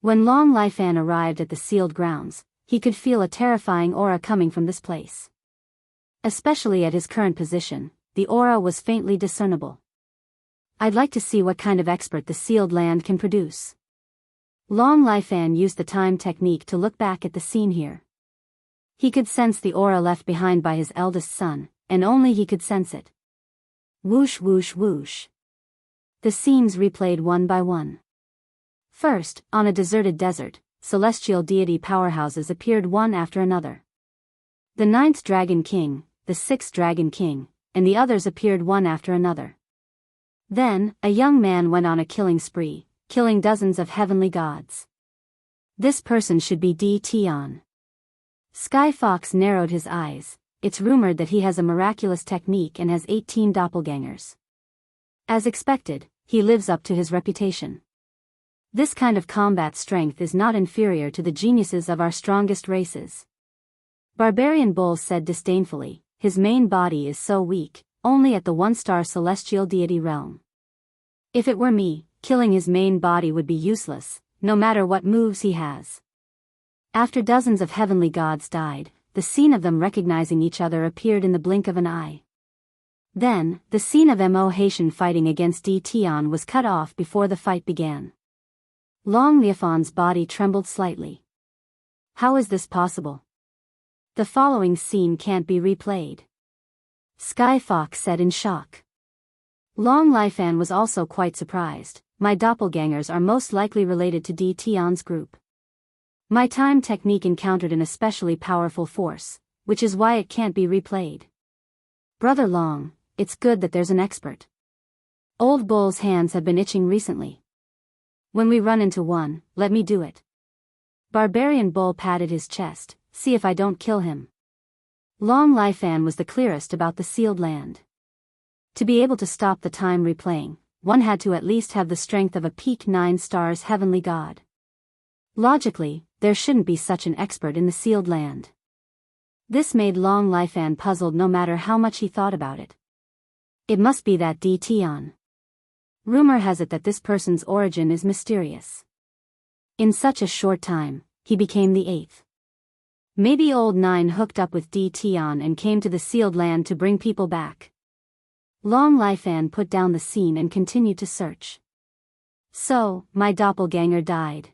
When Long Liefan arrived at the sealed grounds, he could feel a terrifying aura coming from this place. Especially at his current position, the aura was faintly discernible. I'd like to see what kind of expert the sealed land can produce. Long Liefan used the time technique to look back at the scene here. He could sense the aura left behind by his eldest son, and only he could sense it. Whoosh whoosh whoosh. The scenes replayed one by one. First, on a deserted desert, celestial deity powerhouses appeared one after another. The 9th Dragon King, the 6th Dragon King, and the others appeared one after another. Then, a young man went on a killing spree, killing dozens of heavenly gods. This person should be D. Tian. Sky Fox narrowed his eyes. It's rumored that he has a miraculous technique and has 18 doppelgangers. As expected, he lives up to his reputation. This kind of combat strength is not inferior to the geniuses of our strongest races. Barbarian Bull said disdainfully, his main body is so weak, only at the 1-star celestial deity realm. If it were me, killing his main body would be useless, no matter what moves he has. After dozens of heavenly gods died, the scene of them recognizing each other appeared in the blink of an eye. Then, the scene of Mo Haitian fighting against D. Tian was cut off before the fight began. Long Liefan's body trembled slightly. How is this possible? The following scene can't be replayed. Sky Fox said in shock. Long Lifan was also quite surprised. My doppelgangers are most likely related to D. Tion's group. My time technique encountered an especially powerful force, which is why it can't be replayed. Brother Long, it's good that there's an expert. Old Bull's hands have been itching recently. When we run into one, let me do it. Barbarian Bull patted his chest, see if I don't kill him. Long Lifan was the clearest about the sealed land. To be able to stop the time replaying, one had to at least have the strength of a peak 9 stars heavenly god. Logically, there shouldn't be such an expert in the sealed land. This made Long Lifan puzzled no matter how much he thought about it. It must be that D. Tion. Rumor has it that this person's origin is mysterious. In such a short time, he became the 8th. Maybe Old Nine hooked up with D. Tion and came to the sealed land to bring people back. Long Lifan put down the scene and continued to search. So, my doppelganger died.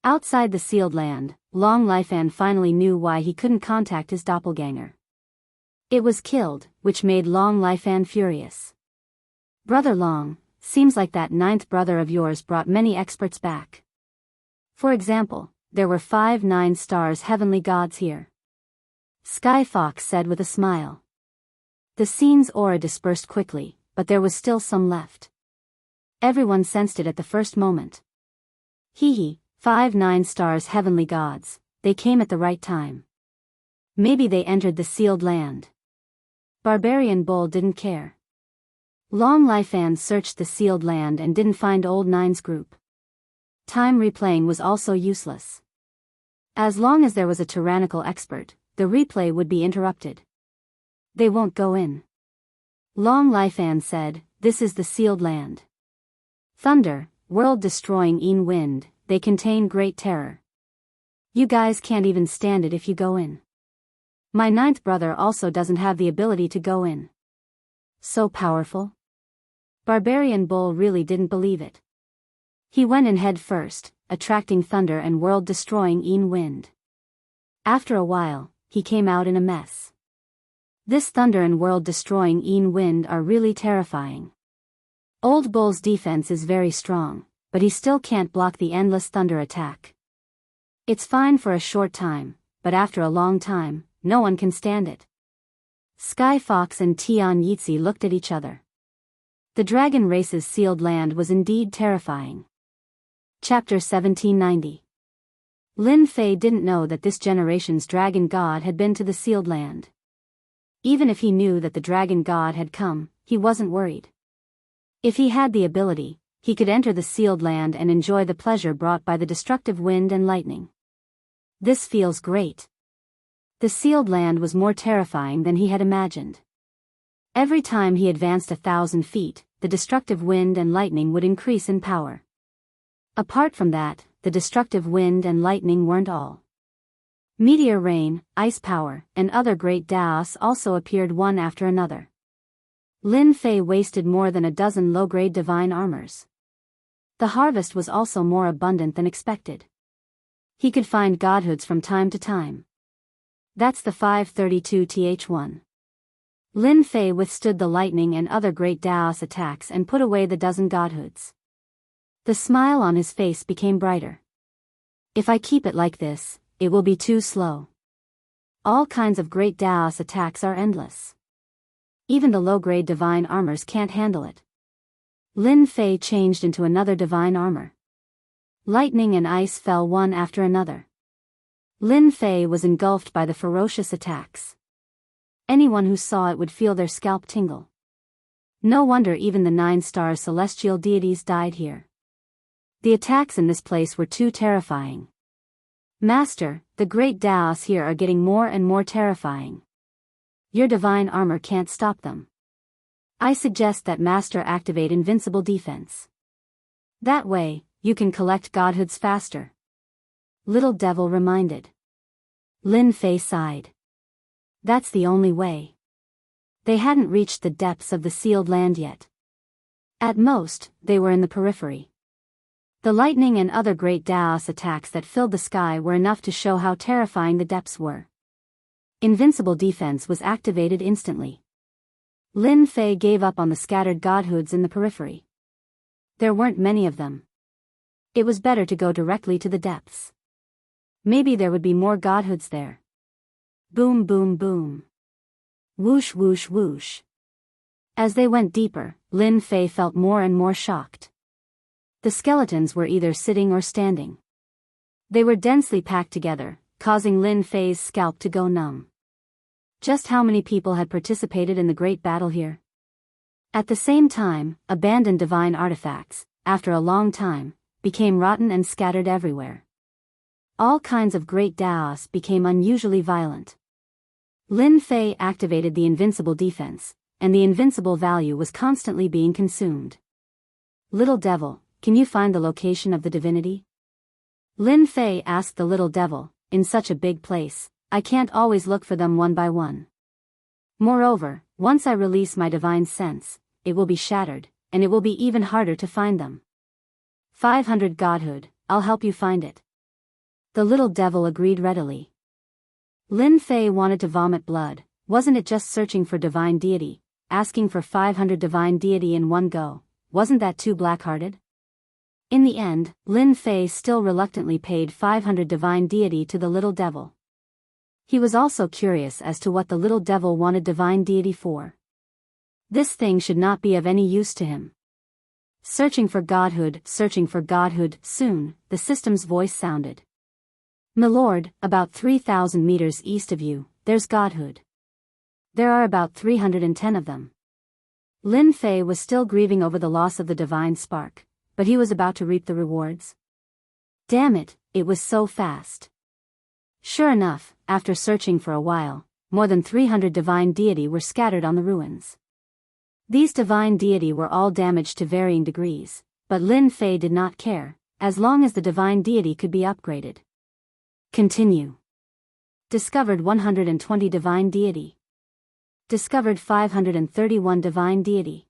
Outside the sealed land, Long Lifan finally knew why he couldn't contact his doppelganger. It was killed, which made Long Lifan furious. Brother Long, seems like that 9th brother of yours brought many experts back. For example, there were 5 9 stars heavenly gods here. Sky Fox said with a smile. The scene's aura dispersed quickly, but there was still some left. Everyone sensed it at the first moment. Hee 5 9 stars heavenly gods, they came at the right time. Maybe they entered the sealed land. Barbarian Bull didn't care. Long Lifan searched the sealed land and didn't find Old Nine's group. Time replaying was also useless. As long as there was a tyrannical expert, the replay would be interrupted. They won't go in. Long Lifan said, this is the sealed land. Thunder, world-destroying wind, they contain great terror. You guys can't even stand it if you go in. My 9th brother also doesn't have the ability to go in. So powerful? Barbarian Bull really didn't believe it. He went in head first, attracting thunder and world-destroying wind. After a while, he came out in a mess. This thunder and world-destroying wind are really terrifying. Old Bull's defense is very strong, but he still can't block the endless thunder attack. It's fine for a short time, but after a long time, no one can stand it. Sky Fox and Tian Yitzi looked at each other. The dragon race's sealed land was indeed terrifying. Chapter 1790. Lin Fei didn't know that this generation's dragon god had been to the sealed land. Even if he knew that the dragon god had come, he wasn't worried. If he had the ability, he could enter the sealed land and enjoy the pleasure brought by the destructive wind and lightning. This feels great. The sealed land was more terrifying than he had imagined. Every time he advanced 1,000 feet, the destructive wind and lightning would increase in power. Apart from that, the destructive wind and lightning weren't all. Meteor rain, ice power, and other great Daos also appeared one after another. Lin Fei wasted more than a dozen low-grade divine armors. The harvest was also more abundant than expected. He could find godhoods from time to time. That's the 532th1. Lin Fei withstood the lightning and other great Daos attacks and put away the dozen godhoods. The smile on his face became brighter. If I keep it like this, it will be too slow. All kinds of great Daos attacks are endless. Even the low-grade divine armors can't handle it. Lin Fei changed into another divine armor. Lightning and ice fell one after another. Lin Fei was engulfed by the ferocious attacks. Anyone who saw it would feel their scalp tingle. No wonder even the 9-star celestial deities died here. The attacks in this place were too terrifying. Master, the great Daos here are getting more and more terrifying. Your divine armor can't stop them. I suggest that Master activate invincible defense. That way, you can collect godhoods faster. Little Devil reminded. Lin Fei sighed. That's the only way. They hadn't reached the depths of the sealed land yet. At most, they were in the periphery. The lightning and other great Daos attacks that filled the sky were enough to show how terrifying the depths were. Invincible defense was activated instantly. Lin Fei gave up on the scattered godhoods in the periphery. There weren't many of them. It was better to go directly to the depths. Maybe there would be more godhoods there. Boom boom boom. Whoosh whoosh whoosh. As they went deeper, Lin Fei felt more and more shocked. The skeletons were either sitting or standing. They were densely packed together, causing Lin Fei's scalp to go numb. Just how many people had participated in the great battle here? At the same time, abandoned divine artifacts, after a long time, became rotten and scattered everywhere. All kinds of great Daos became unusually violent. Lin Fei activated the invincible defense, and the invincible value was constantly being consumed. Little devil, can you find the location of the divinity? Lin Fei asked the little devil, in such a big place, I can't always look for them one by one. Moreover, once I release my divine sense, it will be shattered, and it will be even harder to find them. 500 godhood, I'll help you find it. The little devil agreed readily. Lin Fei wanted to vomit blood. Wasn't it just searching for divine deity, asking for 500 divine deity in one go? Wasn't that too black-hearted? In the end, Lin Fei still reluctantly paid 500 divine deity to the little devil. He was also curious as to what the little devil wanted divine deity for. This thing should not be of any use to him. Searching for godhood, soon, the system's voice sounded. Milord, about 3,000 meters east of you, there's godhood. There are about 310 of them. Lin Fei was still grieving over the loss of the divine spark, but he was about to reap the rewards. Damn it, it was so fast. Sure enough, after searching for a while, more than 300 divine deity were scattered on the ruins. These divine deity were all damaged to varying degrees, but Lin Fei did not care, as long as the divine deity could be upgraded. Continue. Discovered 120 divine deity. Discovered 531 divine deity.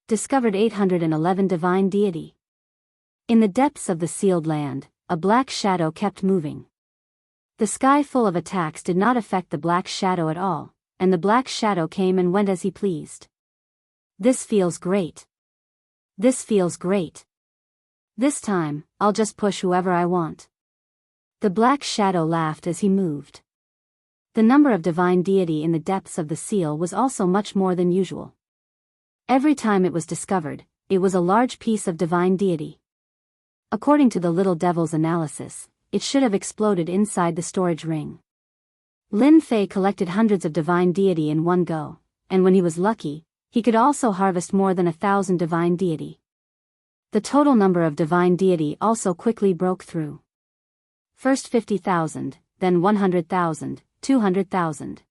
Discovered 811 divine deity. In the depths of the sealed land, a black shadow kept moving. The sky full of attacks did not affect the black shadow at all, and the black shadow came and went as he pleased. This feels great. This feels great. This time, I'll just push whoever I want. The black shadow laughed as he moved. The number of divine deity in the depths of the seal was also much more than usual. Every time it was discovered, it was a large piece of divine deity. According to the little devil's analysis, it should have exploded inside the storage ring. Lin Fei collected hundreds of divine deity in one go, and when he was lucky, he could also harvest more than 1,000 divine deity. The total number of divine deity also quickly broke through. First 50,000, then 100,000, 200,000.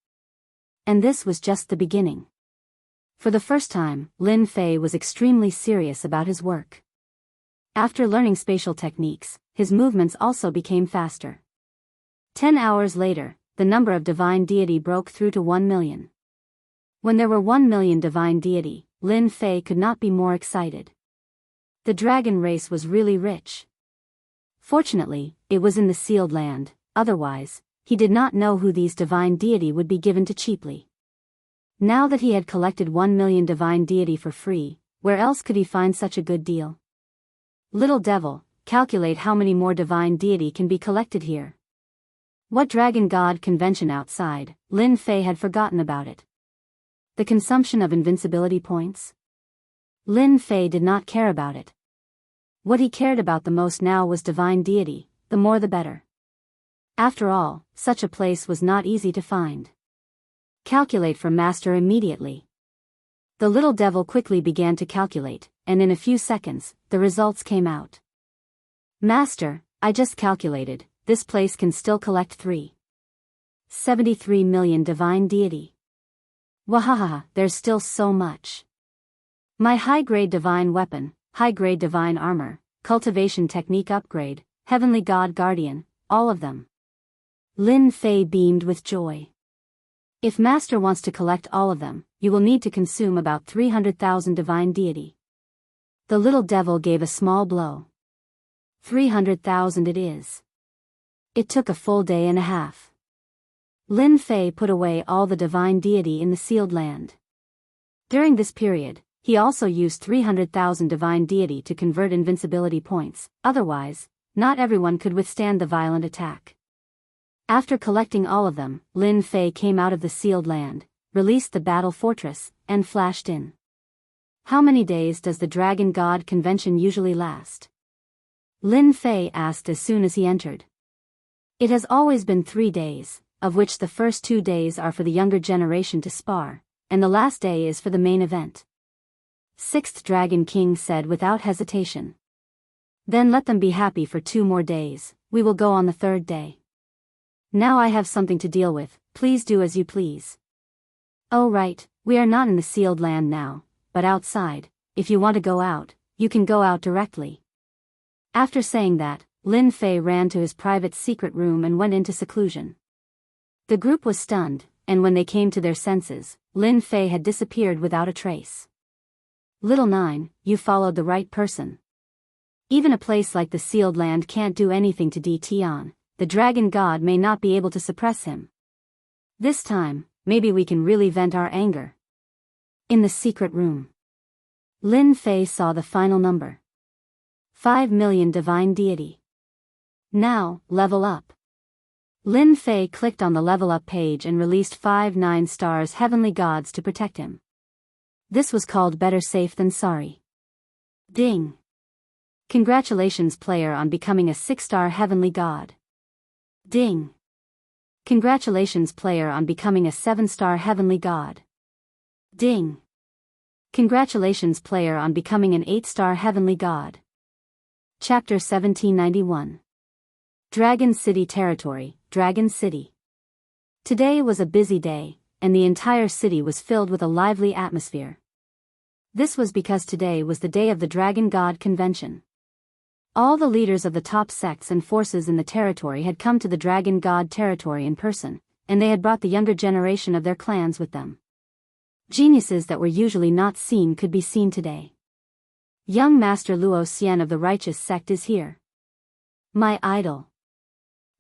And this was just the beginning. For the first time, Lin Fei was extremely serious about his work. After learning spatial techniques, his movements also became faster. 10 hours later, the number of divine deity broke through to 1 million. When there were 1 million divine deity, Lin Fei could not be more excited. The dragon race was really rich. Fortunately, it was in the sealed land, otherwise, he did not know who these divine deity would be given to cheaply. Now that he had collected 1 million divine deity for free, where else could he find such a good deal? Little devil, calculate how many more divine deity can be collected here. What dragon god convention outside? Lin Fei had forgotten about it. The consumption of invincibility points? Lin Fei did not care about it. What he cared about the most now was divine deity, the more the better. After all, such a place was not easy to find. Calculate for master immediately. The little devil quickly began to calculate, and in a few seconds, the results came out. Master, I just calculated, this place can still collect 73 million divine deity. Wahaha, there's still so much. My high-grade divine weapon, high-grade divine armor, cultivation technique upgrade, heavenly god guardian, all of them. Lin Fei beamed with joy. If master wants to collect all of them, you will need to consume about 300,000 divine deity. The little devil gave a small blow. 300,000 it is. It took a full day and a half. Lin Fei put away all the divine deity in the sealed land. During this period, he also used 300,000 divine deity to convert invincibility points, otherwise, not everyone could withstand the violent attack. After collecting all of them, Lin Fei came out of the sealed land, released the battle fortress, and flashed in. How many days does the Dragon God Convention usually last? Lin Fei asked as soon as he entered. It has always been 3 days, of which the first 2 days are for the younger generation to spar, and the last day is for the main event. Sixth Dragon King said without hesitation. Then let them be happy for 2 more days, we will go on the 3rd day. Now I have something to deal with, please do as you please. Oh right, we are not in the sealed land now, but outside, if you want to go out, you can go out directly. After saying that, Lin Fei ran to his private secret room and went into seclusion. The group was stunned, and when they came to their senses, Lin Fei had disappeared without a trace. Little Nine, you followed the right person. Even a place like the sealed land can't do anything to Tian. The dragon god may not be able to suppress him. This time, maybe we can really vent our anger. In the secret room, Lin Fei saw the final number. 5 million divine deity. Now, level up. Lin Fei clicked on the level up page and released 5 9-stars heavenly gods to protect him. This was called better safe than sorry. Ding. Congratulations player on becoming a 6-star heavenly god. Ding. Congratulations player on becoming a 7-star heavenly god. Ding. Congratulations player on becoming an 8-star heavenly god. Chapter 1791. Dragon City Territory, Dragon City. Today was a busy day, and the entire city was filled with a lively atmosphere. This was because today was the day of the Dragon God Convention. All the leaders of the top sects and forces in the territory had come to the Dragon God territory in person, and they had brought the younger generation of their clans with them. Geniuses that were usually not seen could be seen today. Young Master Luo Xian of the Righteous Sect is here. My idol.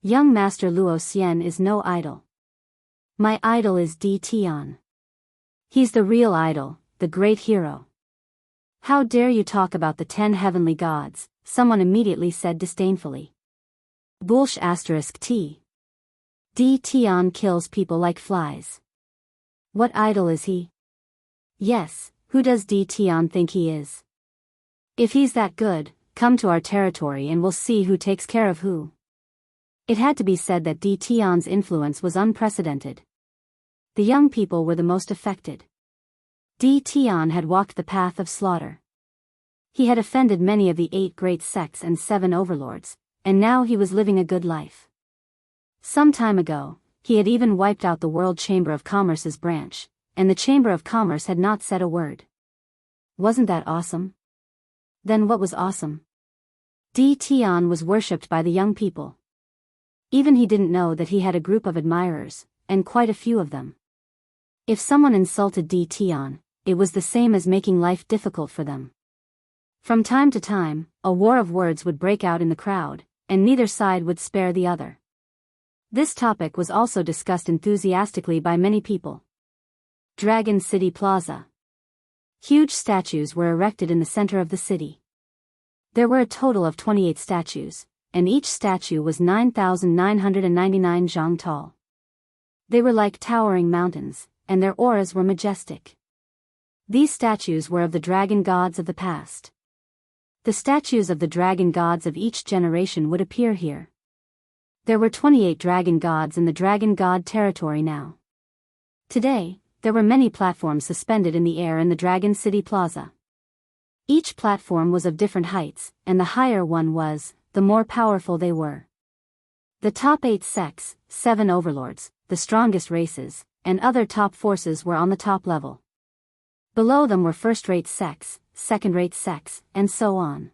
Young Master Luo Xian is no idol. My idol is Tian. He's the real idol, the great hero. How dare you talk about the 10 heavenly gods, someone immediately said disdainfully. Bullsh *T. Tian kills people like flies. What idol is he? Yes, who does Tian think he is? If he's that good, come to our territory and we'll see who takes care of who. It had to be said that Tian's influence was unprecedented. The young people were the most affected. Tian had walked the path of slaughter. He had offended many of the 8 great sects and 7 overlords, and now he was living a good life. Some time ago, he had even wiped out the World Chamber of Commerce's branch, and the Chamber of Commerce had not said a word. Wasn't that awesome? Then what was awesome? Tian was worshipped by the young people. Even he didn't know that he had a group of admirers, and quite a few of them. If someone insulted Tian, it was the same as making life difficult for them. From time to time, a war of words would break out in the crowd, and neither side would spare the other. This topic was also discussed enthusiastically by many people. Dragon City Plaza. Huge statues were erected in the center of the city. There were a total of 28 statues, and each statue was 9,999 zhang tall. They were like towering mountains, and their auras were majestic. These statues were of the dragon gods of the past. The statues of the dragon gods of each generation would appear here. There were 28 dragon gods in the dragon god territory now. Today, there were many platforms suspended in the air in the Dragon City Plaza. Each platform was of different heights, and the higher one was, the more powerful they were. The top 8 sects, 7 overlords, the strongest races, and other top forces were on the top level. Below them were first-rate sects, second-rate sects, and so on.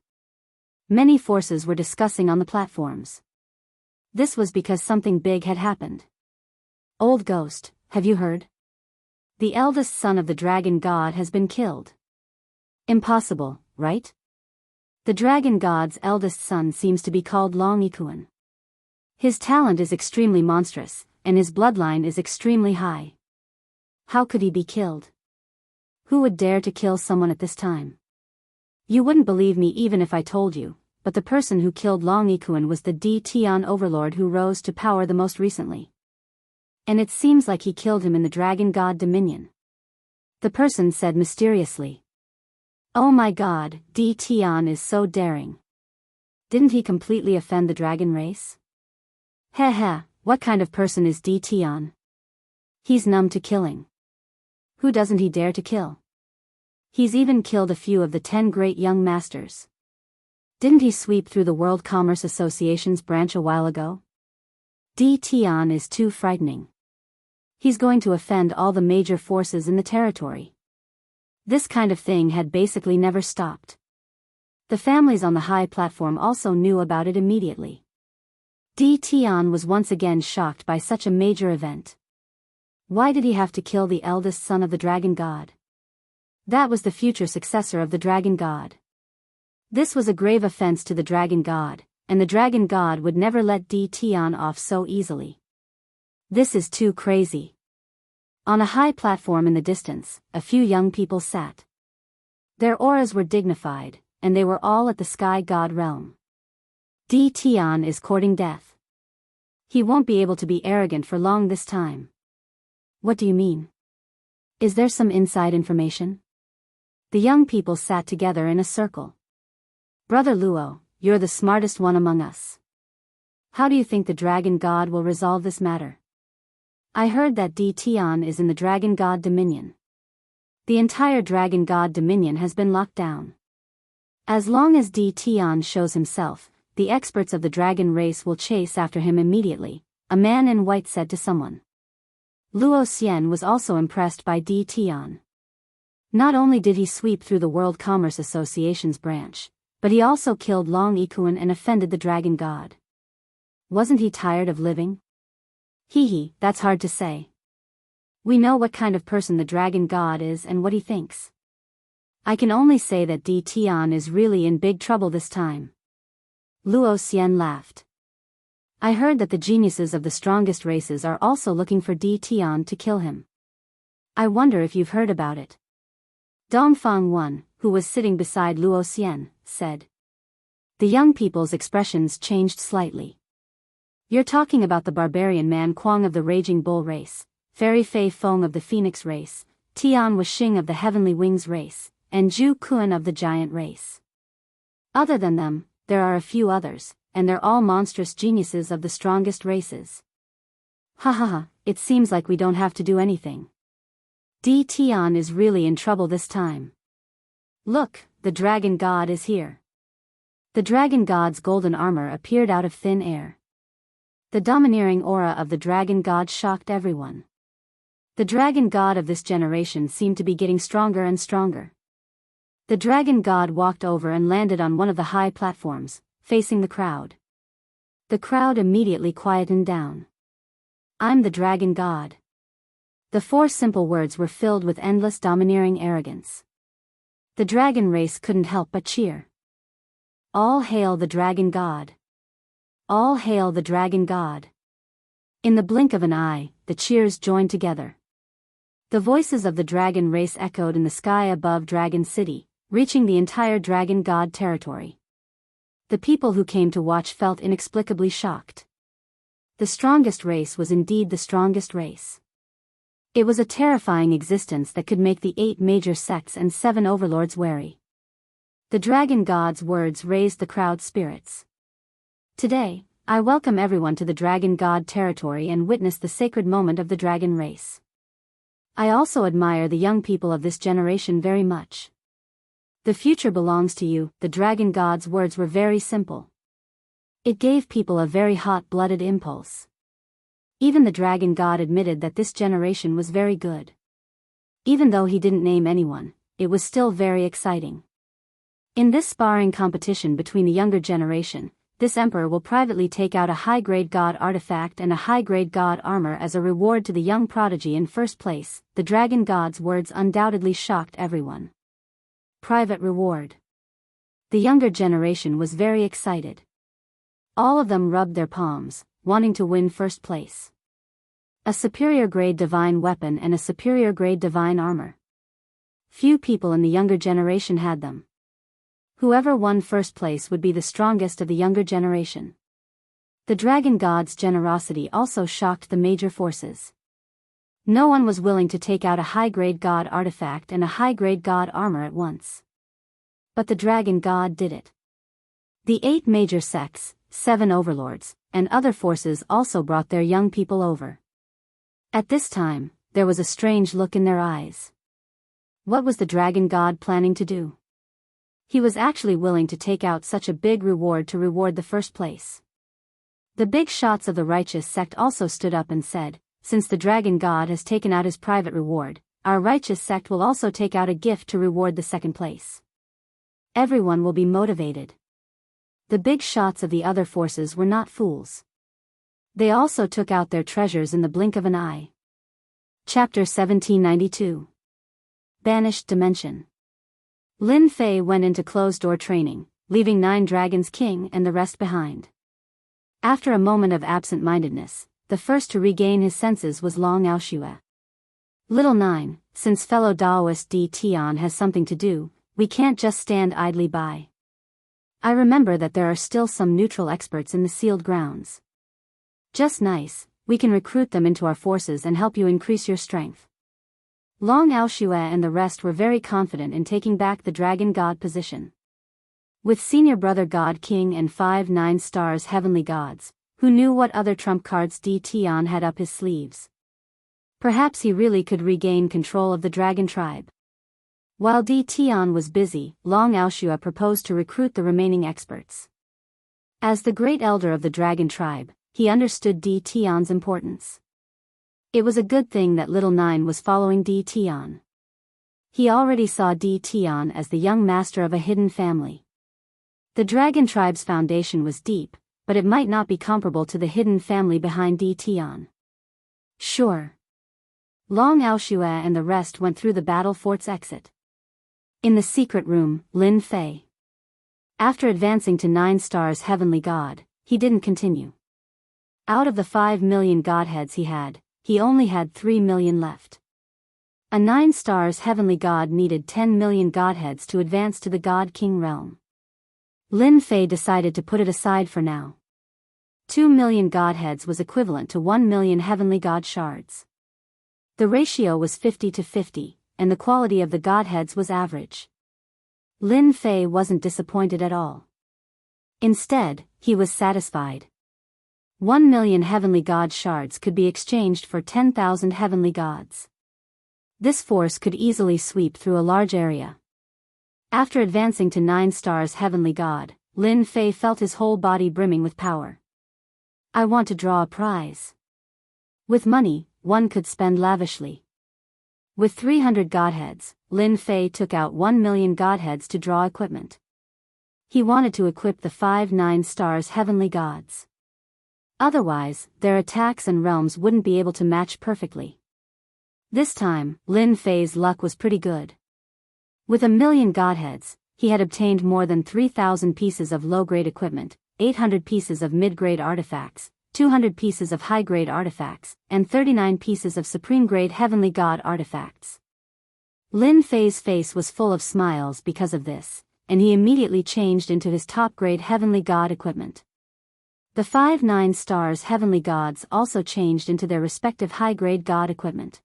Many forces were discussing on the platforms. This was because something big had happened. Old Ghost, have you heard? The eldest son of the dragon god has been killed. Impossible, right? The dragon god's eldest son seems to be called Long Ikuan. His talent is extremely monstrous, and his bloodline is extremely high. How could he be killed? Who would dare to kill someone at this time? You wouldn't believe me even if I told you, but the person who killed Long Ikuan was the Tian overlord who rose to power the most recently. And it seems like he killed him in the Dragon God Dominion. The person said mysteriously. Oh my god, Tian is so daring. Didn't he completely offend the dragon race? Heh heh, what kind of person is Tian? He's numb to killing. Who doesn't he dare to kill? He's even killed a few of the 10 great young masters. Didn't he sweep through the World Commerce Association's branch a while ago? Tian is too frightening. He's going to offend all the major forces in the territory. This kind of thing had basically never stopped. The families on the high platform also knew about it immediately. Tian was once again shocked by such a major event. Why did he have to kill the eldest son of the Dragon God? That was the future successor of the Dragon God. This was a grave offense to the Dragon God, and the Dragon God would never let Tian off so easily. This is too crazy. On a high platform in the distance, a few young people sat. Their auras were dignified, and they were all at the Sky God realm. Tian is courting death. He won't be able to be arrogant for long this time. What do you mean? Is there some inside information? The young people sat together in a circle. Brother Luo, you're the smartest one among us. How do you think the Dragon God will resolve this matter? I heard that Tian is in the Dragon God Dominion. The entire Dragon God Dominion has been locked down. As long as Tian shows himself, the experts of the dragon race will chase after him immediately, a man in white said to someone. Luo Xian was also impressed by Tian. Not only did he sweep through the World Commerce Association's branch, but he also killed Long Ikuan and offended the Dragon God. Wasn't he tired of living? Hee, that's hard to say. We know what kind of person the Dragon God is and what he thinks. I can only say that Tian is really in big trouble this time. Luo Xian laughed. I heard that the geniuses of the strongest races are also looking for Tian to kill him. I wonder if you've heard about it. Dongfang Wan, who was sitting beside Luo Xian, said. The young people's expressions changed slightly. You're talking about the barbarian man Kuang of the Raging Bull race, Fairy Fei Feng of the Phoenix race, Tian Wuxing of the Heavenly Wings race, and Zhu Kuan of the Giant race. Other than them, there are a few others, and they're all monstrous geniuses of the strongest races. Ha ha ha, it seems like we don't have to do anything. Tian is really in trouble this time. Look, the Dragon God is here. The Dragon God's golden armor appeared out of thin air. The domineering aura of the Dragon God shocked everyone. The Dragon God of this generation seemed to be getting stronger and stronger. The Dragon God walked over and landed on one of the high platforms, facing the crowd. The crowd immediately quietened down. I'm the Dragon God. The 4 simple words were filled with endless domineering arrogance. The dragon race couldn't help but cheer. All hail the Dragon God. All hail the Dragon God. In the blink of an eye, the cheers joined together. The voices of the dragon race echoed in the sky above Dragon City, reaching the entire Dragon God territory. The people who came to watch felt inexplicably shocked. The strongest race was indeed the strongest race. It was a terrifying existence that could make the 8 major sects and 7 overlords wary. The Dragon God's words raised the crowd's spirits. Today, I welcome everyone to the Dragon God territory and witness the sacred moment of the dragon race. I also admire the young people of this generation very much. The future belongs to you. The Dragon God's words were very simple. It gave people a very hot-blooded impulse. Even the Dragon God admitted that this generation was very good. Even though he didn't name anyone, it was still very exciting. In this sparring competition between the younger generation, this emperor will privately take out a high-grade god artifact and a high-grade god armor as a reward to the young prodigy in first place. The Dragon God's words undoubtedly shocked everyone. Private reward. The younger generation was very excited. All of them rubbed their palms, wanting to win first place. A superior grade divine weapon and a superior grade divine armor. Few people in the younger generation had them. Whoever won first place would be the strongest of the younger generation. The dragon god's generosity also shocked the major forces. No one was willing to take out a high-grade god artifact and a high-grade god armor at once. But the dragon god did it. The 8 major sects, 7 overlords, and other forces also brought their young people over. At this time, there was a strange look in their eyes. What was the dragon god planning to do? He was actually willing to take out such a big reward to reward the first place. The big shots of the righteous sect also stood up and said, since the dragon god has taken out his private reward, our righteous sect will also take out a gift to reward the second place. Everyone will be motivated. The big shots of the other forces were not fools. They also took out their treasures in the blink of an eye. Chapter 1792. Banished Dimension. Lin Fei went into closed-door training, leaving 9 dragons king and the rest behind. After a moment of absent-mindedness, the first to regain his senses was Long Aoshue. Little 9, since fellow Daoist Di Tian has something to do, we can't just stand idly by. I remember that there are still some neutral experts in the sealed grounds. Just nice, we can recruit them into our forces and help you increase your strength. Long Aoshue and the rest were very confident in taking back the dragon god position. With senior brother god king and 5 9-stars heavenly gods, who knew what other trump cards Di Tian had up his sleeves? Perhaps he really could regain control of the dragon tribe. While Di Tian was busy, Long Aoshue proposed to recruit the remaining experts. As the great elder of the dragon tribe, he understood Di Tian's importance. It was a good thing that little 9 was following Di Tian. He already saw Di Tian as the young master of a hidden family. The dragon tribe's foundation was deep, but it might not be comparable to the hidden family behind Di Tian. Sure. Long Aoshue and the rest went through the battle fort's exit. In the secret room, Lin Fei. After advancing to 9 stars heavenly god, he didn't continue. Out of the 5 million godheads he only had 3 million left. A 9 stars heavenly god needed 10 million godheads to advance to the god king realm. Lin Fei decided to put it aside for now. 2 million godheads was equivalent to 1 million heavenly god shards. The ratio was 50 to 50, and the quality of the godheads was average. Lin Fei wasn't disappointed at all. Instead, he was satisfied. 1 million heavenly god shards could be exchanged for 10,000 heavenly gods. This force could easily sweep through a large area. After advancing to 9 stars heavenly god, Lin Fei felt his whole body brimming with power. I want to draw a prize. With money, one could spend lavishly. With 300 godheads, Lin Fei took out 1 million godheads to draw equipment. He wanted to equip the 5 9 stars heavenly gods. Otherwise, their attacks and realms wouldn't be able to match perfectly. This time, Lin Fei's luck was pretty good. With 1 million godheads, he had obtained more than 3,000 pieces of low-grade equipment, 800 pieces of mid-grade artifacts, 200 pieces of high-grade artifacts, and 39 pieces of supreme-grade heavenly god artifacts. Lin Fei's face was full of smiles because of this, and he immediately changed into his top-grade heavenly god equipment. The 5 9 stars heavenly gods also changed into their respective high-grade god equipment.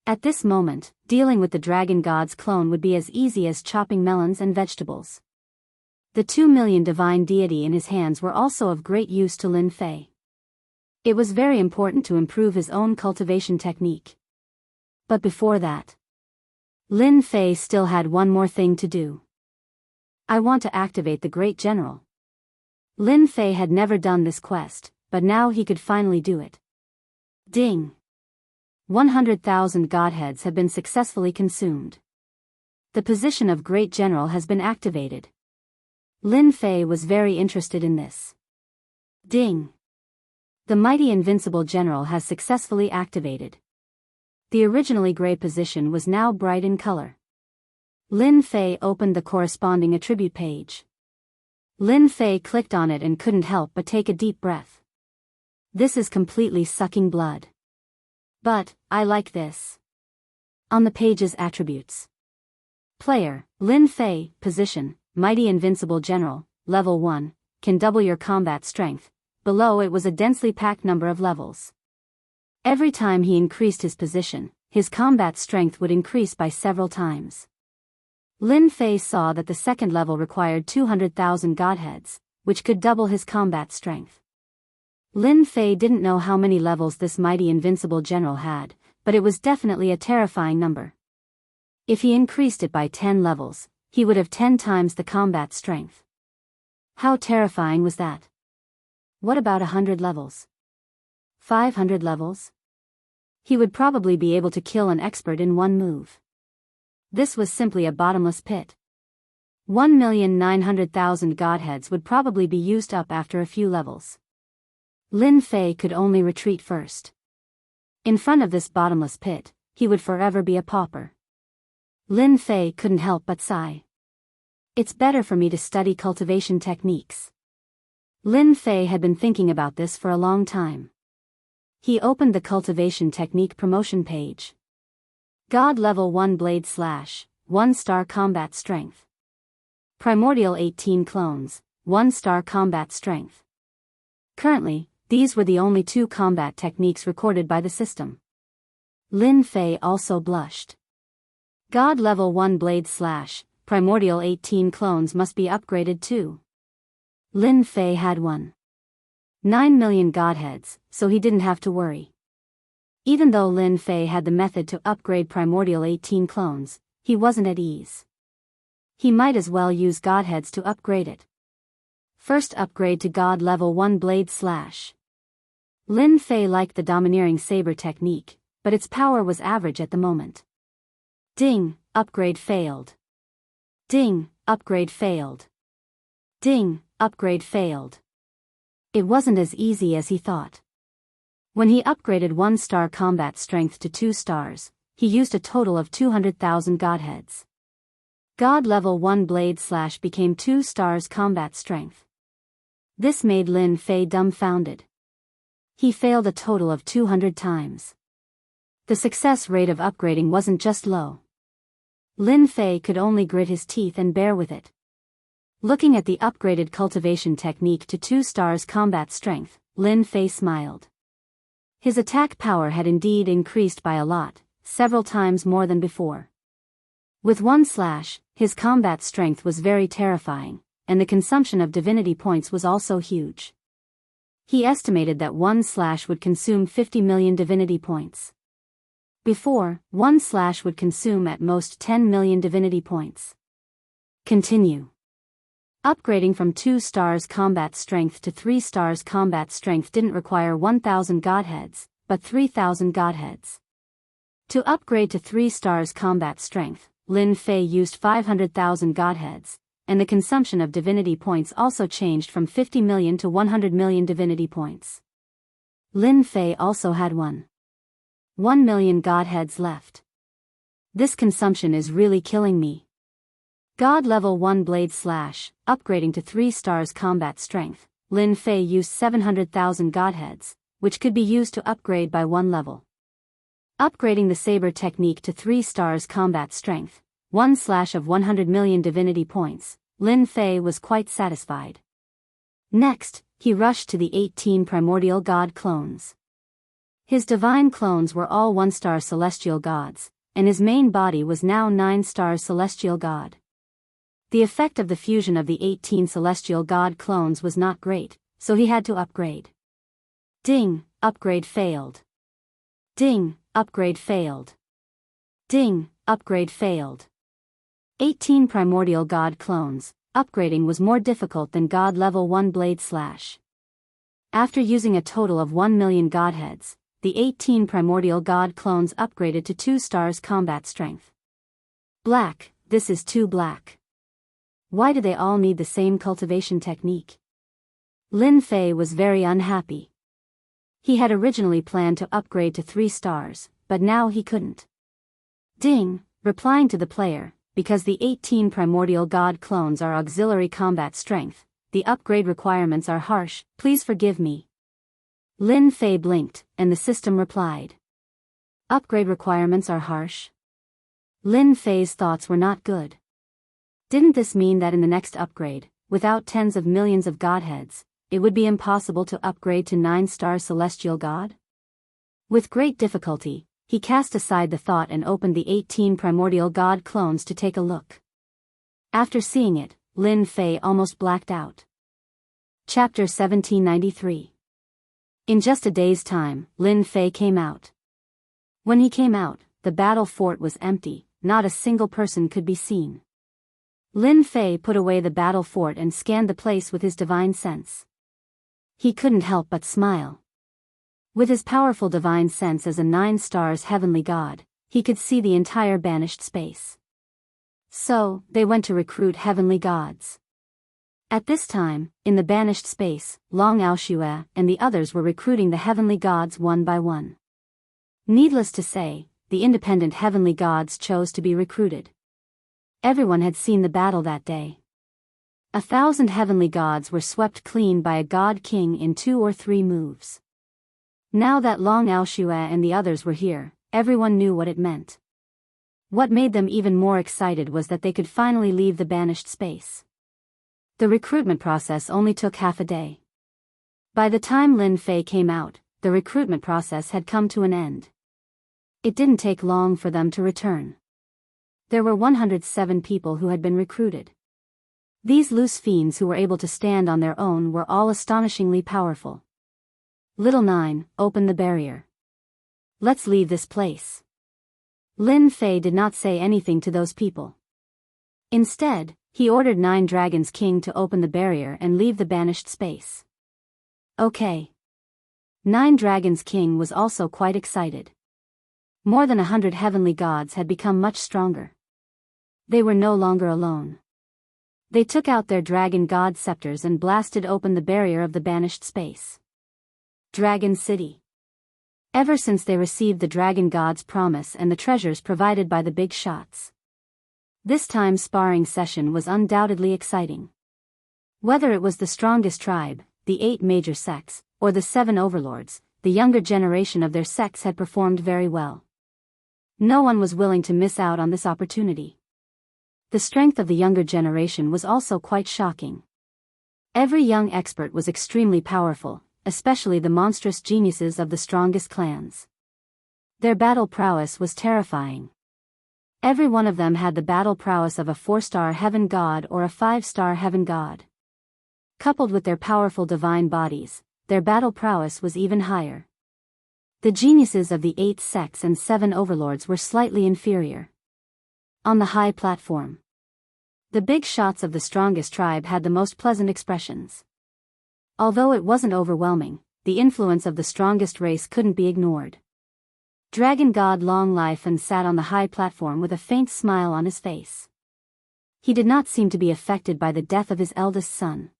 At this moment, dealing with the dragon god's clone would be as easy as chopping melons and vegetables. The 2 million divine deity in his hands were also of great use to Lin Fei. It was very important to improve his own cultivation technique. But before that, Lin Fei still had one more thing to do. I want to activate the great general. Lin Fei had never done this quest, but now he could finally do it. Ding! 100,000 godheads have been successfully consumed. The position of Great General has been activated. Lin Fei was very interested in this. Ding! The mighty invincible general has successfully activated. The originally gray position was now bright in color. Lin Fei opened the corresponding attribute page. Lin Fei clicked on it and couldn't help but take a deep breath. This is completely sucking blood. But, I like this. On the page's attributes. Player, Lin Fei, position, Mighty Invincible General, level 1, can double your combat strength. Below it was a densely packed number of levels. Every time he increased his position, his combat strength would increase by several times. Lin Fei saw that the second level required 200,000 godheads, which could double his combat strength. Lin Fei didn't know how many levels this mighty invincible general had, but it was definitely a terrifying number. If he increased it by 10 levels, he would have 10 times the combat strength. How terrifying was that? What about 100 levels? 500 levels? He would probably be able to kill an expert in one move. This was simply a bottomless pit. 1,900,000 godheads would probably be used up after a few levels. Lin Fei could only retreat first. In front of this bottomless pit, he would forever be a pauper. Lin Fei couldn't help but sigh. It's better for me to study cultivation techniques. Lin Fei had been thinking about this for a long time. He opened the cultivation technique promotion page. God level 1 blade slash, 1-star combat strength. Primordial 18 clones, 1-star combat strength. Currently, these were the only 2 combat techniques recorded by the system. Lin Fei also blushed. God level 1 blade slash, primordial 18 clones must be upgraded too. Lin Fei had 9 million godheads, so he didn't have to worry. Even though Lin Fei had the method to upgrade primordial 18 clones, he wasn't at ease. He might as well use godheads to upgrade it. First upgrade to God level 1 blade slash. Lin Fei liked the domineering saber technique, but its power was average at the moment. Ding, upgrade failed. Ding, upgrade failed. Ding, upgrade failed. It wasn't as easy as he thought. When he upgraded 1-star combat strength to 2 stars, he used a total of 200,000 godheads. God level 1 blade slash became 2 stars combat strength. This made Lin Fei dumbfounded. He failed a total of 200 times. The success rate of upgrading wasn't just low. Lin Fei could only grit his teeth and bear with it. Looking at the upgraded cultivation technique to 2 stars combat strength, Lin Fei smiled. His attack power had indeed increased by a lot, several times more than before. With 1 slash, his combat strength was very terrifying, and the consumption of divinity points was also huge. He estimated that 1 slash would consume 50 million divinity points. Before, 1 slash would consume at most 10 million divinity points. Continue. Upgrading from 2 stars combat strength to 3 stars combat strength didn't require 1,000 godheads, but 3,000 godheads. To upgrade to 3 stars combat strength, Lin Fei used 500,000 godheads, and the consumption of divinity points also changed from 50 million to 100 million divinity points. Lin Fei also had 1 million godheads left. This consumption is really killing me. God level 1 blade slash, upgrading to 3 stars combat strength, Lin Fei used 700,000 godheads, which could be used to upgrade by 1 level. Upgrading the saber technique to 3 stars combat strength, 1 slash of 100 million divinity points, Lin Fei was quite satisfied. Next, he rushed to the 18 primordial god clones. His divine clones were all 1-star celestial gods, and his main body was now 9-star celestial god. The effect of the fusion of the 18 celestial god clones was not great, so he had to upgrade. Ding, upgrade failed. Ding, upgrade failed. Ding, upgrade failed. 18 primordial god clones, upgrading was more difficult than God level 1 blade slash. After using a total of 1 million godheads, the 18 primordial god clones upgraded to 2 stars combat strength. Black, this is too black. Why do they all need the same cultivation technique? Lin Fei was very unhappy. He had originally planned to upgrade to 3 stars, but now he couldn't. Ding, replying to the player, because the 18 primordial god clones are auxiliary combat strength, the upgrade requirements are harsh, please forgive me. Lin Fei blinked, and the system replied. Upgrade requirements are harsh. Lin Fei's thoughts were not good. Didn't this mean that in the next upgrade, without tens of millions of godheads, it would be impossible to upgrade to 9-star celestial god? With great difficulty, he cast aside the thought and opened the 18 primordial god clones to take a look. After seeing it, Lin Fei almost blacked out. Chapter 1793. In just a day's time, Lin Fei came out. When he came out, the battle fort was empty, not a single person could be seen. Lin Fei put away the battle fort and scanned the place with his divine sense. He couldn't help but smile. With his powerful divine sense as a 9-stars heavenly god, he could see the entire banished space. So, they went to recruit heavenly gods. At this time, in the banished space, Long Aoshue and the others were recruiting the heavenly gods one by one. Needless to say, the independent heavenly gods chose to be recruited. Everyone had seen the battle that day. 1,000 heavenly gods were swept clean by a god king in 2 or 3 moves. Now that Long Aoshue and the others were here, everyone knew what it meant. What made them even more excited was that they could finally leave the banished space. The recruitment process only took half a day. By the time Lin Fei came out, the recruitment process had come to an end. It didn't take long for them to return. There were 107 people who had been recruited. These loose fiends who were able to stand on their own were all astonishingly powerful. Little 9, open the barrier. Let's leave this place. Lin Fei did not say anything to those people. Instead, he ordered 9 Dragons King to open the barrier and leave the banished space. Okay. 9 Dragons King was also quite excited. More than 100 heavenly gods had become much stronger. They were no longer alone. They took out their dragon god scepters and blasted open the barrier of the banished space. Dragon City. Ever since they received the dragon god's promise and the treasures provided by the big shots. This time's sparring session was undoubtedly exciting. Whether it was the strongest tribe, the 8 major sects, or the 7 overlords, the younger generation of their sects had performed very well. No one was willing to miss out on this opportunity. The strength of the younger generation was also quite shocking. Every young expert was extremely powerful, especially the monstrous geniuses of the strongest clans. Their battle prowess was terrifying. Every one of them had the battle prowess of a 4-star heaven god or a 5-star heaven god. Coupled with their powerful divine bodies, their battle prowess was even higher. The geniuses of the 8 sects and 7 overlords were slightly inferior. On the high platform, the big shots of the strongest tribe had the most pleasant expressions. Although it wasn't overwhelming, the influence of the strongest race couldn't be ignored. Dragon God Long Life and sat on the high platform with a faint smile on his face. He did not seem to be affected by the death of his eldest son.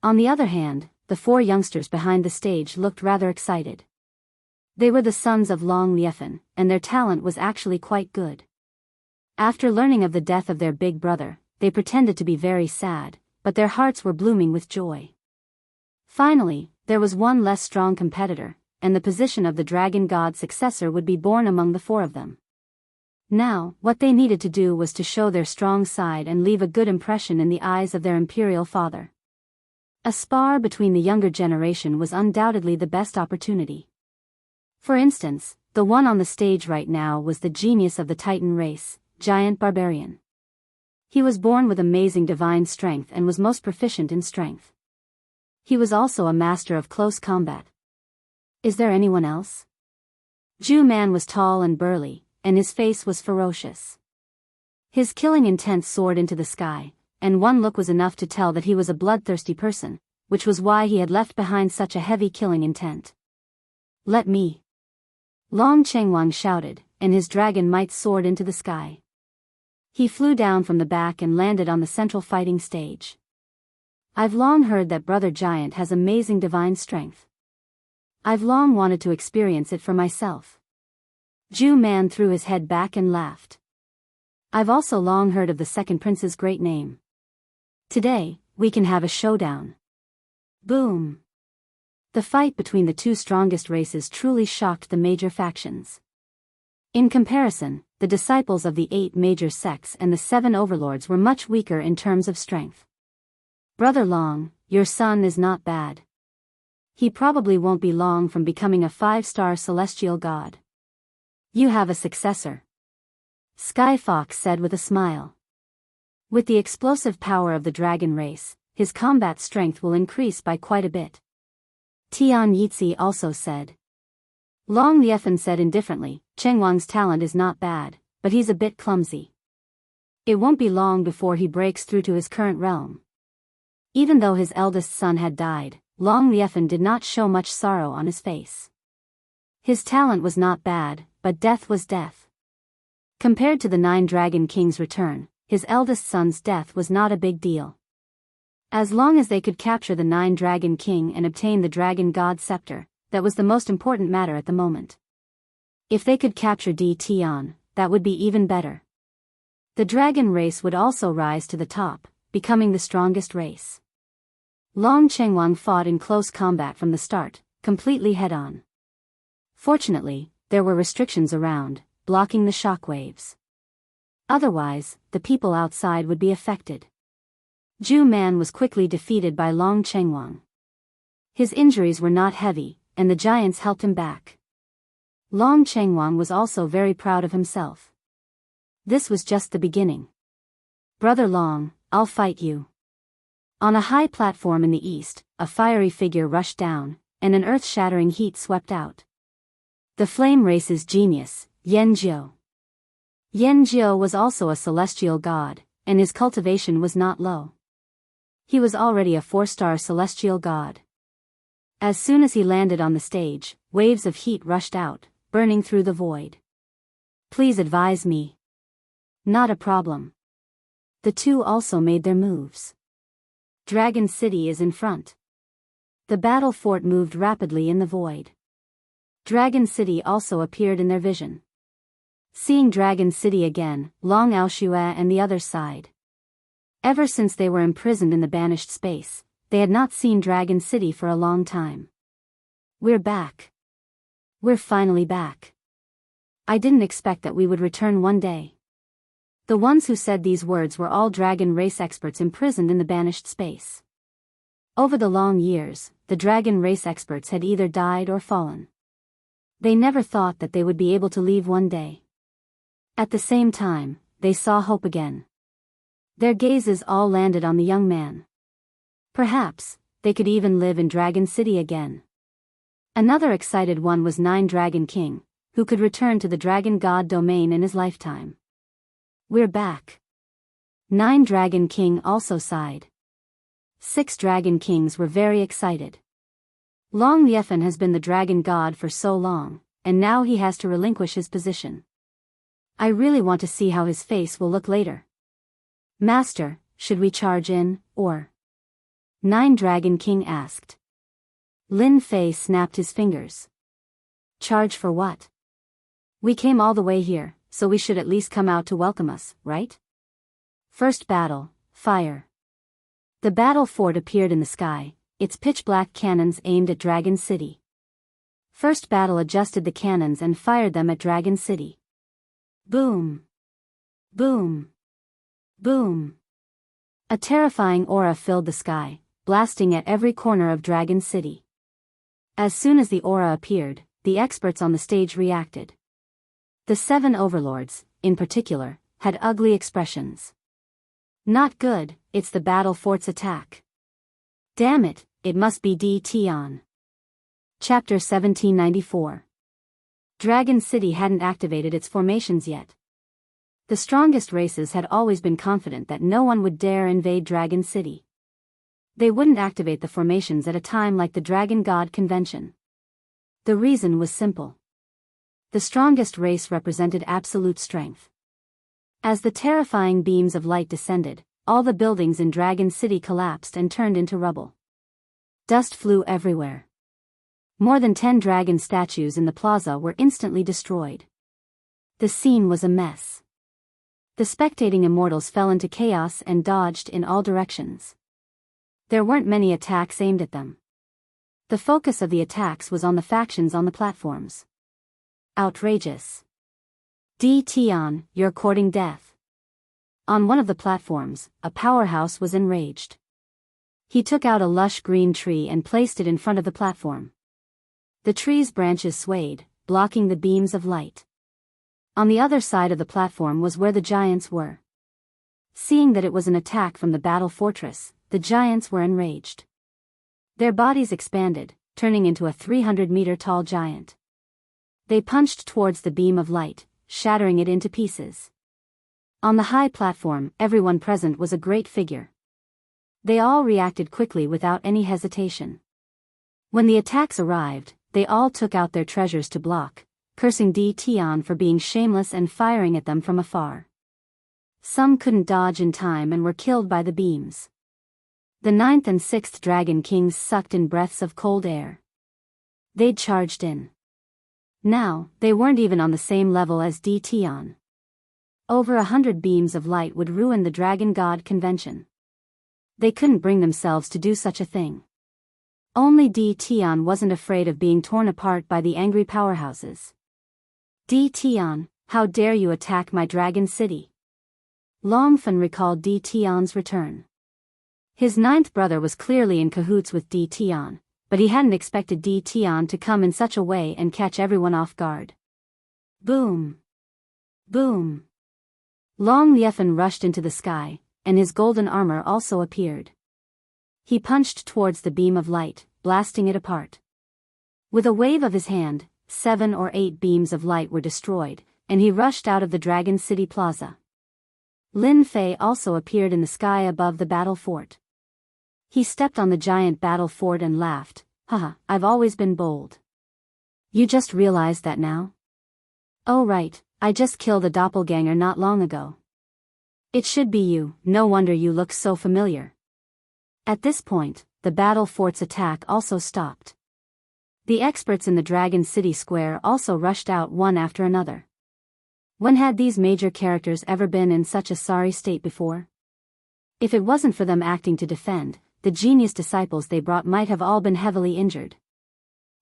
On the other hand, the 4 youngsters behind the stage looked rather excited. They were the sons of Long Liefen, and their talent was actually quite good. After learning of the death of their big brother, they pretended to be very sad, but their hearts were blooming with joy. Finally, there was one less strong competitor, and the position of the dragon god's successor would be born among the 4 of them. Now, what they needed to do was to show their strong side and leave a good impression in the eyes of their imperial father. A spar between the younger generation was undoubtedly the best opportunity. For instance, the one on the stage right now was the genius of the Titan race, Giant Barbarian. He was born with amazing divine strength and was most proficient in strength. He was also a master of close combat. Is there anyone else? Jew Man was tall and burly, and his face was ferocious. His killing intent soared into the sky, and one look was enough to tell that he was a bloodthirsty person, which was why he had left behind such a heavy killing intent. Let me. Long Chengwang shouted, and his dragon might soared into the sky. He flew down from the back and landed on the central fighting stage. I've long heard that Brother Giant has amazing divine strength. I've long wanted to experience it for myself. Jew Man threw his head back and laughed. I've also long heard of the second prince's great name. Today, we can have a showdown. Boom! The fight between the 2 strongest races truly shocked the major factions. In comparison, the disciples of the 8 major sects and the 7 overlords were much weaker in terms of strength. Brother Long, your son is not bad. He probably won't be long from becoming a 5-star celestial god. You have a successor. Sky Fox said with a smile. With the explosive power of the dragon race, his combat strength will increase by quite a bit. Tian Yitzi also said. Long Liefan said indifferently, Cheng Wang's talent is not bad, but he's a bit clumsy. It won't be long before he breaks through to his current realm. Even though his eldest son had died, Long Liefan did not show much sorrow on his face. His talent was not bad, but death was death. Compared to the 9 Dragon Kings' return, his eldest son's death was not a big deal. As long as they could capture the 9 Dragon King and obtain the Dragon God Scepter, that was the most important matter at the moment. If they could capture Di Tian, that would be even better. The dragon race would also rise to the top, becoming the strongest race. Long Chengwang fought in close combat from the start, completely head-on. Fortunately, there were restrictions around, blocking the shockwaves. Otherwise, the people outside would be affected. Ju Man was quickly defeated by Long Chengwang. His injuries were not heavy, and the giants helped him back. Long Chengwang was also very proud of himself. This was just the beginning. Brother Long, I'll fight you. On a high platform in the east, a fiery figure rushed down, and an earth-shattering heat swept out. The flame race's genius, Yan Jiu. Yan Jiu was also a celestial god, and his cultivation was not low. He was already a 4-star celestial god. As soon as he landed on the stage, waves of heat rushed out, burning through the void. Please advise me. Not a problem. The two also made their moves. Dragon City is in front. The battle fort moved rapidly in the void. Dragon City also appeared in their vision. Seeing Dragon City again, Long Aoshue and the others sighed. Ever since they were imprisoned in the banished space, they had not seen Dragon City for a long time. We're back. We're finally back. I didn't expect that we would return one day. The ones who said these words were all dragon race experts imprisoned in the banished space. Over the long years, the dragon race experts had either died or fallen. They never thought that they would be able to leave one day. At the same time, they saw hope again. Their gazes all landed on the young man. Perhaps, they could even live in Dragon City again. Another excited one was 9 Dragon King, who could return to the Dragon God domain in his lifetime. We're back. 9 Dragon King also sighed. 6 Dragon Kings were very excited. Long Liefan has been the Dragon God for so long, and now he has to relinquish his position. I really want to see how his face will look later. Master, should we charge in, or? 9 Dragon King asked. Lin Fei snapped his fingers. Charge for what? We came all the way here, so we should at least come out to welcome us, right? First battle, fire. The battle fort appeared in the sky, its pitch-black cannons aimed at Dragon City. First battle adjusted the cannons and fired them at Dragon City. Boom! Boom! Boom! A terrifying aura filled the sky, blasting at every corner of Dragon City. As soon as the aura appeared, the experts on the stage reacted. The 7 overlords, in particular, had ugly expressions. Not good, it's the battle fort's attack. Damn it, it must be Di Tian. Chapter 1794. Dragon City hadn't activated its formations yet. The strongest races had always been confident that no one would dare invade Dragon City. They wouldn't activate the formations at a time like the Dragon God Convention. The reason was simple. The strongest race represented absolute strength. As the terrifying beams of light descended, all the buildings in Dragon City collapsed and turned into rubble. Dust flew everywhere. More than 10 dragon statues in the plaza were instantly destroyed. The scene was a mess. The spectating immortals fell into chaos and dodged in all directions. There weren't many attacks aimed at them. The focus of the attacks was on the factions on the platforms. Outrageous. Tion, you're courting death. On one of the platforms, a powerhouse was enraged. He took out a lush green tree and placed it in front of the platform. The tree's branches swayed, blocking the beams of light. On the other side of the platform was where the giants were. Seeing that it was an attack from the battle fortress, the giants were enraged. Their bodies expanded, turning into a 300-meter-tall giant. They punched towards the beam of light, shattering it into pieces. On the high platform, everyone present was a great figure. They all reacted quickly without any hesitation. When the attacks arrived, they all took out their treasures to block, cursing Tion for being shameless and firing at them from afar. Some couldn't dodge in time and were killed by the beams. The 9th and 6th Dragon Kings sucked in breaths of cold air. They'd charged in. Now, they weren't even on the same level as Tion. Over 100 beams of light would ruin the Dragon God convention. They couldn't bring themselves to do such a thing. Only Tion wasn't afraid of being torn apart by the angry powerhouses. Tion, how dare you attack my dragon city? Longfen recalled Tion's return. His 9th brother was clearly in cahoots with Tion, but he hadn't expected Tion to come in such a way and catch everyone off guard. Boom! Boom! Long Liefen rushed into the sky, and his golden armor also appeared. He punched towards the beam of light, blasting it apart. With a wave of his hand, 7 or 8 beams of light were destroyed, and he rushed out of the Dragon City Plaza. Lin Fei also appeared in the sky above the battle fort. He stepped on the giant battle fort and laughed, "Haha, I've always been bold. You just realized that now? Oh right, I just killed a doppelganger not long ago. It should be you, no wonder you look so familiar." At this point, the battle fort's attack also stopped. The experts in the Dragon City Square also rushed out one after another. When had these major characters ever been in such a sorry state before? If it wasn't for them acting to defend, the genius disciples they brought might have all been heavily injured.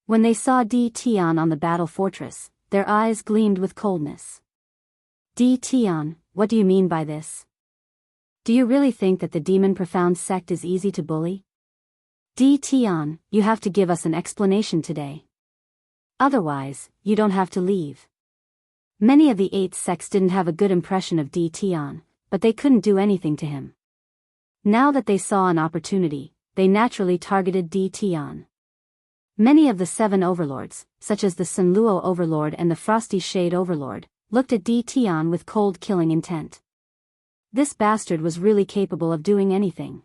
When they saw Tion on the battle fortress, their eyes gleamed with coldness. Tion, what do you mean by this? Do you really think that the Demon Profound sect is easy to bully? Tion, you have to give us an explanation today. Otherwise, you don't have to leave. Many of the 8 sects didn't have a good impression of Tion, but they couldn't do anything to him. Now that they saw an opportunity, they naturally targeted Tion. Many of the 7 overlords, such as the Sunluo Overlord and the Frosty Shade Overlord, looked at Tion with cold killing intent. This bastard was really capable of doing anything.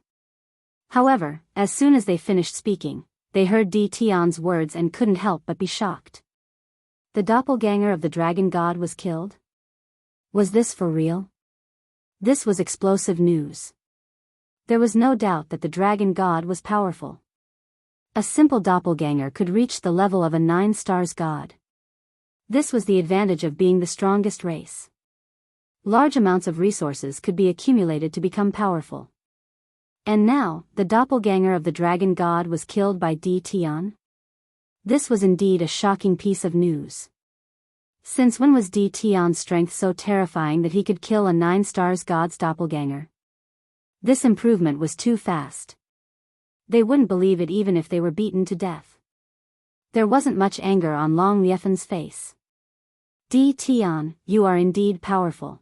However, as soon as they finished speaking, they heard Tion's words and couldn't help but be shocked. The doppelganger of the dragon god was killed? Was this for real? This was explosive news. There was no doubt that the dragon god was powerful. A simple doppelganger could reach the level of a 9 stars god. This was the advantage of being the strongest race. Large amounts of resources could be accumulated to become powerful. And now, the doppelganger of the dragon god was killed by Tion? This was indeed a shocking piece of news. Since when was Tion's strength so terrifying that he could kill a 9 stars god's doppelganger? This improvement was too fast. They wouldn't believe it even if they were beaten to death. There wasn't much anger on Long Liefen's face. Tion, you are indeed powerful.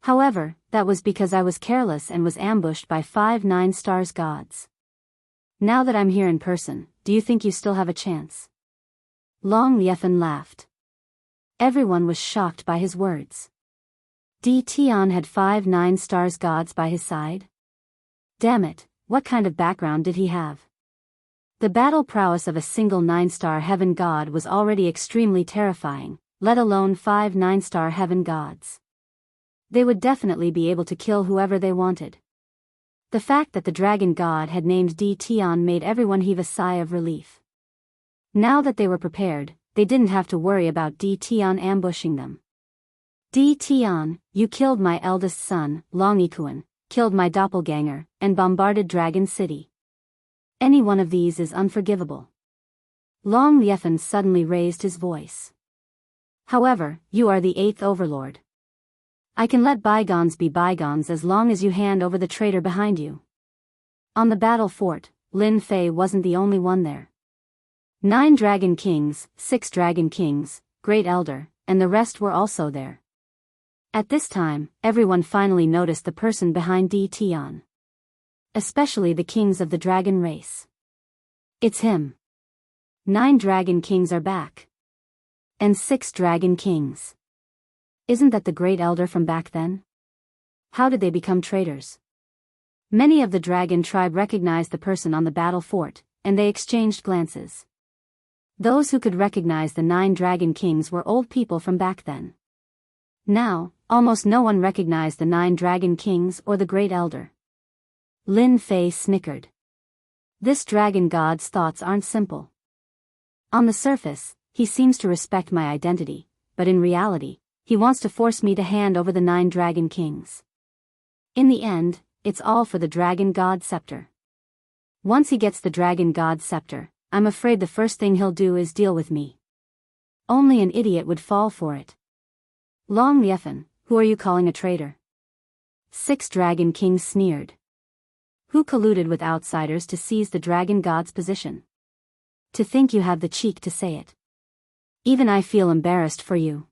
However, that was because I was careless and was ambushed by 5 9 stars gods. Now that I'm here in person, do you think you still have a chance? Long Liefen laughed. Everyone was shocked by his words. Tion had 5 9 stars gods by his side? Damn it, what kind of background did he have? The battle prowess of a single 9-star heaven god was already extremely terrifying, let alone 5 9-star heaven gods. They would definitely be able to kill whoever they wanted. The fact that the dragon god had named Tion made everyone heave a sigh of relief. Now that they were prepared, they didn't have to worry about Tion ambushing them. Tion, you killed my eldest son, Long Ikuan, killed my doppelganger, and bombarded Dragon City. Any one of these is unforgivable. Long Liefen suddenly raised his voice. However, you are the eighth overlord. I can let bygones be bygones as long as you hand over the traitor behind you. On the battle fort, Lin Fei wasn't the only one there. 9 dragon kings, 6 dragon kings, Great Elder, and the rest were also there. At this time, everyone finally noticed the person behind Di Tian. Especially the kings of the dragon race. It's him. 9 dragon kings are back. And 6 dragon kings. Isn't that the Great Elder from back then? How did they become traitors? Many of the dragon tribe recognized the person on the battle fort, and they exchanged glances. Those who could recognize the 9 dragon kings were old people from back then. Now, almost no one recognized the 9 dragon kings or the Great Elder. Lin Fei snickered. This dragon god's thoughts aren't simple. On the surface, he seems to respect my identity, but in reality, he wants to force me to hand over the 9 dragon kings. In the end, it's all for the dragon god scepter. Once he gets the dragon god scepter, I'm afraid the first thing he'll do is deal with me. Only an idiot would fall for it. Long Liefen, who are you calling a traitor? 6 dragon kings sneered. Who colluded with outsiders to seize the dragon god's position? To think you have the cheek to say it. Even I feel embarrassed for you.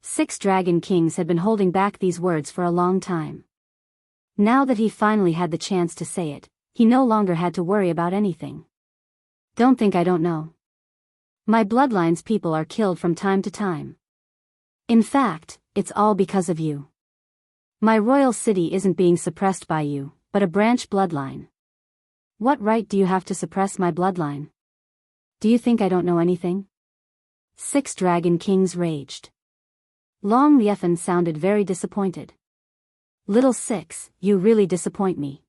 6 dragon kings had been holding back these words for a long time. Now that he finally had the chance to say it, he no longer had to worry about anything. Don't think I don't know. My bloodline's people are killed from time to time. In fact, it's all because of you. My royal city isn't being suppressed by you, but a branch bloodline. What right do you have to suppress my bloodline? Do you think I don't know anything? 6 dragon kings raged. Long Liefen sounded very disappointed. Little 6, you really disappoint me.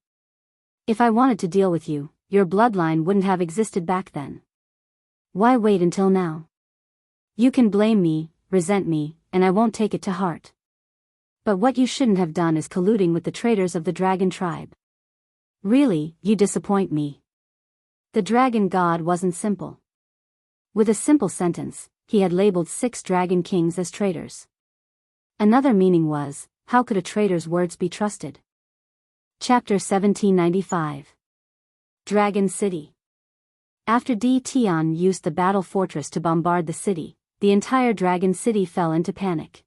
If I wanted to deal with you, your bloodline wouldn't have existed back then. Why wait until now? You can blame me, resent me, and I won't take it to heart. But what you shouldn't have done is colluding with the traitors of the dragon tribe. Really, you disappoint me. The dragon god wasn't simple. With a simple sentence, he had labeled 6 dragon kings as traitors. Another meaning was, how could a traitor's words be trusted? Chapter 1795. Dragon City. After Di Tian used the battle fortress to bombard the city, the entire dragon city fell into panic.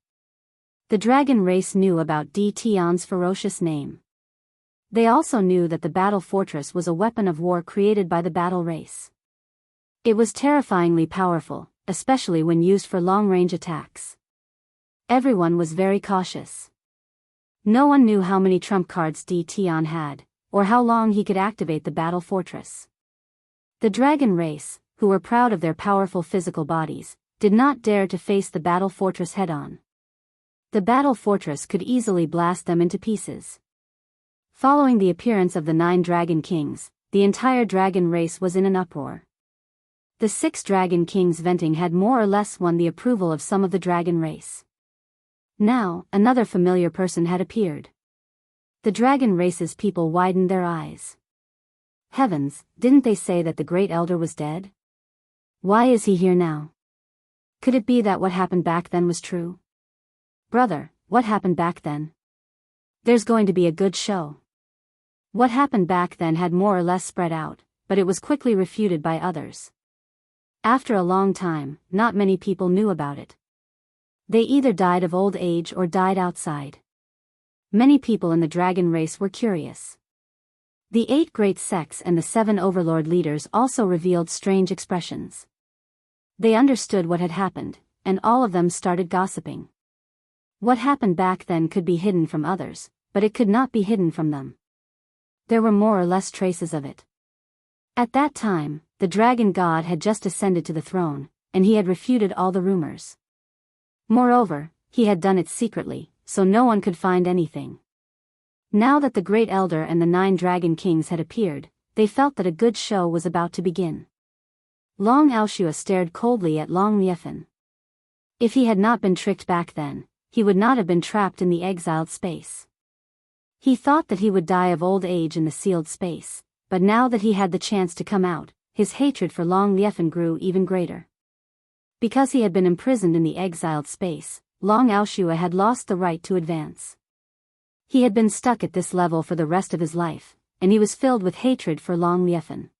The dragon race knew about Di Tian's ferocious name. They also knew that the battle fortress was a weapon of war created by the battle race. It was terrifyingly powerful, especially when used for long-range attacks. Everyone was very cautious. No one knew how many trump cards Di Tian had, or how long he could activate the battle fortress. The dragon race, who were proud of their powerful physical bodies, did not dare to face the battle fortress head-on. The battle fortress could easily blast them into pieces. Following the appearance of the 9 dragon kings, the entire dragon race was in an uproar. The 6 dragon kings venting had more or less won the approval of some of the dragon race. Now, another familiar person had appeared. The dragon race's people widened their eyes. Heavens, didn't they say that the Great Elder was dead? Why is he here now? Could it be that what happened back then was true? Brother, what happened back then? There's going to be a good show. What happened back then had more or less spread out, but it was quickly refuted by others. After a long time, not many people knew about it. They either died of old age or died outside. Many people in the dragon race were curious. The 8 great sects and the 7 overlord leaders also revealed strange expressions. They understood what had happened, and all of them started gossiping. What happened back then could be hidden from others, but it could not be hidden from them. There were more or less traces of it. At that time, the dragon god had just ascended to the throne, and he had refuted all the rumors. Moreover, he had done it secretly, so no one could find anything. Now that the Great Elder and the 9 dragon kings had appeared, they felt that a good show was about to begin. Long Aoshua stared coldly at Long Liefen. If he had not been tricked back then, he would not have been trapped in the exiled space. He thought that he would die of old age in the sealed space, but now that he had the chance to come out, his hatred for Long Liefen grew even greater. Because he had been imprisoned in the exiled space, Long Aoshua had lost the right to advance. He had been stuck at this level for the rest of his life, and he was filled with hatred for Long Liefan.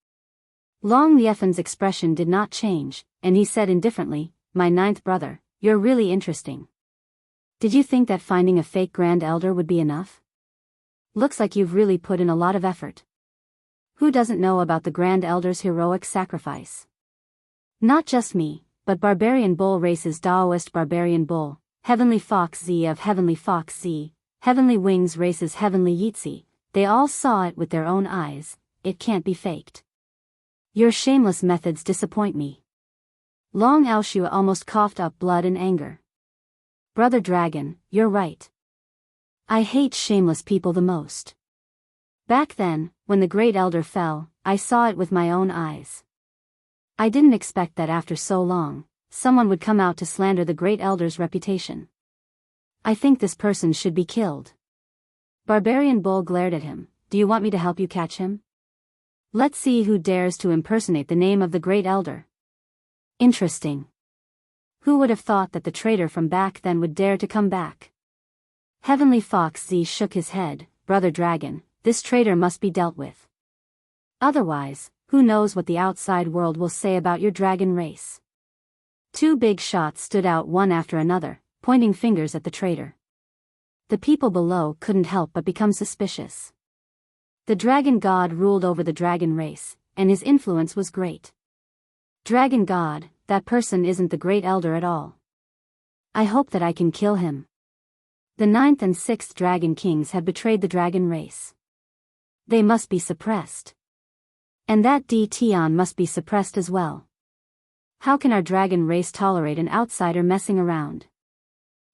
Long Liefen's expression did not change, and he said indifferently, "My ninth brother, you're really interesting. Did you think that finding a fake Grand Elder would be enough? Looks like you've really put in a lot of effort. Who doesn't know about the Grand Elder's heroic sacrifice? Not just me, but Barbarian Bull Race's Daoist Barbarian Bull, Heavenly Fox Z of Heavenly Fox Z, Heavenly Wings Race's Heavenly Yeetzy, they all saw it with their own eyes. It can't be faked. Your shameless methods disappoint me." Long Aoshua almost coughed up blood in anger. "Brother Dragon, you're right. I hate shameless people the most. Back then, when the Great Elder fell, I saw it with my own eyes. I didn't expect that after so long, someone would come out to slander the Great Elder's reputation. I think this person should be killed." Barbarian Bull glared at him. "Do you want me to help you catch him? Let's see who dares to impersonate the name of the Great Elder." Interesting. Who would have thought that the traitor from back then would dare to come back? Heavenly Fox Z shook his head. "Brother Dragon, this traitor must be dealt with. Otherwise, who knows what the outside world will say about your dragon race." Two big shots stood out one after another, pointing fingers at the traitor. The people below couldn't help but become suspicious. The dragon god ruled over the dragon race, and his influence was great. Dragon god, that person isn't the Great Elder at all. I hope that I can kill him. The 9th and 6th dragon kings had betrayed the dragon race. They must be suppressed. And that Tion must be suppressed as well. How can our dragon race tolerate an outsider messing around?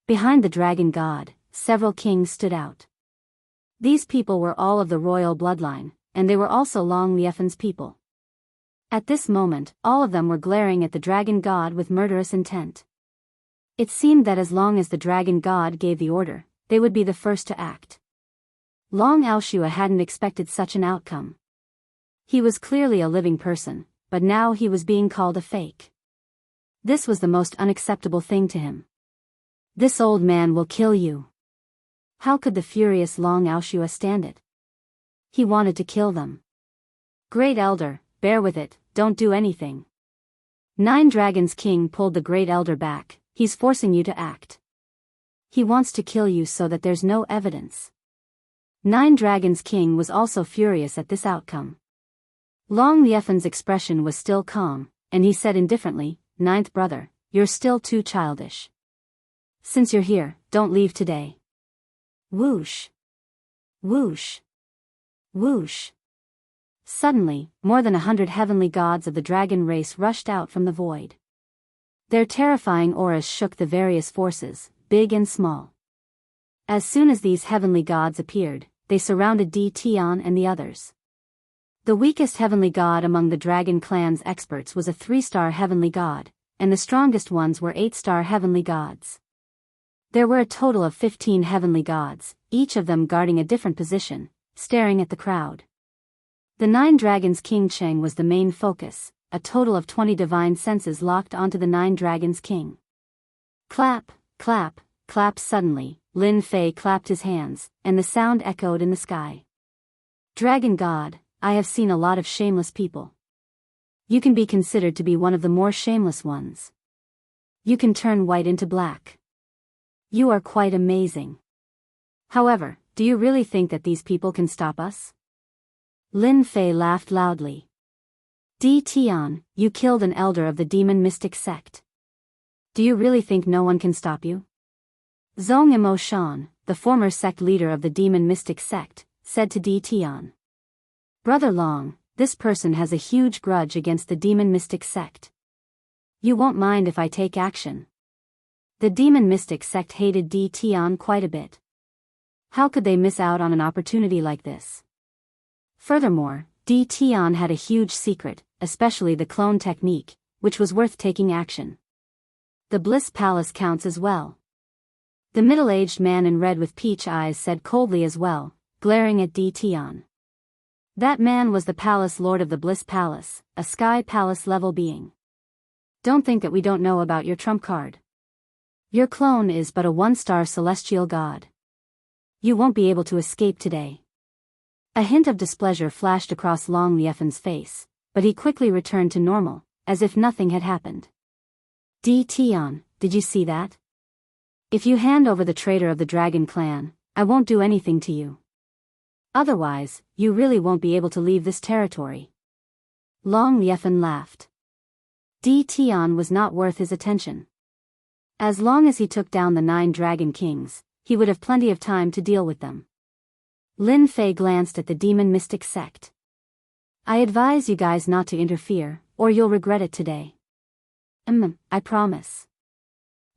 Behind the dragon god, several kings stood out. These people were all of the royal bloodline, and they were also Long Liefen's people. At this moment, all of them were glaring at the dragon god with murderous intent. It seemed that as long as the dragon god gave the order, they would be the first to act. Long Aoshua hadn't expected such an outcome. He was clearly a living person, but now he was being called a fake. This was the most unacceptable thing to him. "This old man will kill you." How could the furious Long Aoshua stand it? He wanted to kill them. "Great Elder, bear with it, don't do anything." 9 Dragons King pulled the Great Elder back. "He's forcing you to act. He wants to kill you so that there's no evidence." 9 Dragons King was also furious at this outcome. Long Liefen's expression was still calm, and he said indifferently, "Ninth brother, you're still too childish. Since you're here, don't leave today." Whoosh! Whoosh! Whoosh! Suddenly, more than 100 heavenly gods of the dragon race rushed out from the void. Their terrifying auras shook the various forces, big and small. As soon as these heavenly gods appeared, they surrounded Tion and the others. The weakest heavenly god among the dragon clan's experts was a 3-star heavenly god, and the strongest ones were 8-star heavenly gods. There were a total of 15 heavenly gods, each of them guarding a different position, staring at the crowd. The 9 Dragons King Cheng was the main focus, a total of 20 divine senses locked onto the 9 Dragons King. Clap, clap, clap. Suddenly, Lin Fei clapped his hands, and the sound echoed in the sky. "Dragon God, I have seen a lot of shameless people. You can be considered to be one of the more shameless ones. You can turn white into black. You are quite amazing. However, do you really think that these people can stop us?" Lin Fei laughed loudly. Tion, you killed an elder of the demon mystic sect. Do you really think no one can stop you?" Zhong Imo Shan, the former sect leader of the demon mystic sect, said to Tion. "Brother Long, this person has a huge grudge against the demon mystic sect. You won't mind if I take action." The demon mystic sect hated Tion quite a bit. How could they miss out on an opportunity like this? Furthermore, Tion had a huge secret, especially the clone technique, which was worth taking action. The Bliss Palace counts as well. The middle-aged man in red with peach eyes said coldly as well, glaring at Tion. That man was the Palace Lord of the Bliss Palace, a Sky Palace level being. Don't think that we don't know about your trump card. Your clone is but a one-star celestial god. You won't be able to escape today. A hint of displeasure flashed across Long Liefen's face, but he quickly returned to normal, as if nothing had happened. Tion, did you see that? If you hand over the traitor of the Dragon Clan, I won't do anything to you. Otherwise, you really won't be able to leave this territory. Long Liefen laughed. Tion was not worth his attention. As long as he took down the 9 Dragon Kings, he would have plenty of time to deal with them. Lin Fei glanced at the demon mystic sect. I advise you guys not to interfere, or you'll regret it today. I promise.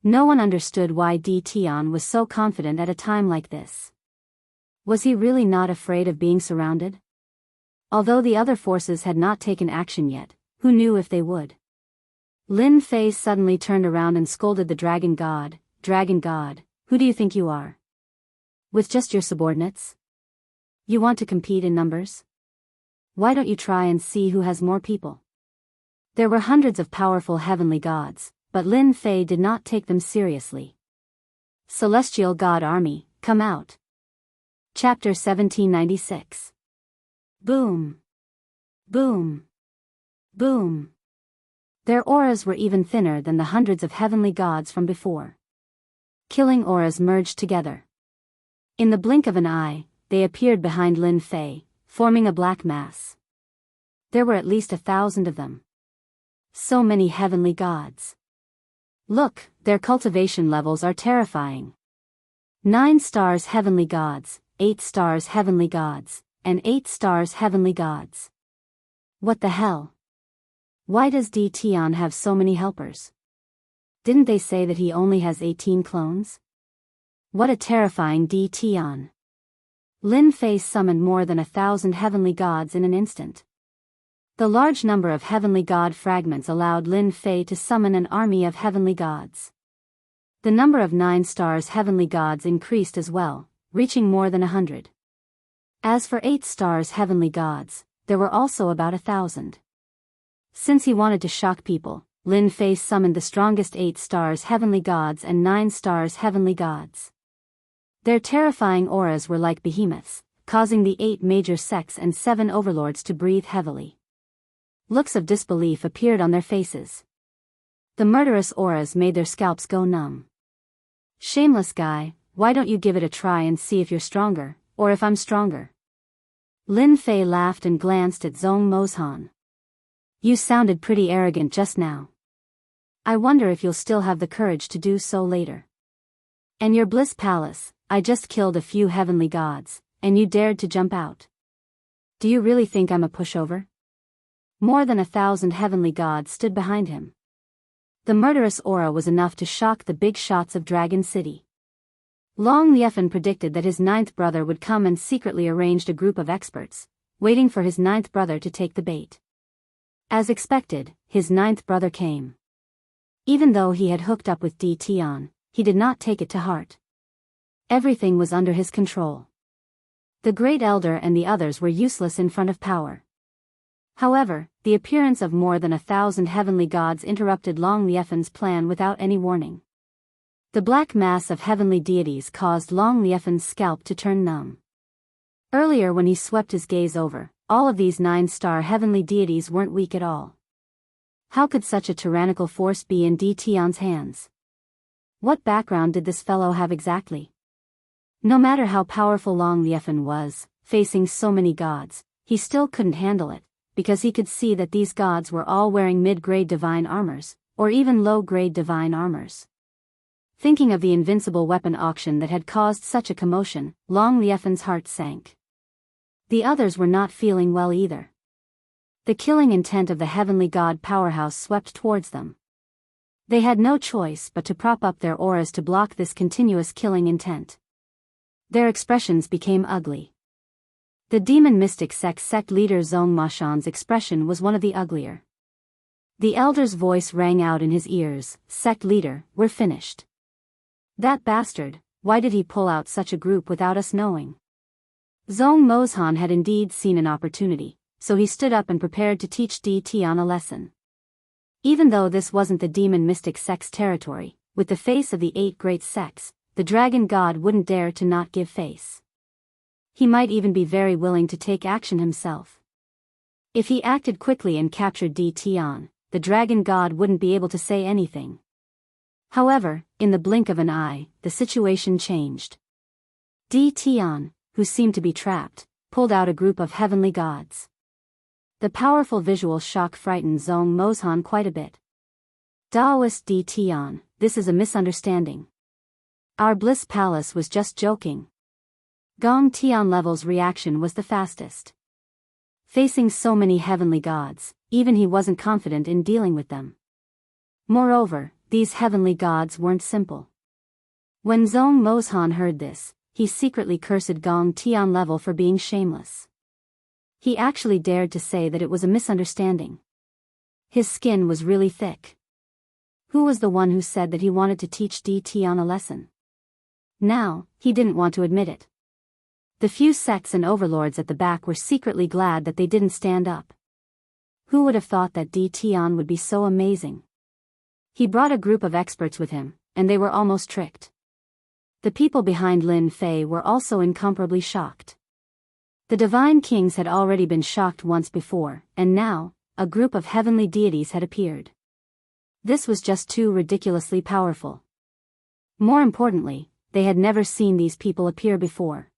No one understood why Tion was so confident at a time like this. Was he really not afraid of being surrounded? Although the other forces had not taken action yet, who knew if they would? Lin Fei suddenly turned around and scolded the Dragon God, who do you think you are? With just your subordinates? You want to compete in numbers? Why don't you try and see who has more people? There were hundreds of powerful heavenly gods, but Lin Fei did not take them seriously. Celestial God Army, come out. Chapter 1796. Boom. Boom. Boom. Their auras were even thinner than the hundreds of heavenly gods from before. Killing auras merged together. In the blink of an eye, they appeared behind Lin Fei, forming a black mass. There were at least 1,000 of them. So many heavenly gods. Look, their cultivation levels are terrifying. 9 stars heavenly gods, 8 stars heavenly gods, and 8 stars heavenly gods. What the hell? Why does Tion have so many helpers? Didn't they say that he only has 18 clones? What a terrifying Tion. Lin Fei summoned more than 1,000 heavenly gods in an instant. The large number of heavenly god fragments allowed Lin Fei to summon an army of heavenly gods. The number of 9 stars heavenly gods increased as well, reaching more than 100. As for 8 stars heavenly gods, there were also about 1,000. Since he wanted to shock people, Lin Fei summoned the strongest 8 stars heavenly gods and 9 stars heavenly gods. Their terrifying auras were like behemoths, causing the 8 major sects and 7 overlords to breathe heavily. Looks of disbelief appeared on their faces. The murderous auras made their scalps go numb. Shameless guy, why don't you give it a try and see if you're stronger, or if I'm stronger? Lin Fei laughed and glanced at Zhong Mozhan. You sounded pretty arrogant just now. I wonder if you'll still have the courage to do so later. And your bliss palace, I just killed a few heavenly gods, and you dared to jump out. Do you really think I'm a pushover? More than 1,000 heavenly gods stood behind him. The murderous aura was enough to shock the big shots of Dragon City. Long Liefen predicted that his 9th brother would come and secretly arranged a group of experts, waiting for his 9th brother to take the bait. As expected, his 9th brother came. Even though he had hooked up with Tion, he did not take it to heart. Everything was under his control. The Great Elder and the others were useless in front of power. However, the appearance of more than 1,000 heavenly gods interrupted Long Liefen's plan without any warning. The black mass of heavenly deities caused Long Liefen's scalp to turn numb. Earlier when he swept his gaze over, all of these 9-star heavenly deities weren't weak at all. How could such a tyrannical force be in Tion's hands? What background did this fellow have exactly? No matter how powerful Long Liefen was, facing so many gods, he still couldn't handle it, because he could see that these gods were all wearing mid-grade divine armors, or even low-grade divine armors. Thinking of the invincible weapon auction that had caused such a commotion, Long Liefen's heart sank. The others were not feeling well either. The killing intent of the heavenly god powerhouse swept towards them. They had no choice but to prop up their auras to block this continuous killing intent. Their expressions became ugly. The demon mystic sect leader Zhong Moshan's expression was one of the uglier. The elder's voice rang out in his ears, "Sect leader, we're finished. That bastard, why did he pull out such a group without us knowing?" Zhong Mozhan had indeed seen an opportunity, so he stood up and prepared to teach Tion a lesson. Even though this wasn't the demon mystic sect's territory, with the face of the 8 great sects, the dragon god wouldn't dare to not give face. He might even be very willing to take action himself. If he acted quickly and captured Tian, the dragon god wouldn't be able to say anything. However, in the blink of an eye, the situation changed. Tian, who seemed to be trapped, pulled out a group of heavenly gods. The powerful visual shock frightened Zhong Mozhan quite a bit. Daoist Tian, this is a misunderstanding. Our bliss palace was just joking. Gong Tian Level's reaction was the fastest. Facing so many heavenly gods, even he wasn't confident in dealing with them. Moreover, these heavenly gods weren't simple. When Zhong Mozhan heard this, he secretly cursed Gong Tian Level for being shameless. He actually dared to say that it was a misunderstanding. His skin was really thick. Who was the one who said that he wanted to teach Tian a lesson? Now, he didn't want to admit it. The few sects and overlords at the back were secretly glad that they didn't stand up. Who would have thought that Tian would be so amazing? He brought a group of experts with him, and they were almost tricked. The people behind Lin Fei were also incomparably shocked. The divine kings had already been shocked once before, and now, a group of heavenly deities had appeared. This was just too ridiculously powerful. More importantly, they had never seen these people appear before.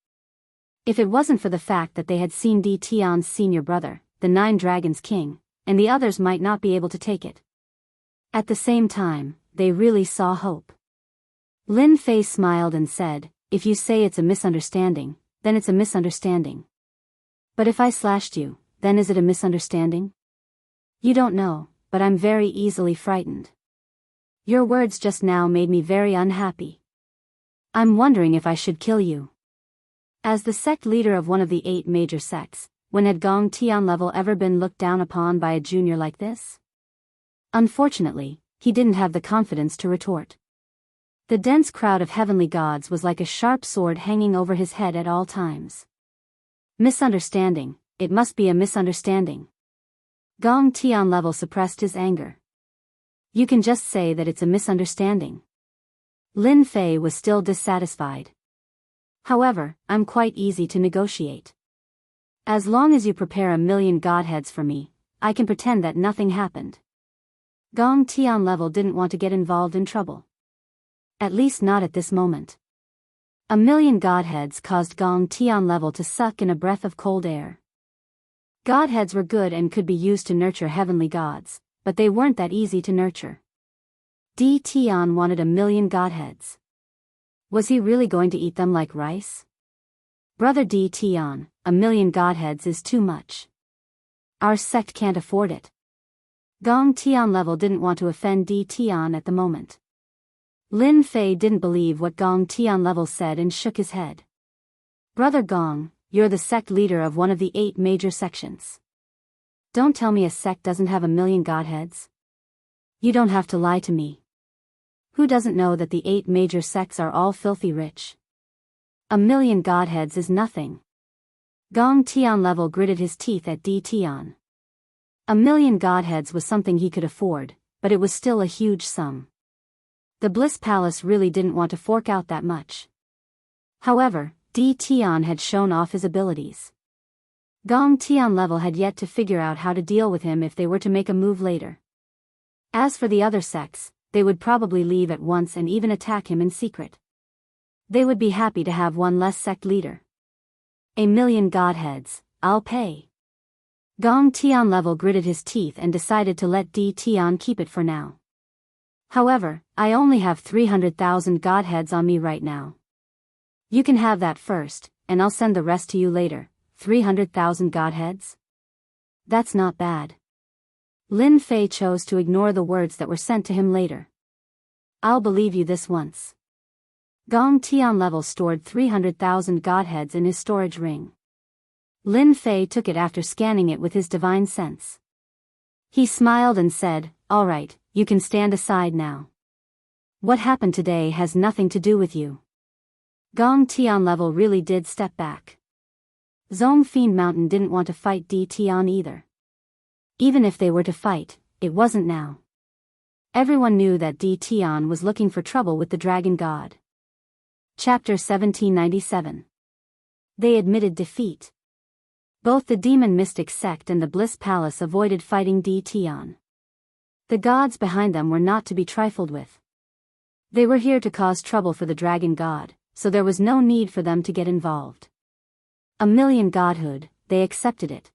If it wasn't for the fact that they had seen Tian's senior brother, the 9 Dragons King, and the others might not be able to take it. At the same time, they really saw hope. Lin Fei smiled and said, "If you say it's a misunderstanding, then it's a misunderstanding. But if I slashed you, then is it a misunderstanding? You don't know, but I'm very easily frightened. Your words just now made me very unhappy. I'm wondering if I should kill you." As the sect leader of one of the 8 major sects, when had Gong Tian Level ever been looked down upon by a junior like this? Unfortunately, he didn't have the confidence to retort. The dense crowd of heavenly gods was like a sharp sword hanging over his head at all times. Misunderstanding, it must be a misunderstanding. Gong Tian Level suppressed his anger. You can just say that it's a misunderstanding. Lin Fei was still dissatisfied. However, I'm quite easy to negotiate. As long as you prepare 1,000,000 godheads for me, I can pretend that nothing happened. Gong Tian Level didn't want to get involved in trouble. At least not at this moment. 1,000,000 godheads caused Gong Tian Level to suck in a breath of cold air. Godheads were good and could be used to nurture heavenly gods, but they weren't that easy to nurture. Tian wanted 1,000,000 godheads. Was he really going to eat them like rice? Brother Tian, 1,000,000 godheads is too much. Our sect can't afford it. Gong Tian Level didn't want to offend Tian at the moment. Lin Fei didn't believe what Gong Tian Level said and shook his head. Brother Gong, you're the sect leader of one of the 8 major sections. Don't tell me a sect doesn't have 1,000,000 godheads. You don't have to lie to me. Who doesn't know that the 8 major sects are all filthy rich? 1,000,000 godheads is nothing. Gong Tian Level gritted his teeth at Tian. 1,000,000 godheads was something he could afford, but it was still a huge sum. The Bliss Palace really didn't want to fork out that much. However, Tian had shown off his abilities. Gong Tian Level had yet to figure out how to deal with him if they were to make a move later. As for the other sects, they would probably leave at once and even attack him in secret. They would be happy to have one less sect leader. 1,000,000 godheads, I'll pay. Gong Tian Level gritted his teeth and decided to let Tian keep it for now. However, I only have 300,000 godheads on me right now. You can have that first, and I'll send the rest to you later. 300,000 godheads? That's not bad. Lin Fei chose to ignore the words that were sent to him later. I'll believe you this once. Gong Tian Level stored 300,000 godheads in his storage ring. Lin Fei took it after scanning it with his divine sense. He smiled and said, "All right, you can stand aside now. What happened today has nothing to do with you." Gong Tian Level really did step back. Zhong Fiend Mountain didn't want to fight Tian either. Even if they were to fight, it wasn't now. Everyone knew that Di Tian was looking for trouble with the dragon god. Chapter 1797. They admitted defeat. Both the demon mystic sect and the Bliss Palace avoided fighting Di Tian. The gods behind them were not to be trifled with. They were here to cause trouble for the dragon god, so there was no need for them to get involved. A million godhood, they accepted it.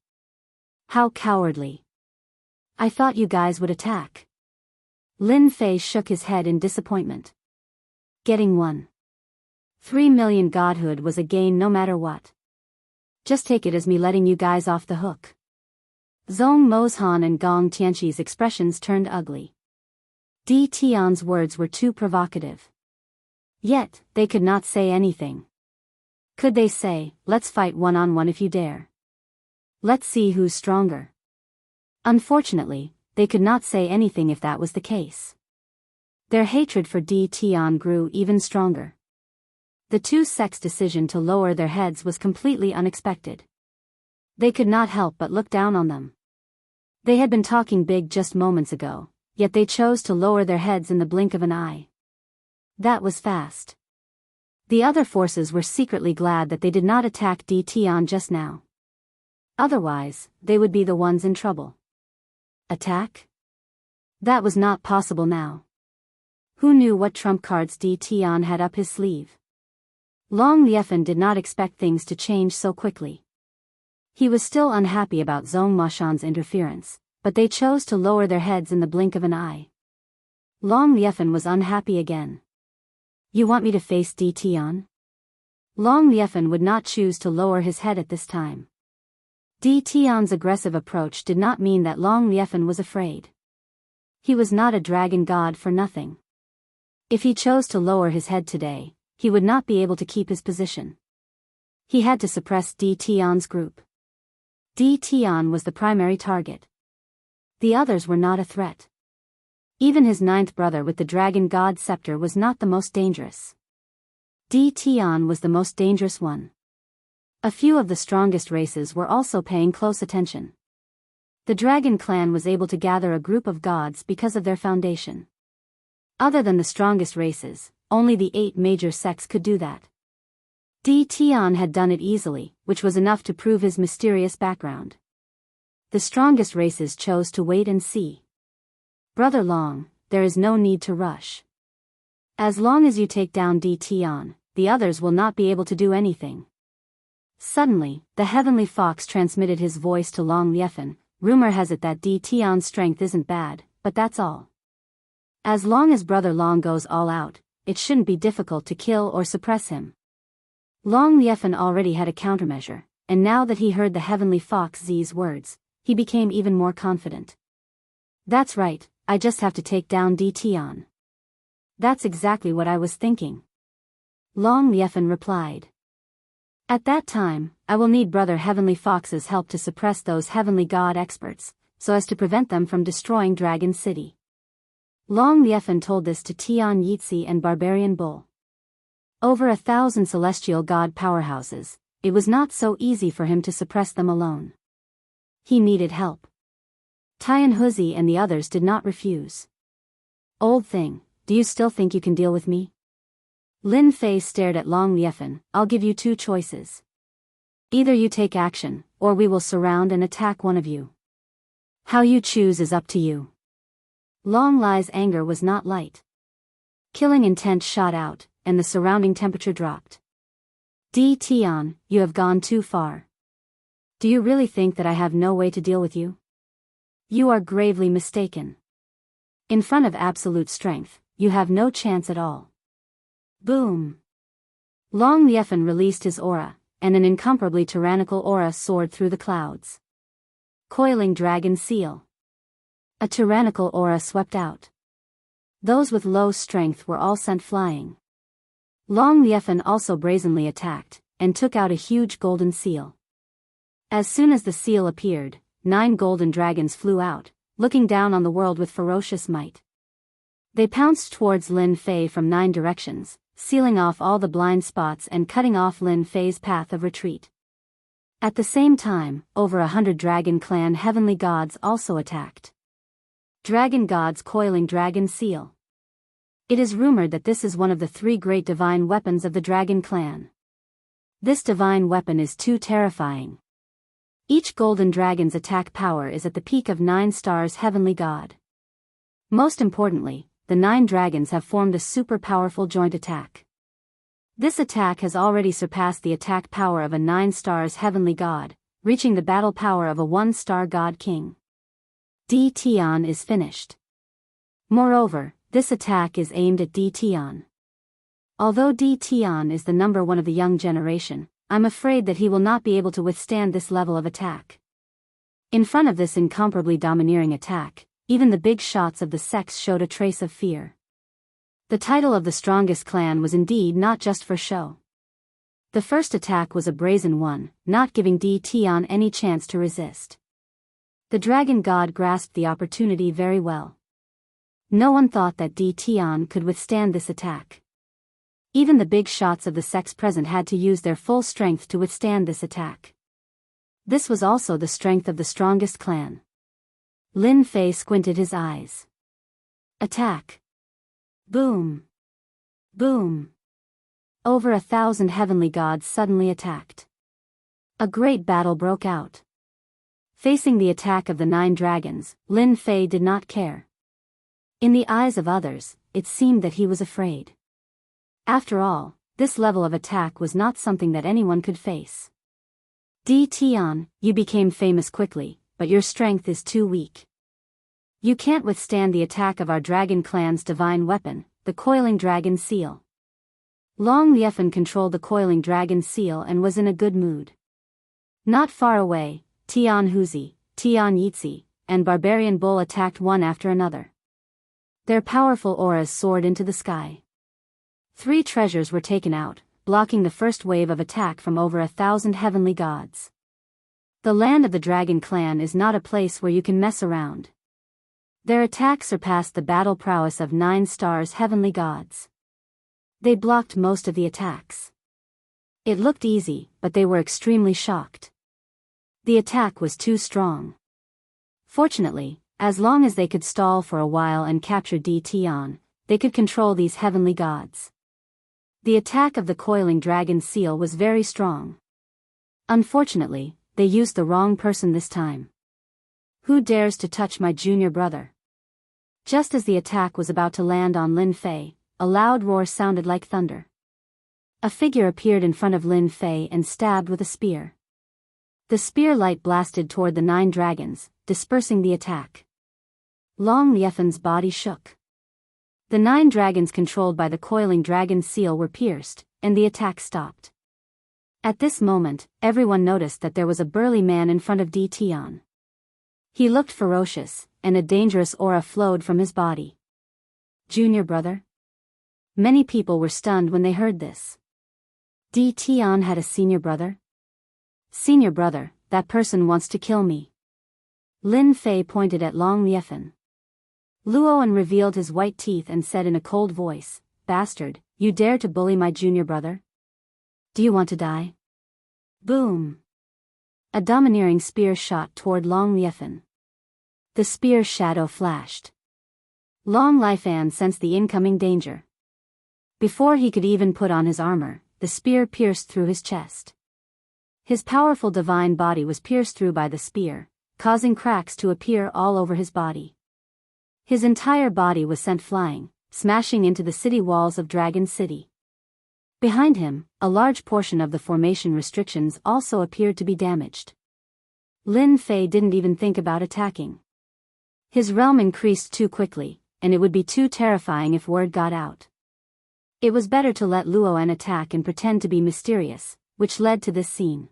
How cowardly. I thought you guys would attack. Lin Fei shook his head in disappointment. Getting 1.3 million godhood was a gain no matter what. Just take it as me letting you guys off the hook. Zhong Mozhan and Gong Tianqi's expressions turned ugly. Di Tian's words were too provocative. Yet, they could not say anything. Could they say, let's fight one-on-one if you dare? Let's see who's stronger. Unfortunately, they could not say anything if that was the case. Their hatred for Di Tian grew even stronger. The two sects' decision to lower their heads was completely unexpected. They could not help but look down on them. They had been talking big just moments ago, yet they chose to lower their heads in the blink of an eye. That was fast. The other forces were secretly glad that they did not attack Di Tian just now. Otherwise, they would be the ones in trouble. Attack? That was not possible now. Who knew what trump cards Di Tian had up his sleeve? Long Liefen did not expect things to change so quickly. He was still unhappy about Zhong Moshan's interference, but they chose to lower their heads in the blink of an eye. Long Liefen was unhappy again. You want me to face Di Tian? Long Liefen would not choose to lower his head at this time. Di Tian's aggressive approach did not mean that Long Liefen was afraid. He was not a dragon god for nothing. If he chose to lower his head today, he would not be able to keep his position. He had to suppress Di Tian's group. Di Tian was the primary target. The others were not a threat. Even his ninth brother with the dragon god scepter was not the most dangerous. Di Tian was the most dangerous one. A few of the strongest races were also paying close attention. The dragon clan was able to gather a group of gods because of their foundation. Other than the strongest races, only the 8 major sects could do that. Di Tian had done it easily, which was enough to prove his mysterious background. The strongest races chose to wait and see. Brother Long, there is no need to rush. As long as you take down Di Tian, the others will not be able to do anything. Suddenly, the heavenly fox transmitted his voice to Long Liefen. Rumor has it that Di Tian's strength isn't bad, but that's all. As long as Brother Long goes all out, it shouldn't be difficult to kill or suppress him. Long Liefen already had a countermeasure, and now that he heard the heavenly fox Z's words, he became even more confident. That's right, I just have to take down Di Tian. That's exactly what I was thinking. Long Liefen replied. At that time, I will need Brother Heavenly Fox's help to suppress those heavenly god experts, so as to prevent them from destroying Dragon City. Long Liefen told this to Tian Yitzi and Barbarian Bull. Over 1,000 celestial god powerhouses, it was not so easy for him to suppress them alone. He needed help. Tian Huzi and the others did not refuse. Old thing, do you still think you can deal with me? Lin Fei stared at Long Liefen. I'll give you 2 choices. Either you take action, or we will surround and attack one of you. How you choose is up to you. Long Lai's anger was not light. Killing intent shot out, and the surrounding temperature dropped. Di Tian, you have gone too far. Do you really think that I have no way to deal with you? You are gravely mistaken. In front of absolute strength, you have no chance at all. Boom! Long Liefen released his aura, and an incomparably tyrannical aura soared through the clouds. Coiling Dragon Seal. A tyrannical aura swept out. Those with low strength were all sent flying. Long Liefen also brazenly attacked, and took out a huge golden seal. As soon as the seal appeared, 9 golden dragons flew out, looking down on the world with ferocious might. They pounced towards Lin Fei from 9 directions, sealing off all the blind spots and cutting off Lin Fei's path of retreat. At the same time, over 100 Dragon Clan heavenly gods also attacked. Dragon God's Coiling Dragon Seal. It is rumored that this is one of the 3 great divine weapons of the Dragon Clan. This divine weapon is too terrifying. Each golden dragon's attack power is at the peak of 9 stars heavenly god. Most importantly, the 9 dragons have formed a super powerful joint attack. This attack has already surpassed the attack power of a 9 stars heavenly god, reaching the battle power of a 1-star god king. D-Tion is finished. Moreover, this attack is aimed at D-Tion. Although D-Tion is the number 1 of the young generation, I'm afraid that he will not be able to withstand this level of attack. In front of this incomparably domineering attack, even the big shots of the sex showed a trace of fear. The title of the strongest clan was indeed not just for show. The first attack was a brazen one, not giving D-Tion any chance to resist. The dragon god grasped the opportunity very well. No one thought that D-Tion could withstand this attack. Even the big shots of the sex present had to use their full strength to withstand this attack. This was also the strength of the strongest clan. Lin Fei squinted his eyes. Attack. Boom. Boom. Over 1,000 heavenly gods suddenly attacked. A great battle broke out. Facing the attack of the 9 dragons, Lin Fei did not care. In the eyes of others, it seemed that he was afraid. After all, this level of attack was not something that anyone could face. D-Tion, you became famous quickly, but your strength is too weak. You can't withstand the attack of our dragon clan's divine weapon, the Coiling Dragon Seal. Long Liefan controlled the Coiling Dragon Seal and was in a good mood. Not far away, Tian Huzi, Tian Yitzi, and Barbarian Bull attacked one after another. Their powerful auras soared into the sky. 3 treasures were taken out, blocking the first wave of attack from over 1,000 heavenly gods. The land of the Dragon Clan is not a place where you can mess around. Their attack surpassed the battle prowess of 9 stars heavenly gods. They blocked most of the attacks. It looked easy, but they were extremely shocked. The attack was too strong. Fortunately, as long as they could stall for a while and capture D-Tion, they could control these heavenly gods. The attack of the Coiling Dragon Seal was very strong. Unfortunately, they used the wrong person this time. Who dares to touch my junior brother? Just as the attack was about to land on Lin Fei, a loud roar sounded like thunder. A figure appeared in front of Lin Fei and stabbed with a spear. The spear light blasted toward the 9 dragons, dispersing the attack. Long Liefan's body shook. The 9 dragons controlled by the Coiling Dragon Seal were pierced, and the attack stopped. At this moment, everyone noticed that there was a burly man in front of D-Tion. He looked ferocious, and a dangerous aura flowed from his body. Junior brother? Many people were stunned when they heard this. D-Tion had a senior brother? Senior brother, that person wants to kill me. Lin Fei pointed at Long Liefan. Luoan revealed his white teeth and said in a cold voice, "Bastard, you dare to bully my junior brother? Do you want to die?" Boom! A domineering spear shot toward Long Liefan. The spear's shadow flashed. Long Liefan sensed the incoming danger. Before he could even put on his armor, the spear pierced through his chest. His powerful divine body was pierced through by the spear, causing cracks to appear all over his body. His entire body was sent flying, smashing into the city walls of Dragon City. Behind him, a large portion of the formation restrictions also appeared to be damaged. Lin Fei didn't even think about attacking. His realm increased too quickly, and it would be too terrifying if word got out. It was better to let Luoan attack and pretend to be mysterious, which led to this scene.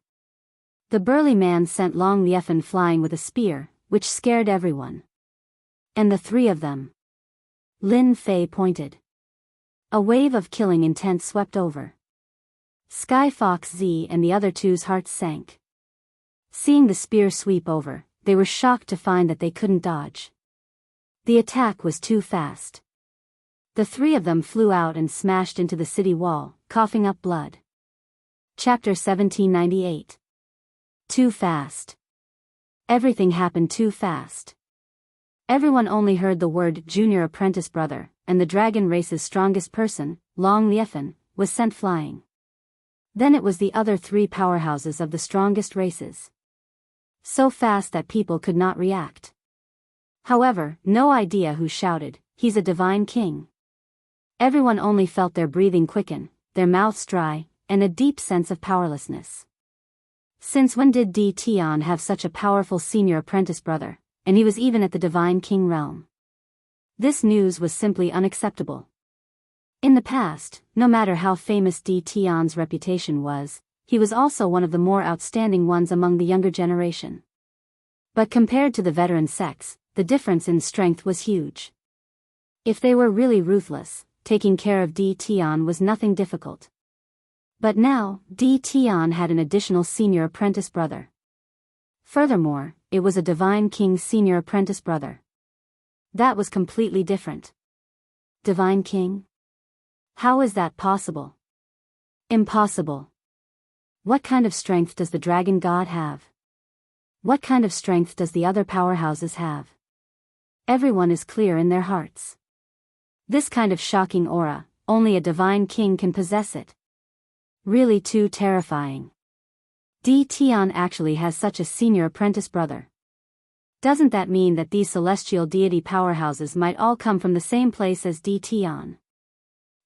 The burly man sent Long Liefan flying with a spear, which scared everyone. And the 3 of them. Lin Fei pointed. A wave of killing intent swept over. Sky Fox Z and the other 2's hearts sank. Seeing the spear sweep over, they were shocked to find that they couldn't dodge. The attack was too fast. The 3 of them flew out and smashed into the city wall, coughing up blood. Chapter 1798. Too fast. Everything happened too fast. Everyone only heard the word junior apprentice brother, and the dragon race's strongest person, Long Liefern, was sent flying. Then it was the other three powerhouses of the strongest races. So fast that people could not react. However, no idea who shouted, "He's a divine king." Everyone only felt their breathing quicken, their mouths dry, and a deep sense of powerlessness. Since when did Tion have such a powerful senior apprentice brother, and he was even at the divine king realm? This news was simply unacceptable. In the past, no matter how famous Tion's reputation was, he was also one of the more outstanding ones among the younger generation. But compared to the veteran sex, the difference in strength was huge. If they were really ruthless, taking care of Tion was nothing difficult. But now, Tion had an additional senior apprentice brother. Furthermore, it was a divine king's senior apprentice brother. That was completely different. Divine king? How is that possible? Impossible. What kind of strength does the dragon god have? What kind of strength does the other powerhouses have? Everyone is clear in their hearts. This kind of shocking aura, only a divine king can possess it. Really too terrifying. Tion actually has such a senior apprentice brother. Doesn't that mean that these celestial deity powerhouses might all come from the same place as Tion?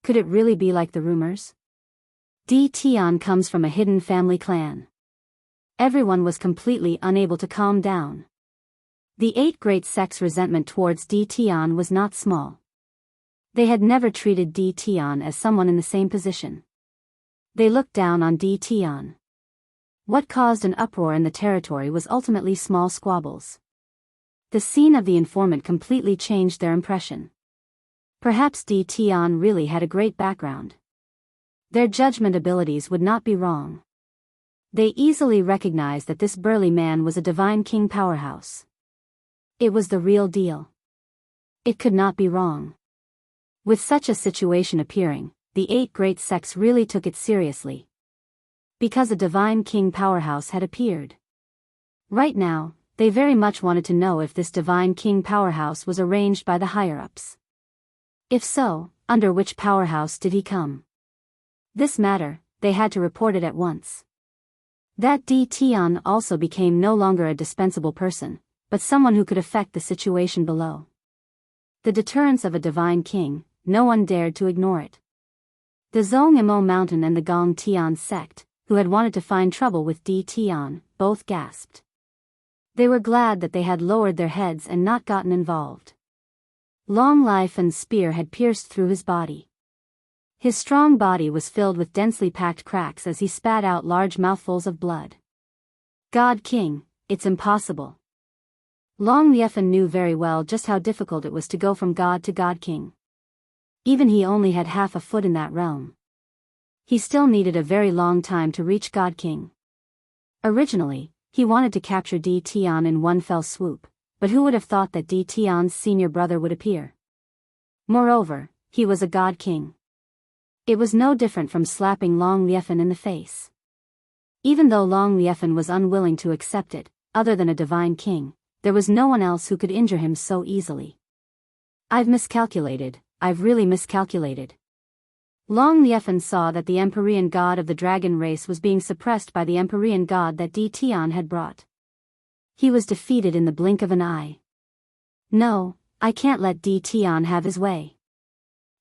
Could it really be like the rumors? Tion comes from a hidden family clan. Everyone was completely unable to calm down. The 8 great sects' resentment towards Tion was not small. They had never treated Tion as someone in the same position. They looked down on Tion. What caused an uproar in the territory was ultimately small squabbles. The scene of the informant completely changed their impression. Perhaps Tion really had a great background. Their judgment abilities would not be wrong. They easily recognized that this burly man was a divine king powerhouse. It was the real deal. It could not be wrong. With such a situation appearing, the 8 great sects really took it seriously. Because a divine king powerhouse had appeared. Right now, they very much wanted to know if this divine king powerhouse was arranged by the higher-ups. If so, under which powerhouse did he come? This matter, they had to report it at once. That Tion also became no longer a dispensable person, but someone who could affect the situation below. The deterrence of a divine king, no one dared to ignore it. The Zhongimo Mountain and the Gong Tian sect, who had wanted to find trouble with Tion, both gasped. They were glad that they had lowered their heads and not gotten involved. Long Liefern's spear had pierced through his body. His strong body was filled with densely packed cracks as he spat out large mouthfuls of blood. God King, it's impossible. Long Liefern knew very well just how difficult it was to go from God to God King. Even he only had half a foot in that realm. He still needed a very long time to reach God King. Originally, he wanted to capture Tion in one fell swoop, but who would have thought that Tion's senior brother would appear? Moreover, he was a God King. It was no different from slapping Long Liefern in the face. Even though Long Liefern was unwilling to accept it, other than a divine king, there was no one else who could injure him so easily. I've really miscalculated. Long Liefern saw that the Empyrean god of the dragon race was being suppressed by the Empyrean god that Tion had brought. He was defeated in the blink of an eye. No, I can't let Tion have his way.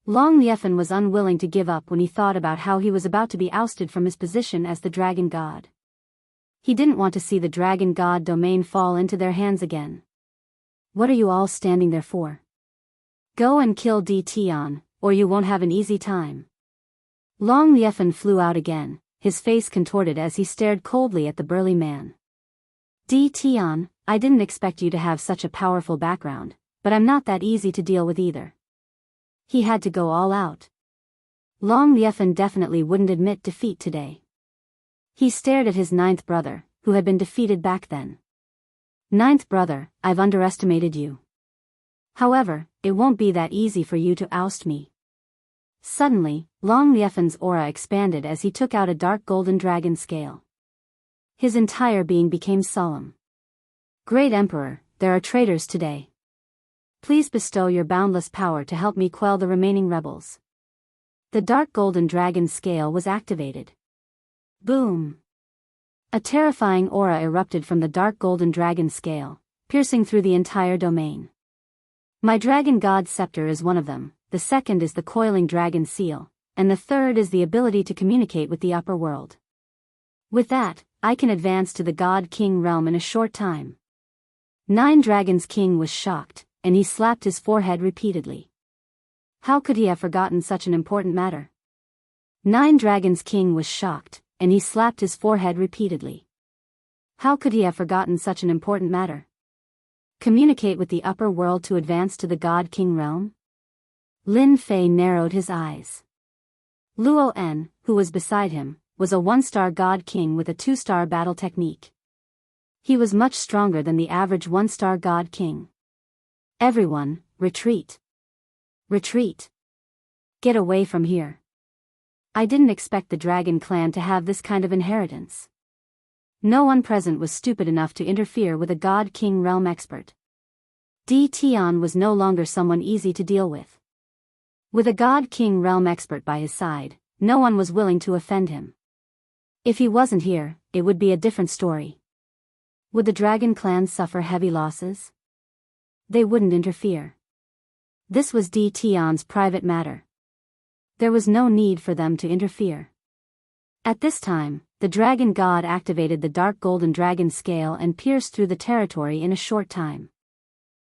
Long Liefern was unwilling to give up when he thought about how he was about to be ousted from his position as the dragon god. He didn't want to see the dragon god domain fall into their hands again. What are you all standing there for? Go and kill Tion, or you won't have an easy time. Long Liefern flew out again, his face contorted as he stared coldly at the burly man. Tion, I didn't expect you to have such a powerful background, but I'm not that easy to deal with either. He had to go all out. Long Liefern definitely wouldn't admit defeat today. He stared at his 9th brother, who had been defeated back then. 9th brother, I've underestimated you. However, it won't be that easy for you to oust me. Suddenly, Long Liefern's aura expanded as he took out a dark golden dragon scale. His entire being became solemn. Great Emperor, there are traitors today. Please bestow your boundless power to help me quell the remaining rebels. The dark golden dragon scale was activated. Boom! A terrifying aura erupted from the dark golden dragon scale, piercing through the entire domain. My dragon god scepter is one of them, the second is the coiling dragon seal, and the third is the ability to communicate with the upper world. With that, I can advance to the God King realm in a short time. Nine Dragons King was shocked, and he slapped his forehead repeatedly. How could he have forgotten such an important matter? Nine Dragons King was shocked, and he slapped his forehead repeatedly. How could he have forgotten such an important matter? Communicate with the upper world to advance to the God King realm? Lin Fei narrowed his eyes. Luo En, who was beside him, was a one-star God King with a two-star battle technique. He was much stronger than the average one-star God King. Everyone, retreat. Retreat. Get away from here. I didn't expect the Dragon Clan to have this kind of inheritance. No one present was stupid enough to interfere with a God King realm expert. Di Tian was no longer someone easy to deal with. With a God King realm expert by his side, no one was willing to offend him. If he wasn't here, it would be a different story. Would the Dragon Clan suffer heavy losses? They wouldn't interfere. This was Di Tian's private matter. There was no need for them to interfere. At this time, the Dragon God activated the dark golden dragon scale and pierced through the territory in a short time.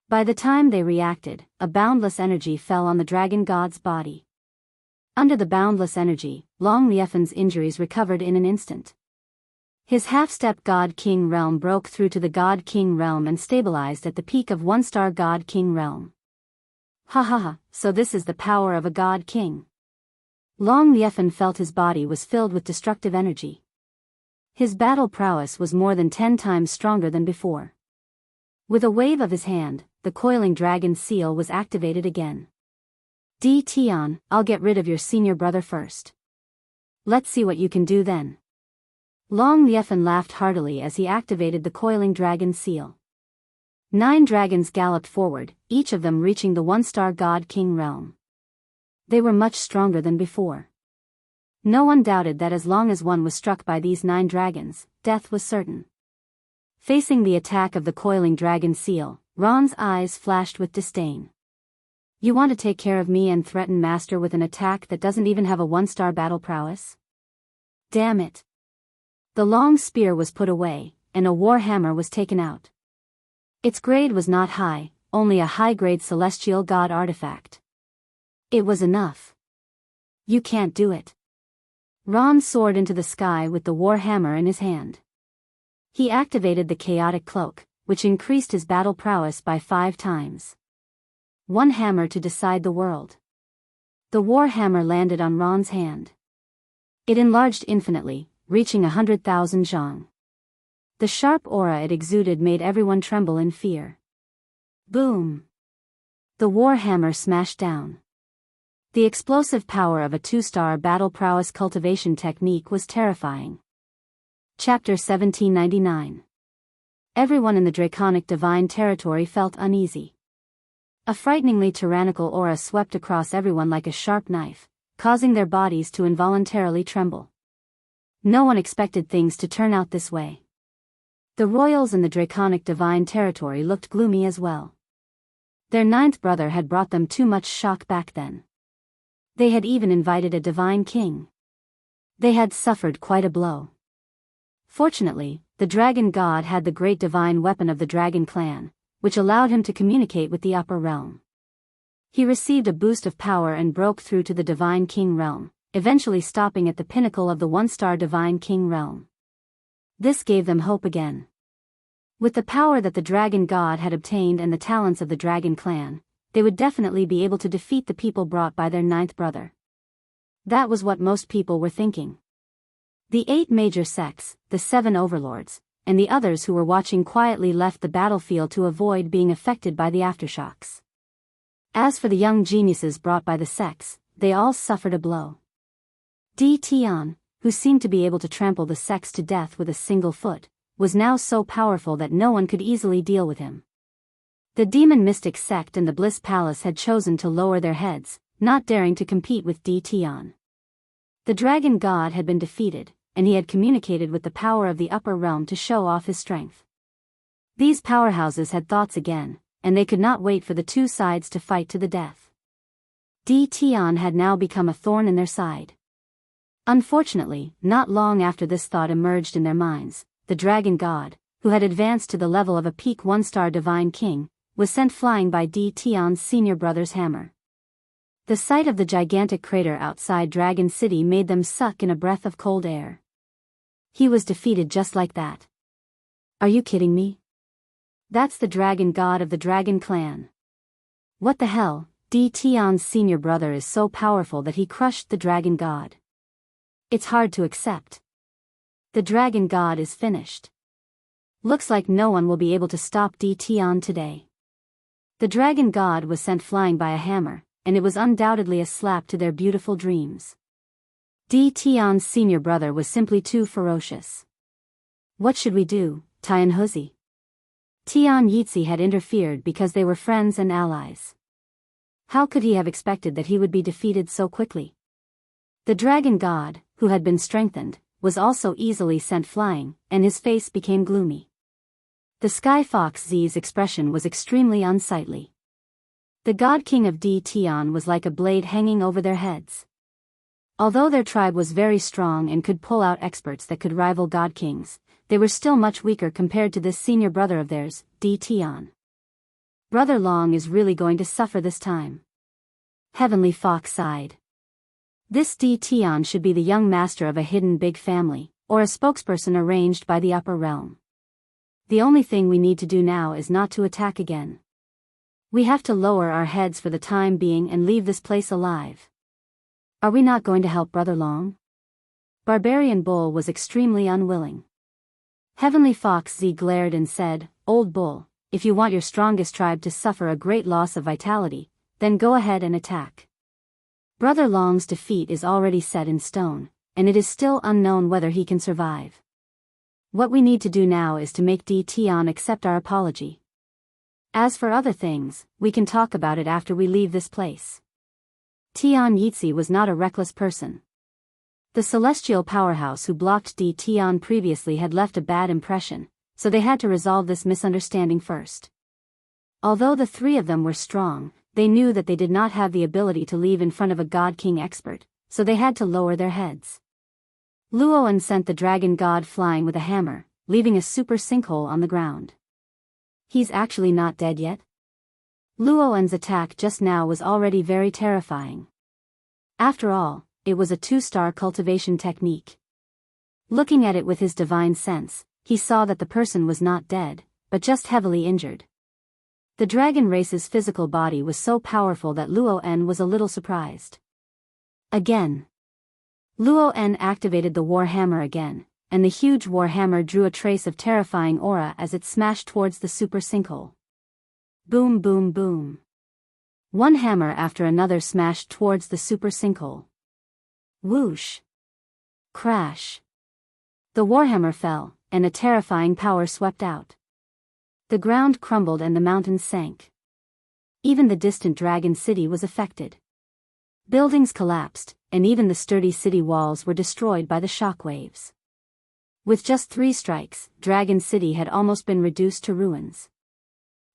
By the time they reacted, a boundless energy fell on the Dragon God's body. Under the boundless energy, Long Liefen's injuries recovered in an instant. His half-step God King realm broke through to the God King realm and stabilized at the peak of one-star God King realm. Ha ha ha, so this is the power of a God King. Long Liefen felt his body was filled with destructive energy. His battle prowess was more than 10 times stronger than before. With a wave of his hand, the coiling dragon seal was activated again. Di Tian, I'll get rid of your senior brother first. Let's see what you can do then. Long Liefen laughed heartily as he activated the coiling dragon seal. 9 dragons galloped forward, each of them reaching the one-star God King realm. They were much stronger than before. No one doubted that as long as one was struck by these 9 dragons, death was certain. Facing the attack of the coiling dragon seal, Ron's eyes flashed with disdain. You want to take care of me and threaten Master with an attack that doesn't even have a one-star battle prowess? Damn it. The long spear was put away, and a war hammer was taken out. Its grade was not high, only a high-grade celestial god artifact. It was enough. You can't do it. Ron soared into the sky with the war hammer in his hand. He activated the chaotic cloak, which increased his battle prowess by 5 times. One hammer to decide the world. The war hammer landed on Ron's hand. It enlarged infinitely, reaching 100,000 zhang. The sharp aura it exuded made everyone tremble in fear. Boom! The war hammer smashed down. The explosive power of a 2-star battle prowess cultivation technique was terrifying. Chapter 1799. Everyone in the draconic divine territory felt uneasy. A frighteningly tyrannical aura swept across everyone like a sharp knife, causing their bodies to involuntarily tremble. No one expected things to turn out this way. The royals in the draconic divine territory looked gloomy as well. Their 9th brother had brought them too much shock back then. They had even invited a divine king. They had suffered quite a blow. Fortunately, the dragon god had the great divine weapon of the Dragon Clan, which allowed him to communicate with the upper realm. He received a boost of power and broke through to the divine king realm, eventually stopping at the pinnacle of the one-star divine king realm. This gave them hope again. With the power that the dragon god had obtained and the talents of the Dragon Clan, they would definitely be able to defeat the people brought by their 9th brother. That was what most people were thinking. The 8 major sects, the 7 overlords, and the others who were watching quietly left the battlefield to avoid being affected by the aftershocks. As for the young geniuses brought by the sects, they all suffered a blow. Di Tian, who seemed to be able to trample the sects to death with a single foot, was now so powerful that no one could easily deal with him. The demon mystic sect and the Bliss Palace had chosen to lower their heads, not daring to compete with Tion. The dragon god had been defeated, and he had communicated with the power of the upper realm to show off his strength. These powerhouses had thoughts again, and they could not wait for the two sides to fight to the death. Tion had now become a thorn in their side. Unfortunately, not long after this thought emerged in their minds, the dragon god, who had advanced to the level of a peak one-star divine king, was sent flying by Tion's senior brother's hammer. The sight of the gigantic crater outside Dragon City made them suck in a breath of cold air. He was defeated just like that. Are you kidding me? That's the dragon god of the dragon clan. What the hell? Tion's senior brother is so powerful that he crushed the dragon god. It's hard to accept. The dragon god is finished. Looks like no one will be able to stop Tion today. The dragon god was sent flying by a hammer, and it was undoubtedly a slap to their beautiful dreams. Tion's senior brother was simply too ferocious. What should we do, Tian Huzi? Tian Yitzi had interfered because they were friends and allies. How could he have expected that he would be defeated so quickly? The dragon god, who had been strengthened, was also easily sent flying, and his face became gloomy. The Sky Fox Z's expression was extremely unsightly. The god king of Tion was like a blade hanging over their heads. Although their tribe was very strong and could pull out experts that could rival god kings, they were still much weaker compared to this senior brother of theirs, Tion. Brother Long is really going to suffer this time. Heavenly Fox sighed. This Tion should be the young master of a hidden big family, or a spokesperson arranged by the upper realm. The only thing we need to do now is not to attack again. We have to lower our heads for the time being and leave this place alive. Are we not going to help Brother Long? Barbarian Bull was extremely unwilling. Heavenly Fox Z glared and said, Old Bull, if you want your strongest tribe to suffer a great loss of vitality, then go ahead and attack. Brother Long's defeat is already set in stone, and it is still unknown whether he can survive. What we need to do now is to make Tion accept our apology. As for other things, we can talk about it after we leave this place. Tian Yitzi was not a reckless person. The celestial powerhouse who blocked Tion previously had left a bad impression, so they had to resolve this misunderstanding first. Although the three of them were strong, they knew that they did not have the ability to leave in front of a god king expert, so they had to lower their heads. Luoan sent the dragon god flying with a hammer, leaving a super sinkhole on the ground. He's actually not dead yet? Luoan's attack just now was already very terrifying. After all, it was a 2-star cultivation technique. Looking at it with his divine sense, he saw that the person was not dead, but just heavily injured. The dragon race's physical body was so powerful that Luoan was a little surprised. Again. Luoan activated the war hammer again, and the huge war hammer drew a trace of terrifying aura as it smashed towards the super sinkhole. Boom boom boom. One hammer after another smashed towards the super sinkhole. Whoosh. Crash. The warhammer fell, and a terrifying power swept out. The ground crumbled and the mountains sank. Even the distant Dragon City was affected. Buildings collapsed, and even the sturdy city walls were destroyed by the shockwaves. With just 3 strikes, Dragon City had almost been reduced to ruins.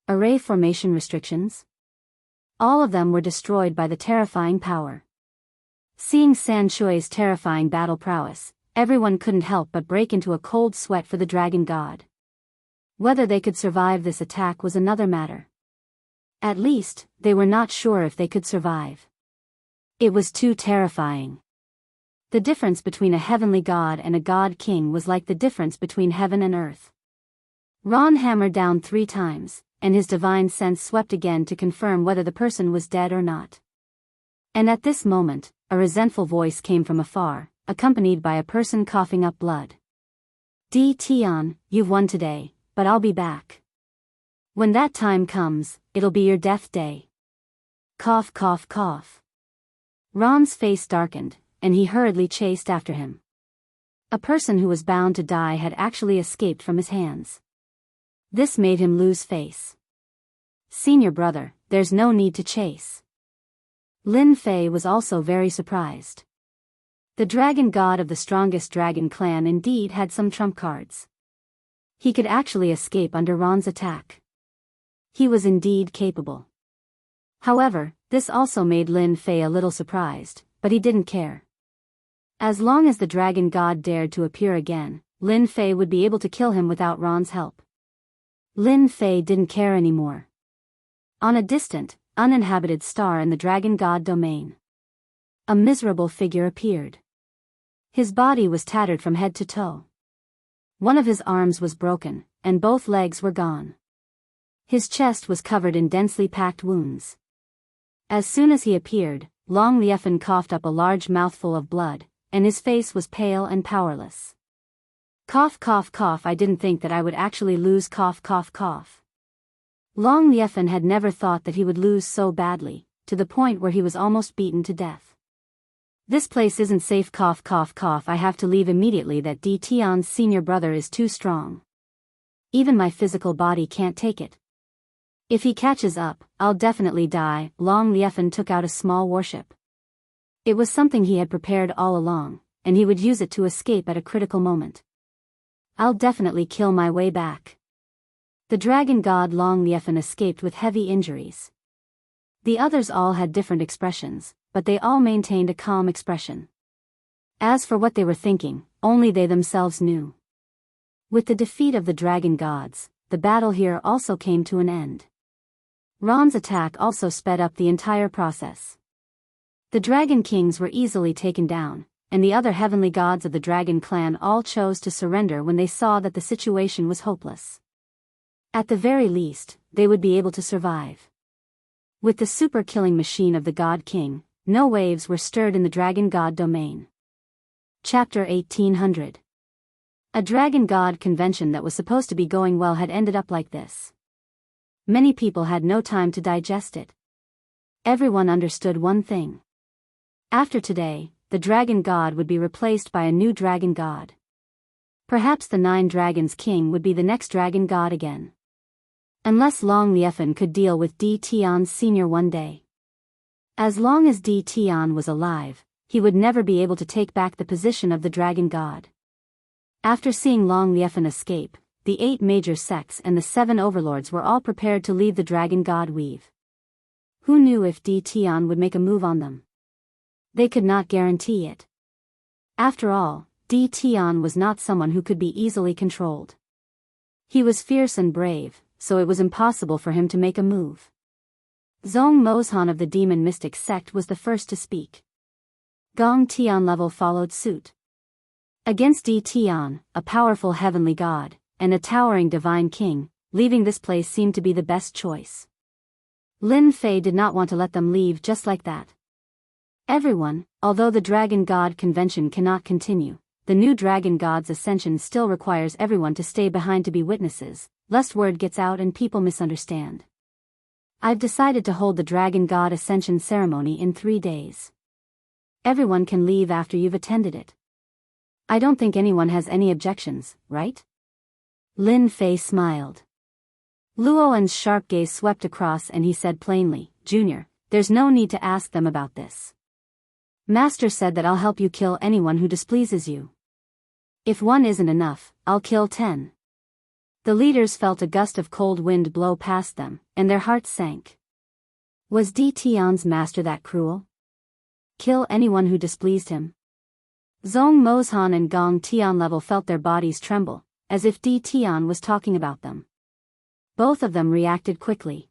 Array formation restrictions? All of them were destroyed by the terrifying power. Seeing San Shui's terrifying battle prowess, everyone couldn't help but break into a cold sweat for the dragon god. Whether they could survive this attack was another matter. At least, they were not sure if they could survive. It was too terrifying. The difference between a heavenly god and a god king was like the difference between heaven and earth. Ron hammered down 3 times, and his divine sense swept again to confirm whether the person was dead or not. And at this moment, a resentful voice came from afar, accompanied by a person coughing up blood. Tion, you've won today, but I'll be back. When that time comes, it'll be your death day. Cough cough cough. Ron's face darkened, and he hurriedly chased after him. A person who was bound to die had actually escaped from his hands. This made him lose face. Senior brother, there's no need to chase. Lin Fei was also very surprised. The dragon god of the strongest dragon clan indeed had some trump cards. He could actually escape under Ron's attack. He was indeed capable. However, this also made Lin Fei a little surprised, but he didn't care. As long as the dragon god dared to appear again, Lin Fei would be able to kill him without Ron's help. Lin Fei didn't care anymore. On a distant, uninhabited star in the dragon god domain, a miserable figure appeared. His body was tattered from head to toe. One of his arms was broken, and both legs were gone. His chest was covered in densely packed wounds. As soon as he appeared, Long Liefan coughed up a large mouthful of blood, and his face was pale and powerless. Cough cough cough, I didn't think that I would actually lose, cough cough cough. Long Liefan had never thought that he would lose so badly, to the point where he was almost beaten to death. This place isn't safe, cough cough cough, I have to leave immediately, that D. Tian's senior brother is too strong. Even my physical body can't take it. If he catches up, I'll definitely die. Long Liefan took out a small warship. It was something he had prepared all along, and he would use it to escape at a critical moment. I'll definitely kill my way back. The dragon god Long Liefan escaped with heavy injuries. The others all had different expressions, but they all maintained a calm expression. As for what they were thinking, only they themselves knew. With the defeat of the dragon gods, the battle here also came to an end. Ron's attack also sped up the entire process. The dragon kings were easily taken down, and the other heavenly gods of the dragon clan all chose to surrender when they saw that the situation was hopeless. At the very least, they would be able to survive. With the super-killing machine of the God King, no waves were stirred in the dragon god domain. Chapter 1800. A dragon god convention that was supposed to be going well had ended up like this. Many people had no time to digest it. Everyone understood one thing. After today, the dragon god would be replaced by a new dragon god. Perhaps the 9 Dragons King would be the next dragon god again. Unless Long Liefan could deal with D. Tian's senior one day. As long as D. Tian was alive, he would never be able to take back the position of the dragon god. After seeing Long Liefan escape, the 8 major sects and the 7 overlords were all prepared to leave the dragon god weave. Who knew if D. Tian would make a move on them? They could not guarantee it. After all, D. Tian was not someone who could be easily controlled. He was fierce and brave, so it was impossible for him to make a move. Zhong Mozhan of the Demon Mystic sect was the first to speak. Gong Tian level followed suit. Against D. Tian, a powerful heavenly god, and a towering divine king, leaving this place seemed to be the best choice. Lin Fei did not want to let them leave just like that. Everyone, although the Dragon God Convention cannot continue, the new Dragon God's ascension still requires everyone to stay behind to be witnesses, lest word gets out and people misunderstand. I've decided to hold the Dragon God Ascension ceremony in 3 days. Everyone can leave after you've attended it. I don't think anyone has any objections, right? Lin Fei smiled. Luoan's sharp gaze swept across and he said plainly, Junior, there's no need to ask them about this. Master said that I'll help you kill anyone who displeases you. If one isn't enough, I'll kill 10. The leaders felt a gust of cold wind blow past them, and their hearts sank. Was Di Tian's master that cruel? Kill anyone who displeased him? Zhong Mozhan and Gong Tian level felt their bodies tremble, as if Di Tian was talking about them. Both of them reacted quickly.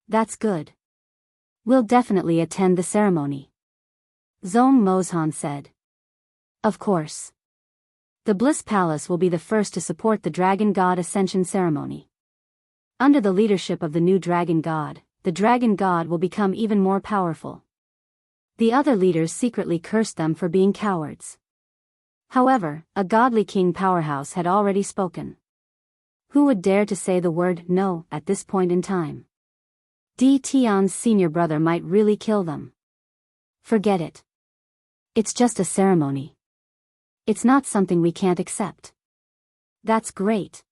That's good. We'll definitely attend the ceremony. Zhong Mozhan said. Of course. The Bliss Palace will be the first to support the Dragon God Ascension ceremony. Under the leadership of the new Dragon God, the Dragon God will become even more powerful. The other leaders secretly cursed them for being cowards. However, a godly king powerhouse had already spoken. Who would dare to say the word no at this point in time? Di Tian's senior brother might really kill them. Forget it. It's just a ceremony. It's not something we can't accept. That's great.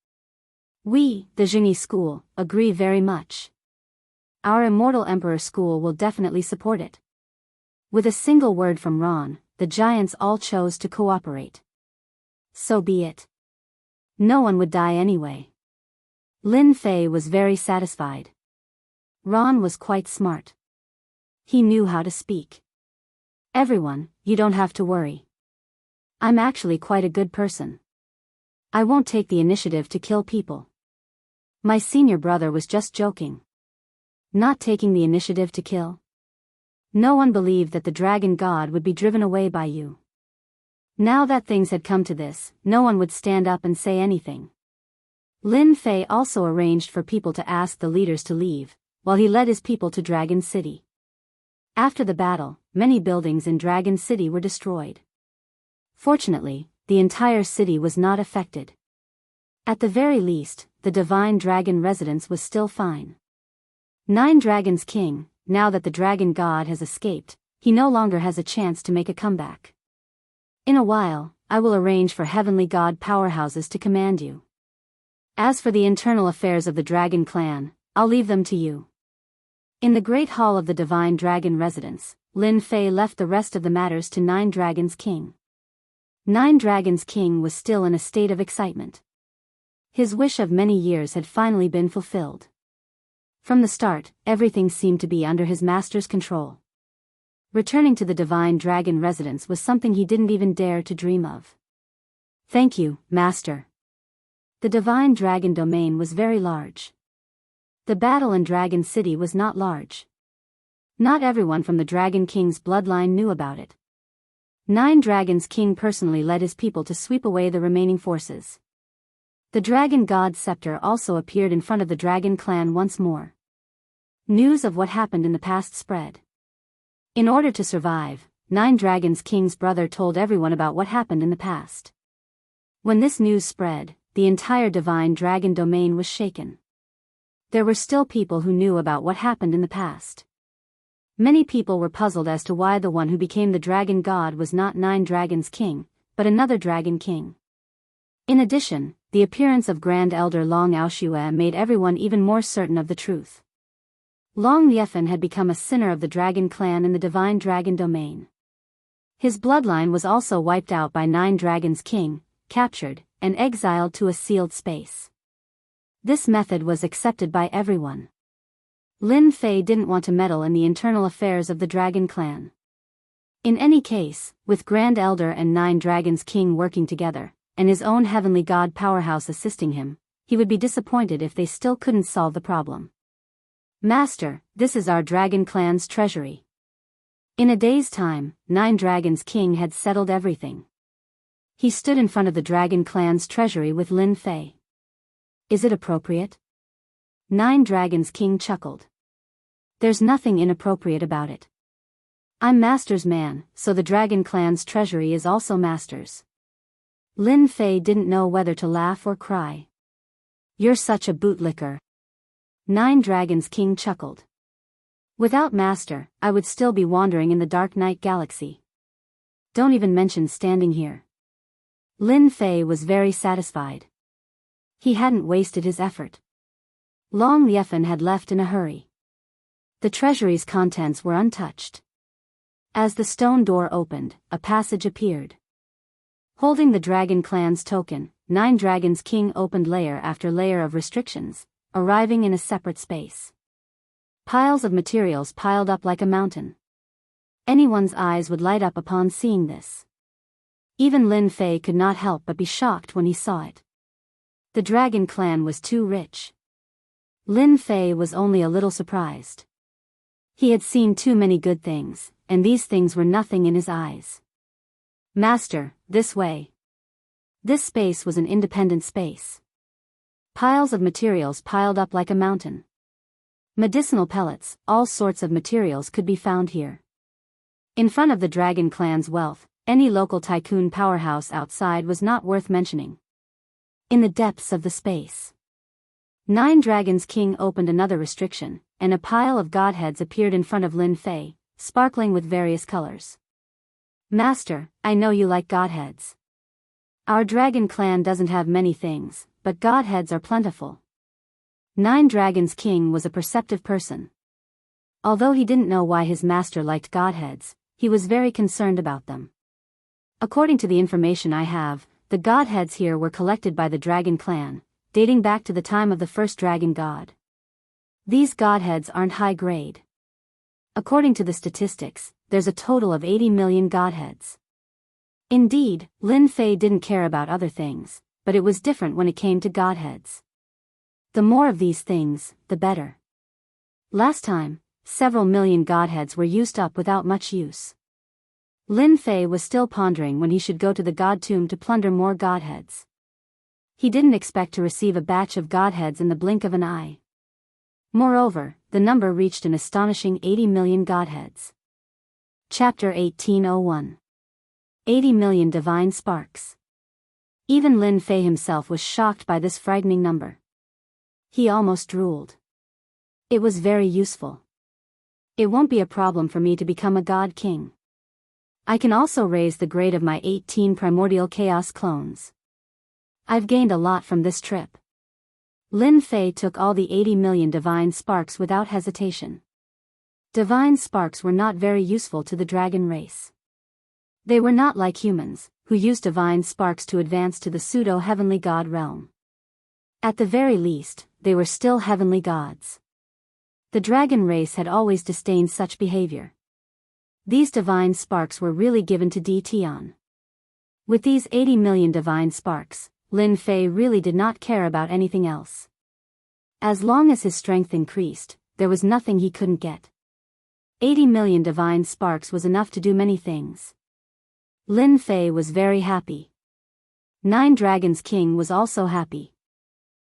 We, the Jingyi school, agree very much. Our immortal Emperor School will definitely support it. With a single word from Ron, the giants all chose to cooperate. So be it. No one would die anyway. Lin Fei was very satisfied. Ron was quite smart. He knew how to speak. Everyone, you don't have to worry. I'm actually quite a good person. I won't take the initiative to kill people. My senior brother was just joking. Not taking the initiative to kill? No one believed that the dragon god would be driven away by you. Now that things had come to this, no one would stand up and say anything. Lin Fei also arranged for people to ask the leaders to leave, while he led his people to Dragon City. After the battle, many buildings in Dragon City were destroyed. Fortunately, the entire city was not affected. At the very least, the Divine Dragon residence was still fine. Nine Dragons King, now that the dragon god has escaped, he no longer has a chance to make a comeback. In a while, I will arrange for heavenly god powerhouses to command you. As for the internal affairs of the dragon clan, I'll leave them to you. In the great hall of the Divine Dragon residence, Lin Fei left the rest of the matters to Nine Dragons King. Nine Dragons King was still in a state of excitement. His wish of many years had finally been fulfilled. From the start, everything seemed to be under his master's control. Returning to the Divine Dragon residence was something he didn't even dare to dream of. Thank you, Master. The Divine Dragon domain was very large. The battle in Dragon City was not large. Not everyone from the Dragon King's bloodline knew about it. Nine Dragons King personally led his people to sweep away the remaining forces. The Dragon God's scepter also appeared in front of the Dragon Clan once more. News of what happened in the past spread. In order to survive, Nine Dragons King's brother told everyone about what happened in the past. When this news spread, the entire Divine Dragon domain was shaken. There were still people who knew about what happened in the past. Many people were puzzled as to why the one who became the dragon god was not Nine Dragons King, but another dragon king. In addition, the appearance of Grand Elder Long Aoshue made everyone even more certain of the truth. Long Liefen had become a sinner of the dragon clan in the Divine Dragon domain. His bloodline was also wiped out by Nine Dragons King, captured, and exiled to a sealed space. This method was accepted by everyone. Lin Fei didn't want to meddle in the internal affairs of the Dragon Clan. In any case, with Grand Elder and Nine Dragons King working together, and his own heavenly god powerhouse assisting him, he would be disappointed if they still couldn't solve the problem. Master, this is our Dragon Clan's treasury. In a day's time, Nine Dragons King had settled everything. He stood in front of the Dragon Clan's treasury with Lin Fei. Is it appropriate? Nine Dragons King chuckled. There's nothing inappropriate about it. I'm Master's man, so the Dragon Clan's treasury is also Master's. Lin Fei didn't know whether to laugh or cry. You're such a bootlicker. Nine Dragons King chuckled. Without Master, I would still be wandering in the dark night galaxy. Don't even mention standing here. Lin Fei was very satisfied. He hadn't wasted his effort. Long Liefen had left in a hurry. The treasury's contents were untouched. As the stone door opened, a passage appeared. Holding the Dragon Clan's token, Nine Dragons King opened layer after layer of restrictions, arriving in a separate space. Piles of materials piled up like a mountain. Anyone's eyes would light up upon seeing this. Even Lin Fei could not help but be shocked when he saw it. The Dragon Clan was too rich. Lin Fei was only a little surprised. He had seen too many good things, and these things were nothing in his eyes. Master, this way. This space was an independent space. Piles of materials piled up like a mountain. Medicinal pellets, all sorts of materials could be found here. In front of the Dragon Clan's wealth, any local tycoon powerhouse outside was not worth mentioning. In the depths of the space, Nine Dragons King opened another restriction, and a pile of godheads appeared in front of Lin Fei, sparkling with various colors. Master, I know you like godheads. Our Dragon Clan doesn't have many things, but godheads are plentiful. Nine Dragons King was a perceptive person. Although he didn't know why his master liked godheads, he was very concerned about them. According to the information I have, the godheads here were collected by the dragon clan, dating back to the time of the first dragon god. These godheads aren't high grade. According to the statistics, there's a total of 80 million godheads. Indeed, Lin Fei didn't care about other things, but it was different when it came to godheads. The more of these things, the better. Last time, several million godheads were used up without much use. Lin Fei was still pondering when he should go to the god tomb to plunder more godheads. He didn't expect to receive a batch of godheads in the blink of an eye. Moreover, the number reached an astonishing 80 million godheads. Chapter 1801. 80 million divine sparks. Even Lin Fei himself was shocked by this frightening number. He almost drooled. It was very useful. It won't be a problem for me to become a god king. I can also raise the grade of my 18 primordial chaos clones. I've gained a lot from this trip. Lin Fei took all the 80 million divine sparks without hesitation. Divine sparks were not very useful to the dragon race. They were not like humans, who used divine sparks to advance to the pseudo-heavenly god realm. At the very least, they were still heavenly gods. The dragon race had always disdained such behavior. These divine sparks were really given to Di Tian. With these 80 million divine sparks, Lin Fei really did not care about anything else. As long as his strength increased, there was nothing he couldn't get. 80 million divine sparks was enough to do many things. Lin Fei was very happy. Nine Dragons King was also happy.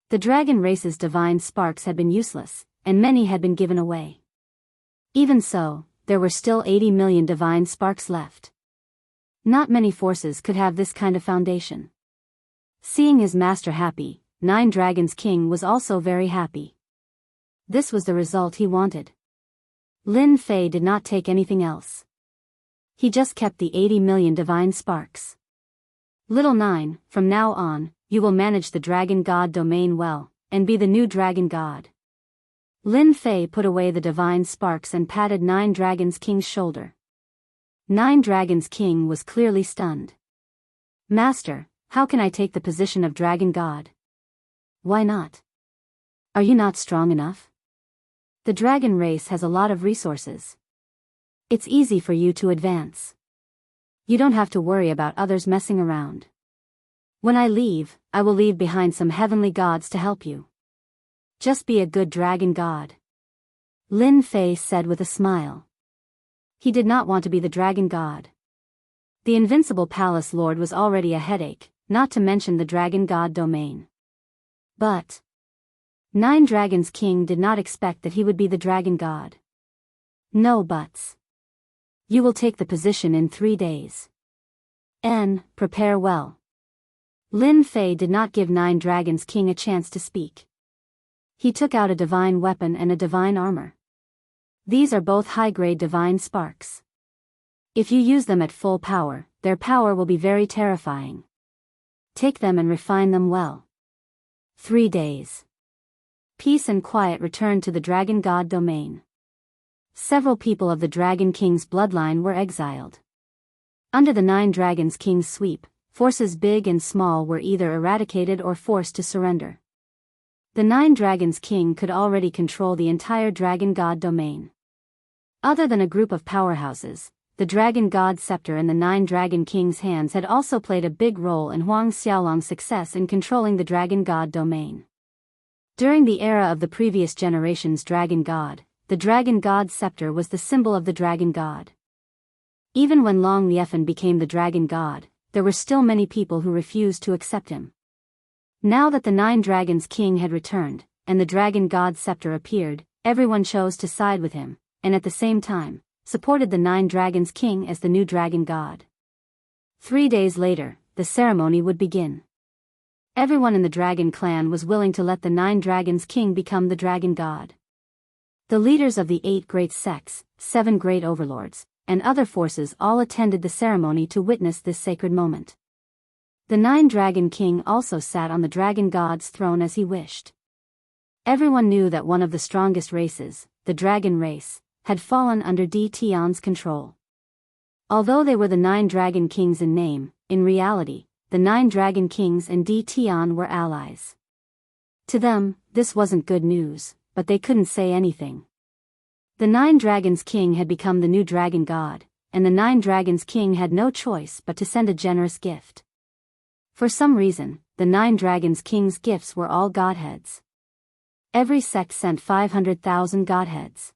The dragon race's divine sparks had been useless, and many had been given away. Even so, there were still 80 million divine sparks left. Not many forces could have this kind of foundation. Seeing his master happy, Nine Dragons King was also very happy. This was the result he wanted. Lin Fei did not take anything else. He just kept the 80 million divine sparks. Little Nine, from now on, you will manage the dragon god domain well, and be the new dragon god. Lin Fei put away the divine sparks and patted Nine Dragons King's shoulder. Nine Dragons King was clearly stunned. Master, how can I take the position of dragon god? Why not? Are you not strong enough? The dragon race has a lot of resources. It's easy for you to advance. You don't have to worry about others messing around. When I leave, I will leave behind some heavenly gods to help you. Just be a good dragon god. Lin Fei said with a smile. He did not want to be the dragon god. The invincible palace lord was already a headache, not to mention the dragon god domain. But Nine Dragons King did not expect that he would be the dragon god. No buts. You will take the position in 3 days. Prepare well. Lin Fei did not give Nine Dragons King a chance to speak. He took out a divine weapon and a divine armor. These are both high-grade divine sparks. If you use them at full power, their power will be very terrifying. Take them and refine them well. 3 days. Peace and quiet returned to the Dragon God domain. Several people of the Dragon King's bloodline were exiled. Under the Nine Dragons King's sweep, forces big and small were either eradicated or forced to surrender. The Nine Dragons King could already control the entire Dragon God domain. Other than a group of powerhouses, the Dragon God scepter in the Nine Dragon King's hands had also played a big role in Huang Xiaolong's success in controlling the Dragon God domain. During the era of the previous generation's Dragon God, the Dragon God scepter was the symbol of the Dragon God. Even when Long Liefen became the Dragon God, there were still many people who refused to accept him. Now that the Nine Dragons King had returned, and the Dragon God scepter appeared, everyone chose to side with him, and at the same time, supported the Nine Dragons King as the new Dragon God. 3 days later, the ceremony would begin. Everyone in the Dragon clan was willing to let the Nine Dragons King become the Dragon God. The leaders of the 8 great sects, 7 great overlords, and other forces all attended the ceremony to witness this sacred moment. The Nine Dragon King also sat on the Dragon God's throne as he wished. Everyone knew that one of the strongest races, the Dragon race, had fallen under Di Tian's control. Although they were the 9 Dragon Kings in name, in reality, the 9 Dragon Kings and Di Tian were allies. To them, this wasn't good news, but they couldn't say anything. The 9 Dragons King had become the new dragon god, and the 9 Dragons King had no choice but to send a generous gift. For some reason, the 9 Dragons King's gifts were all godheads. Every sect sent 500,000 godheads.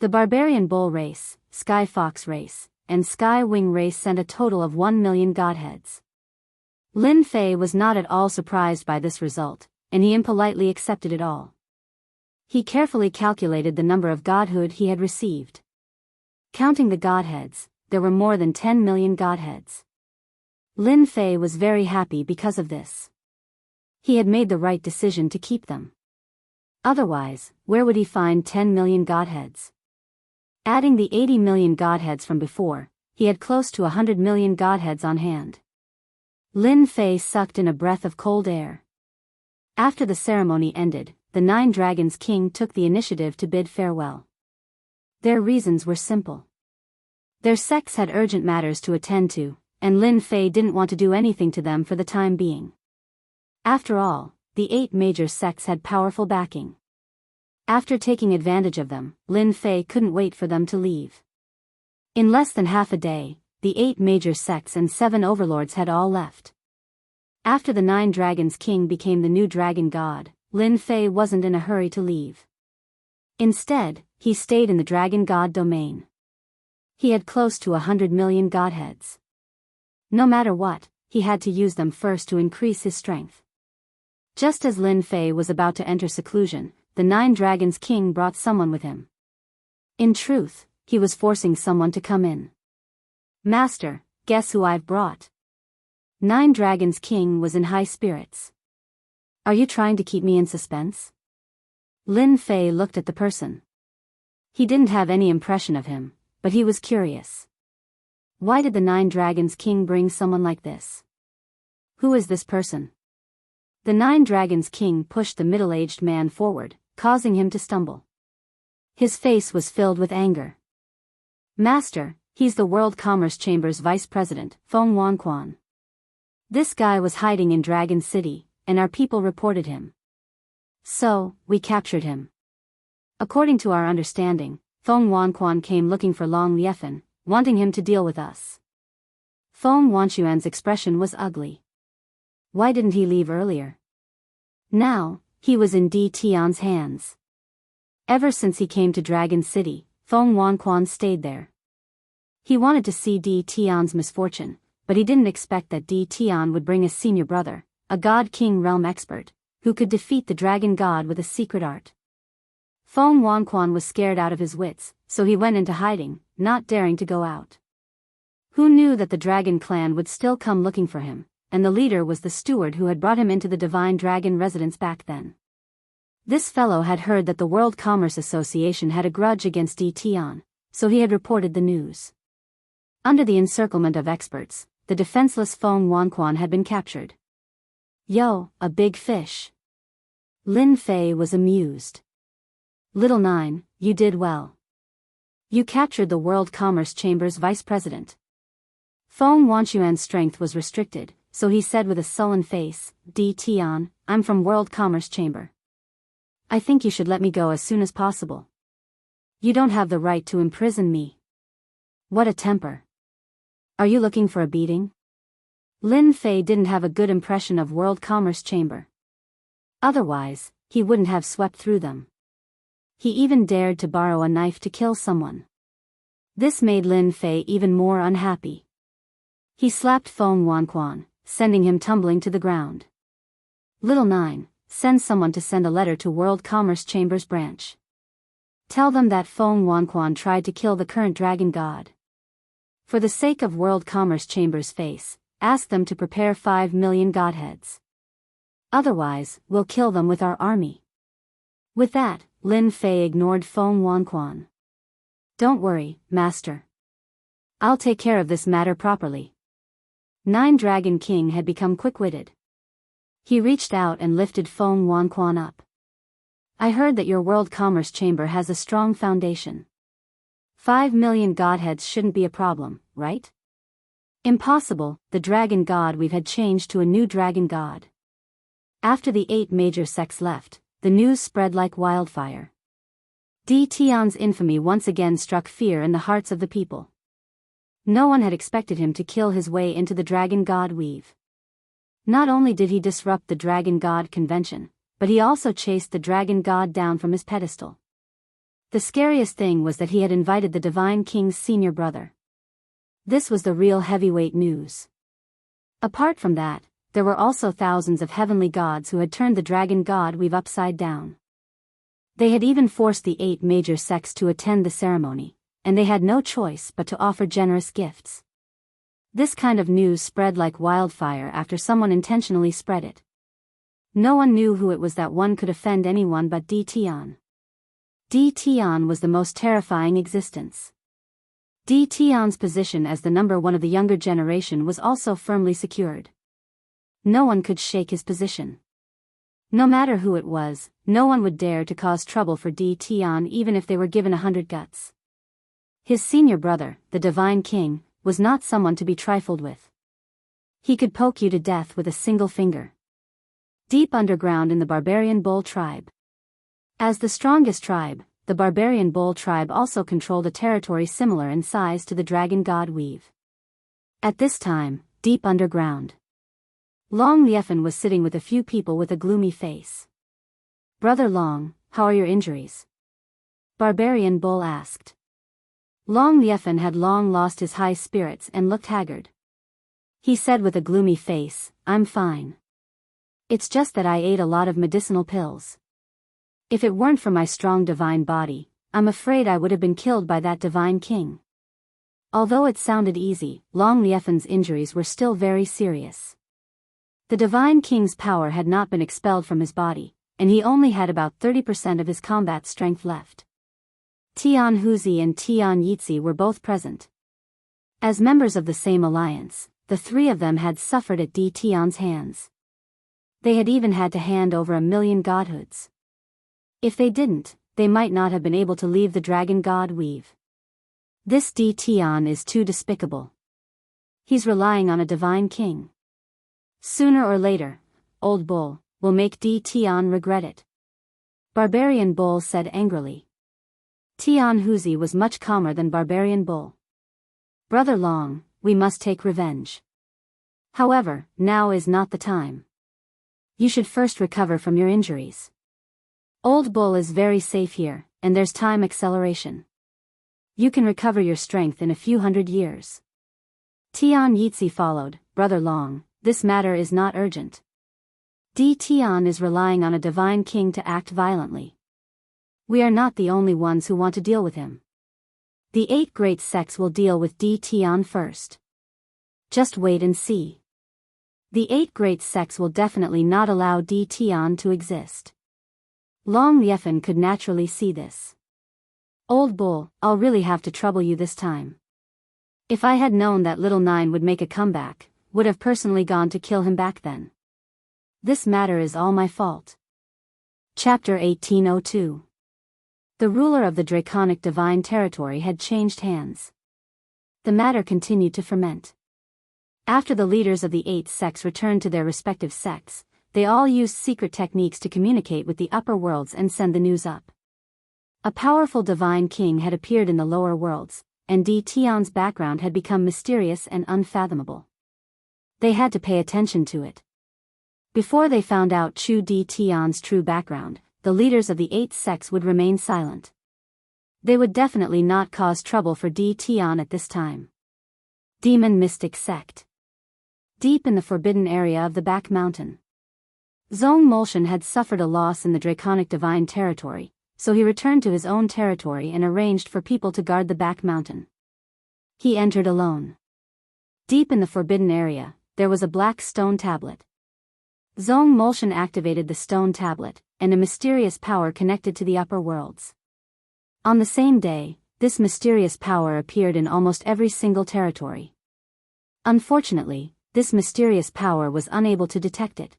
The Barbarian Bull race, Sky Fox race, and Sky Wing race sent a total of 1 million godheads. Lin Fei was not at all surprised by this result, and he impolitely accepted it all. He carefully calculated the number of godhood he had received. Counting the godheads, there were more than 10 million godheads. Lin Fei was very happy because of this. He had made the right decision to keep them. Otherwise, where would he find 10 million godheads? Adding the 80 million godheads from before, he had close to 100 million godheads on hand. Lin Fei sucked in a breath of cold air. After the ceremony ended, the 9 Dragons King took the initiative to bid farewell. Their reasons were simple. Their sects had urgent matters to attend to, and Lin Fei didn't want to do anything to them for the time being. After all, the 8 major sects had powerful backing. After taking advantage of them, Lin Fei couldn't wait for them to leave. In less than half a day, the 8 major sects and 7 overlords had all left. After the 9 Dragons King became the new dragon god, Lin Fei wasn't in a hurry to leave. Instead, he stayed in the dragon god domain. He had close to 100 million godheads. No matter what, he had to use them first to increase his strength. Just as Lin Fei was about to enter seclusion, the 9 Dragons King brought someone with him. In truth, he was forcing someone to come in. "Master, guess who I've brought?" 9 Dragons King was in high spirits. "Are you trying to keep me in suspense?" Lin Fei looked at the person. He didn't have any impression of him, but he was curious. Why did the 9 Dragons King bring someone like this? Who is this person? The 9 Dragons King pushed the middle-aged man forward, causing him to stumble. His face was filled with anger. "Master, he's the World Commerce Chamber's vice president, Feng Wanquan. This guy was hiding in Dragon City, and our people reported him. So, we captured him. According to our understanding, Feng Wanquan came looking for Long Liefen, wanting him to deal with us." Feng Wanquan's expression was ugly. Why didn't he leave earlier? Now, he was in Di Tian's hands. Ever since he came to Dragon City, Feng Wanquan stayed there. He wanted to see Di Tian's misfortune, but he didn't expect that Di Tian would bring a senior brother, a God King realm expert, who could defeat the dragon god with a secret art. Feng Wanquan was scared out of his wits, so he went into hiding, not daring to go out. Who knew that the dragon clan would still come looking for him, and the leader was the steward who had brought him into the Divine Dragon residence back then. This fellow had heard that the World Commerce Association had a grudge against Di Tian, so he had reported the news. Under the encirclement of experts, the defenseless Feng Wanquan had been captured. "Yo, a big fish." Lin Fei was amused. "Little 9, you did well. You captured the World Commerce Chamber's vice president." Feng Wanquan's strength was restricted, so he said with a sullen face, "Di Tian, I'm from World Commerce Chamber. I think you should let me go as soon as possible. You don't have the right to imprison me." What a temper. Are you looking for a beating? Lin Fei didn't have a good impression of World Commerce Chamber. Otherwise, he wouldn't have swept through them. He even dared to borrow a knife to kill someone. This made Lin Fei even more unhappy. He slapped Feng Wanquan, sending him tumbling to the ground. "Little 9, send someone to send a letter to World Commerce Chamber's branch. Tell them that Feng Wanquan tried to kill the current dragon god. For the sake of World Commerce Chamber's face, ask them to prepare 5 million godheads. Otherwise, we'll kill them with our army." With that, Lin Fei ignored Feng Wanquan. "Don't worry, master. I'll take care of this matter properly." 9 Dragon King had become quick-witted. He reached out and lifted Feng Wanquan up. "I heard that your World Commerce Chamber has a strong foundation. 5 million godheads shouldn't be a problem, right? Impossible, the dragon god we've had changed to a new dragon god. After the 8 major sects left, the news spread like wildfire. Tian's infamy once again struck fear in the hearts of the people. No one had expected him to kill his way into the dragon god weave. Not only did he disrupt the dragon god convention, but he also chased the dragon god down from his pedestal. The scariest thing was that he had invited the divine king's senior brother. This was the real heavyweight news. Apart from that, there were also thousands of heavenly gods who had turned the dragon god weave upside down. They had even forced the 8 major sects to attend the ceremony, and they had no choice but to offer generous gifts. This kind of news spread like wildfire after someone intentionally spread it. No one knew who it was that one could offend anyone but Tian. Tian was the most terrifying existence. Tian's position as the number 1 of the younger generation was also firmly secured. No one could shake his position. No matter who it was, no one would dare to cause trouble for Tian even if they were given 100 guts. His senior brother, the Divine King, was not someone to be trifled with. He could poke you to death with a single finger. Deep underground in the barbarian Bull tribe. As the strongest tribe, the barbarian Bull tribe also controlled a territory similar in size to the dragon god weave. At this time, deep underground, Long Liefen was sitting with a few people with a gloomy face. "Brother Long, how are your injuries?" Barbarian Bull asked. Long Liefen had long lost his high spirits and looked haggard. He said with a gloomy face, "I'm fine. It's just that I ate a lot of medicinal pills. If it weren't for my strong divine body, I'm afraid I would have been killed by that divine king." Although it sounded easy, Long Liefen's injuries were still very serious. The divine king's power had not been expelled from his body, and he only had about 30% of his combat strength left. Tian Huzi and Tian Yitzi were both present. As members of the same alliance, the 3 of them had suffered at Tian's hands. They had even had to hand over 1,000,000 godhoods. If they didn't, they might not have been able to leave the dragon god weave. This Tian is too despicable. He's relying on a divine king. Sooner or later, Old Bull will make Tian regret it. Barbarian Bull said angrily. Tian Huzi was much calmer than Barbarian Bull. "Brother Long, we must take revenge. However, now is not the time. You should first recover from your injuries. Old Bull is very safe here, and there's time acceleration. You can recover your strength in a few hundred years." Tian Yitzi followed. "Brother Long, this matter is not urgent. Tian is relying on a divine king to act violently. We are not the only ones who want to deal with him. The 8 great sects will deal with Tian first. Just wait and see. The 8 great sects will definitely not allow Tian to exist." Long Liefen could naturally see this. "Old Bull, I'll really have to trouble you this time. If I had known that little 9 would make a comeback, would have personally gone to kill him back then. This matter is all my fault." Chapter 1802. The ruler of the draconic divine territory had changed hands. The matter continued to ferment. After the leaders of the 8 sects returned to their respective sects, they all used secret techniques to communicate with the upper worlds and send the news up. A powerful divine king had appeared in the lower worlds, and Tian's background had become mysterious and unfathomable. They had to pay attention to it. Before they found out Tian's true background, the leaders of the 8 sects would remain silent. They would definitely not cause trouble for Tian at this time. Demon Mystic Sect. Deep in the forbidden area of the Back Mountain, Zhong Molshan had suffered a loss in the draconic divine territory, so he returned to his own territory and arranged for people to guard the Back Mountain. He entered alone. Deep in the forbidden area, there was a black stone tablet. Zhong Molshan activated the stone tablet, and a mysterious power connected to the upper worlds. On the same day, this mysterious power appeared in almost every single territory. Unfortunately, this mysterious power was unable to detect it.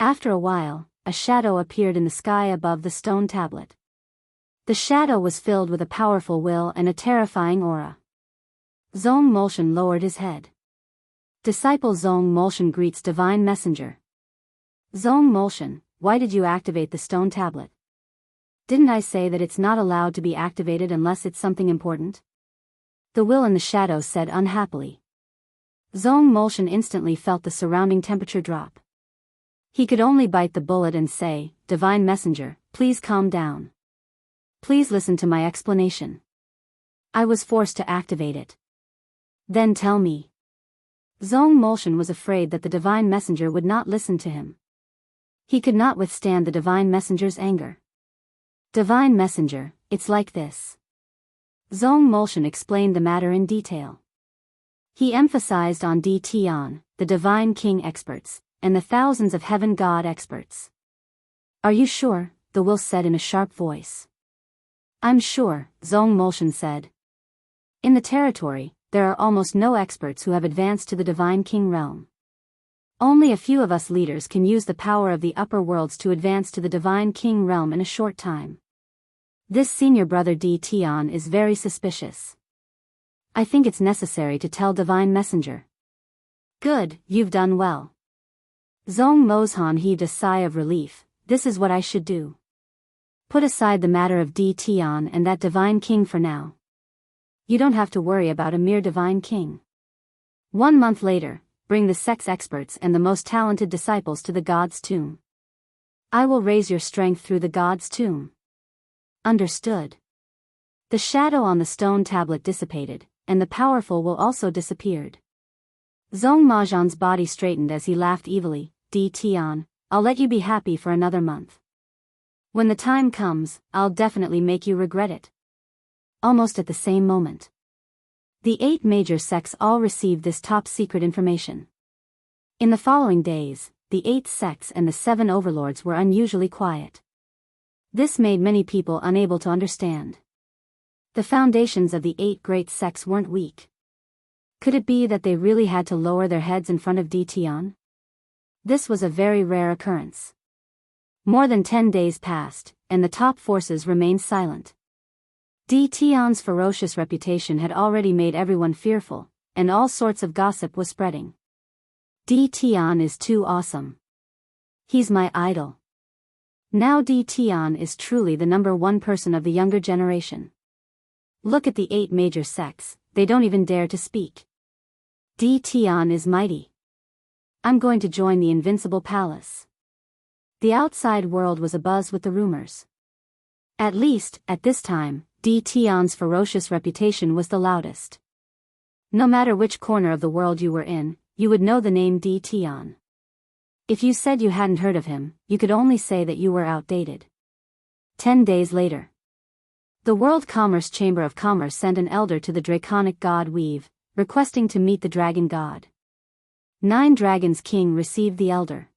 After a while, a shadow appeared in the sky above the stone tablet. The shadow was filled with a powerful will and a terrifying aura. Zong Molshan lowered his head. Disciple Zong Molshan greets Divine Messenger. Zong Molshan, why did you activate the stone tablet? Didn't I say that it's not allowed to be activated unless it's something important? The will in the shadow said unhappily. Zong Molshan instantly felt the surrounding temperature drop. He could only bite the bullet and say, Divine Messenger, please calm down. Please listen to my explanation. I was forced to activate it. Then tell me. Zong Molshan was afraid that the Divine Messenger would not listen to him. He could not withstand the Divine Messenger's anger. Divine Messenger, it's like this. Zong Molshan explained the matter in detail. He emphasized on Tian, the Divine King experts, and the thousands of Heaven God experts. Are you sure? The will said in a sharp voice. I'm sure, Zong Molshan said. In the territory, there are almost no experts who have advanced to the Divine King realm. Only a few of us leaders can use the power of the upper worlds to advance to the Divine King realm in a short time. This senior brother Tian is very suspicious. I think it's necessary to tell Divine Messenger. Good, you've done well. Zong Mozhan heaved a sigh of relief. This is what I should do. Put aside the matter of Tian and that Divine King for now. You don't have to worry about a mere Divine King. 1 month later, bring the sex experts and the most talented disciples to the God's tomb. I will raise your strength through the God's tomb. Understood. The shadow on the stone tablet dissipated, and the powerful will also disappeared. Zong Majan's body straightened as he laughed evilly. Tian, I'll let you be happy for another month. When the time comes, I'll definitely make you regret it. Almost at the same moment, the 8 major sects all received this top-secret information. In the following days, the 8 sects and the 7 overlords were unusually quiet. This made many people unable to understand. The foundations of the 8 great sects weren't weak. Could it be that they really had to lower their heads in front of Tian? This was a very rare occurrence. More than 10 days passed, and the top forces remained silent. Tian's ferocious reputation had already made everyone fearful, and all sorts of gossip was spreading. Tian is too awesome. He's my idol. Now Tian is truly the #1 person of the younger generation. Look at the 8 major sects, they don't even dare to speak. Tian is mighty. I'm going to join the Invincible Palace. The outside world was abuzz with the rumors. At least, at this time, Tian's ferocious reputation was the loudest. No matter which corner of the world you were in, you would know the name Tian. If you said you hadn't heard of him, you could only say that you were outdated. 10 days later, the World Commerce Chamber of Commerce sent an elder to the draconic god Weave, requesting to meet the dragon god. 9 Dragons King received the elder.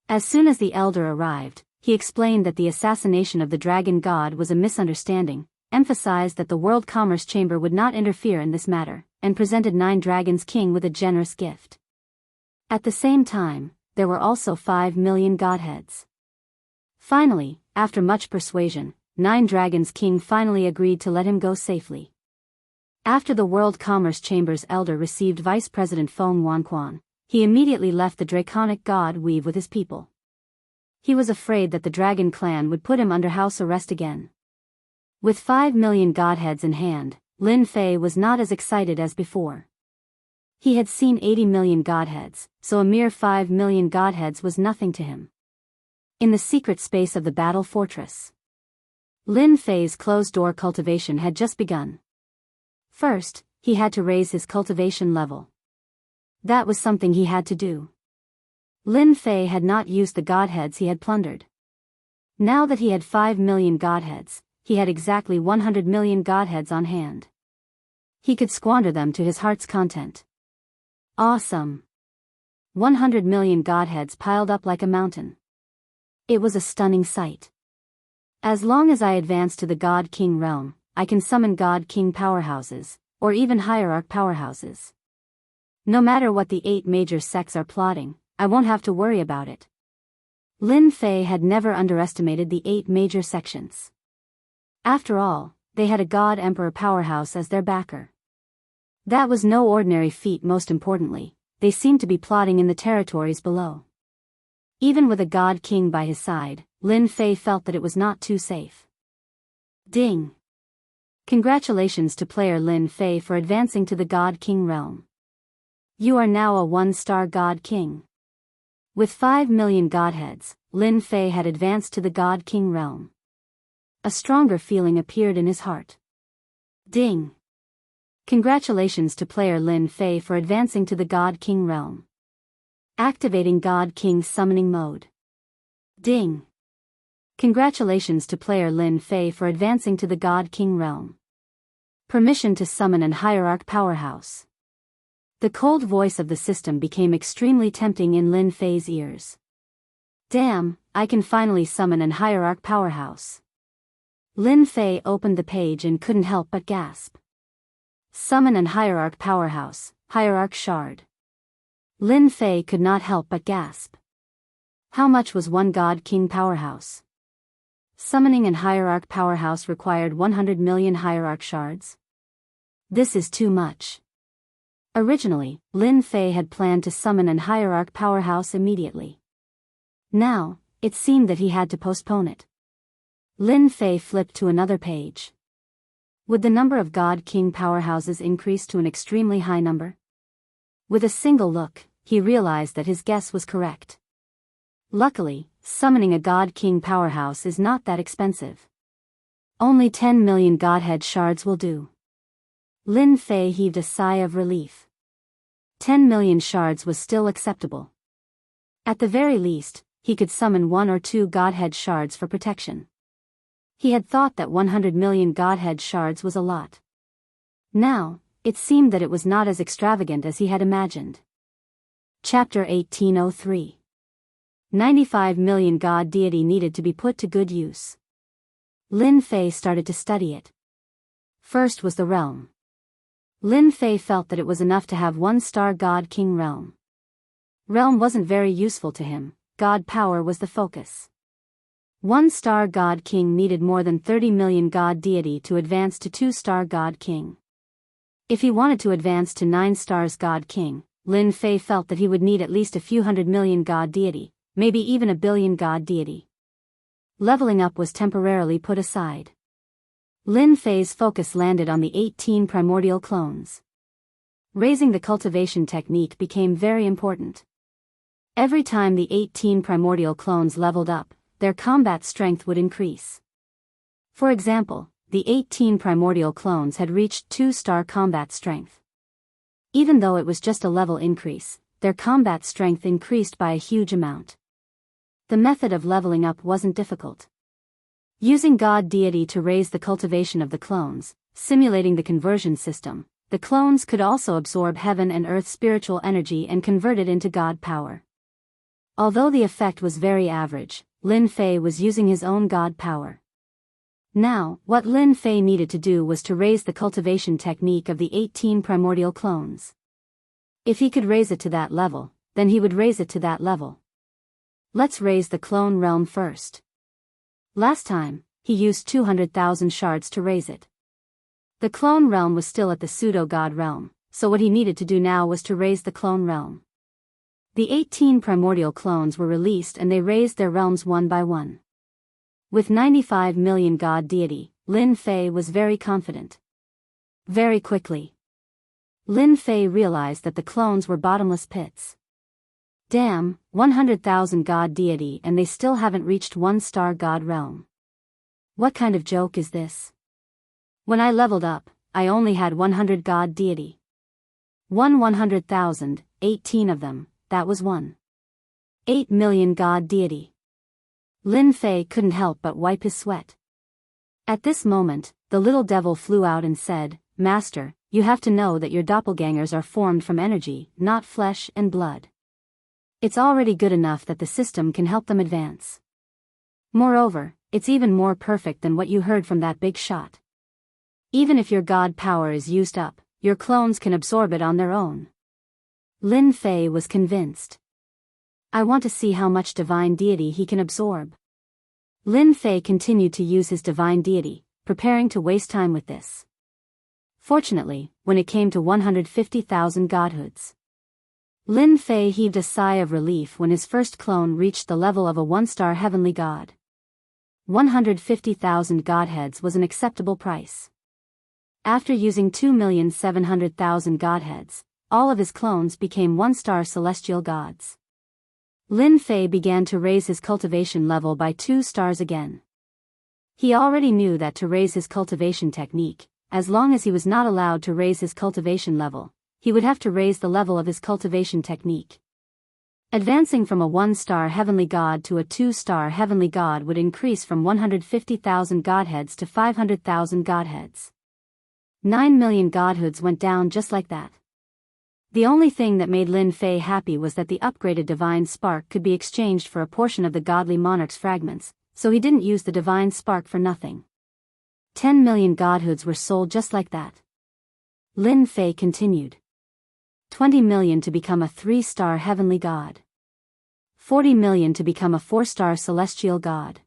As soon as the elder arrived, he explained that the assassination of the dragon god was a misunderstanding, emphasized that the World Commerce Chamber would not interfere in this matter, and presented 9 Dragons King with a generous gift. At the same time, there were also 5 million godheads. Finally, after much persuasion, 9 Dragons King finally agreed to let him go safely. After the World Commerce Chamber's elder received Vice President Feng Wanquan, he immediately left the draconic god Weave with his people. He was afraid that the Dragon Clan would put him under house arrest again. With 5 million godheads in hand, Lin Fei was not as excited as before. He had seen 80 million godheads, so a mere 5 million godheads was nothing to him. In the secret space of the battle fortress, Lin Fei's closed-door cultivation had just begun. First, he had to raise his cultivation level. That was something he had to do. Lin Fei had not used the godheads he had plundered. Now that he had 5 million godheads, he had exactly 100 million godheads on hand. He could squander them to his heart's content. Awesome. 100 million godheads piled up like a mountain. It was a stunning sight. As long as I advance to the God King realm, I can summon God King powerhouses, or even hierarch powerhouses. No matter what the 8 major sects are plotting, I won't have to worry about it. Lin Fei had never underestimated the 8 major sections. After all, they had a god-emperor powerhouse as their backer. That was no ordinary feat. Most importantly, they seemed to be plotting in the territories below. Even with a god-king by his side, Lin Fei felt that it was not too safe. Ding! Congratulations to player Lin Fei for advancing to the God-King realm. You are now a 1-star God-King. With 5 million godheads, Lin Fei had advanced to the God-King realm. A stronger feeling appeared in his heart. Ding! Congratulations to player Lin Fei for advancing to the God-King realm. Activating God-King summoning mode. Ding! Congratulations to player Lin Fei for advancing to the God-King realm. Permission to summon an hierarch powerhouse. The cold voice of the system became extremely tempting in Lin Fei's ears. Damn, I can finally summon an hierarch powerhouse. Lin Fei opened the page and couldn't help but gasp. Summon an hierarch powerhouse, hierarch shard. Lin Fei could not help but gasp. How much was one God-King powerhouse? Summoning an hierarch powerhouse required 100 million hierarch shards. This is too much. Originally, Lin Fei had planned to summon an hierarch powerhouse immediately. Now, it seemed that he had to postpone it. Lin Fei flipped to another page. Would the number of God-King powerhouses increase to an extremely high number? With a single look, he realized that his guess was correct. Luckily, summoning a God-King powerhouse is not that expensive. Only 10 million Godhead shards will do. Lin Fei heaved a sigh of relief. 10 million shards was still acceptable. At the very least, he could summon 1 or 2 Godhead shards for protection. He had thought that 100 million Godhead shards was a lot. Now, it seemed that it was not as extravagant as he had imagined. Chapter 1803. 95 million God deity needed to be put to good use. Lin Fei started to study it. First was the realm. Lin Fei felt that it was enough to have 1-star God-King realm. Realm wasn't very useful to him, God power was the focus. 1-star God-King needed more than 30 million God deity to advance to 2-star God-King. If he wanted to advance to 9 stars God-King, Lin Fei felt that he would need at least a few hundred million God deity, maybe even a billion God deity. Leveling up was temporarily put aside. Lin Fei's focus landed on the 18 primordial clones. Raising the cultivation technique became very important. Every time the 18 primordial clones leveled up, their combat strength would increase. For example, the 18 primordial clones had reached 2-star combat strength. Even though it was just a level increase, their combat strength increased by a huge amount. The method of leveling up wasn't difficult. Using God deity to raise the cultivation of the clones, simulating the conversion system, the clones could also absorb heaven and earth spiritual energy and convert it into God power. Although the effect was very average, Lin Fei was using his own God power. Now, what Lin Fei needed to do was to raise the cultivation technique of the 18 primordial clones. If he could raise it to that level, then he would raise it to that level. Let's raise the clone realm first. Last time, he used 200,000 shards to raise it. The clone realm was still at the pseudo-god realm, so what he needed to do now was to raise the clone realm. The 18 primordial clones were released and they raised their realms one by one. With 95 million God deity, Lin Fei was very confident. Very quickly, Lin Fei realized that the clones were bottomless pits. Damn, 100,000 God deity and they still haven't reached 1-star God realm. What kind of joke is this? When I leveled up, I only had 100 God deity. 100,000, 18 of them, that was 8 million God deity. Lin Fei couldn't help but wipe his sweat. At this moment, the little devil flew out and said, Master, you have to know that your doppelgangers are formed from energy, not flesh and blood. It's already good enough that the system can help them advance. Moreover, it's even more perfect than what you heard from that big shot. Even if your God power is used up, your clones can absorb it on their own. Lin Fei was convinced. I want to see how much divine deity he can absorb. Lin Fei continued to use his divine deity, preparing to waste time with this. Fortunately, when it came to 150,000 godhoods, Lin Fei heaved a sigh of relief when his first clone reached the level of a 1-star heavenly god. 150,000 godheads was an acceptable price. After using 2,700,000 godheads, all of his clones became 1-star celestial gods. Lin Fei began to raise his cultivation level by 2 stars again. He already knew that to raise his cultivation technique, as long as he was not allowed to raise his cultivation level, he would have to raise the level of his cultivation technique. Advancing from a 1-star heavenly god to a 2-star heavenly god would increase from 150,000 godheads to 500,000 godheads. 9 million godhoods went down just like that. The only thing that made Lin Fei happy was that the upgraded divine spark could be exchanged for a portion of the godly monarch's fragments, so he didn't use the divine spark for nothing. 10 million godhoods were sold just like that. Lin Fei continued. 20 million to become a 3-star heavenly god. 40 million to become a 4-star celestial god.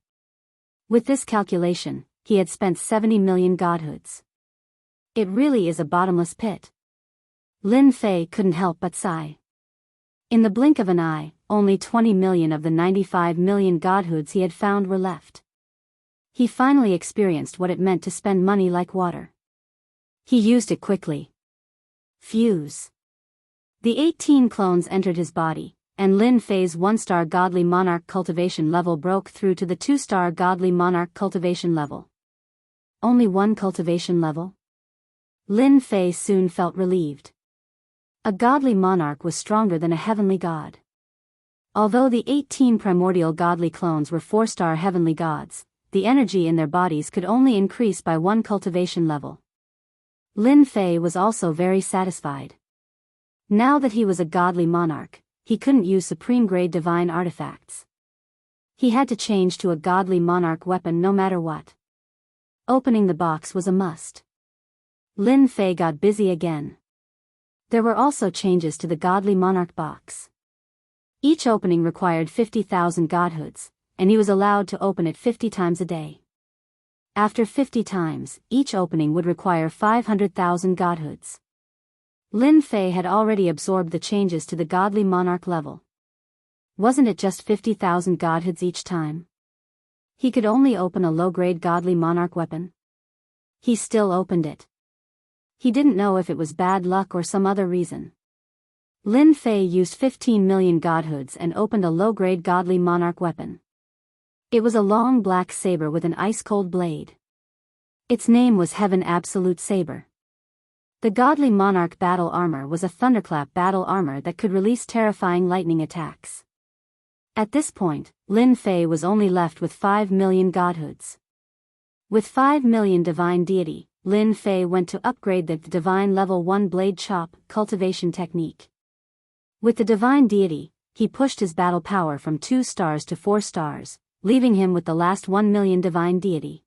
With this calculation, he had spent 70 million godhoods. It really is a bottomless pit. Lin Fei couldn't help but sigh. In the blink of an eye, only 20 million of the 95 million godhoods he had found were left. He finally experienced what it meant to spend money like water. He used it quickly. Fuse. The 18 clones entered his body, and Lin Fei's 1-star godly monarch cultivation level broke through to the 2-star godly monarch cultivation level. Only 1 cultivation level? Lin Fei soon felt relieved. A godly monarch was stronger than a heavenly god. Although the 18 primordial godly clones were 4-star heavenly gods, the energy in their bodies could only increase by 1 cultivation level. Lin Fei was also very satisfied. Now that he was a godly monarch, he couldn't use supreme-grade divine artifacts. He had to change to a godly monarch weapon no matter what. Opening the box was a must. Lin Fei got busy again. There were also changes to the godly monarch box. Each opening required 50,000 godhoods, and he was allowed to open it 50 times a day. After 50 times, each opening would require 500,000 godhoods. Lin Fei had already absorbed the changes to the godly monarch level. Wasn't it just 50,000 godhoods each time? He could only open a low-grade godly monarch weapon. He still opened it. He didn't know if it was bad luck or some other reason. Lin Fei used 15 million godhoods and opened a low-grade godly monarch weapon. It was a long black saber with an ice-cold blade. Its name was Heaven Absolute Saber. The godly monarch battle armor was a thunderclap battle armor that could release terrifying lightning attacks. At this point, Lin Fei was only left with 5 million godhoods. With 5 million divine deity, Lin Fei went to upgrade the divine level 1 blade chop cultivation technique. With the divine deity, he pushed his battle power from 2 stars to 4 stars, leaving him with the last 1 million divine deity.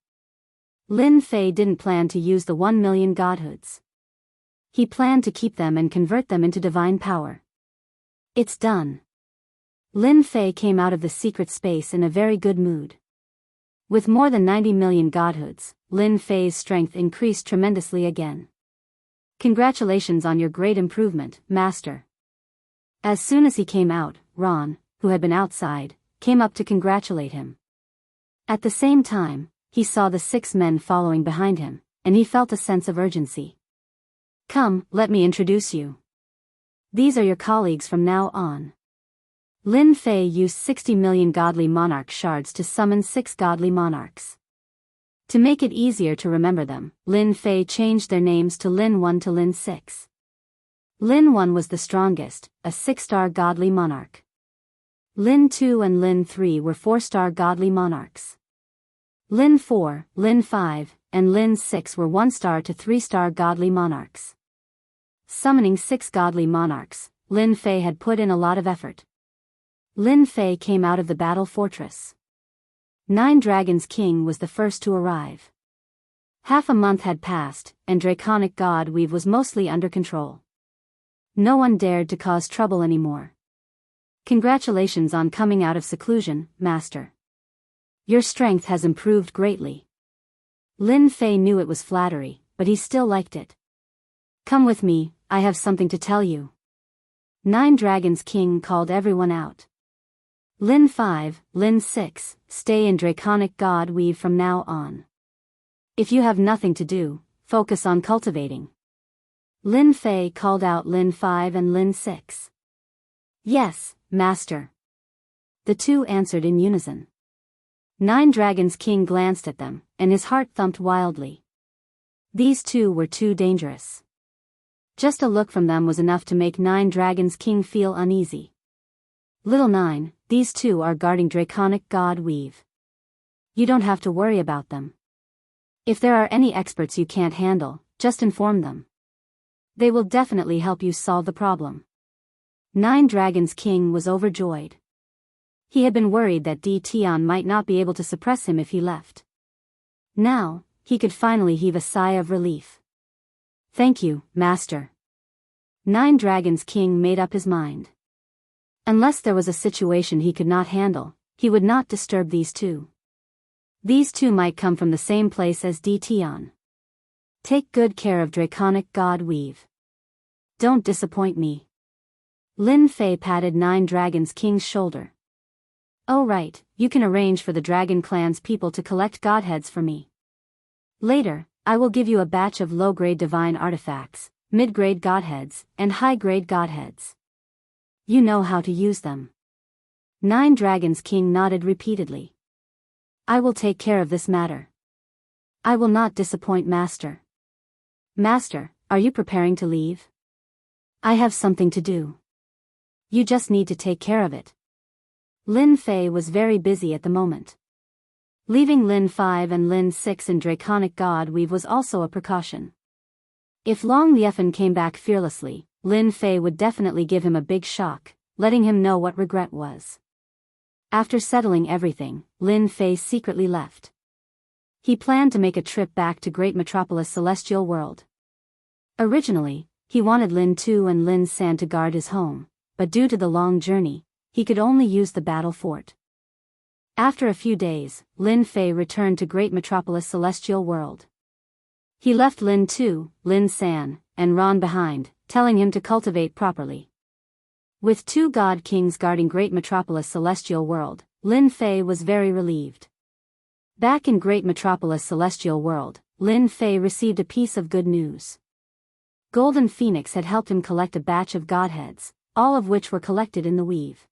Lin Fei didn't plan to use the 1 million godhoods. He planned to keep them and convert them into divine power. It's done. Lin Fei came out of the secret space in a very good mood. With more than 90 million godhoods, Lin Fei's strength increased tremendously again. Congratulations on your great improvement, Master. As soon as he came out, Ron, who had been outside, came up to congratulate him. At the same time, he saw the 6 men following behind him, and he felt a sense of urgency. Come, let me introduce you. These are your colleagues from now on. Lin Fei used 60 million godly monarch shards to summon 6 godly monarchs. To make it easier to remember them, Lin Fei changed their names to Lin 1 to Lin 6. Lin 1 was the strongest, a 6-star godly monarch. Lin 2 and Lin 3 were 4-star godly monarchs. Lin 4, Lin 5, and Lin 6 were 1-star to 3-star godly monarchs. Summoning 6 godly monarchs, Lin Fei had put in a lot of effort. Lin Fei came out of the battle fortress. 9 Dragons King was the first to arrive. Half a month had passed, and Draconic God Weave was mostly under control. No one dared to cause trouble anymore. Congratulations on coming out of seclusion, Master. Your strength has improved greatly. Lin Fei knew it was flattery, but he still liked it. Come with me, I have something to tell you. Nine Dragons King called everyone out. Lin 5, Lin 6, stay in Draconic God Weave from now on. If you have nothing to do, focus on cultivating. Lin Fei called out Lin 5 and Lin 6. Yes, Master. The two answered in unison. Nine Dragons King glanced at them, and his heart thumped wildly. These two were too dangerous. Just a look from them was enough to make Nine Dragons King feel uneasy. Little Nine, these two are guarding Draconic God Weave. You don't have to worry about them. If there are any experts you can't handle, just inform them. They will definitely help you solve the problem. Nine Dragons King was overjoyed. He had been worried that Di Tian might not be able to suppress him if he left. Now, he could finally heave a sigh of relief. Thank you, Master. Nine Dragons King made up his mind. Unless there was a situation he could not handle, he would not disturb these two. These two might come from the same place as Di Tian. Take good care of Draconic God Weave. Don't disappoint me. Lin Fei patted Nine Dragons King's shoulder. Oh right, you can arrange for the Dragon Clan's people to collect godheads for me. Later, I will give you a batch of low-grade divine artifacts, mid-grade godheads, and high-grade godheads. You know how to use them. Nine Dragons King nodded repeatedly. I will take care of this matter. I will not disappoint Master. Master, are you preparing to leave? I have something to do. You just need to take care of it. Lin Fei was very busy at the moment. Leaving Lin 5 and Lin 6 in Draconic God Weave was also a precaution. If Long Liefan came back fearlessly, Lin Fei would definitely give him a big shock, letting him know what regret was. After settling everything, Lin Fei secretly left. He planned to make a trip back to Great Metropolis Celestial World. Originally, he wanted Lin 2 and Lin San to guard his home, but due to the long journey, he could only use the battle fort. After a few days, Lin Fei returned to Great Metropolis Celestial World. He left Lin 2, Lin San, and Ron behind, telling him to cultivate properly. With two God Kings guarding Great Metropolis Celestial World, Lin Fei was very relieved. Back in Great Metropolis Celestial World, Lin Fei received a piece of good news. Golden Phoenix had helped him collect a batch of godheads, all of which were collected in the weave.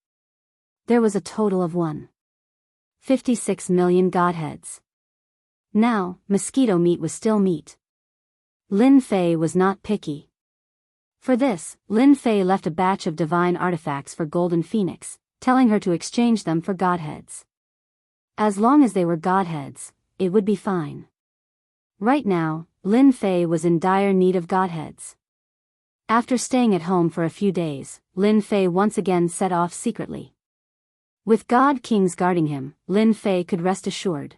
There was a total of 1.56 million godheads. Now, mosquito meat was still meat. Lin Fei was not picky. For this, Lin Fei left a batch of divine artifacts for Golden Phoenix, telling her to exchange them for godheads. As long as they were godheads, it would be fine. Right now, Lin Fei was in dire need of godheads. After staying at home for a few days, Lin Fei once again set off secretly. With God Kings guarding him, Lin Fei could rest assured.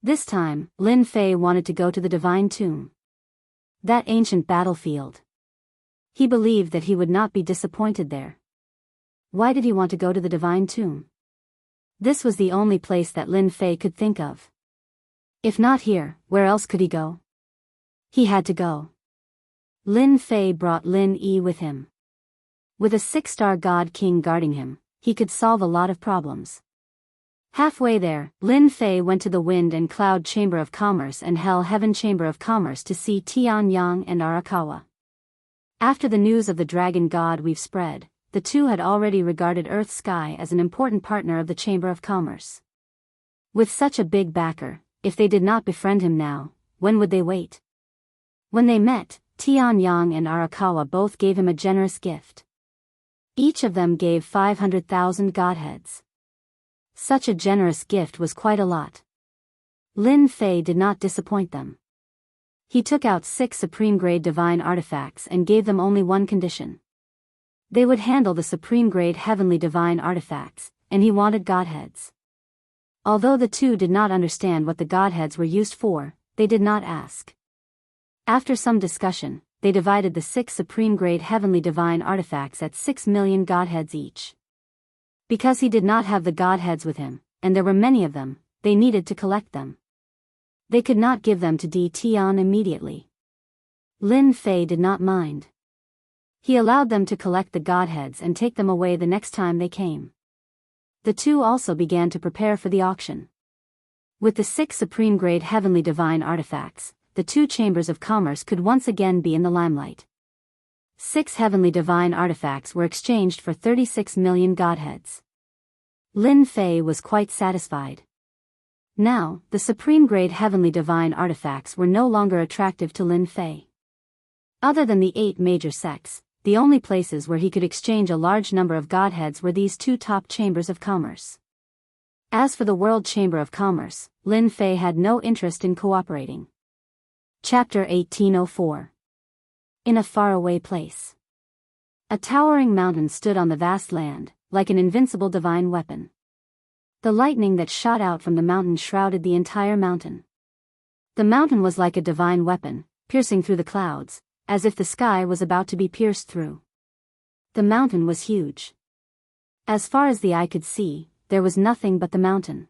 This time, Lin Fei wanted to go to the Divine Tomb. That ancient battlefield. He believed that he would not be disappointed there. Why did he want to go to the Divine Tomb? This was the only place that Lin Fei could think of. If not here, where else could he go? He had to go. Lin Fei brought Lin Yi with him. With a 6-star God King guarding him, he could solve a lot of problems. Halfway there, Lin Fei went to the Wind and Cloud Chamber of Commerce and Hell Heaven Chamber of Commerce to see Tianyang and Arakawa. After the news of the Dragon God We've spread, the two had already regarded Earth Sky as an important partner of the Chamber of Commerce. With such a big backer, if they did not befriend him now, when would they wait? When they met, Tianyang and Arakawa both gave him a generous gift. Each of them gave 500,000 godheads. Such a generous gift was quite a lot. Lin Fei did not disappoint them. He took out 6 supreme-grade divine artifacts and gave them only one condition. They would handle the supreme-grade heavenly divine artifacts, and he wanted godheads. Although the two did not understand what the godheads were used for, they did not ask. After some discussion, they divided the 6 supreme-grade heavenly divine artifacts at 6 million godheads each. Because he did not have the godheads with him, and there were many of them, they needed to collect them. They could not give them to Di Tian immediately. Lin Fei did not mind. He allowed them to collect the godheads and take them away the next time they came. The two also began to prepare for the auction. With the 6 supreme-grade heavenly divine artifacts, the 2 chambers of commerce could once again be in the limelight. 6 heavenly divine artifacts were exchanged for 36 million godheads. Lin Fei was quite satisfied. Now, the supreme-grade heavenly divine artifacts were no longer attractive to Lin Fei. Other than the 8 major sects, the only places where he could exchange a large number of godheads were these 2 top chambers of commerce. As for the World Chamber of Commerce, Lin Fei had no interest in cooperating. Chapter 1804. In a faraway place. A towering mountain stood on the vast land, like an invincible divine weapon. The lightning that shot out from the mountain shrouded the entire mountain. The mountain was like a divine weapon, piercing through the clouds, as if the sky was about to be pierced through. The mountain was huge. As far as the eye could see, there was nothing but the mountain.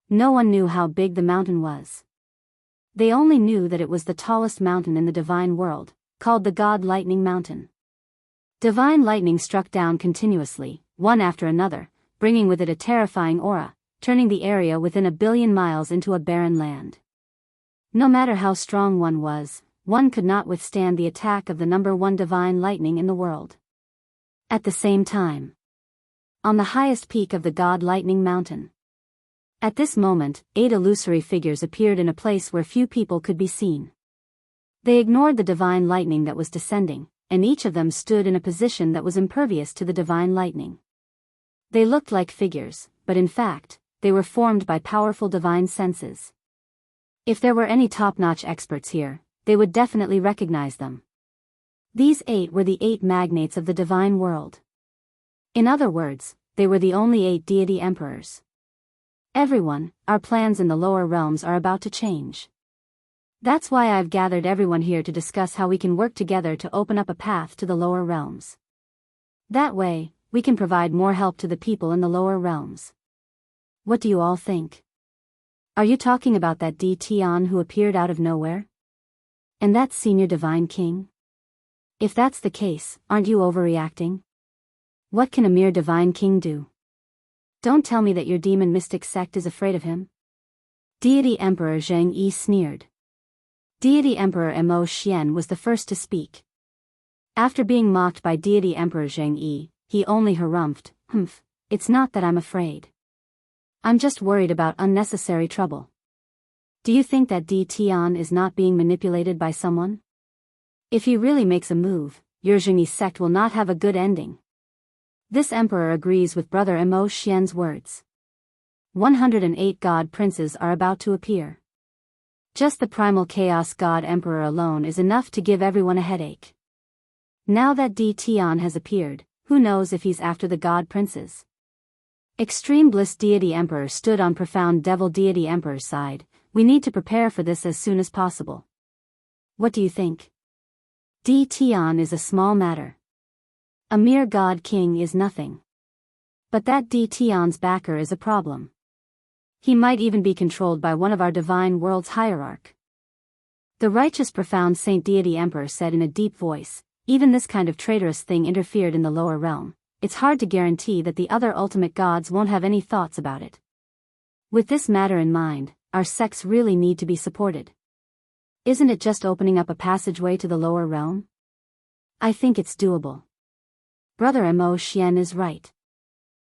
No one knew how big the mountain was. They only knew that it was the tallest mountain in the divine world, called the God Lightning Mountain. Divine lightning struck down continuously, one after another, bringing with it a terrifying aura, turning the area within 1 billion miles into a barren land. No matter how strong one was, one could not withstand the attack of the number 1 divine lightning in the world. At the same time, on the highest peak of the God Lightning Mountain. At this moment, 8 illusory figures appeared in a place where few people could be seen. They ignored the divine lightning that was descending, and each of them stood in a position that was impervious to the divine lightning. They looked like figures, but in fact, they were formed by powerful divine senses. If there were any top-notch experts here, they would definitely recognize them. These 8 were the 8 magnates of the divine world. In other words, they were the only 8 deity emperors. Everyone, our plans in the lower realms are about to change. That's why I've gathered everyone here to discuss how we can work together to open up a path to the lower realms. That way, we can provide more help to the people in the lower realms. What do you all think? Are you talking about that Di Tian who appeared out of nowhere? And that senior divine king? If that's the case, aren't you overreacting? What can a mere divine king do? Don't tell me that your demon mystic sect is afraid of him. Deity Emperor Zheng Yi sneered. Deity Emperor Mo Xian was the first to speak. After being mocked by Deity Emperor Zheng Yi, he only harumphed, it's not that I'm afraid. I'm just worried about unnecessary trouble. Do you think that Di Tian is not being manipulated by someone? If he really makes a move, your Zheng Yi sect will not have a good ending. This emperor agrees with Brother Mo Xian's words. 108 god princes are about to appear. Just the primal chaos god emperor alone is enough to give everyone a headache. Now that Di Tian has appeared, who knows if he's after the god princes? Extreme Bliss Deity Emperor stood on Profound Devil Deity Emperor's side. We need to prepare for this as soon as possible. What do you think? Di Tian is a small matter. A mere god king is nothing. But that Di Tian's backer is a problem. He might even be controlled by one of our divine world's hierarch. The righteous Profound Saint Deity Emperor said in a deep voice, even this kind of traitorous thing interfered in the lower realm. It's hard to guarantee that the other ultimate gods won't have any thoughts about it. With this matter in mind, our sects really need to be supported. Isn't it just opening up a passageway to the lower realm? I think it's doable. Brother Mo Xian is right.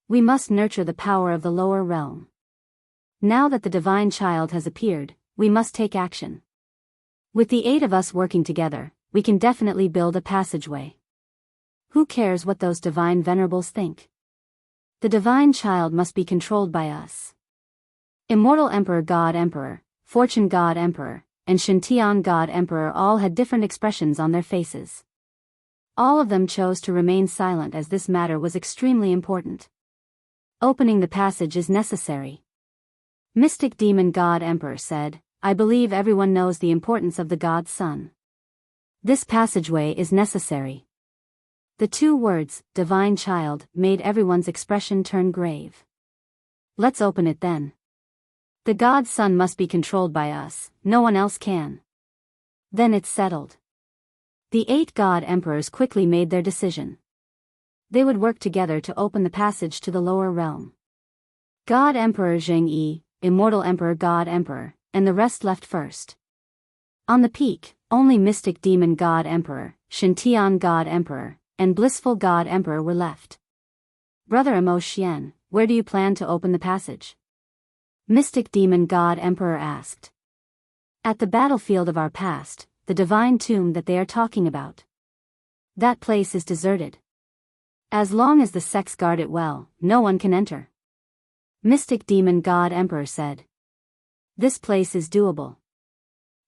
We must nurture the power of the lower realm. Now that the divine child has appeared, we must take action. With the 8 of us working together, we can definitely build a passageway. Who cares what those divine venerables think? The divine child must be controlled by us. Immortal Emperor God Emperor, Fortune God Emperor, and Shintian God Emperor all had different expressions on their faces. All of them chose to remain silent as this matter was extremely important. Opening the passage is necessary. Mystic Demon God Emperor said, I believe everyone knows the importance of the God Son. This passageway is necessary. The 2 words, divine child, made everyone's expression turn grave. Let's open it then. The god's son must be controlled by us, no one else can. Then it's settled. The 8 god emperors quickly made their decision. They would work together to open the passage to the lower realm. God Emperor Zheng Yi, Immortal Emperor God Emperor, and the rest left first. On the peak, only Mystic Demon God Emperor, Shintian God Emperor, and Blissful God Emperor were left. Brother Amo Xian, where do you plan to open the passage? Mystic Demon God Emperor asked. At the battlefield of our past, the divine tomb that they are talking about. That place is deserted. As long as the sects guard it well, no one can enter. Mystic Demon God Emperor said. This place is doable.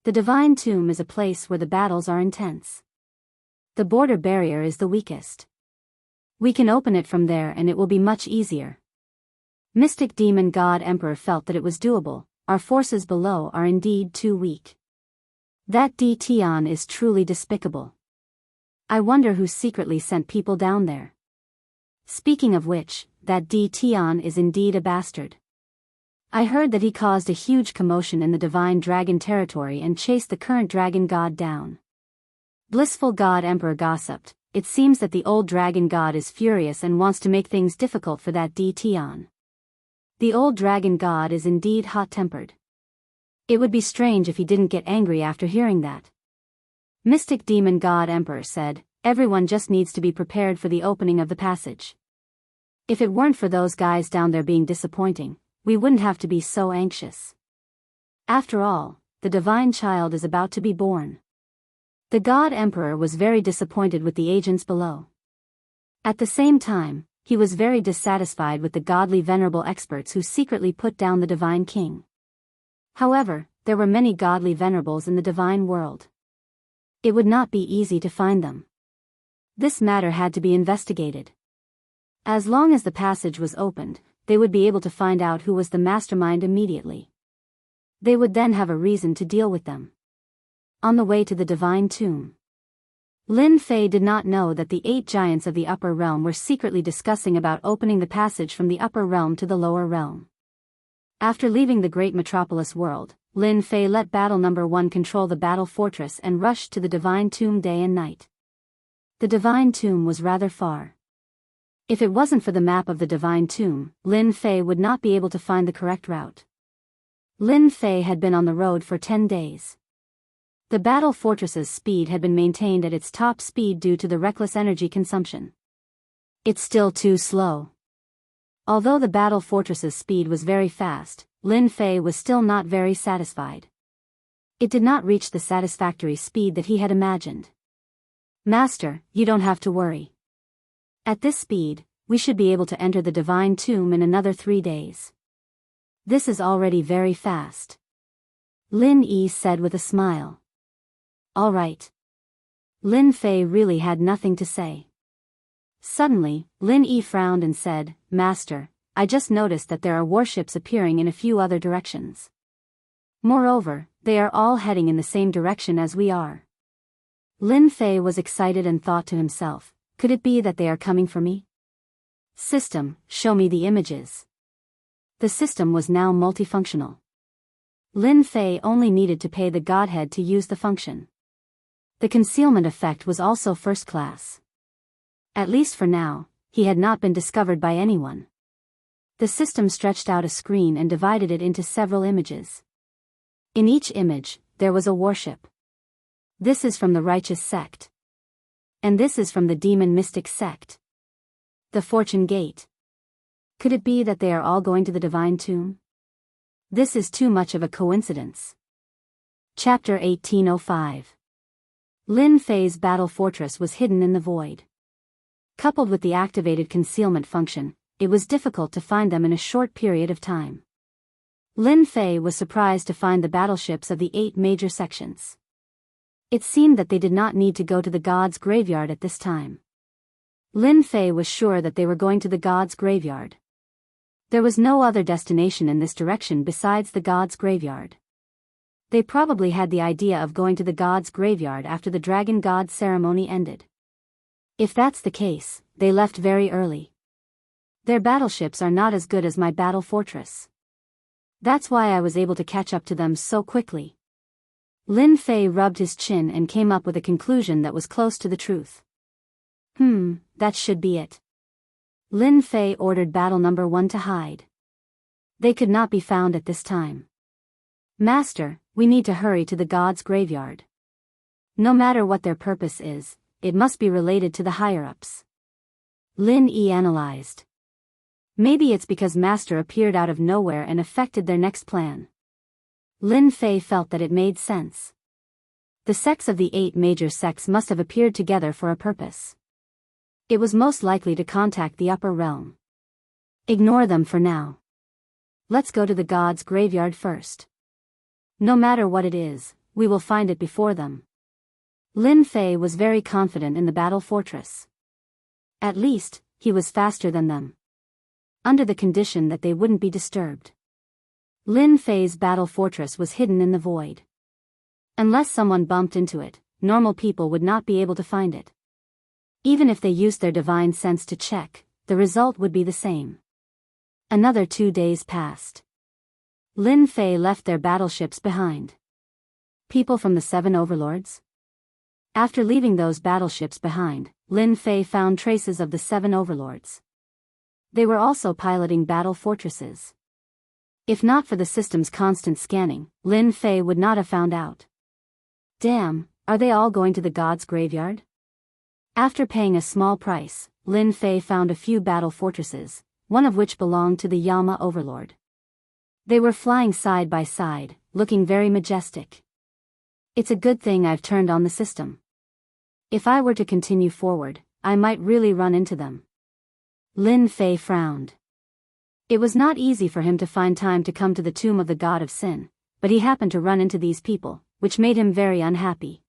The divine tomb is a place where the battles are intense. The border barrier is the weakest. We can open it from there and it will be much easier. Mystic Demon God Emperor felt that it was doable. Our forces below are indeed too weak. That D Tian is truly despicable. I wonder who secretly sent people down there. Speaking of which, that D Tian is indeed a bastard. I heard that he caused a huge commotion in the divine dragon territory and chased the current dragon god down. Blissful God Emperor gossiped. It seems that the old dragon god is furious and wants to make things difficult for that D Tian. The old dragon god is indeed hot-tempered. It would be strange if he didn't get angry after hearing that. Mystic Demon God Emperor said, everyone just needs to be prepared for the opening of the passage. If it weren't for those guys down there being disappointing, we wouldn't have to be so anxious. After all, the divine child is about to be born. The God Emperor was very disappointed with the agents below. At the same time, he was very dissatisfied with the godly venerable experts who secretly put down the divine king. However, there were many godly venerables in the divine world. It would not be easy to find them. This matter had to be investigated. As long as the passage was opened, they would be able to find out who was the mastermind immediately. They would then have a reason to deal with them. On the way to the divine tomb, Lin Fei did not know that the 8 giants of the upper realm were secretly discussing about opening the passage from the upper realm to the lower realm. After leaving the great metropolis world, Lin Fei let Battle Number 1 control the battle fortress and rushed to the divine tomb day and night. The divine tomb was rather far. If it wasn't for the map of the divine tomb, Lin Fei would not be able to find the correct route. Lin Fei had been on the road for 10 days. The battle fortress's speed had been maintained at its top speed due to the reckless energy consumption. It's still too slow. Although the battle fortress's speed was very fast, Lin Fei was still not very satisfied. It did not reach the satisfactory speed that he had imagined. Master, you don't have to worry. At this speed, we should be able to enter the divine tomb in another 3 days. This is already very fast. Lin Yi said with a smile. All right. Lin Fei really had nothing to say. Suddenly, Lin Yi frowned and said, Master, I just noticed that there are warships appearing in a few other directions. Moreover, they are all heading in the same direction as we are. Lin Fei was excited and thought to himself, could it be that they are coming for me? System, show me the images. The system was now multifunctional. Lin Fei only needed to pay the godhead to use the function. The concealment effect was also first class. At least for now, he had not been discovered by anyone. The system stretched out a screen and divided it into several images. In each image, there was a warship. This is from the righteous sect. And this is from the demon mystic sect. The fortune gate. Could it be that they are all going to the divine tomb? This is too much of a coincidence. Chapter 1805. Lin Fei's battle fortress was hidden in the void. Coupled with the activated concealment function, it was difficult to find them in a short period of time. Lin Fei was surprised to find the battleships of the 8 major sections. It seemed that they did not need to go to the god's graveyard at this time. Lin Fei was sure that they were going to the god's graveyard. There was no other destination in this direction besides the god's graveyard. They probably had the idea of going to the god's graveyard after the dragon god ceremony ended. If that's the case, they left very early. Their battleships are not as good as my battle fortress. That's why I was able to catch up to them so quickly. Lin Fei rubbed his chin and came up with a conclusion that was close to the truth. That should be it. Lin Fei ordered battle number 1 to hide. They could not be found at this time. Master, we need to hurry to the gods' graveyard. No matter what their purpose is, it must be related to the higher-ups. Lin Yi analyzed. Maybe it's because Master appeared out of nowhere and affected their next plan. Lin Fei felt that it made sense. The sects of the 8 major sects must have appeared together for a purpose. It was most likely to contact the upper realm. Ignore them for now. Let's go to the gods' graveyard first. No matter what it is, we will find it before them. Lin Fei was very confident in the battle fortress. At least, he was faster than them. Under the condition that they wouldn't be disturbed. Lin Fei's battle fortress was hidden in the void. Unless someone bumped into it, normal people would not be able to find it. Even if they used their divine sense to check, the result would be the same. Another 2 days passed. Lin Fei left their battleships behind. People from the 7 overlords? After leaving those battleships behind, Lin Fei found traces of the 7 overlords. They were also piloting battle fortresses. If not for the system's constant scanning, Lin Fei would not have found out. Damn, are they all going to the gods' graveyard? After paying a small price, Lin Fei found a few battle fortresses, one of which belonged to the Yama overlord. They were flying side by side, looking very majestic. It's a good thing I've turned on the system. If I were to continue forward, I might really run into them. Lin Fei frowned. It was not easy for him to find time to come to the tomb of the god of sin, but he happened to run into these people, which made him very unhappy.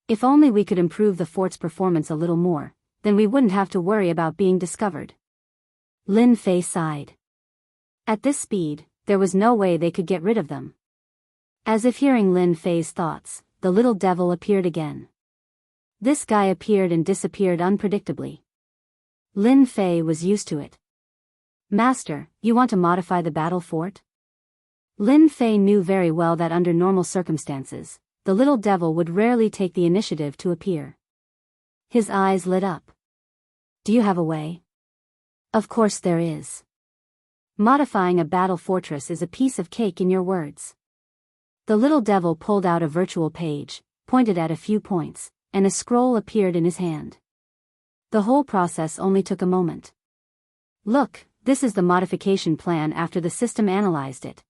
If only we could improve the fort's performance a little more, then we wouldn't have to worry about being discovered. Lin Fei sighed. At this speed, there was no way they could get rid of them. As if hearing Lin Fei's thoughts, the little devil appeared again. This guy appeared and disappeared unpredictably. Lin Fei was used to it. Master, you want to modify the battle fort? Lin Fei knew very well that under normal circumstances, the little devil would rarely take the initiative to appear. His eyes lit up. Do you have a way? Of course there is. Modifying a battle fortress is a piece of cake in your words. The little devil pulled out a virtual page, pointed at a few points, and a scroll appeared in his hand. The whole process only took a moment. Look, this is the modification plan after the system analyzed it.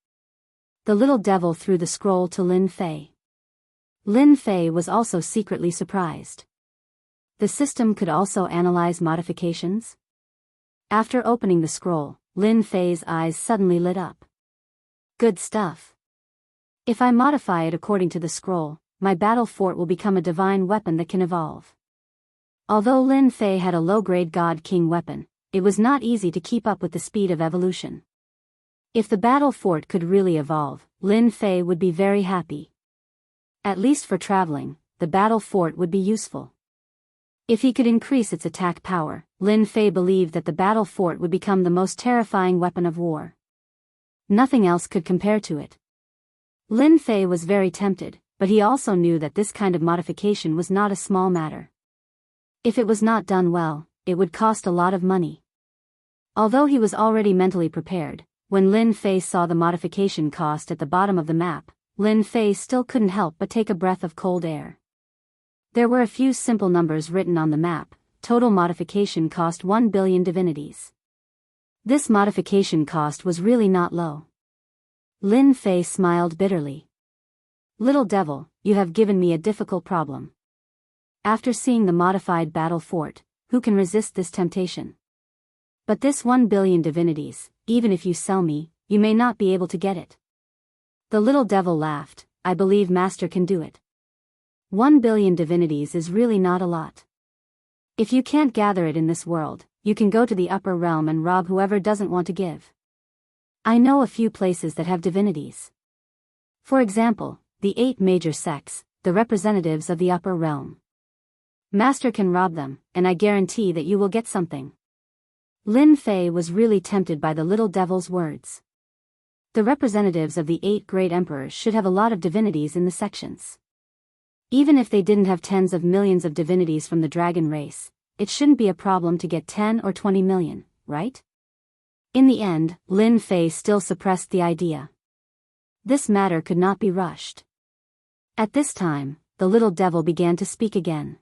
The little devil threw the scroll to Lin Fei. Lin Fei was also secretly surprised. The system could also analyze modifications? After opening the scroll, Lin Fei's eyes suddenly lit up. Good stuff. If I modify it according to the scroll, my battle fort will become a divine weapon that can evolve. Although Lin Fei had a low-grade God-King weapon, it was not easy to keep up with the speed of evolution. If the battle fort could really evolve, Lin Fei would be very happy. At least for traveling, the battle fort would be useful. If he could increase its attack power, Lin Fei believed that the battle fort would become the most terrifying weapon of war. Nothing else could compare to it. Lin Fei was very tempted, but he also knew that this kind of modification was not a small matter. If it was not done well, it would cost a lot of money. Although he was already mentally prepared, when Lin Fei saw the modification cost at the bottom of the map, Lin Fei still couldn't help but take a breath of cold air. There were a few simple numbers written on the map. Total modification cost 1 billion divinities. This modification cost was really not low. Lin Fei smiled bitterly. Little devil, you have given me a difficult problem. After seeing the modified battle fort, who can resist this temptation? But this 1 billion divinities, even if you sell me, you may not be able to get it. The little devil laughed. I believe Master can do it. 1 billion divinities is really not a lot. If you can't gather it in this world, you can go to the upper realm and rob whoever doesn't want to give. I know a few places that have divinities. For example, the 8 major sects, the representatives of the upper realm. Master can rob them, and I guarantee that you will get something. Lin Fei was really tempted by the little devil's words. The representatives of the 8 great emperors should have a lot of divinities in the sections. Even if they didn't have tens of millions of divinities from the dragon race, it shouldn't be a problem to get 10 or 20 million, right? In the end, Lin Fei still suppressed the idea. This matter could not be rushed. At this time, the little devil began to speak again.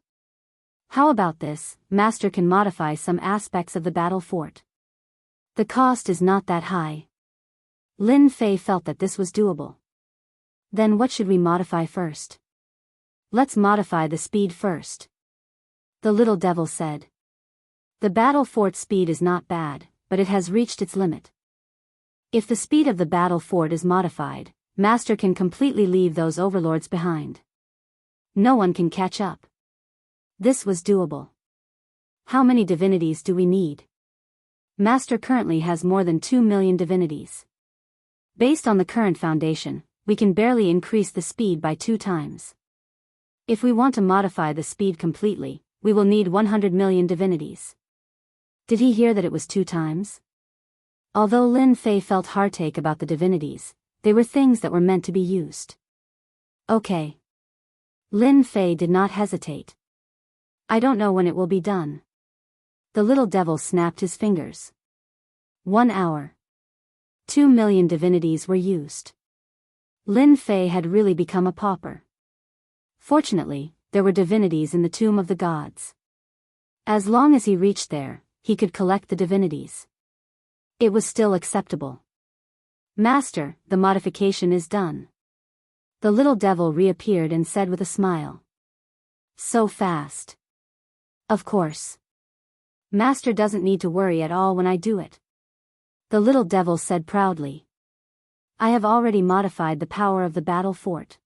How about this? Master can modify some aspects of the battle fort. The cost is not that high. Lin Fei felt that this was doable. Then what should we modify first? Let's modify the speed first. The little devil said. The battle fort speed is not bad, but it has reached its limit. If the speed of the battle fort is modified, Master can completely leave those overlords behind. No one can catch up. This was doable. How many divinities do we need? Master currently has more than 2 million divinities. Based on the current foundation, we can barely increase the speed by 2 times. If we want to modify the speed completely, we will need 100 million divinities. Did he hear that it was 2 times? Although Lin Fei felt heartache about the divinities, they were things that were meant to be used. Okay. Lin Fei did not hesitate. I don't know when it will be done. The little devil snapped his fingers. 1 hour. 2 million divinities were used. Lin Fei had really become a pauper. Fortunately, there were divinities in the tomb of the gods. As long as he reached there, he could collect the divinities. It was still acceptable. Master, the modification is done. The little devil reappeared and said with a smile. So fast. Of course. Master doesn't need to worry at all when I do it. The little devil said proudly. I have already modified the power of the battle fort.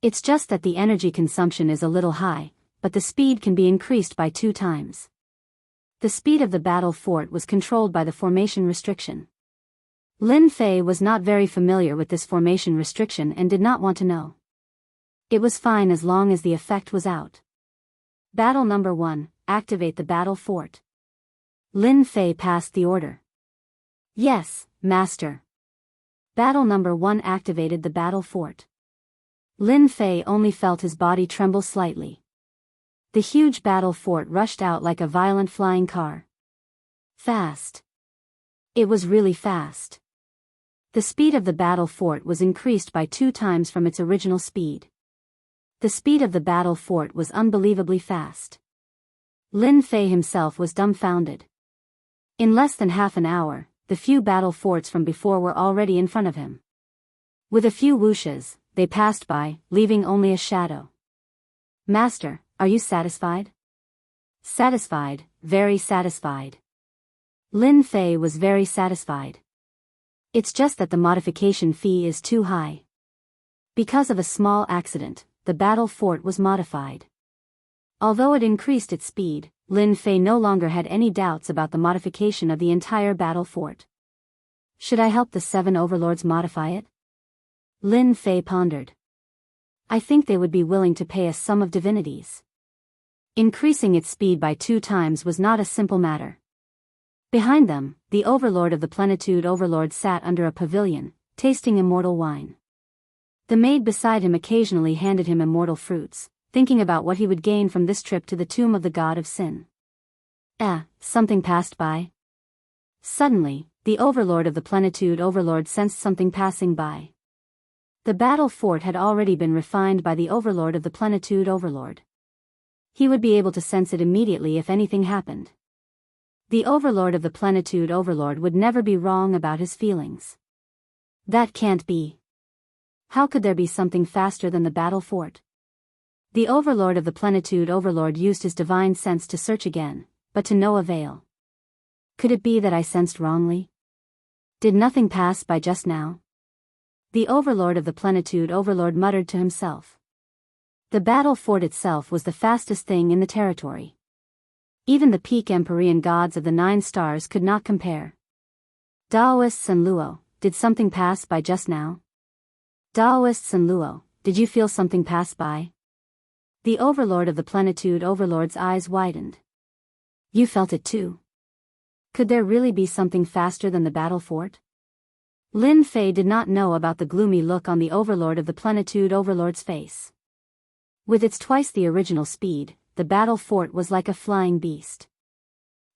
It's just that the energy consumption is a little high, but the speed can be increased by 2 times. The speed of the battle fort was controlled by the formation restriction. Lin Fei was not very familiar with this formation restriction and did not want to know. It was fine as long as the effect was out. Battle number 1, activate the battle fort. Lin Fei passed the order. Yes, Master. Battle number 1 activated the battle fort. Lin Fei only felt his body tremble slightly. The huge battle fort rushed out like a violent flying car. Fast. It was really fast. The speed of the battle fort was increased by 2 times from its original speed. The speed of the battle fort was unbelievably fast. Lin Fei himself was dumbfounded. In less than half an hour, the few battle forts from before were already in front of him. With a few whooshes, they passed by, leaving only a shadow. Master, are you satisfied? Satisfied, very satisfied. Lin Fei was very satisfied. It's just that the modification fee is too high. Because of a small accident, the battle fort was modified. Although it increased its speed, Lin Fei no longer had any doubts about the modification of the entire battle fort. Should I help the 7 overlords modify it? Lin Fei pondered. I think they would be willing to pay a sum of divinities. Increasing its speed by 2 times was not a simple matter. Behind them, the overlord of the plenitude overlord sat under a pavilion, tasting immortal wine. The maid beside him occasionally handed him immortal fruits, thinking about what he would gain from this trip to the tomb of the god of sin. Something passed by. Suddenly, the overlord of the plenitude overlord sensed something passing by. The battle fort had already been refined by the overlord of the plenitude overlord. He would be able to sense it immediately if anything happened. The overlord of the plenitude overlord would never be wrong about his feelings. That can't be. How could there be something faster than the battle fort? The overlord of the plenitude overlord used his divine sense to search again, but to no avail. Could it be that I sensed wrongly? Did nothing pass by just now? The overlord of the plenitude overlord muttered to himself. The battle fort itself was the fastest thing in the territory. Even the peak Empyrean gods of the 9 stars could not compare. Daoists and Luo, did something pass by just now? Daoists and Luo, did you feel something pass by? The overlord of the plenitude overlord's eyes widened. You felt it too. Could there really be something faster than the battle fort? Lin Fei did not know about the gloomy look on the overlord of the plenitude overlord's face. With its twice the original speed, the battle fort was like a flying beast.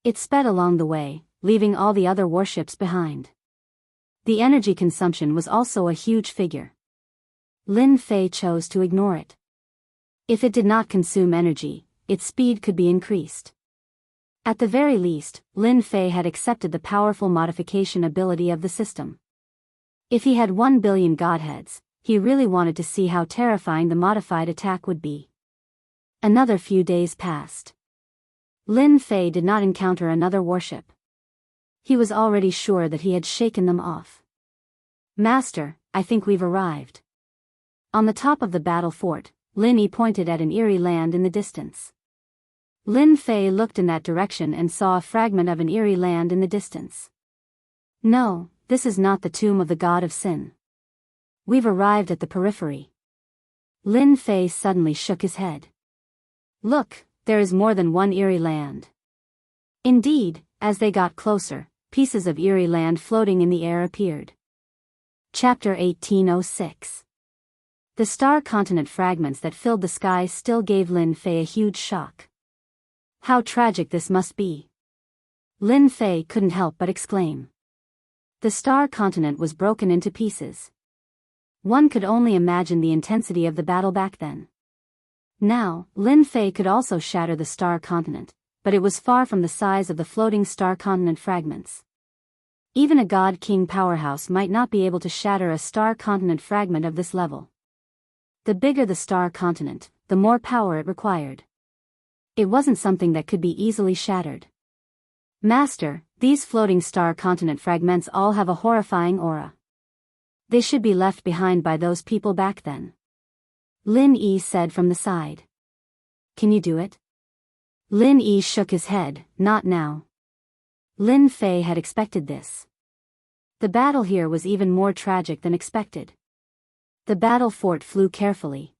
It sped along the way, leaving all the other warships behind. The energy consumption was also a huge figure. Lin Fei chose to ignore it. If it did not consume energy, its speed could be increased. At the very least, Lin Fei had accepted the powerful modification ability of the system. If he had 1 billion godheads, he really wanted to see how terrifying the modified attack would be. Another few days passed. Lin Fei did not encounter another warship. He was already sure that he had shaken them off. "Master, I think we've arrived." On the top of the battle fort, Lin Yi pointed at an eerie land in the distance. Lin Fei looked in that direction and saw a fragment of an eerie land in the distance. "No, this is not the tomb of the god of sin. We've arrived at the periphery." Lin Fei suddenly shook his head. "Look, there is more than one eerie land." Indeed, as they got closer, pieces of eerie land floating in the air appeared. Chapter 1806. The star continent fragments that filled the sky still gave Lin Fei a huge shock. How tragic this must be. Lin Fei couldn't help but exclaim. The star continent was broken into pieces. One could only imagine the intensity of the battle back then. Now, Lin Fei could also shatter the star continent, but it was far from the size of the floating star continent fragments. Even a god-king powerhouse might not be able to shatter a star continent fragment of this level. The bigger the star continent, the more power it required. It wasn't something that could be easily shattered. "Master, these floating star continent fragments all have a horrifying aura. They should be left behind by those people back then," Lin Yi said from the side. "Can you do it?" Lin Yi shook his head. "Not now." Lin Fei had expected this. The battle here was even more tragic than expected. The battle fort flew carefully.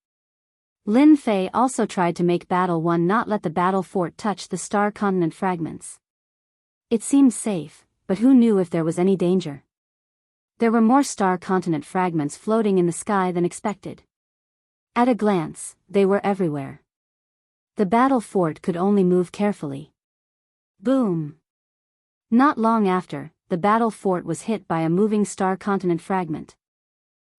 Lin Fei also tried to make battle one not let the battle fort touch the star continent fragments. It seemed safe, but who knew if there was any danger? There were more star continent fragments floating in the sky than expected. At a glance, they were everywhere. The battle fort could only move carefully. Boom! Not long after, the battle fort was hit by a moving star continent fragment.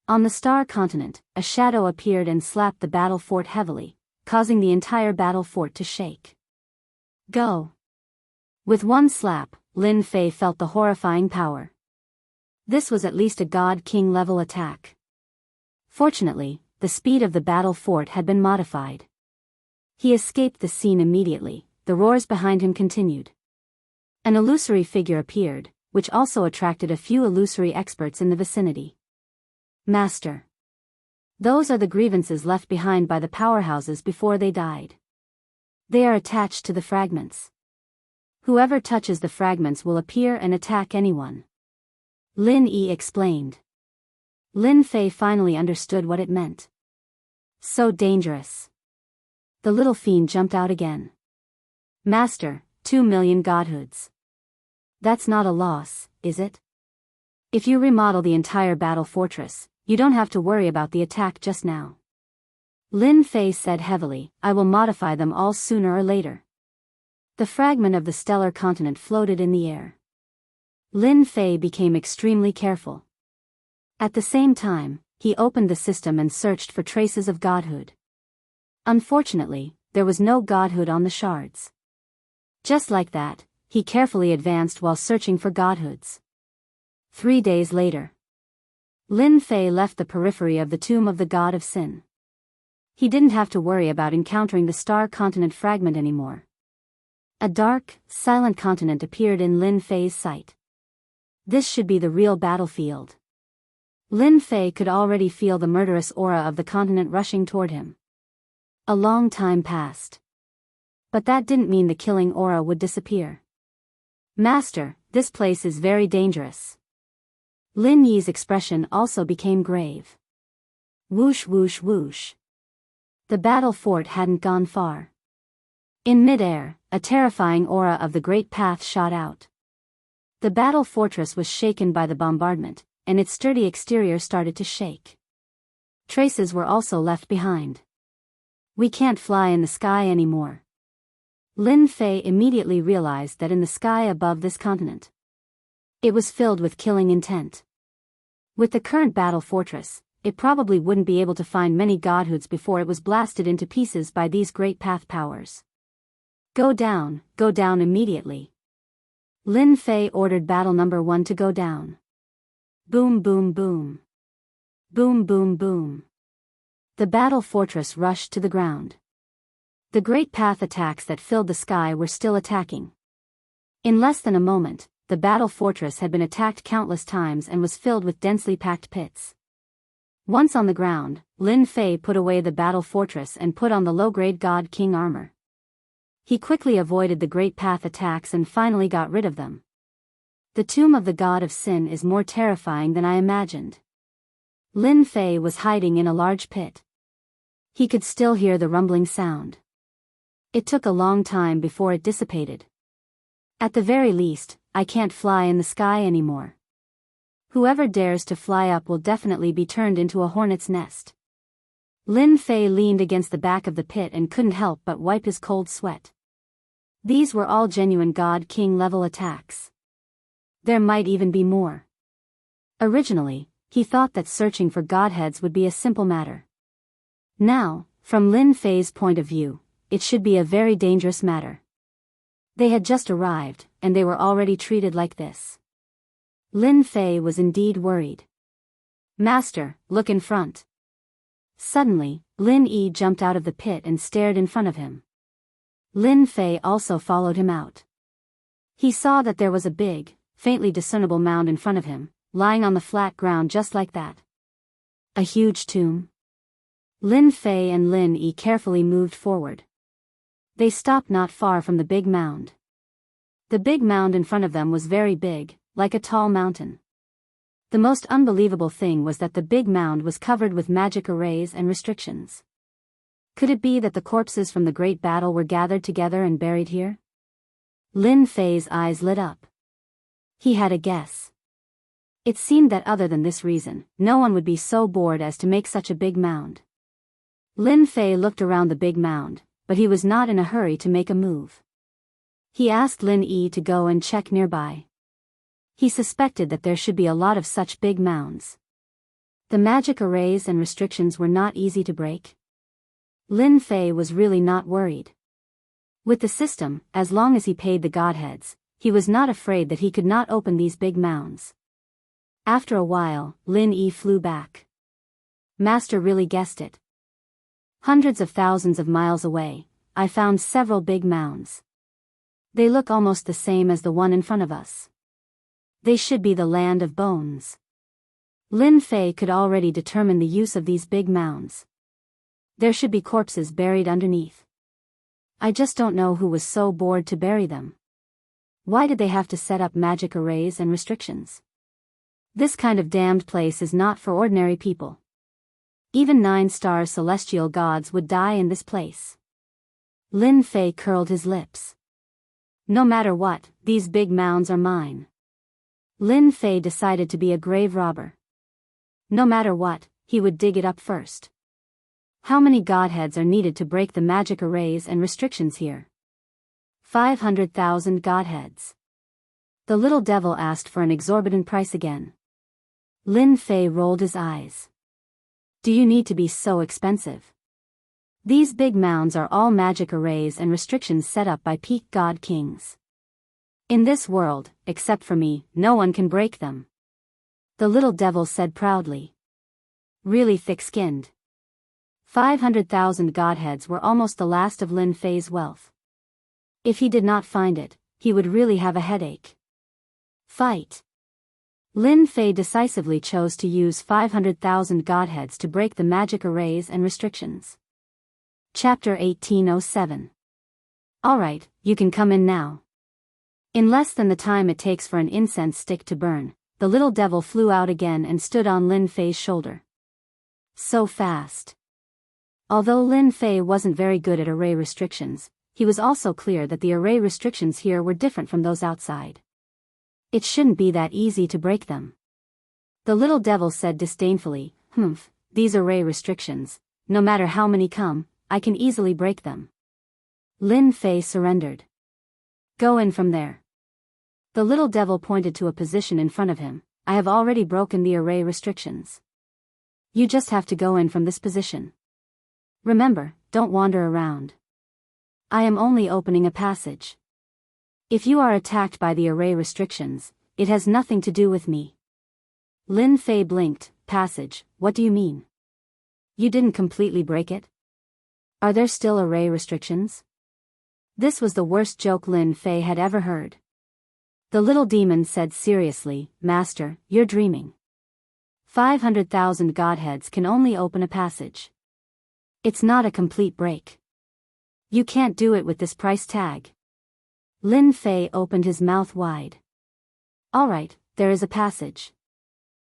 On the star continent, a shadow appeared and slapped the battle fort heavily, causing the entire battle fort to shake. Go! With one slap, Lin Fei felt the horrifying power. This was at least a god-king level attack. Fortunately, the speed of the battle fort had been modified. He escaped the scene immediately. The roars behind him continued. An illusory figure appeared, which also attracted a few illusory experts in the vicinity. "Master. Those are the grievances left behind by the powerhouses before they died. They are attached to the fragments. Whoever touches the fragments will appear and attack anyone," Lin Yi explained. Lin Fei finally understood what it meant. So dangerous. The little fiend jumped out again. "Master, 2 million godhoods. That's not a loss, is it? If you remodel the entire battle fortress, you don't have to worry about the attack just now." Lin Fei said heavily, "I will modify them all sooner or later." The fragment of the stellar continent floated in the air. Lin Fei became extremely careful. At the same time, he opened the system and searched for traces of godhood. Unfortunately, there was no godhood on the shards. Just like that, he carefully advanced while searching for godhoods. 3 days later, Lin Fei left the periphery of the tomb of the god of sin. He didn't have to worry about encountering the star continent fragment anymore. A dark, silent continent appeared in Lin Fei's sight. This should be the real battlefield. Lin Fei could already feel the murderous aura of the continent rushing toward him. A long time passed. But that didn't mean the killing aura would disappear. "Master, this place is very dangerous." Lin Yi's expression also became grave. Whoosh whoosh whoosh. The battle fort hadn't gone far. In midair, a terrifying aura of the Great Path shot out. The battle fortress was shaken by the bombardment, and its sturdy exterior started to shake. Traces were also left behind. We can't fly in the sky anymore. Lin Fei immediately realized that in the sky above this continent, it was filled with killing intent. With the current battle fortress, it probably wouldn't be able to find many godhoods before it was blasted into pieces by these great path powers. Go down immediately. Lin Fei ordered battle number 1 to go down. Boom boom boom. Boom boom boom. The battle fortress rushed to the ground. The great path attacks that filled the sky were still attacking. In less than a moment, the battle fortress had been attacked countless times and was filled with densely packed pits. Once on the ground, Lin Fei put away the battle fortress and put on the low-grade God King armor. He quickly avoided the great path attacks and finally got rid of them. The tomb of the God of Sin is more terrifying than I imagined. Lin Fei was hiding in a large pit. He could still hear the rumbling sound. It took a long time before it dissipated. At the very least, I can't fly in the sky anymore. Whoever dares to fly up will definitely be turned into a hornet's nest. Lin Fei leaned against the back of the pit and couldn't help but wipe his cold sweat. These were all genuine God King level attacks. There might even be more. Originally, he thought that searching for godheads would be a simple matter. Now, from Lin Fei's point of view, it should be a very dangerous matter. They had just arrived, and they were already treated like this. Lin Fei was indeed worried. Master, look in front. Suddenly, Lin Yi jumped out of the pit and stared in front of him. Lin Fei also followed him out. He saw that there was a big, faintly discernible mound in front of him, lying on the flat ground just like that. A huge tomb. Lin Fei and Lin Yi carefully moved forward. They stopped not far from the big mound. The big mound in front of them was very big, like a tall mountain. The most unbelievable thing was that the big mound was covered with magic arrays and restrictions. Could it be that the corpses from the great battle were gathered together and buried here? Lin Fei's eyes lit up. He had a guess. It seemed that other than this reason, no one would be so bored as to make such a big mound. Lin Fei looked around the big mound, but he was not in a hurry to make a move. He asked Lin Yi to go and check nearby. He suspected that there should be a lot of such big mounds. The magic arrays and restrictions were not easy to break. Lin Fei was really not worried. With the system, as long as he paid the godheads, he was not afraid that he could not open these big mounds. After a while, Lin Yi flew back. Master really guessed it. Hundreds of thousands of miles away, I found several big mounds. They look almost the same as the one in front of us. They should be the land of bones. Lin Fei could already determine the use of these big mounds. There should be corpses buried underneath. I just don't know who was so bored to bury them. Why did they have to set up magic arrays and restrictions? This kind of damned place is not for ordinary people. Even 9-star celestial gods would die in this place. Lin Fei curled his lips. No matter what, these big mounds are mine. Lin Fei decided to be a grave robber. No matter what, he would dig it up first. How many godheads are needed to break the magic arrays and restrictions here? 500,000 godheads. The little devil asked for an exorbitant price again. Lin Fei rolled his eyes. Do you need to be so expensive? These big mounds are all magic arrays and restrictions set up by peak god kings. In this world, except for me, no one can break them. The little devil said proudly. Really thick-skinned. 500,000 godheads were almost the last of Lin Fei's wealth. If he did not find it, he would really have a headache. Fight. Lin Fei decisively chose to use 500,000 godheads to break the magic arrays and restrictions. Chapter 1807. Alright, you can come in now. In less than the time it takes for an incense stick to burn, the little devil flew out again and stood on Lin Fei's shoulder. So fast. Although Lin Fei wasn't very good at array restrictions, he was also clear that the array restrictions here were different from those outside. It shouldn't be that easy to break them. The little devil said disdainfully, "Humph, these array restrictions, no matter how many come, I can easily break them." Lin Fei surrendered. "Go in from there." The little devil pointed to a position in front of him. "I have already broken the array restrictions. You just have to go in from this position. Remember, don't wander around. I am only opening a passage. If you are attacked by the array restrictions, it has nothing to do with me." Lin Fei blinked. "Passage, what do you mean? You didn't completely break it? Are there still array restrictions?" This was the worst joke Lin Fei had ever heard. The little demon said seriously, "Master, you're dreaming. 500,000 godheads can only open a passage. It's not a complete break. You can't do it with this price tag." Lin Fei opened his mouth wide. "All right, there is a passage."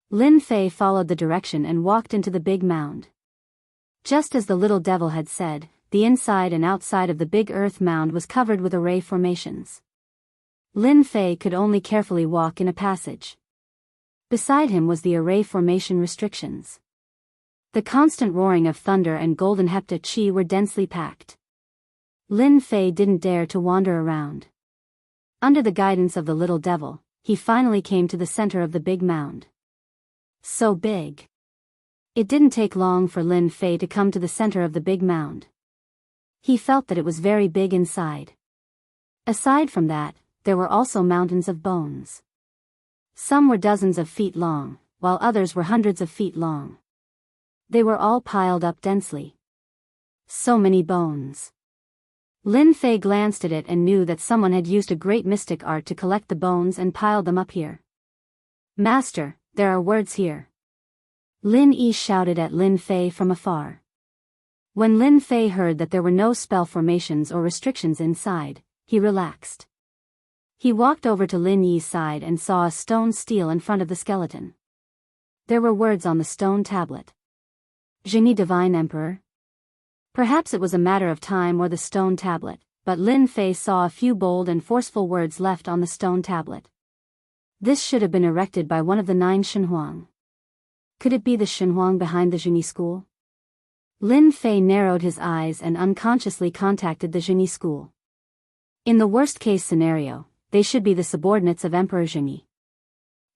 Lin Fei followed the direction and walked into the big mound. Just as the little devil had said, the inside and outside of the big earth mound was covered with array formations. Lin Fei could only carefully walk in a passage. Beside him was the array formation restrictions. The constant roaring of thunder and golden hepta chi were densely packed. Lin Fei didn't dare to wander around. Under the guidance of the little devil, he finally came to the center of the big mound. So big. It didn't take long for Lin Fei to come to the center of the big mound. He felt that it was very big inside. Aside from that, there were also mountains of bones. Some were dozens of feet long, while others were hundreds of feet long. They were all piled up densely. So many bones. Lin Fei glanced at it and knew that someone had used a great mystic art to collect the bones and piled them up here. "Master, there are words here." Lin Yi shouted at Lin Fei from afar. When Lin Fei heard that there were no spell formations or restrictions inside, he relaxed. He walked over to Lin Yi's side and saw a stone stele in front of the skeleton. There were words on the stone tablet. "Genie Divine Emperor." Perhaps it was a matter of time or the stone tablet, but Lin Fei saw a few bold and forceful words left on the stone tablet. This should have been erected by one of the 9 Shenhuang. Could it be the Shenhuang behind the Genie school? Lin Fei narrowed his eyes and unconsciously contacted the Genie school. In the worst-case scenario, they should be the subordinates of Emperor Genie.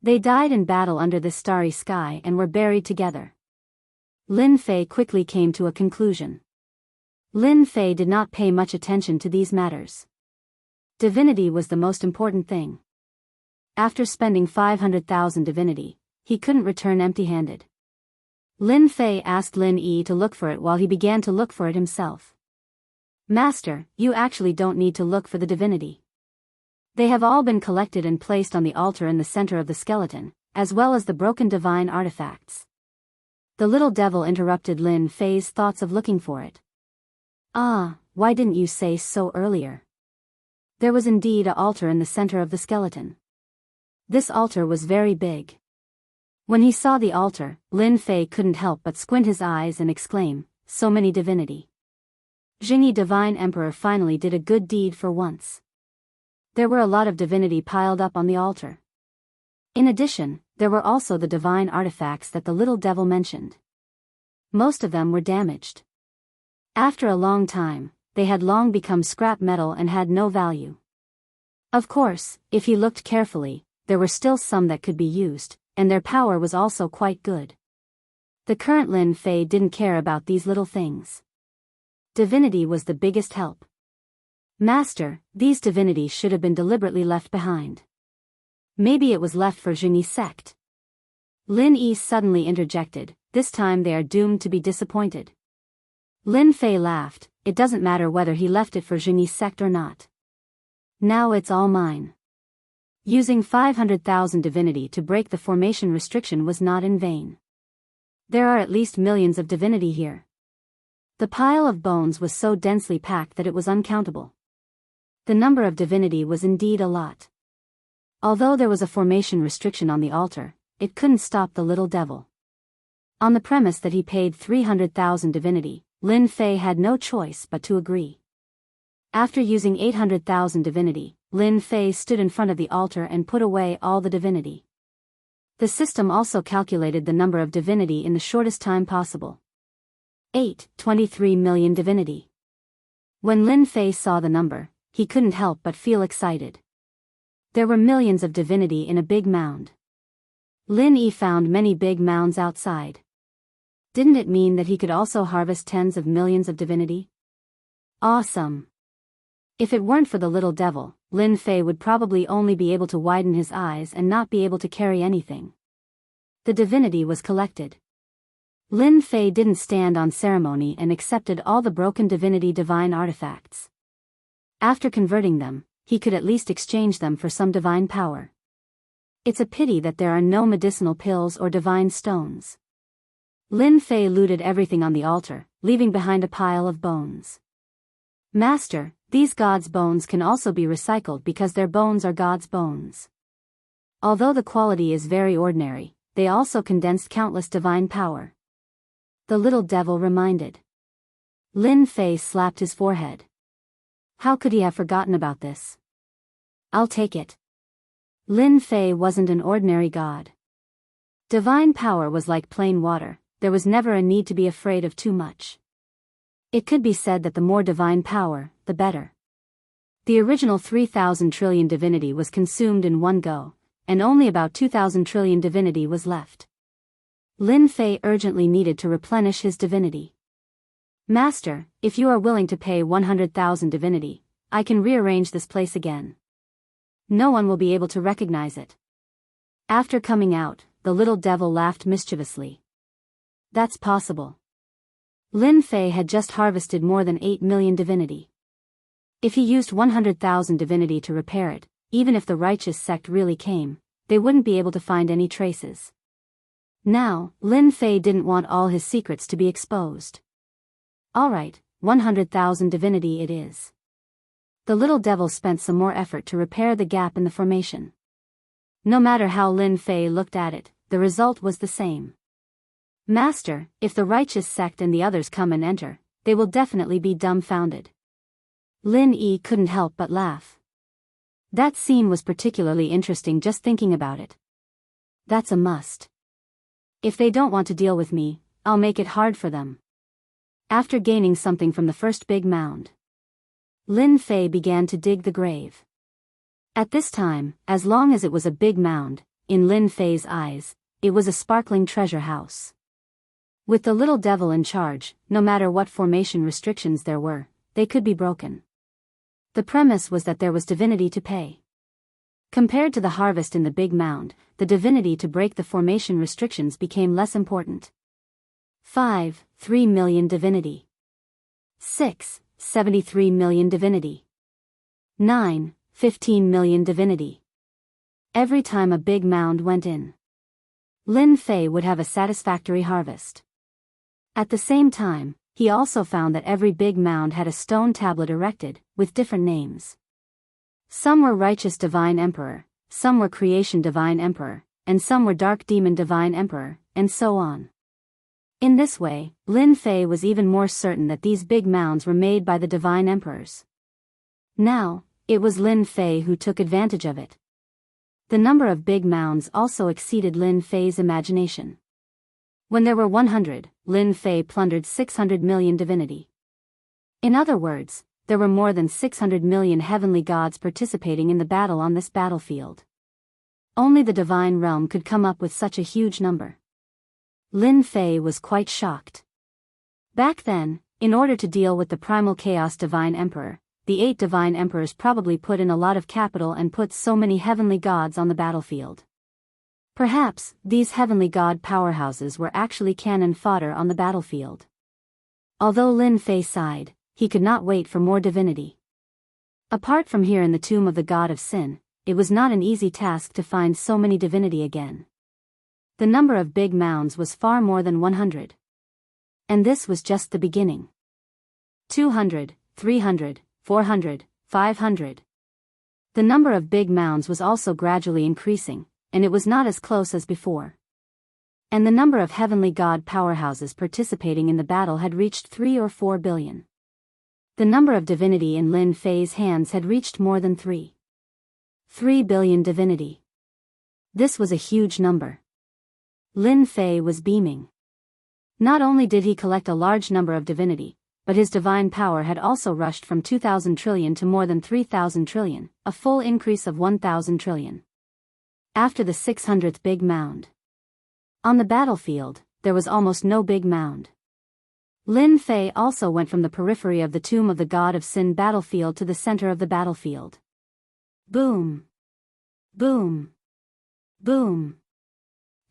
They died in battle under this starry sky and were buried together. Lin Fei quickly came to a conclusion. Lin Fei did not pay much attention to these matters. Divinity was the most important thing. After spending 500,000 divinity, he couldn't return empty-handed. Lin Fei asked Lin Yi to look for it while he began to look for it himself. "Master, you actually don't need to look for the divinity. They have all been collected and placed on the altar in the center of the skeleton, as well as the broken divine artifacts." The little devil interrupted Lin Fei's thoughts of looking for it. "Ah, why didn't you say so earlier?" There was indeed an altar in the center of the skeleton. This altar was very big. When he saw the altar, Lin Fei couldn't help but squint his eyes and exclaim, "So many divinity. Genie Divine Emperor finally did a good deed for once." There were a lot of divinity piled up on the altar. In addition, there were also the divine artifacts that the little devil mentioned. Most of them were damaged. After a long time, they had long become scrap metal and had no value. Of course, if he looked carefully, there were still some that could be used, and their power was also quite good. The current Lin Fei didn't care about these little things. Divinity was the biggest help. "Master, these divinities should have been deliberately left behind. Maybe it was left for Genie's sect." Lin Yi suddenly interjected, "This time they are doomed to be disappointed." Lin Fei laughed, "It doesn't matter whether he left it for Genie's sect or not. Now it's all mine." Using 500,000 divinity to break the formation restriction was not in vain. There are at least millions of divinity here. The pile of bones was so densely packed that it was uncountable. The number of divinity was indeed a lot. Although there was a formation restriction on the altar, it couldn't stop the little devil. On the premise that he paid 300,000 divinity, Lin Fei had no choice but to agree. After using 800,000 divinity, Lin Fei stood in front of the altar and put away all the divinity. The system also calculated the number of divinity in the shortest time possible. 23 million divinity. When Lin Fei saw the number, he couldn't help but feel excited. There were millions of divinity in a big mound. Lin Yi found many big mounds outside. Didn't it mean that he could also harvest tens of millions of divinity? Awesome! If it weren't for the little devil, Lin Fei would probably only be able to widen his eyes and not be able to carry anything. The divinity was collected. Lin Fei didn't stand on ceremony and accepted all the broken divinity divine artifacts. After converting them, he could at least exchange them for some divine power. It's a pity that there are no medicinal pills or divine stones. Lin Fei looted everything on the altar, leaving behind a pile of bones. Master, these gods' bones can also be recycled because their bones are God's bones. Although the quality is very ordinary, they also condense countless divine power. The little devil reminded. Lin Fei slapped his forehead. How could he have forgotten about this? I'll take it. Lin Fei wasn't an ordinary god. Divine power was like plain water, there was never a need to be afraid of too much. It could be said that the more divine power, the better. The original 3,000 trillion divinity was consumed in one go, and only about 2,000 trillion divinity was left. Lin Fei urgently needed to replenish his divinity. Master, if you are willing to pay 100,000 divinity, I can rearrange this place again. No one will be able to recognize it. After coming out, the little devil laughed mischievously. That's possible. Lin Fei had just harvested more than 8 million divinity. If he used 100,000 divinity to repair it, even if the righteous sect really came, they wouldn't be able to find any traces. Now, Lin Fei didn't want all his secrets to be exposed. Alright, 100,000 divinity it is. The little devil spent some more effort to repair the gap in the formation. No matter how Lin Fei looked at it, the result was the same. Master, if the righteous sect and the others come and enter, they will definitely be dumbfounded. Lin Yi couldn't help but laugh. That scene was particularly interesting just thinking about it. That's a must. If they don't want to deal with me, I'll make it hard for them. After gaining something from the first big mound, Lin Fei began to dig the grave. At this time, as long as it was a big mound, in Lin Fei's eyes, it was a sparkling treasure house. With the little devil in charge, no matter what formation restrictions there were, they could be broken. The premise was that there was divinity to pay. Compared to the harvest in the big mound, the divinity to break the formation restrictions became less important. 3 million divinity. 6, 73 million divinity. 9, 15 million divinity. Every time a big mound went in, Lin Fei would have a satisfactory harvest. At the same time, he also found that every big mound had a stone tablet erected, with different names. Some were Righteous Divine Emperor, some were Creation Divine Emperor, and some were Dark Demon Divine Emperor, and so on. In this way, Lin Fei was even more certain that these big mounds were made by the Divine Emperors. Now, it was Lin Fei who took advantage of it. The number of big mounds also exceeded Lin Fei's imagination. When there were 100, Lin Fei plundered 600 million divinity. In other words, there were more than 600 million heavenly gods participating in the battle on this battlefield. Only the divine realm could come up with such a huge number. Lin Fei was quite shocked. Back then, in order to deal with the primal chaos divine emperor, the 8 divine emperors probably put in a lot of capital and put so many heavenly gods on the battlefield. Perhaps, these heavenly god powerhouses were actually cannon fodder on the battlefield. Although Lin Fei sighed, he could not wait for more divinity. Apart from here in the tomb of the god of sin, it was not an easy task to find so many divinity again. The number of big mounds was far more than 100. And this was just the beginning. 200, 300, 400, 500. The number of big mounds was also gradually increasing, and it was not as close as before. And the number of heavenly god powerhouses participating in the battle had reached 3 or 4 billion. The number of divinity in Lin Fei's hands had reached more than 3 billion divinity. This was a huge number. Lin Fei was beaming. Not only did he collect a large number of divinity, but his divine power had also rushed from 2,000 trillion to more than 3,000 trillion, a full increase of 1,000 trillion. After the 600th big mound. On the battlefield, there was almost no big mound. Lin Fei also went from the periphery of the tomb of the god of sin battlefield to the center of the battlefield. Boom! Boom! Boom!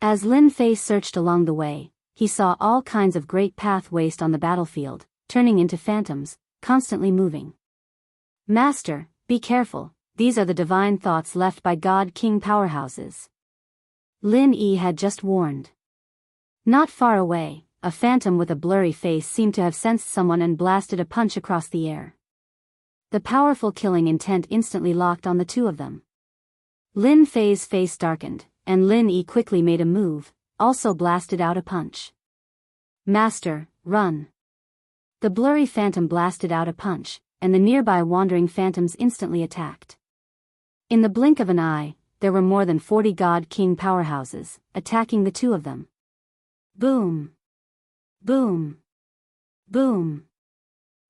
As Lin Fei searched along the way, he saw all kinds of great path waste on the battlefield, turning into phantoms, constantly moving. Master, be careful, these are the divine thoughts left by God King powerhouses. Lin Yi had just warned. Not far away, a phantom with a blurry face seemed to have sensed someone and blasted a punch across the air. The powerful killing intent instantly locked on the two of them. Lin Fei's face darkened, and Lin Yi quickly made a move, also blasted out a punch. Master, run! The blurry phantom blasted out a punch, and the nearby wandering phantoms instantly attacked. In the blink of an eye, there were more than 40 God King powerhouses, attacking the two of them. Boom! Boom! Boom!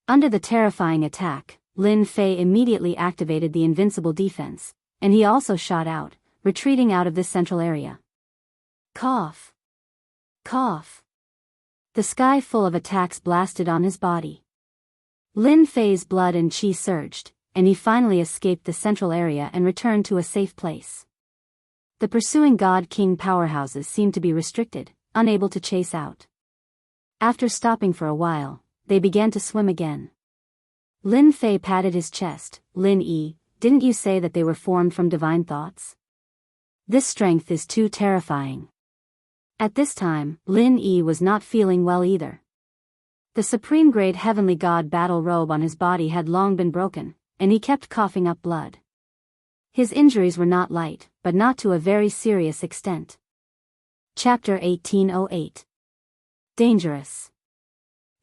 Under the terrifying attack, Lin Fei immediately activated the invincible defense, and he also shot out, retreating out of this central area. Cough! Cough! The sky full of attacks blasted on his body. Lin Fei's blood and qi surged, and he finally escaped the central area and returned to a safe place. The pursuing God King powerhouses seemed to be restricted, unable to chase out. After stopping for a while, they began to swim again. Lin Fei patted his chest. Lin Yi, didn't you say that they were formed from divine thoughts? This strength is too terrifying. At this time, Lin Yi was not feeling well either. The supreme-grade heavenly god battle robe on his body had long been broken, and he kept coughing up blood. His injuries were not light, but not to a very serious extent. Chapter 1808. Dangerous.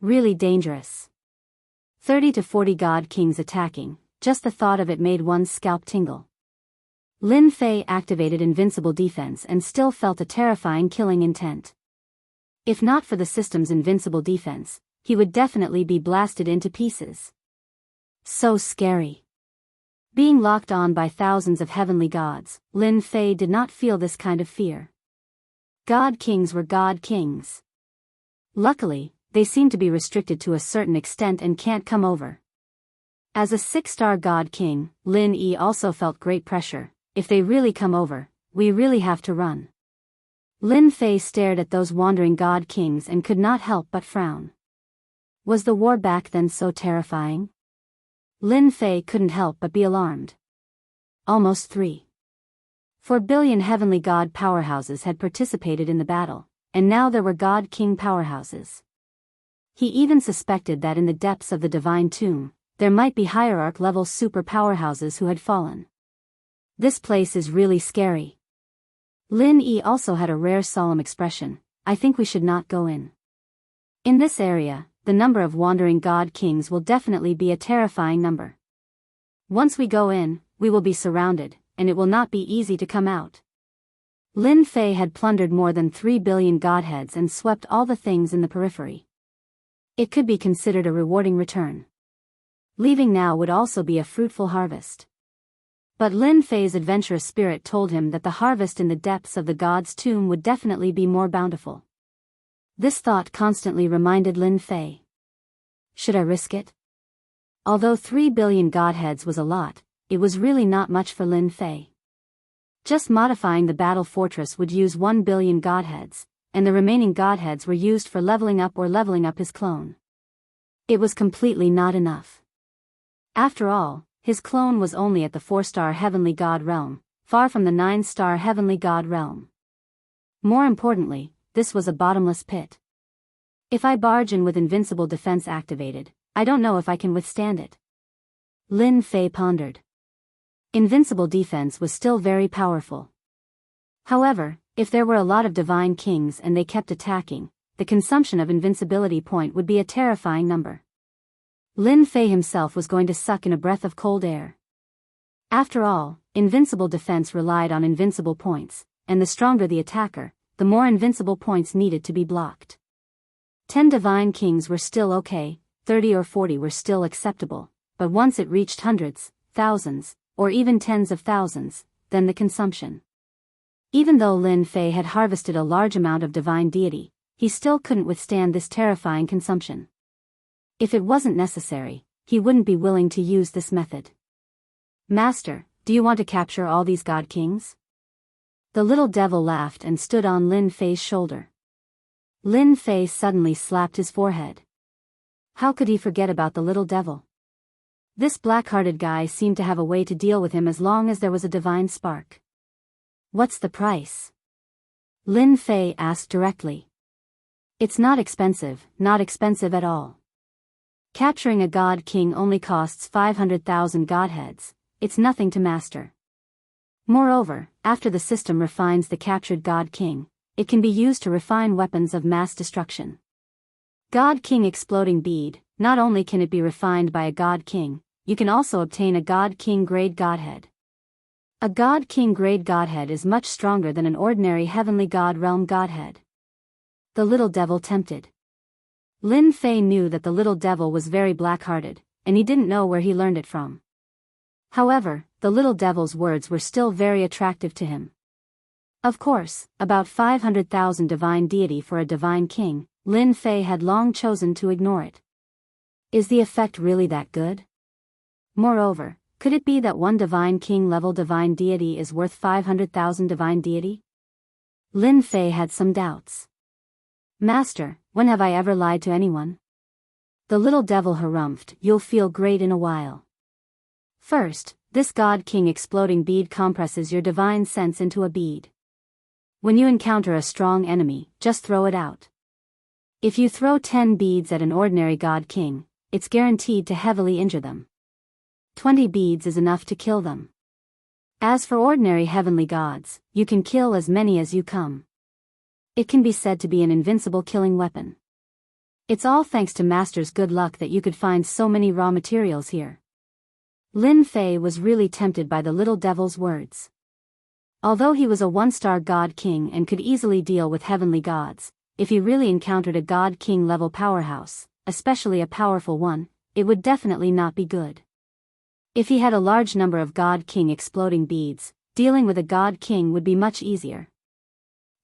Really dangerous. 30 to 40 god kings attacking, just the thought of it made one's scalp tingle. Lin Fei activated invincible defense and still felt a terrifying killing intent. If not for the system's invincible defense, he would definitely be blasted into pieces. So scary. Being locked on by thousands of heavenly gods, Lin Fei did not feel this kind of fear. God kings were god kings. Luckily, they seem to be restricted to a certain extent and can't come over. As a 6-star god king, Lin Yi also felt great pressure. If they really come over, we really have to run. Lin Fei stared at those wandering god kings and could not help but frown. Was the war back then so terrifying? Lin Fei couldn't help but be alarmed. Almost 4 billion heavenly god powerhouses had participated in the battle, and now there were god king powerhouses. He even suspected that in the depths of the divine tomb, there might be hierarch-level super powerhouses who had fallen. This place is really scary. Lin Yi also had a rare solemn expression. I think we should not go in. In this area, the number of wandering god kings will definitely be a terrifying number. Once we go in, we will be surrounded, and it will not be easy to come out. Lin Fei had plundered more than 3 billion godheads and swept all the things in the periphery. It could be considered a rewarding return. Leaving now would also be a fruitful harvest. But Lin Fei's adventurous spirit told him that the harvest in the depths of the god's tomb would definitely be more bountiful. This thought constantly reminded Lin Fei. Should I risk it? Although 3 billion godheads was a lot, it was really not much for Lin Fei. Just modifying the battle fortress would use 1 billion godheads, and the remaining godheads were used for leveling up his clone. It was completely not enough. After all, his clone was only at the 4-star heavenly god realm, far from the 9-star heavenly god realm. More importantly, this was a bottomless pit. If I barge in with invincible defense activated, I don't know if I can withstand it. Lin Fei pondered. Invincible defense was still very powerful. However, if there were a lot of divine kings and they kept attacking, the consumption of invincibility point would be a terrifying number. Lin Fei himself was going to suck in a breath of cold air. After all, invincible defense relied on invincible points, and the stronger the attacker, the more invincible points needed to be blocked. 10 divine kings were still okay, 30 or 40 were still acceptable, but once it reached hundreds, thousands, or even tens of thousands, then the consumption. Even though Lin Fei had harvested a large amount of divine deity, he still couldn't withstand this terrifying consumption. If it wasn't necessary, he wouldn't be willing to use this method. Master, do you want to capture all these god kings? The little devil laughed and stood on Lin Fei's shoulder. Lin Fei suddenly slapped his forehead. How could he forget about the little devil? This black-hearted guy seemed to have a way to deal with him as long as there was a divine spark. What's the price? Lin Fei asked directly. It's not expensive at all. Capturing a god king only costs 500,000 godheads, it's nothing to master. Moreover, after the system refines the captured god king, it can be used to refine weapons of mass destruction. God King Exploding Bead, not only can it be refined by a God King, you can also obtain a God King grade Godhead. A God King grade Godhead is much stronger than an ordinary heavenly God realm Godhead. The little devil tempted. Lin Fei knew that the little devil was very black-hearted, and he didn't know where he learned it from. However, the little devil's words were still very attractive to him. Of course, about 500,000 divine deity for a divine king, Lin Fei had long chosen to ignore it. Is the effect really that good? Moreover, could it be that one divine king level divine deity is worth 500,000 divine deity? Lin Fei had some doubts. Master, when have I ever lied to anyone? The little devil harumphed. You'll feel great in a while. First, this God King Exploding Bead compresses your divine sense into a bead. When you encounter a strong enemy, just throw it out. If you throw 10 beads at an ordinary God King, it's guaranteed to heavily injure them. 20 beads is enough to kill them. As for ordinary heavenly gods, you can kill as many as you come. It can be said to be an invincible killing weapon. It's all thanks to Master's good luck that you could find so many raw materials here. Lin Fei was really tempted by the little devil's words. Although he was a one-star God King and could easily deal with heavenly gods, if he really encountered a God King level powerhouse, especially a powerful one, it would definitely not be good. If he had a large number of God King exploding beads, dealing with a God King would be much easier.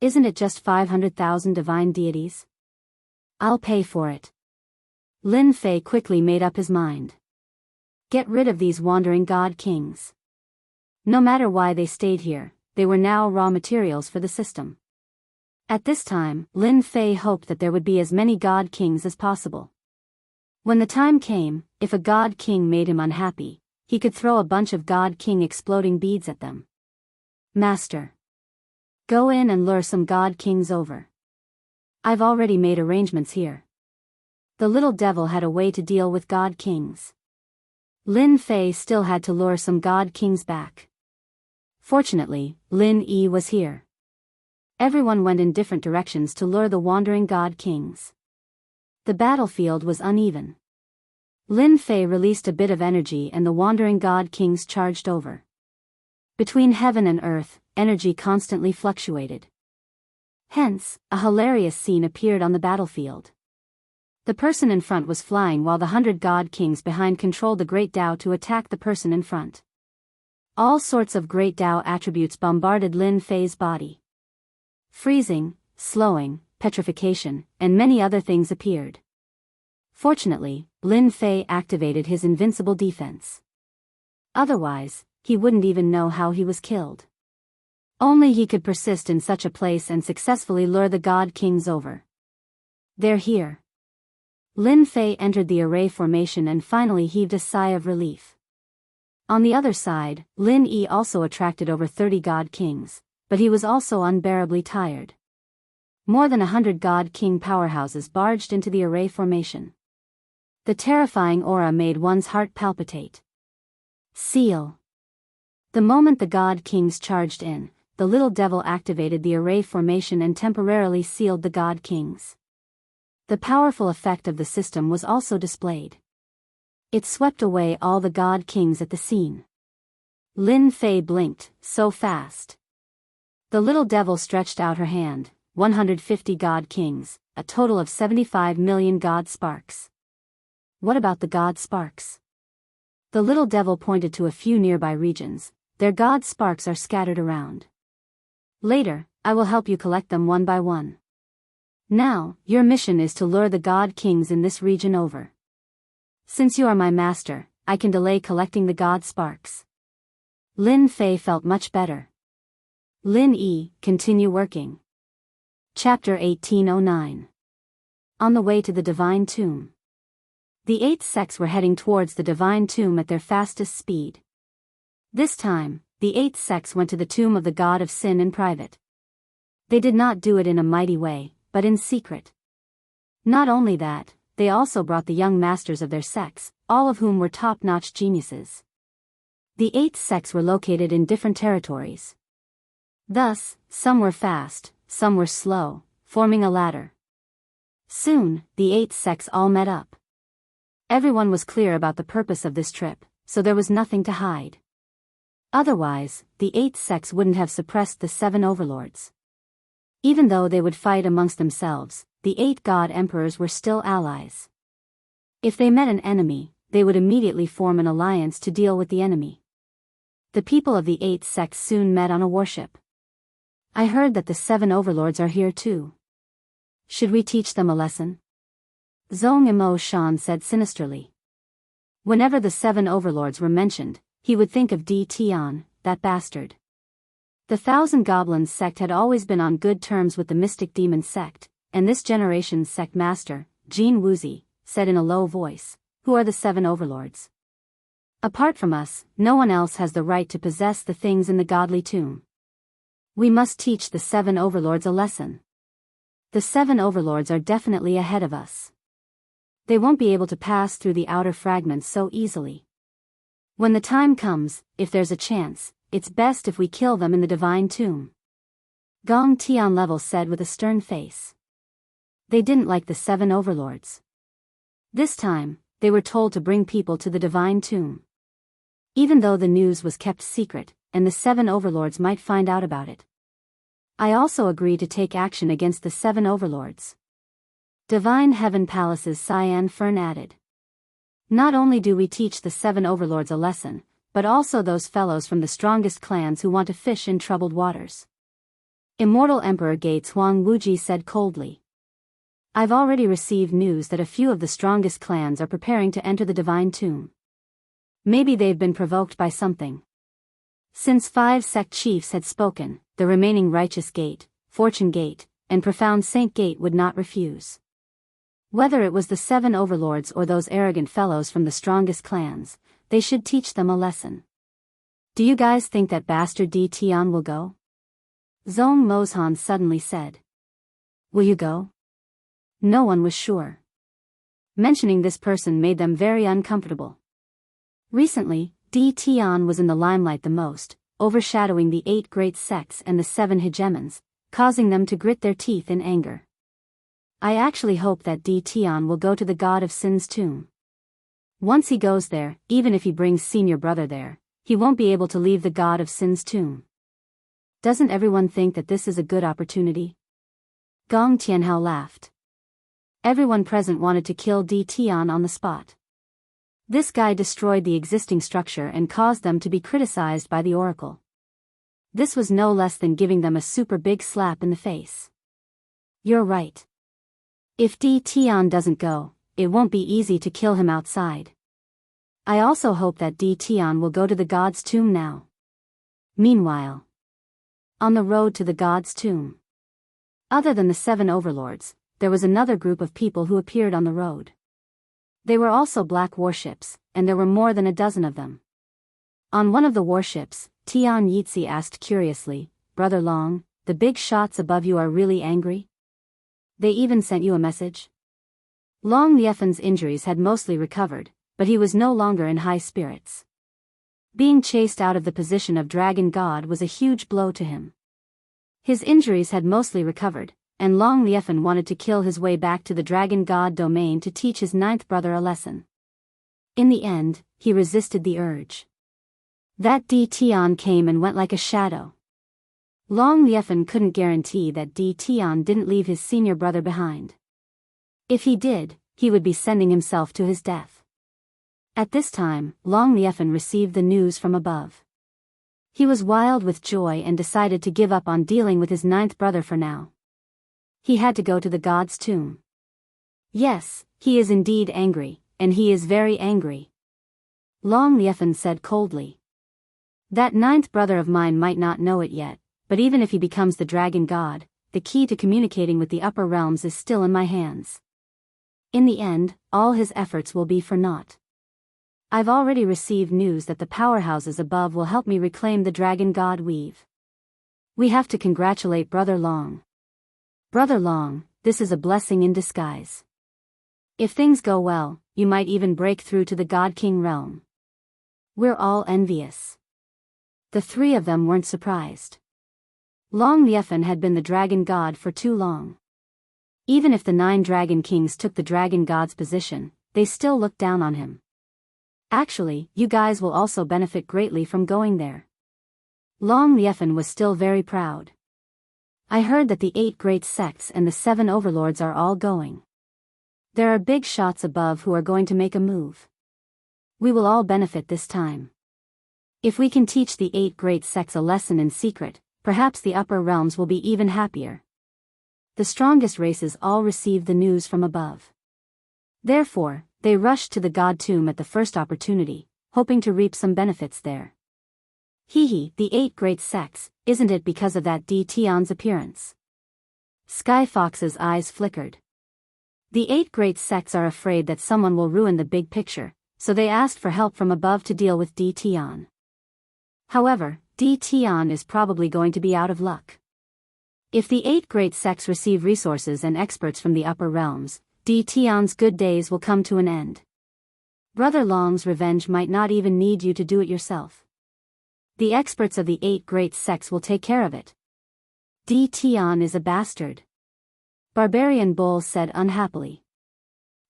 Isn't it just 500,000 divine deities? I'll pay for it. Lin Fei quickly made up his mind. Get rid of these wandering God Kings. No matter why they stayed here, they were now raw materials for the system. At this time, Lin Fei hoped that there would be as many God Kings as possible. When the time came, if a God King made him unhappy, he could throw a bunch of God King exploding beads at them. Master. Go in and lure some God Kings over. I've already made arrangements here. The little devil had a way to deal with God Kings. Lin Fei still had to lure some God Kings back. Fortunately, Lin Yi was here. Everyone went in different directions to lure the wandering God Kings. The battlefield was uneven. Lin Fei released a bit of energy and the wandering God Kings charged over. Between heaven and earth, energy constantly fluctuated. Hence, a hilarious scene appeared on the battlefield. The person in front was flying while the 100 God Kings behind controlled the Great Tao to attack the person in front. All sorts of Great Tao attributes bombarded Lin Fei's body. Freezing, slowing, petrification, and many other things appeared. Fortunately, Lin Fei activated his invincible defense. Otherwise, he wouldn't even know how he was killed. Only he could persist in such a place and successfully lure the God Kings over. They're here. Lin Fei entered the array formation and finally heaved a sigh of relief. On the other side, Lin Yi also attracted over 30 God Kings, but he was also unbearably tired. More than 100 God King powerhouses barged into the array formation. The terrifying aura made one's heart palpitate. Seal. The moment the God Kings charged in, the little devil activated the array formation and temporarily sealed the God Kings. The powerful effect of the system was also displayed. It swept away all the God Kings at the scene. Lin Fei blinked, so fast. The little devil stretched out her hand, 150 god kings, a total of 75 million god sparks. What about the god sparks? The little devil pointed to a few nearby regions. Their god sparks are scattered around. Later, I will help you collect them one by one. Now, your mission is to lure the god kings in this region over. Since you are my master, I can delay collecting the god sparks. Lin Fei felt much better. Lin Yi, continue working. Chapter 1809. On the way to the Divine Tomb. The 8 sects were heading towards the Divine Tomb at their fastest speed. This time, the 8 sects went to the tomb of the god of sin in private. They did not do it in a mighty way, but in secret. Not only that, they also brought the young masters of their sects, all of whom were top-notch geniuses. The 8 sects were located in different territories. Thus, some were fast, some were slow, forming a ladder. Soon, the 8 sects all met up. Everyone was clear about the purpose of this trip, so there was nothing to hide. Otherwise, the 8 sects wouldn't have suppressed the 7 overlords. Even though they would fight amongst themselves, the 8 god emperors were still allies. If they met an enemy, they would immediately form an alliance to deal with the enemy. The people of the 8 sects soon met on a warship. I heard that the 7 overlords are here too. Should we teach them a lesson? Zhong Imo Shan said sinisterly. Whenever the 7 overlords were mentioned, he would think of Di Tian, that bastard. The Thousand Goblins sect had always been on good terms with the Mystic Demon sect, and this generation's sect master, Jin Wuzi, said in a low voice, "Who are the 7 overlords? Apart from us, no one else has the right to possess the things in the godly tomb. We must teach the 7 overlords a lesson. The 7 overlords are definitely ahead of us. They won't be able to pass through the outer fragments so easily. When the time comes, if there's a chance, it's best if we kill them in the divine tomb." Gong Tian Level said with a stern face. They didn't like the 7 overlords. This time, they were told to bring people to the divine tomb. Even though the news was kept secret, and the 7 overlords might find out about it. I also agree to take action against the 7 overlords. Divine Heaven Palace's Cyan Fern added. Not only do we teach the 7 overlords a lesson, but also those fellows from the strongest clans who want to fish in troubled waters. Immortal Emperor Gates Huang Wuji said coldly. I've already received news that a few of the strongest clans are preparing to enter the divine tomb. Maybe they've been provoked by something. Since 5 sect chiefs had spoken, the remaining Righteous Gate, Fortune Gate, and Profound Saint Gate would not refuse. Whether it was the 7 overlords or those arrogant fellows from the strongest clans, they should teach them a lesson. Do you guys think that bastard Di Tian will go? Zhong Mozhan suddenly said. Will you go? No one was sure. Mentioning this person made them very uncomfortable. Recently, Di Tian was in the limelight the most, overshadowing the 8 great sects and the 7 hegemons, causing them to grit their teeth in anger. I actually hope that Di Tian will go to the god of sin's tomb. Once he goes there, even if he brings senior brother there, he won't be able to leave the god of sin's tomb. Doesn't everyone think that this is a good opportunity? Gong Tianhao laughed. Everyone present wanted to kill Di Tian on the spot. This guy destroyed the existing structure and caused them to be criticized by the oracle. This was no less than giving them a super big slap in the face. You're right. If Di Tian doesn't go, it won't be easy to kill him outside. I also hope that Di Tian will go to the god's tomb now. Meanwhile, on the road to the god's tomb. Other than the 7 overlords, there was another group of people who appeared on the road. They were also black warships, and there were more than a dozen of them. On one of the warships, Tian Yitzi asked curiously, Brother Long, the big shots above you are really angry? They even sent you a message? Long Liefen's injuries had mostly recovered, but he was no longer in high spirits. Being chased out of the position of Dragon God was a huge blow to him. His injuries had mostly recovered, and Long Liefen wanted to kill his way back to the Dragon God domain to teach his 9th brother a lesson. In the end, he resisted the urge. That Di Tian came and went like a shadow. Long Liefern couldn't guarantee that Tian didn't leave his senior brother behind. If he did, he would be sending himself to his death. At this time, Long Liefern received the news from above. He was wild with joy and decided to give up on dealing with his ninth brother for now. He had to go to the god's tomb. Yes, he is indeed angry, and he is very angry. Long Liefern said coldly. That ninth brother of mine might not know it yet, but even if he becomes the dragon god, the key to communicating with the upper realms is still in my hands. In the end, all his efforts will be for naught. I've already received news that the powerhouses above will help me reclaim the dragon god weave. We have to congratulate Brother Long. Brother Long, this is a blessing in disguise. If things go well, you might even break through to the God King realm. We're all envious. The three of them weren't surprised. Long Liefern had been the dragon god for too long. Even if the 9 dragon kings took the dragon god's position, they still looked down on him. Actually, you guys will also benefit greatly from going there. Long Liefern was still very proud. I heard that the 8 great sects and the 7 overlords are all going. There are big shots above who are going to make a move. We will all benefit this time. If we can teach the 8 great sects a lesson in secret, perhaps the upper realms will be even happier. The strongest races all received the news from above. Therefore, they rushed to the god tomb at the first opportunity, hoping to reap some benefits there. Hee, the 8 great sects, isn't it because of that Tian's appearance? Sky Fox's eyes flickered. The 8 great sects are afraid that someone will ruin the big picture, so they asked for help from above to deal with Tian. However, Tian is probably going to be out of luck. If the 8 great sects receive resources and experts from the upper realms, Tian's good days will come to an end. Brother Long's revenge might not even need you to do it yourself. The experts of the 8 great sects will take care of it. Tian is a bastard. Barbarian Bull said unhappily.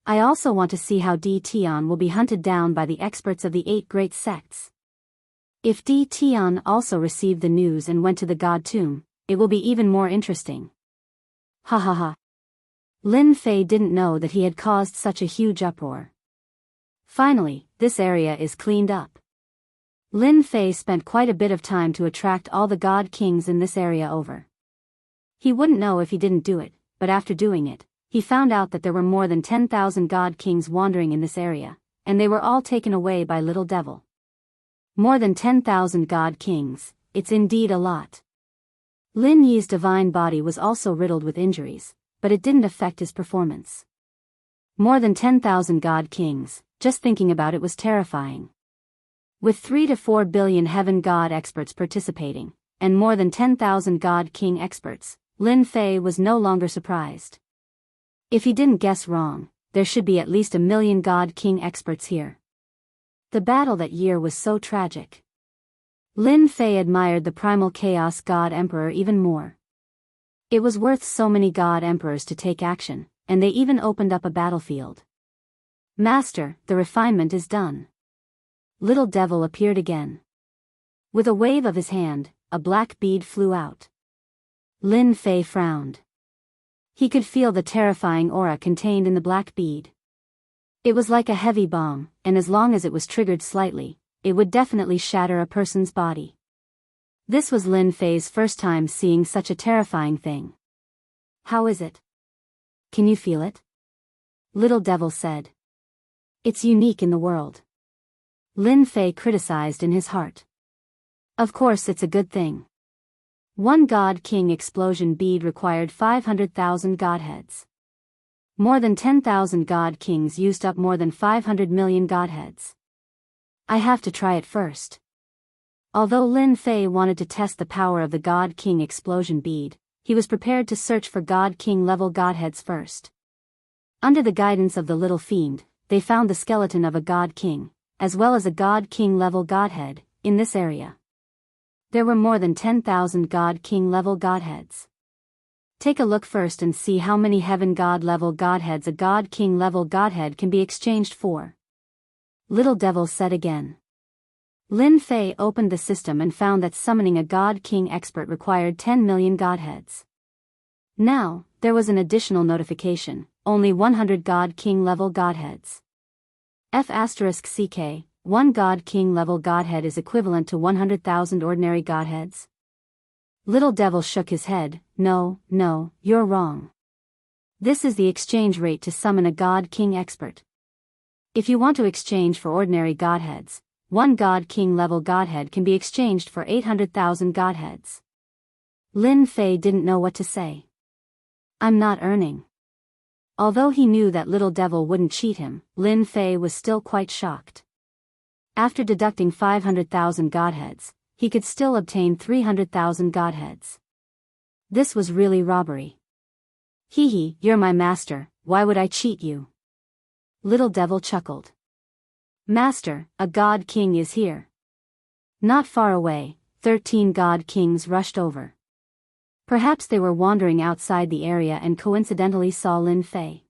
I also want to see how Tian will be hunted down by the experts of the 8 great sects. If Tian also received the news and went to the god tomb, it will be even more interesting. Ha ha ha. Lin Fei didn't know that he had caused such a huge uproar. Finally, this area is cleaned up. Lin Fei spent quite a bit of time to attract all the god kings in this area over. He wouldn't know if he didn't do it, but after doing it, he found out that there were more than 10,000 god kings wandering in this area, and they were all taken away by Little Devil. More than 10,000 god kings, it's indeed a lot. Lin Yi's divine body was also riddled with injuries, but it didn't affect his performance. More than 10,000 god kings, just thinking about it was terrifying. With 3 to 4 billion heaven god experts participating, and more than 10,000 god king experts, Lin Fei was no longer surprised. If he didn't guess wrong, there should be at least 1 million god king experts here. The battle that year was so tragic. Lin Fei admired the primal chaos god emperor even more. It was worth so many god emperors to take action, and they even opened up a battlefield. Master, the refinement is done. Little Devil appeared again. With a wave of his hand, a black bead flew out. Lin Fei frowned. He could feel the terrifying aura contained in the black bead. It was like a heavy bomb, and as long as it was triggered slightly, it would definitely shatter a person's body. This was Lin Fei's first time seeing such a terrifying thing. How is it? Can you feel it? Little Devil said. It's unique in the world. Lin Fei criticized in his heart. Of course it's a good thing. One God King explosion bead required 500,000 godheads. More than 10,000 God Kings used up more than 500 million godheads. I have to try it first. Although Lin Fei wanted to test the power of the God King explosion bead, he was prepared to search for God King level godheads first. Under the guidance of the little fiend, they found the skeleton of a God King, as well as a God King level godhead, in this area. There were more than 10,000 God King level godheads. Take a look first and see how many heaven god level godheads a God King level godhead can be exchanged for. Little Devil said again. Lin Fei opened the system and found that summoning a God King expert required 10 million godheads. Now, there was an additional notification: only 100 God King level godheads. F***ck, one God King level godhead is equivalent to 100,000 ordinary godheads? Little Devil shook his head. No, you're wrong. This is the exchange rate to summon a God King expert. If you want to exchange for ordinary godheads, one God King level godhead can be exchanged for 800,000 godheads. Lin Fei didn't know what to say. I'm not earning. Although he knew that Little Devil wouldn't cheat him, Lin Fei was still quite shocked. After deducting 500,000 godheads, he could still obtain 300,000 godheads. This was really robbery. Hee, you're my master, why would I cheat you? Little Devil chuckled. Master, a God King is here. Not far away, 13 God Kings rushed over. Perhaps they were wandering outside the area and coincidentally saw Lin Fei.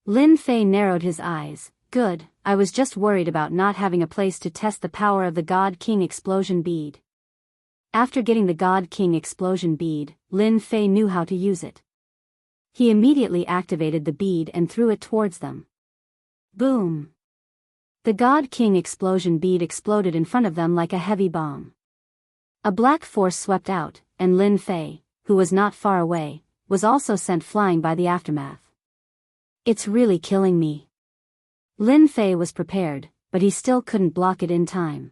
Lin Fei narrowed his eyes. Good, I was just worried about not having a place to test the power of the God King explosion bead. After getting the God King explosion bead, Lin Fei knew how to use it. He immediately activated the bead and threw it towards them. Boom! The God King explosion bead exploded in front of them like a heavy bomb. A black force swept out, and Lin Fei, who was not far away, was also sent flying by the aftermath. It's really killing me. Lin Fei was prepared, but he still couldn't block it in time.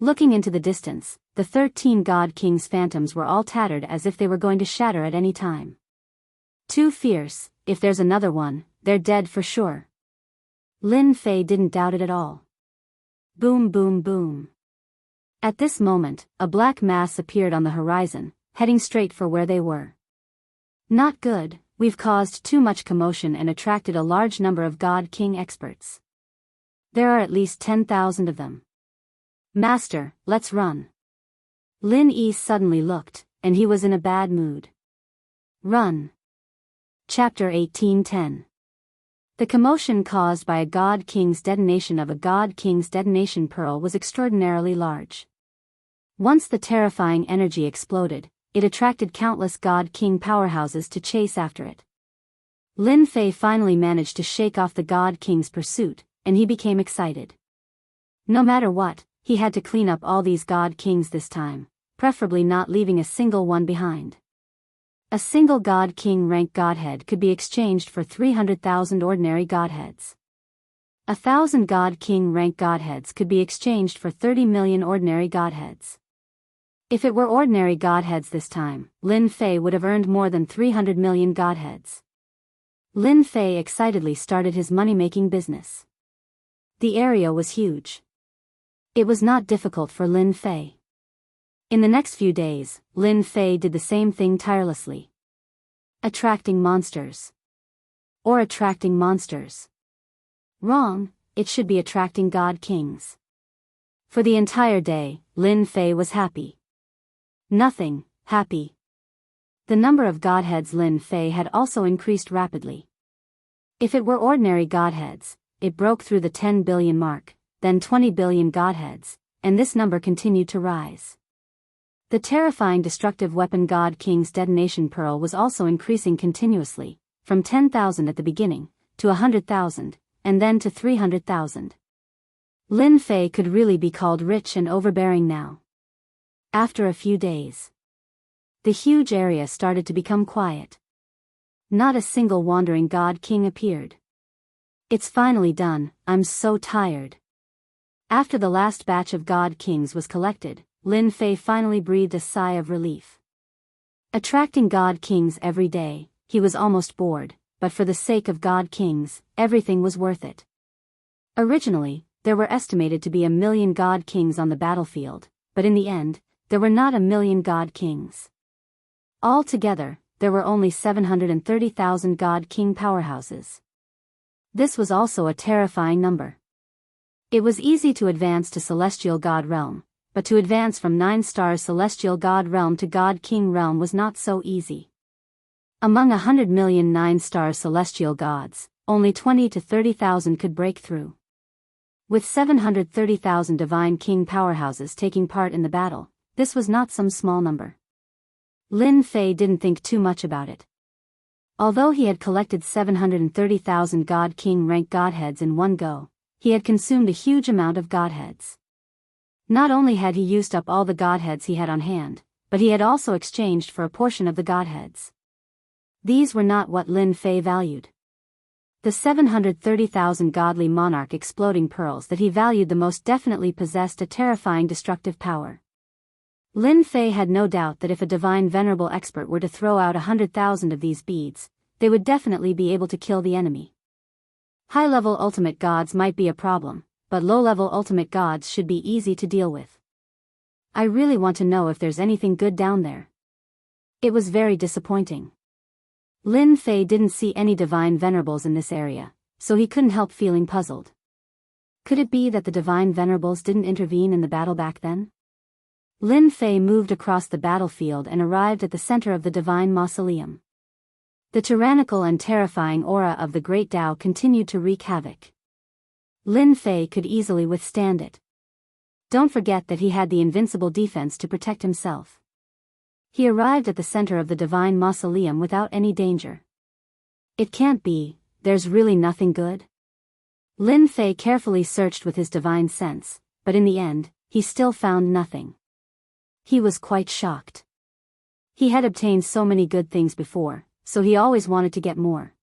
Looking into the distance, the 13 God King's phantoms were all tattered as if they were going to shatter at any time. Too fierce, if there's another one, they're dead for sure. Lin Fei didn't doubt it at all. Boom boom boom. At this moment, a black mass appeared on the horizon, heading straight for where they were. Not good, we've caused too much commotion and attracted a large number of God King experts. There are at least 10,000 of them. Master, let's run. Lin Yi suddenly looked, and he was in a bad mood. Run. Chapter 1810. The commotion caused by a God King's detonation of a God King's detonation pearl was extraordinarily large. Once the terrifying energy exploded, it attracted countless God King powerhouses to chase after it. Lin Fei finally managed to shake off the God King's pursuit, and he became excited. No matter what, he had to clean up all these God Kings this time, preferably not leaving a single one behind. A single God King rank godhead could be exchanged for 300,000 ordinary godheads. 1,000 God King rank godheads could be exchanged for 30 million ordinary godheads. If it were ordinary godheads this time, Lin Fei would have earned more than 300 million godheads. Lin Fei excitedly started his money-making business. The area was huge. It was not difficult for Lin Fei. In the next few days, Lin Fei did the same thing tirelessly. Attracting monsters. Or attracting monsters. Wrong, it should be attracting God Kings. For the entire day, Lin Fei was happy. Nothing, happy. The number of godheads Lin Fei had also increased rapidly. If it were ordinary godheads, it broke through the 10 billion mark, then 20 billion godheads, and this number continued to rise. The terrifying destructive weapon God King's detonation pearl was also increasing continuously, from 10,000 at the beginning, to 100,000, and then to 300,000. Lin Fei could really be called rich and overbearing now. After a few days, the huge area started to become quiet. Not a single wandering God King appeared. It's finally done, I'm so tired. After the last batch of God Kings was collected, Lin Fei finally breathed a sigh of relief. Attracting God Kings every day, he was almost bored, but for the sake of God Kings, everything was worth it. Originally, there were estimated to be 1 million God Kings on the battlefield, but in the end, there were not 1 million God Kings. Altogether, there were only 730,000 God King powerhouses. This was also a terrifying number. It was easy to advance to Celestial God Realm, but to advance from 9-star Celestial God Realm to God King Realm was not so easy. Among 100 million 9-star Celestial Gods, only 20 to 30,000 could break through. With 730,000 divine king powerhouses taking part in the battle, this was not some small number. Lin Fei didn't think too much about it. Although he had collected 730,000 God King rank godheads in one go, he had consumed a huge amount of godheads. Not only had he used up all the godheads he had on hand, but he had also exchanged for a portion of the godheads. These were not what Lin Fei valued. The 730,000 godly monarch exploding pearls that he valued the most definitely possessed a terrifying destructive power. Lin Fei had no doubt that if a divine venerable expert were to throw out 100,000 of these beads, they would definitely be able to kill the enemy. High-level ultimate gods might be a problem, but low-level ultimate gods should be easy to deal with. I really want to know if there's anything good down there. It was very disappointing. Lin Fei didn't see any divine venerables in this area, so he couldn't help feeling puzzled. Could it be that the divine venerables didn't intervene in the battle back then? Lin Fei moved across the battlefield and arrived at the center of the divine mausoleum. The tyrannical and terrifying aura of the great Tao continued to wreak havoc. Lin Fei could easily withstand it. Don't forget that he had the invincible defense to protect himself. He arrived at the center of the divine mausoleum without any danger. It can't be, there's really nothing good? Lin Fei carefully searched with his divine sense, but in the end, he still found nothing. He was quite shocked. He had obtained so many good things before, so he always wanted to get more.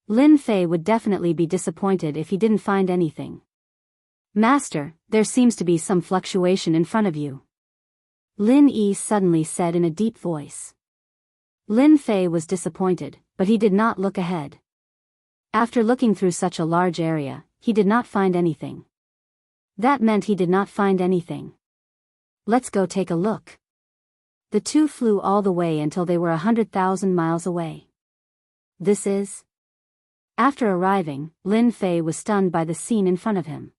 Lin Fei would definitely be disappointed if he didn't find anything. Master, there seems to be some fluctuation in front of you. Lin Yi suddenly said in a deep voice. Lin Fei was disappointed, but he did not look ahead. After looking through such a large area, he did not find anything. That meant he did not find anything. Let's go take a look. The two flew all the way until they were 100,000 miles away. This is... After arriving, Lin Fei was stunned by the scene in front of him.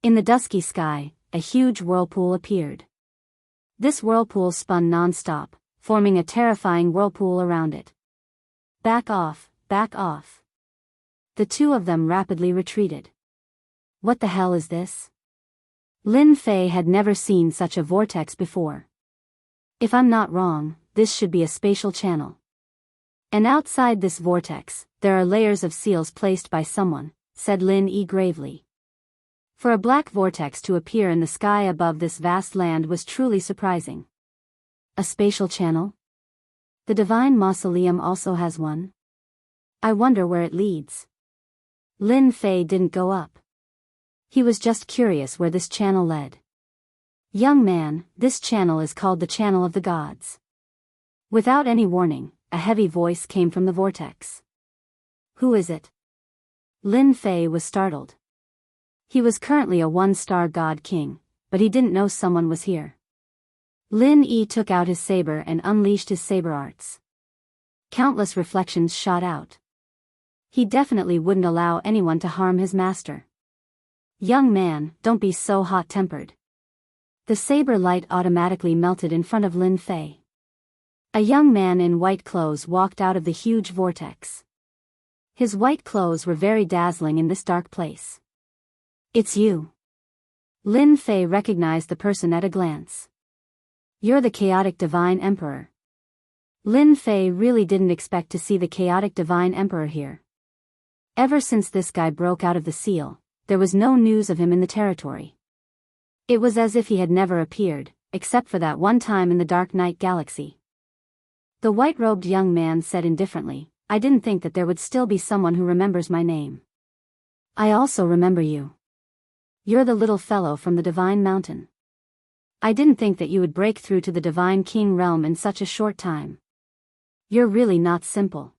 In the dusky sky, a huge whirlpool appeared. This whirlpool spun non-stop, forming a terrifying whirlpool around it. Back off, back off. The two of them rapidly retreated. What the hell is this? Lin Fei had never seen such a vortex before. If I'm not wrong, this should be a spatial channel. And outside this vortex, there are layers of seals placed by someone, said Lin Yi gravely. For a black vortex to appear in the sky above this vast land was truly surprising. A spatial channel? The divine mausoleum also has one? I wonder where it leads. Lin Fei didn't go up. He was just curious where this channel led. Young man, this channel is called the Channel of the Gods. Without any warning, a heavy voice came from the vortex. Who is it? Lin Fei was startled. He was currently a one-star god king, but he didn't know someone was here. Lin Yi took out his saber and unleashed his saber arts. Countless reflections shot out. He definitely wouldn't allow anyone to harm his master. Young man, don't be so hot-tempered. The saber light automatically melted in front of Lin Fei. A young man in white clothes walked out of the huge vortex. His white clothes were very dazzling in this dark place. It's you. Lin Fei recognized the person at a glance. You're the chaotic divine emperor. Lin Fei really didn't expect to see the chaotic divine emperor here. Ever since this guy broke out of the seal, there was no news of him in the territory. It was as if he had never appeared, except for that one time in the Dark Night Galaxy. The white-robed young man said indifferently, I didn't think that there would still be someone who remembers my name. I also remember you. You're the little fellow from the Divine Mountain. I didn't think that you would break through to the Divine King realm in such a short time. You're really not simple.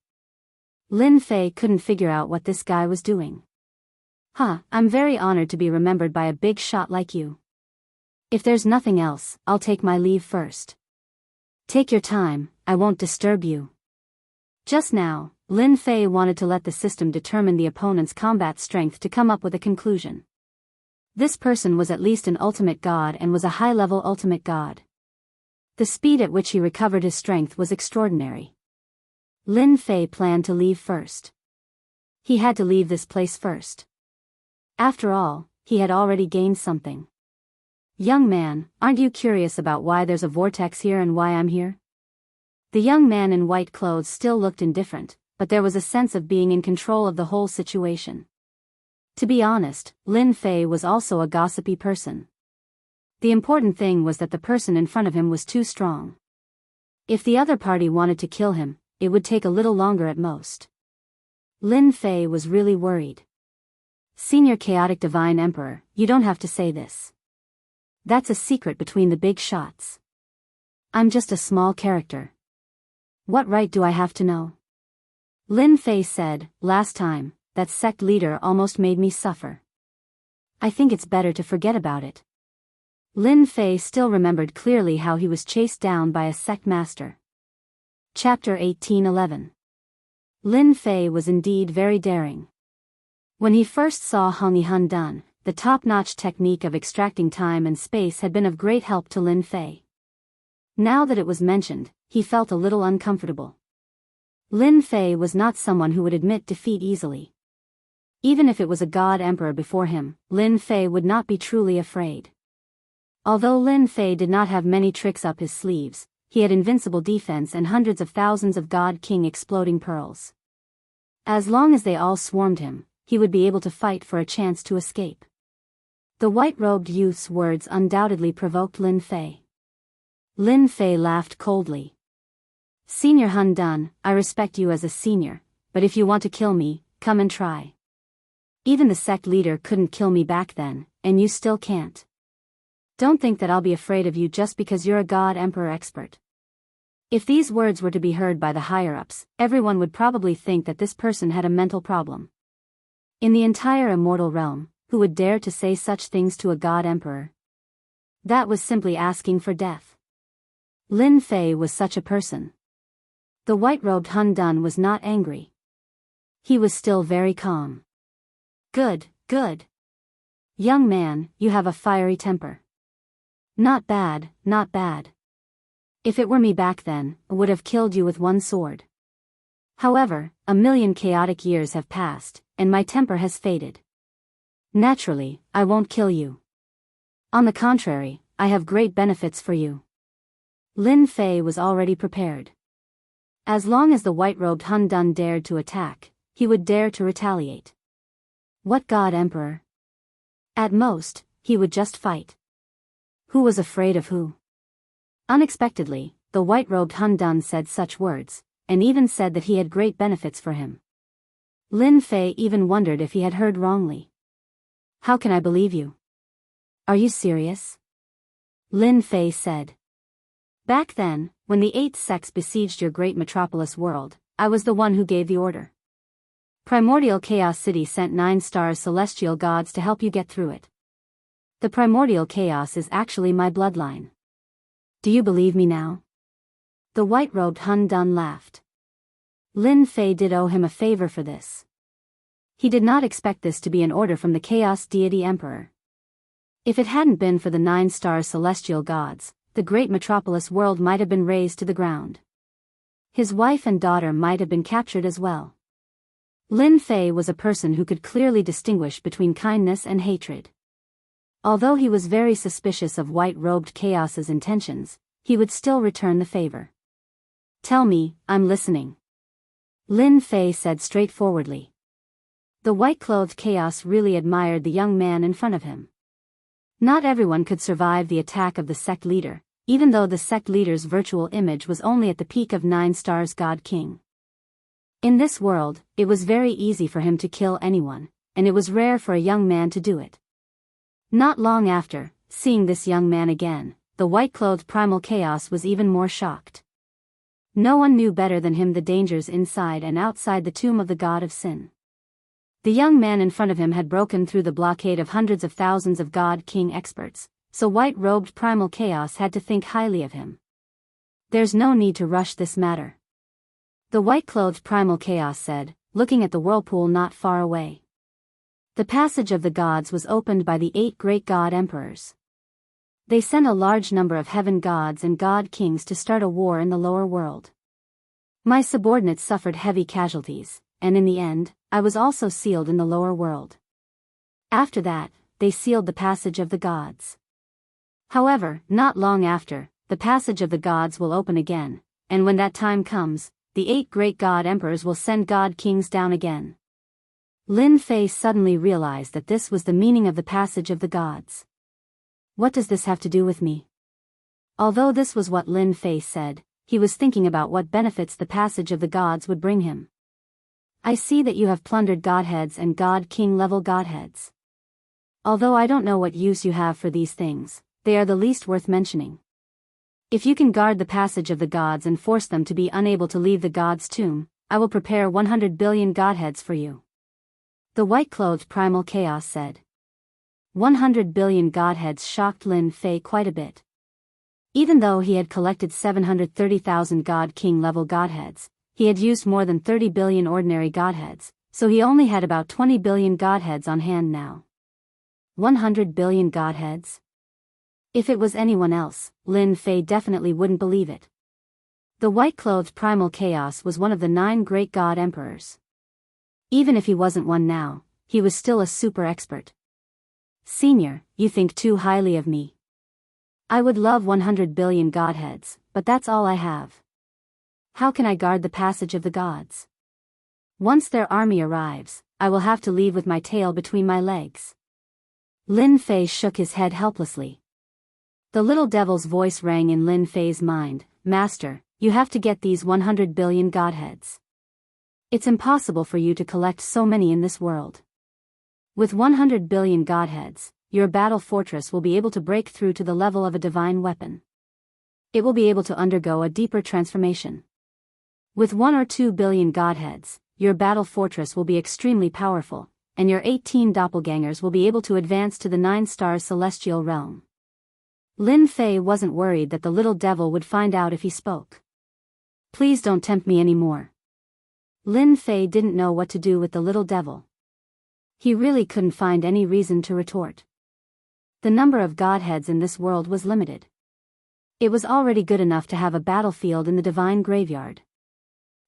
Lin Fei couldn't figure out what this guy was doing. I'm very honored to be remembered by a big shot like you. If there's nothing else, I'll take my leave first. Take your time, I won't disturb you. Just now, Lin Fei wanted to let the system determine the opponent's combat strength to come up with a conclusion. This person was at least an ultimate god and was a high-level ultimate god. The speed at which he recovered his strength was extraordinary. Lin Fei planned to leave first. He had to leave this place first. After all, he had already gained something. "Young man, aren't you curious about why there's a vortex here and why I'm here?" The young man in white clothes still looked indifferent, but there was a sense of being in control of the whole situation. To be honest, Lin Fei was also a gossipy person. The important thing was that the person in front of him was too strong. If the other party wanted to kill him, it would take a little longer at most. Lin Fei was really worried. "Senior Chaotic Divine Emperor, you don't have to say this. That's a secret between the big shots. I'm just a small character. What right do I have to know?" Lin Fei said, "Last time, that sect leader almost made me suffer. I think it's better to forget about it." Lin Fei still remembered clearly how he was chased down by a sect master. Chapter 1811. Lin Fei was indeed very daring. When he first saw Hong Hun done, the top-notch technique of extracting time and space had been of great help to Lin Fei. Now that it was mentioned, he felt a little uncomfortable. Lin Fei was not someone who would admit defeat easily. Even if it was a god emperor before him, Lin Fei would not be truly afraid. Although Lin Fei did not have many tricks up his sleeves, he had invincible defense and hundreds of thousands of God King exploding pearls. As long as they all swarmed him, he would be able to fight for a chance to escape. The white-robed youth's words undoubtedly provoked Lin Fei. Lin Fei laughed coldly. "Senior Hun Dun, I respect you as a senior, but if you want to kill me, come and try. Even the sect leader couldn't kill me back then, and you still can't. Don't think that I'll be afraid of you just because you're a god emperor expert." If these words were to be heard by the higher-ups, everyone would probably think that this person had a mental problem. In the entire immortal realm, who would dare to say such things to a god emperor? That was simply asking for death. Lin Fei was such a person. The white-robed Hun Dun was not angry. He was still very calm. Good, good. Young man, you have a fiery temper. Not bad, not bad. If it were me back then, I would have killed you with one sword. However, 1,000,000 chaotic years have passed, and my temper has faded. Naturally, I won't kill you. On the contrary, I have great benefits for you. Lin Fei was already prepared. As long as the white-robed Hun Dun dared to attack, he would dare to retaliate. What god emperor? At most, he would just fight. Who was afraid of who? Unexpectedly, the white-robed Hun Dun said such words, and even said that he had great benefits for him. Lin Fei even wondered if he had heard wrongly. "How can I believe you? Are you serious?" Lin Fei said. "Back then, when the 8 sects besieged your great metropolis world, I was the one who gave the order. Primordial Chaos City sent 9-star celestial gods to help you get through it. The primordial chaos is actually my bloodline. Do you believe me now?" The white-robed Hun Dun laughed. Lin Fei did owe him a favor for this. He did not expect this to be an order from the Chaos Deity Emperor. If it hadn't been for the 9-star celestial gods, the great metropolis world might have been razed to the ground. His wife and daughter might have been captured as well. Lin Fei was a person who could clearly distinguish between kindness and hatred. Although he was very suspicious of white-robed Chaos's intentions, he would still return the favor. "Tell me, I'm listening," Lin Fei said straightforwardly. The white-clothed Chaos really admired the young man in front of him. Not everyone could survive the attack of the sect leader, even though the sect leader's virtual image was only at the peak of 9 stars God King. In this world, it was very easy for him to kill anyone, and it was rare for a young man to do it. Not long after, seeing this young man again, the white-clothed primal Chaos was even more shocked. No one knew better than him the dangers inside and outside the tomb of the god of sin. The young man in front of him had broken through the blockade of hundreds of thousands of God King experts, so white-robed primal Chaos had to think highly of him. "There's no need to rush this matter," the white-clothed primal Chaos said, looking at the whirlpool not far away. The passage of the gods was opened by the 8 great god emperors. They sent a large number of heaven gods and god kings to start a war in the lower world. My subordinates suffered heavy casualties, and in the end, I was also sealed in the lower world. After that, they sealed the passage of the gods. However, not long after, the passage of the gods will open again, and when that time comes, the 8 great god emperors will send god kings down again. Lin Fei suddenly realized that this was the meaning of the passage of the gods. What does this have to do with me? Although this was what Lin Fei said, he was thinking about what benefits the passage of the gods would bring him. I see that you have plundered godheads and god king level godheads. Although I don't know what use you have for these things, they are the least worth mentioning. If you can guard the passage of the gods and force them to be unable to leave the god's tomb, I will prepare 100 billion godheads for you. The white-clothed primal chaos said. 100 billion godheads shocked Lin Fei quite a bit. Even though he had collected 730,000 god king level godheads, he had used more than 30 billion ordinary godheads, so he only had about 20 billion godheads on hand now. 100 billion godheads? If it was anyone else, Lin Fei definitely wouldn't believe it. The white-clothed primal chaos was one of the 9 great god emperors. Even if he wasn't one now, he was still a super expert. Senior, you think too highly of me. I would love 100 billion godheads, but that's all I have. How can I guard the passage of the gods? Once their army arrives, I will have to leave with my tail between my legs. Lin Fei shook his head helplessly. The little devil's voice rang in Lin Fei's mind, Master, you have to get these 100 billion godheads. It's impossible for you to collect so many in this world. With 100 billion godheads, your battle fortress will be able to break through to the level of a divine weapon. It will be able to undergo a deeper transformation. With 1 or 2 billion godheads, your battle fortress will be extremely powerful, and your 18 doppelgangers will be able to advance to the 9-star celestial realm. Lin Fei wasn't worried that the little devil would find out if he spoke. Please don't tempt me anymore. Lin Fei didn't know what to do with the little devil. He really couldn't find any reason to retort. The number of godheads in this world was limited. It was already good enough to have a battlefield in the divine graveyard.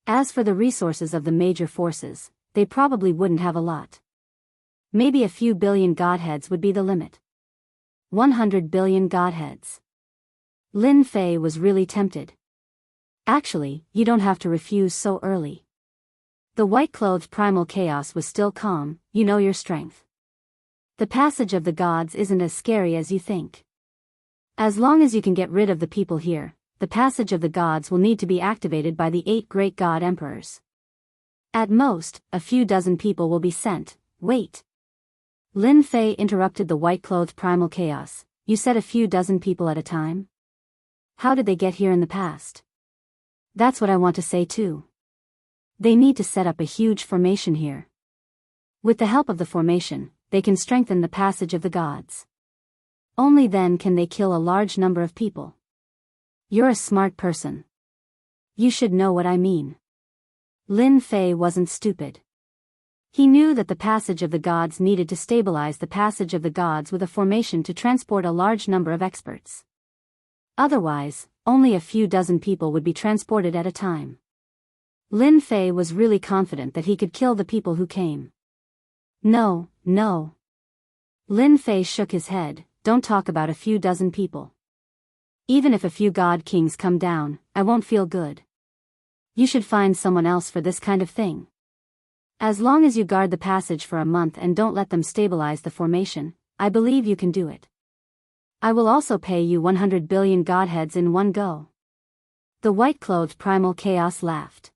As for the resources of the major forces, they probably wouldn't have a lot. Maybe a few billion godheads would be the limit. 100 billion godheads. Lin Fei was really tempted. Actually, you don't have to refuse so early. The white-clothed primal chaos was still calm, you know your strength. The passage of the gods isn't as scary as you think. As long as you can get rid of the people here, the passage of the gods will need to be activated by the 8 great god emperors. At most, a few dozen people will be sent. Wait. Lin Fei interrupted the white-clothed primal chaos. You said a few dozen people at a time? How did they get here in the past? That's what I want to say too. They need to set up a huge formation here. With the help of the formation, they can strengthen the passage of the gods. Only then can they kill a large number of people. You're a smart person. You should know what I mean. Lin Fei wasn't stupid. He knew that the passage of the gods needed to stabilize the passage of the gods with a formation to transport a large number of experts. Otherwise, only a few dozen people would be transported at a time. Lin Fei was really confident that he could kill the people who came. No, no. Lin Fei shook his head, don't talk about a few dozen people. Even if a few god kings come down, I won't feel good. You should find someone else for this kind of thing. As long as you guard the passage for a month and don't let them stabilize the formation, I believe you can do it. I will also pay you 100 billion godheads in one go. The white-clothed primal chaos laughed.